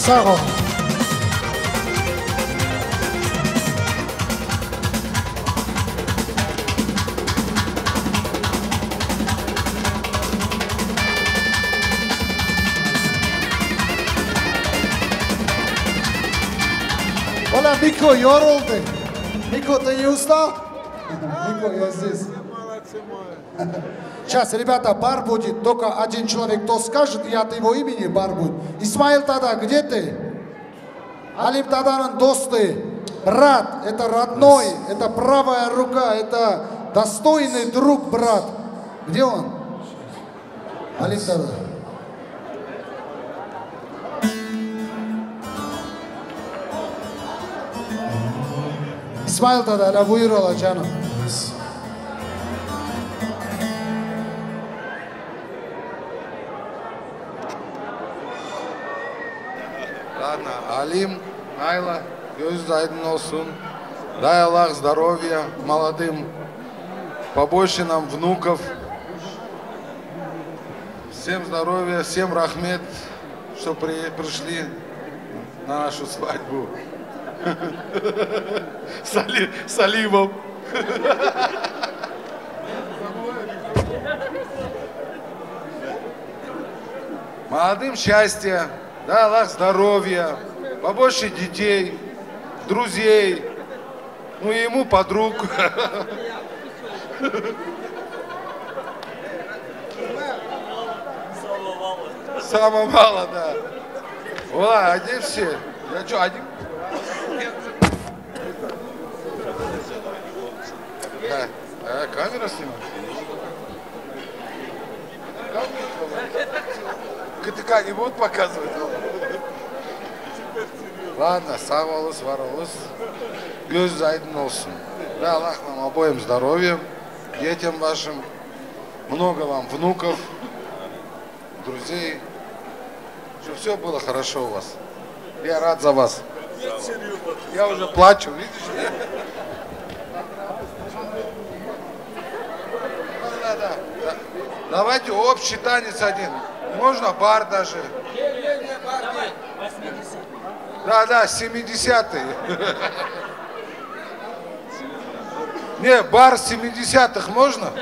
Sağ ol. Ola Miko yoruldu. Miko, ты не устал? Мико, я здесь. Сейчас, ребята, бар будет, только один человек, кто скажет, я от его имени бар будет. Исмаил Тада, где ты? Алим Таданын досты, брат, это родной, это правая рука, это достойный друг, брат. Где он? Алим Тада. İsmail Tada, la buyur ola canım. Ладно, Алим, Айла, göz aydın olsun. Дай Аллах здоровья молодым, побольше нам внуков. Всем здоровья, всем рахмет, что пришли на нашу свадьбу. С Алимом. Молодым счастья, дай Аллах здоровья, побольше детей, друзей, ну и ему подруг. Самое мало, да. Ола, а где все? Я что, один? Камера снимает? КТК не будут показывать? Ладно, sağ olun, var olun. Göz aydın olsun. Да, Аллах вам обоим здоровья, детям вашим, много вам внуков, друзей, чтобы все было хорошо у вас. Я рад за вас. Я уже плачу, видишь? Да. Давайте общий танец один. Можно бар даже. Да, 70-е. Не, бар 70-х можно?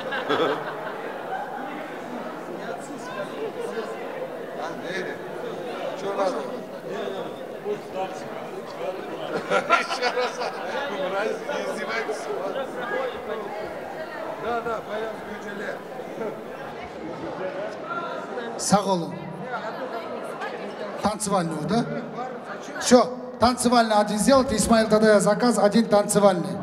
Что надо? Еще раз. Не издевайтесь. Да, поем в Гюделе. Sağ olun. Танцевальную, да? Все, танцевальный один сделайте, Исмаил Тадая заказ, один танцевальный.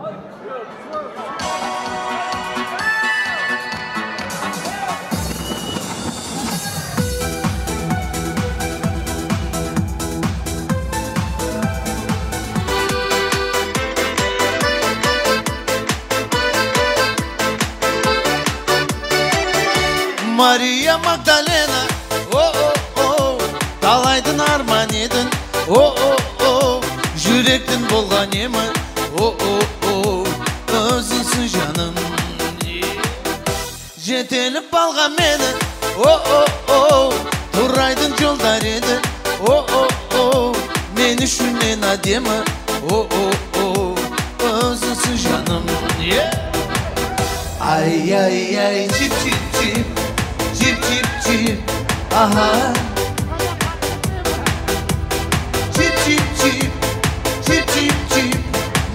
Мария Магдалена, о-о-о, талайдың арман едің, о-о-о, жүректің болған емі, о-о-о, өзіңсің жаным. Жетеліп алған мені, о-о-о, тұрайдың жолдар еді, о-о-о, мен үшін мен әдемі, о-о-о, өзіңсің жаным. Ай-яй-яй, чип-чип-чип, чип-чип-чип, aha. Чип-чип-чип, чип-чип-чип,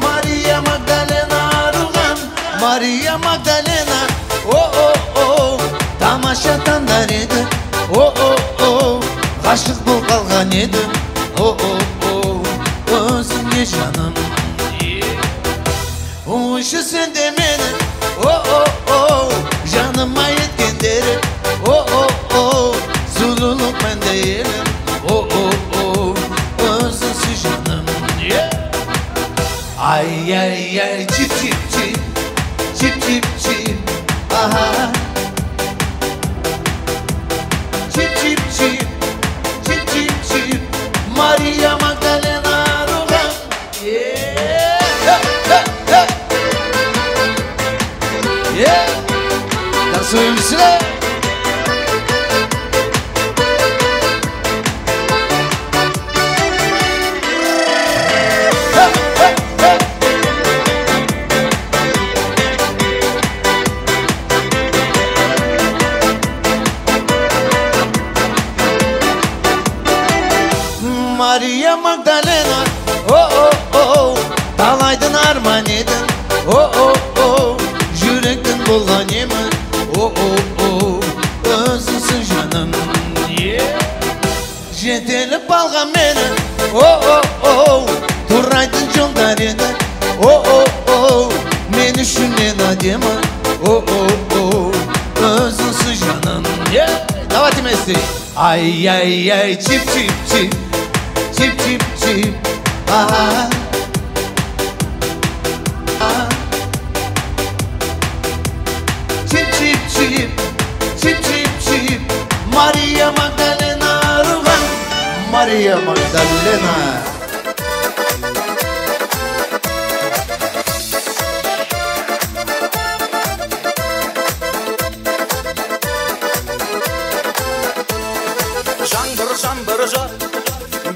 Мария Магдалена арылған, Мария Магдалена, о-о-о, тамаша таңдар еді, о-о-о, ғашық бол қалған едім, о-о-о, өзіңе жаным. Ойшы сен де мені, о-о-о, жаныма еткендері, о-о-о, сұлулық мәнде елім, о-о-о, өзіңсіз жаным. Ай-яй-яй, чип-чип-чип, чип-чип-чип, аха. Чип-чип-чип, чип-чип-чип, Мария Магдалена арылған. Танцуем веселее. deme. Özünsün canım. Давайте вместе. Ай-яй-яй, чип-чип-чип, чип-чип-чип. Чип-чип-чип, чип-чип-чип. Мария Магдалена руган, Мария Магдалена. Жаңбыр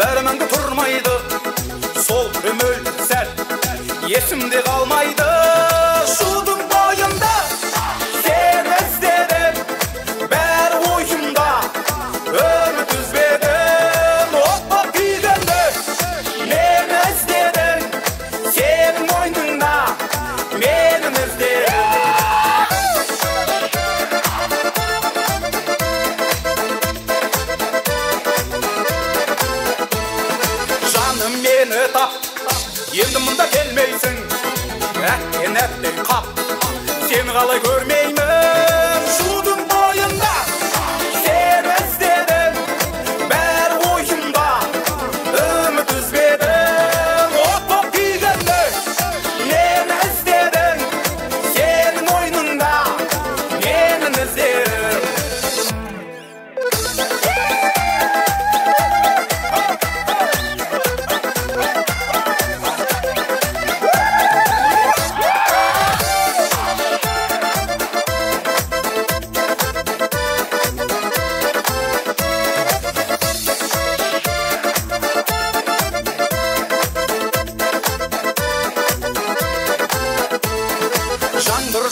бәріміңді тұрмайды, сол өмір сәл есімде қалмайды. Шудың бойында сен іздедім, бәрі ойымда үміт үзбедім. Оппа күйгенде мен іздедім, сенің мойныңда менің іздедім. Meni tap, енді мұнда келмейсің. Әттен әттен қап, сені қалай көрмеймін. Шудың бойында сен іздедім, бәрі ойымда үміт үзбедім. От боп күйгенде мені іздедің, сенің мойныңда менің іздедім.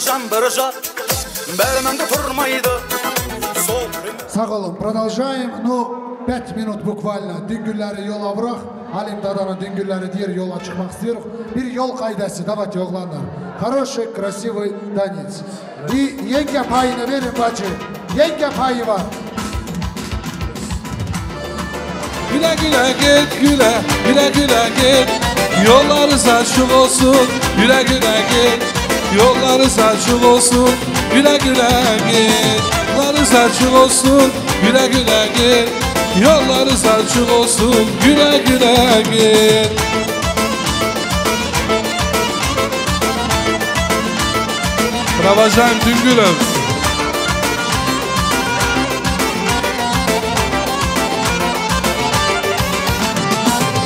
Жаңбыр бәріміңді тұрмайды. Сағолым, продолжаем. 5 минут буквально. Düngülleri yola bırak. Halim Dada'nın düngülleri diğer yola çıkmak istiyoruz. Bir yol kaydesi. Давайте, oğlanlar. Хороший, красивый танец. И yenge payını verin bacı. Yenge payı var. Güle güle git, güle güle git. Yollarınız açık olsun, güle güle git. Yollarınız açık olsun, güle güle git. Yollarınız açık olsun, güle güle git. Yollarınız açık olsun, güle güle git. Провожаем Düngül'üm.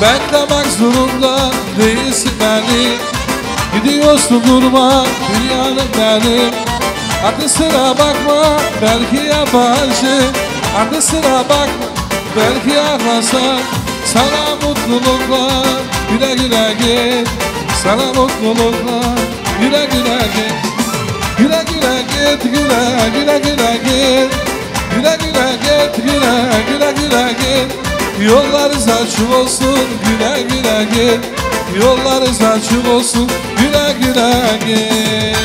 Beklemek zorunda değilsin beni. Gidiyorsun durma dünyanın benim. Aklı sıra bakma belki yabancı. Aklı sıra bakma belki ağlasan. Sana mutluluklar güle güle git. Sana mutluluklar güle güle git. Güle güle git, güle güle git. Güle güle git, güle güle git. Yollarınız açık olsun, güle güle git. Yollarınız açık olsun, güle güle git.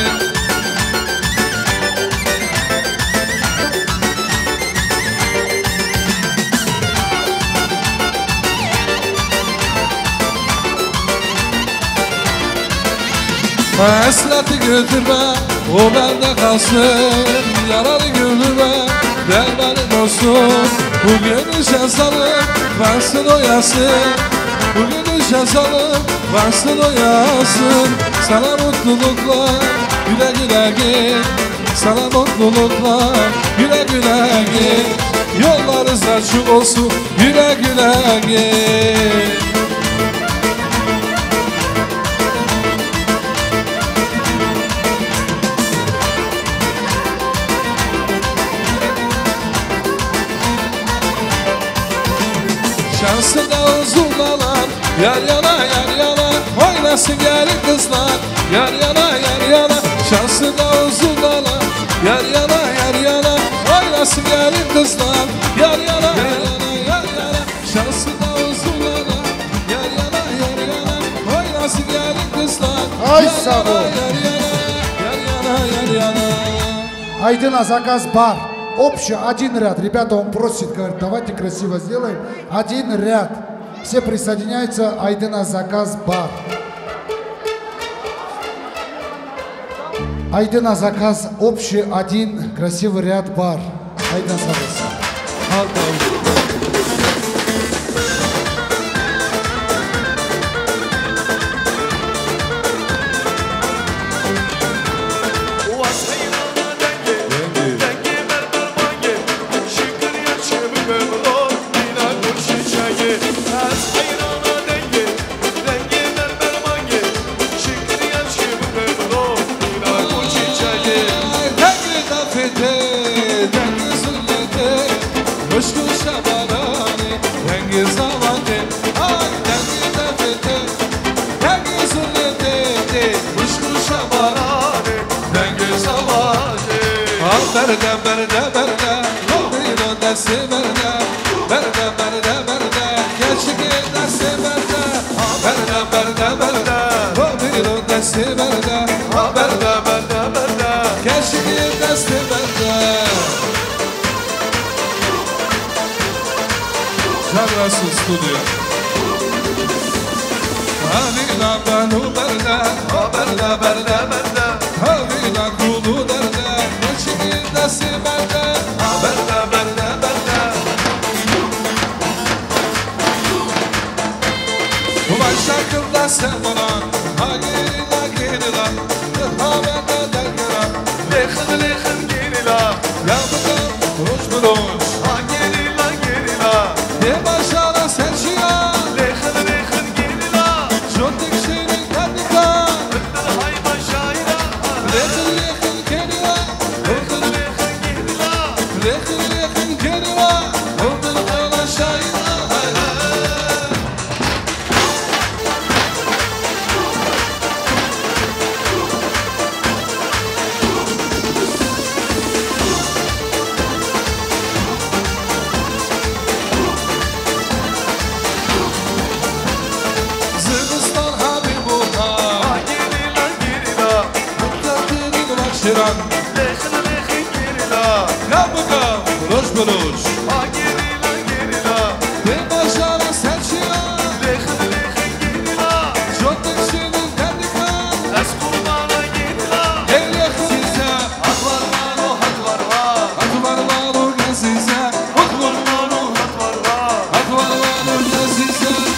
Hasreti götürme, o bende kalsın. Yaralı gönlüme, dermanın olsun. Bugün işe salıp, varsın oyasın. Bugün işe salıp, varsın oyasın. Sana mutluluklar, güle güle git. Sana mutluluklar, güle güle git. Yollarınız açık olsun, güle güle git. Şansında uzunlalar, yar yana oynasın gelin kızlar. Yar yana şansında uzunlalar, yar yana oynasın gelin kızlar. Yar yana şansında uzunlalar, yar yana oynasın gelin kızlar. Ay sağ ol. Yar yana. Айдына заказ бар. Общий один ряд. Ребята, он просит, говорит, давайте красиво сделаем. Один ряд. Все присоединяются. Айдына заказ бар. Айдын на заказ общий один красивый ряд бар. Айдын садится. Studio. Havina banu berda, berda berda berda. Havina kulu derda, geçinde siberda, berda berda berda. Ulan şarkımda sen bana, hagirila girila, haberda dergara, lekhin lekhin girila, ya bakalım ruş buruş, hagirila girila, ne başara sen şia, lekhin lekhin girila, çok dikşinin kendika, önder hayvan şaira, lekhin lekhin girila, lekhin lekhin girila, lekhin lekhin girila, önder hayvan şaira. Şiran lekhin lekhin girila Rabbuka roş buruş Agirila girila Ne başara sen şiran lekhin lekhin girila Çok tekşinin kendika Es kurbana girila Ey lekhin size Hat var varo hat var var Hat var varo gel size Hat var varo hat var var Hat var varo gel size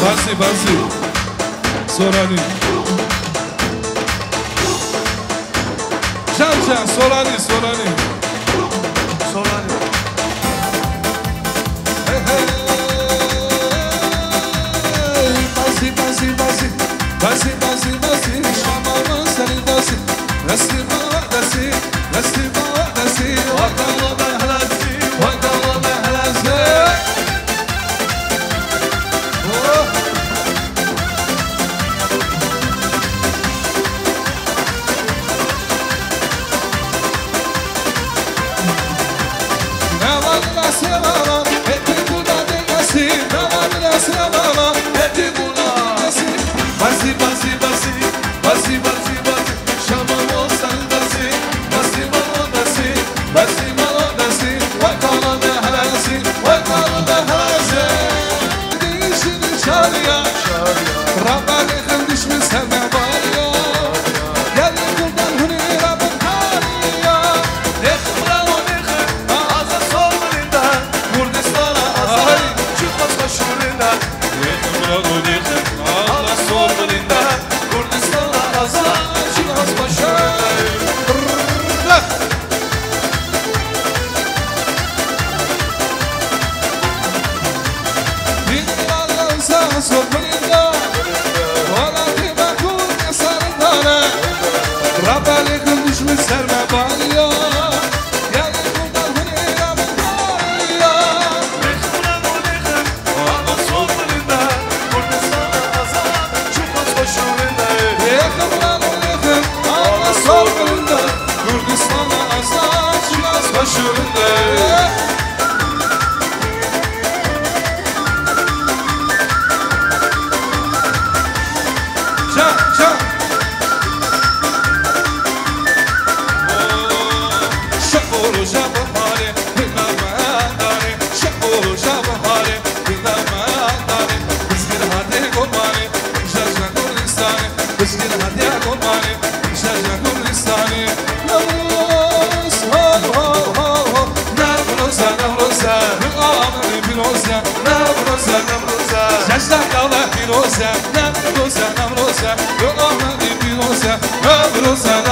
Basi, basi, Sorani. Can, Sorani, Sorani. Sorani. Hey, hey. Basi, basi, basi. Basi, basi, basi. Şamamın senin dasi. Nasima, dasi. Nasima, dasi. Vakalla mehlasi. Vakalla mehlasi. Basi, basi, basi.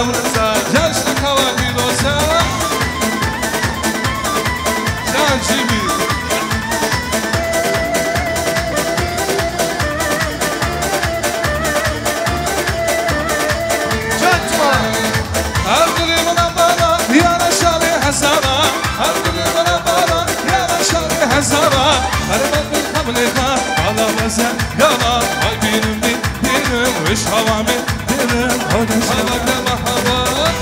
ömrüsen yaşlı kavakil olsan Cancibi Her gülümüne bana yanaşalı hesaba Her gülümüne bana yanaşalı hesaba Her ben kabuleka alamazsa yana Ay benim dinim Üç havami dinim Havakta mahabat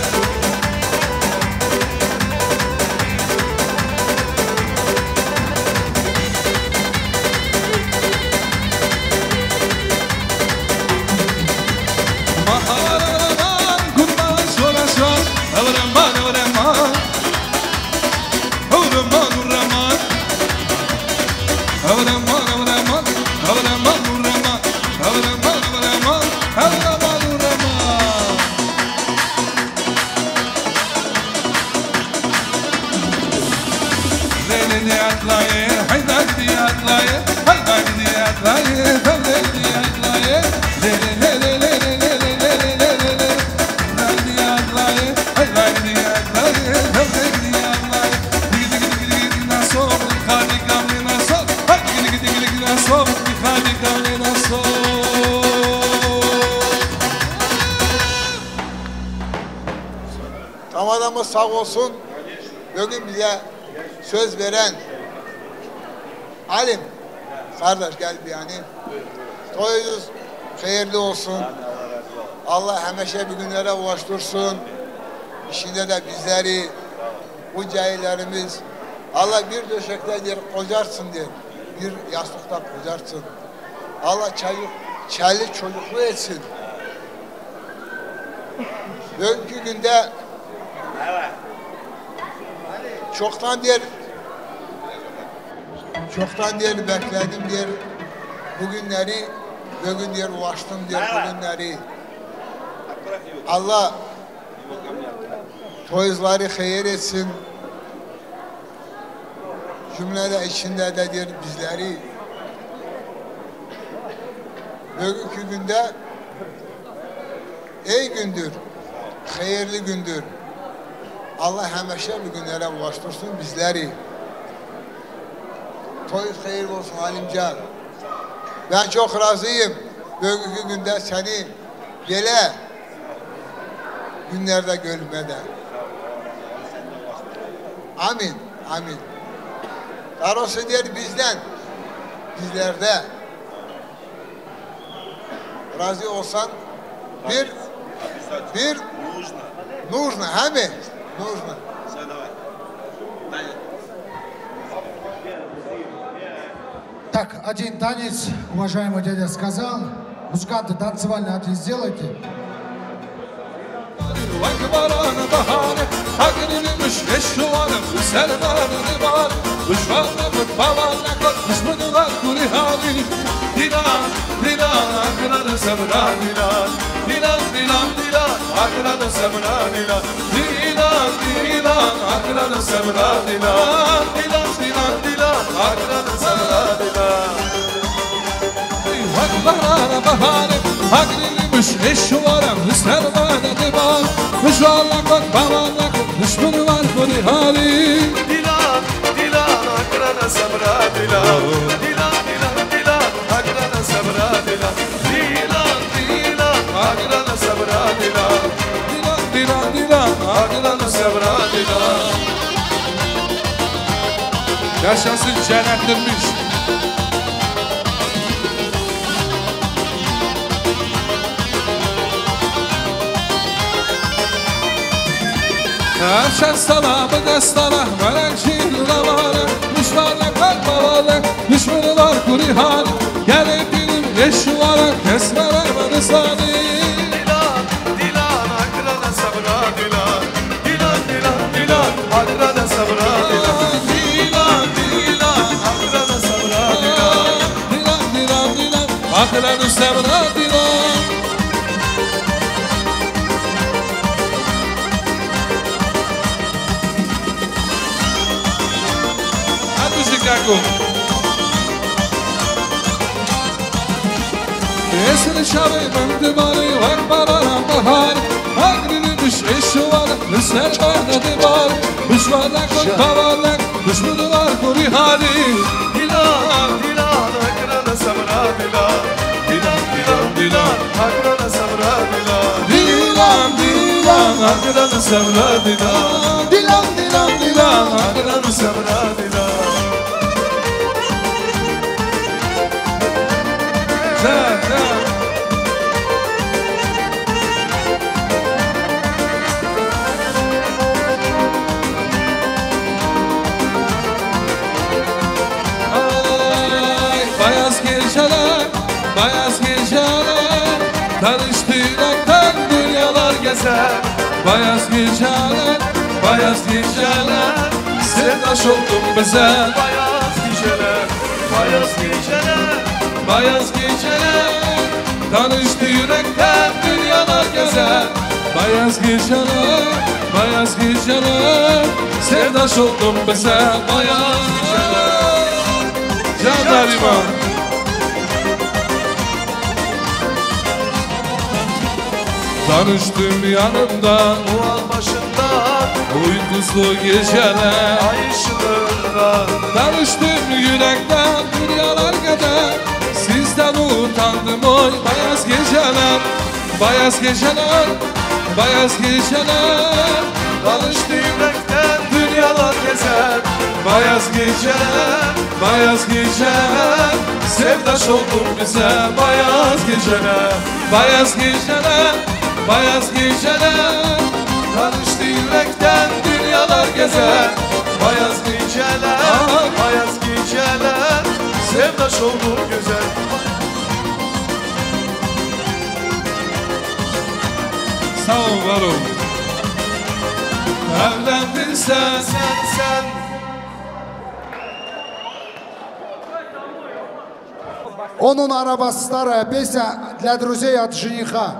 Mahabat kurban şolaşan Evreman evreman Evreman evreman Evreman evreman Evreman evreman Evreman evreman Evreman evreman Leyli diye atlayı Haydar diye atlayı Haydar diye atlayı Tevlek diye atlayı Leyli leyli leyli leyli leyli leyli Haydar diye atlayı Haydar diye atlayı Tevlek diye atlayı Digi digi digi digi nasıl Khadi kamli nasıl Digi digi digi digi nasıl Khadi kamli nasıl Tam adamız sağ olsun. Bugün bize söz veren Alim. Kardeş gel bir yani. Toyunuz hayırlı olsun. Allah hemeşe bir günlere ulaştırsın. İşinde de bizleri, bu cahillerimiz Allah bir döşekte diye kocarsın diye. Bir yastıkta kocarsın. Allah çaylı çocuklu etsin. Bugünkü günde çoktan diye bekledim diye bugünleri bugün diye ulaştım diye bugünleri Allah toyuzları hayır etsin cümlede içinde de diye bizleri bugünkü günde iyi gündür hayırlı gündür Allah hemeşe bu günlere ulaştırsın bizleri. Toyuz hayır olsun Halimcan. Ben çok razıyım. Bugünkü günde seni böyle günlerde görmeden. Amin, amin. Darısı diğer bizden, bizlerde. Razı olsan bir нужно, а ми? Нужно. Так, один танец, уважаемый дядя сказал. Музыканты, танцевальный отлив сделайте. Akrada sabra dila, dila dila, akrada sabra dila, dila dila dila, akrada sabra dila. Haklara bahane, haklıymış eşvaram, servane divan, müşallakot bavalak, düşmanı var koni hali. Dila dila, akrada sabra dila, dila dila dila, akrada sabra dila, dila dila, akrada sabra dila. Dila dila, akrada sabra dila. Yaşasın cennettirmiş. Erşen salamı destana, melekçin lavana, düşmanla kalmalı, düşmanlar kuri hali, gel hepinin eşvara, kesmere medisani. Dila dila, akrada sabra dila, dila dila dila, akrada sabra dila, dila dila, akrada sabra dila, dila dila dila, akrada sabra dila. Chicago. Esir şabi bende bari var bana bahar. Düşmanlar kod tavalak Düşmanlar kuri hali Dilan, dilan, hakrana sabra dilan. Dilan, dilan, dilan, hakrana sabra dilan. Dilan, dilan, hakrana sabra dilan. Dilan, dilan, dilan, hakrana sabra dilan. Güzel, güzel. Bayaz geceler Tanıştıraktan dünyalar gezer Bayaz geceler Sevdaş oldum bize Bayaz geceler, bayaz geceler. Bayaz geceler Tanıştı yürekten dünyalar gezer Bayaz geceler Sevdaş oldum bize Bayaz geceler Canlar İmam Tanıştım yanımda Mual başında Uykusuz geceler ay ışığında. Tanıştım yürekten dünyalar kadar Sizden utandım oy Bayaz geceler Bayaz geceler Bayaz geceler Tanıştı yürekten dünyalar gezer. Bayaz geceler Sevdaş oldum bize Bayaz geceler Bayaz geceler Tanıştı yürekten dünyalar gezer. Bayaz geceler, sevdaş oldum güzel. Sağ ol, var ol. Evlendin sen. Onun арабасы старая песня для друзей от жениха.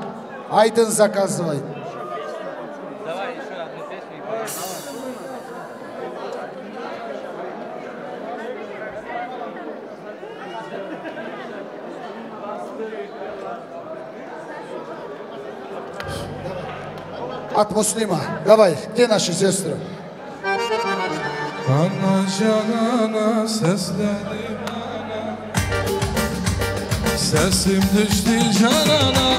Айдын заказывай. От Муслима. Давай, где наши сестры? Ana canana sesledim ana Sesim düştü canana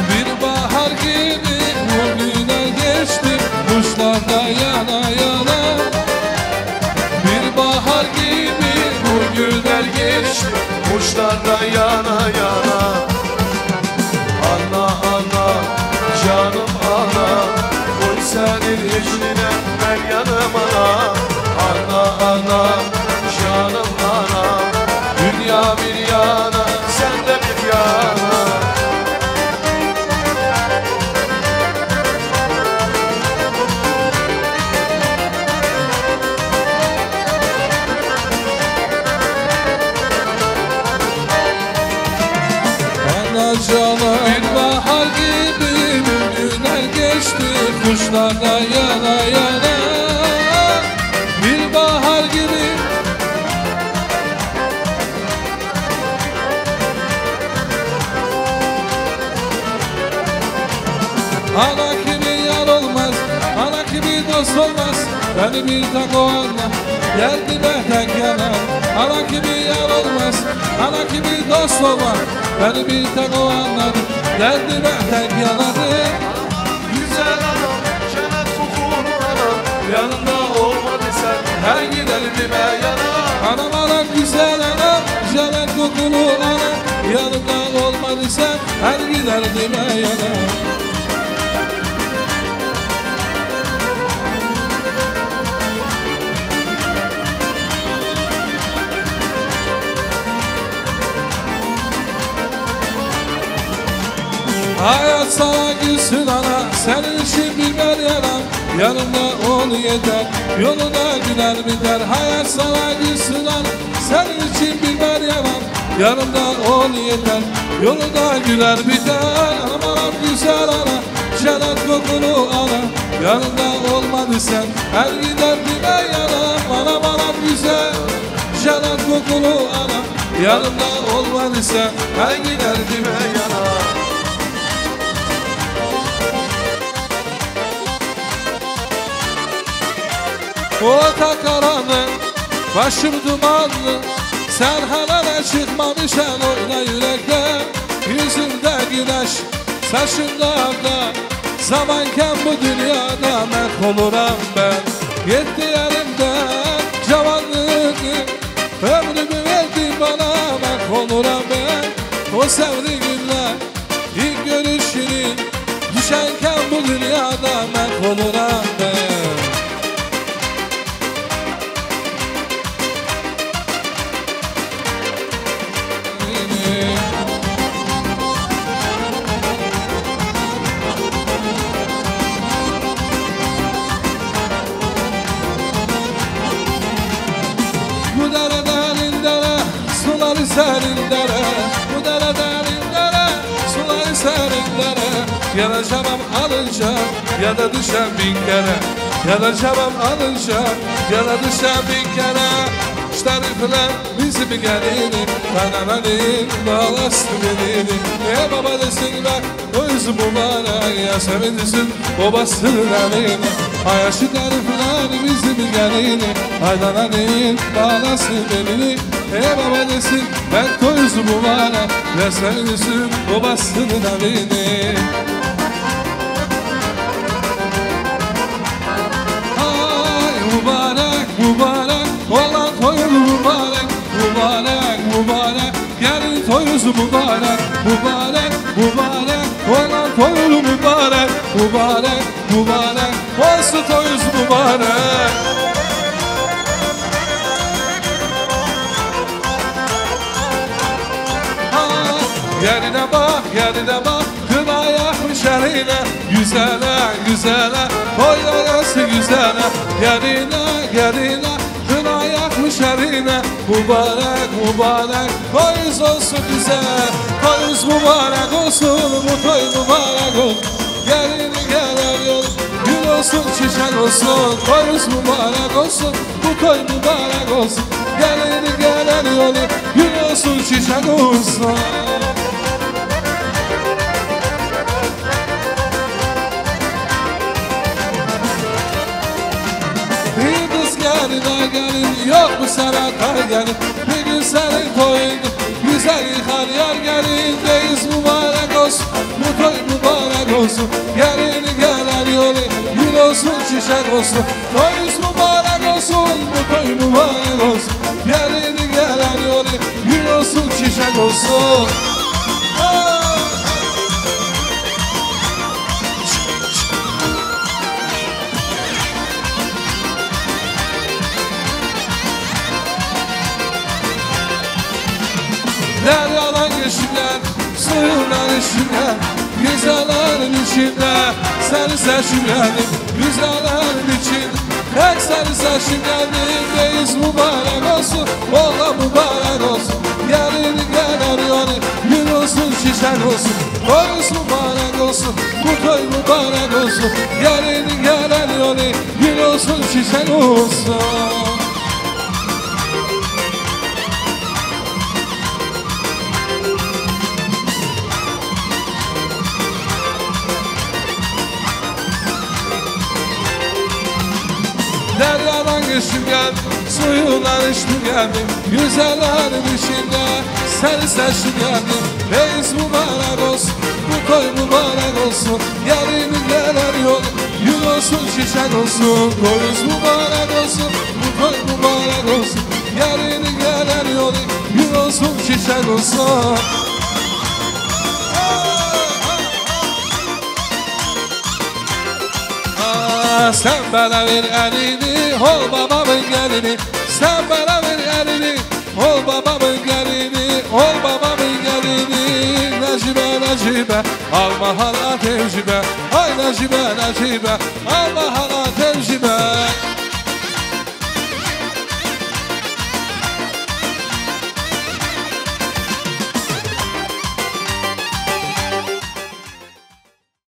Bir bahar gibi bugüne geçtim Kuşlarda yana yana Bir bahar gibi bugünler geçti Kuşlarda yana yana. Ana ana, canım ana, koy senin eşine ben yanım ana. Ana ana, canım ana, dünya bir yana, sen de bir yana. Ana canım bir bahar gibi bugünler geçti Kuşlarda yana yana Bir bahar gibi Ana gibi yar olmaz, ana gibi dost olmaz Beni bir tek o anla, geldi de tek yana Ana gibi yar olmaz, ana gibi dost olmaz Beni bir tek o anladı, geldi de tek yanadı Güzel anam, cennet kokulu anam, yanında olmadı sen, her gidelim yana. Anam anam güzel anam, cennet kokulu anam Yanımda olmadı sen, her giderdim yana Hayat sana gülsün ana, senin için bilmer yalan Yanımda ol yeter, yoluna güler biter Hayat sana gülsün ana, senin için bilmer yalan Yanımda ol yeter, yoluna güler biter Anam anam güzel ana, cennet kokulu ana Yanımda olmadı sen, her giderdim yana Anam anam güzel, cennet kokulu ana Yanımda olmadı sen, her giderdim yana Ota karanlık, başım dumanlı. Sen hala çıkmamışan oyna yürekte. Yüzümde güneş, saçımda avda. Zamanken bu dünyada məhv oluram ben. Yetti elimden cavanlığı, ömrümü verdin bana, məhv oluram ben. O sevdi günler, ilk görüşünün, düşenken bu dünyada məhv oluram ben. Senin dere, bu dereden indere, sular senin dere. Yanacağım alınca ya da düşen bin kere. Yanacağım alınca ya da düşen bin kere. Şerifler bizim gelini, kanananın bağlasın elini. Baba desin bak, o yüzü mübarek, ya sevindirsin babasının elini. Ayaşı şerifler bizim gelini, kanananın bağlasın elini. Baba desin ben koyuzu mübarek, ya sevindirsin babasının elini. Ay mübarek mübarek, olan toyun mübarek, mübarek mübarek, gelin toyuzu mübarek, mübarek mübarek, olan toyun mübarek, mübarek mübarek, olsun toyuz mübarek. Yerine bak, yerine bak, kına yakmış eline. Güzele, güzele, koyla gelsin güzele. Yerine, yerine, kına yakmış eline. Mübarek, mübarek, koyuz olsun bize. Koyuz mübarek olsun, bu toy mübarek olsun. Gelini gelen yol, gül olsun, çiçek olsun. Koyuz mübarek olsun, bu toy mübarek olsun. Gelini gelen yol, gül olsun, çiçek olsun. Gelin gelin, yok mu sana kar gelin. Bir gün senin toyun, güzel yıkar yar gelin. Deyiz mübarek olsun, bu toy mübarek olsun. Gelin gelen yolu, gül olsun, çiçek olsun. Toyuz mübarek olsun, bu toy mübarek olsun. Gelin gelen yolu, gül olsun, çiçek olsun. Deryadan geçimler, suyundan içimler. Güzellerin içinde seni seçim geldim. Güzellerin içinde tek seni seçim geldim. Deyiz mübarek olsun, ola mübarek olsun. Gelin gelen yolu, gül olsun, çiçek olsun. Toyuz mübarek olsun, bu toy mübarek olsun. Gelin gelen yolu, gül olsun, çiçek olsun. Deryadan geçtim geldim, suyundan içtim geldim. Güzellerin içinde seni seçtim geldim. Reis mübarek olsun, bu toy mübarek olsun. Gelin gelen yol, gül olsun, çiçek olsun. Toyuz mübarek olsun, bu toy mübarek olsun. Gelin gelen yol, gül olsun, çiçek olsun. Sen bana ver elini, ol babamın gelini. Sen bana ver elini, ol babamın gelini. Ol babamın gelini. Necibe, Necibe, alma hala tecrübe. Ay Necibe, Necibe, alma hala tecrübe.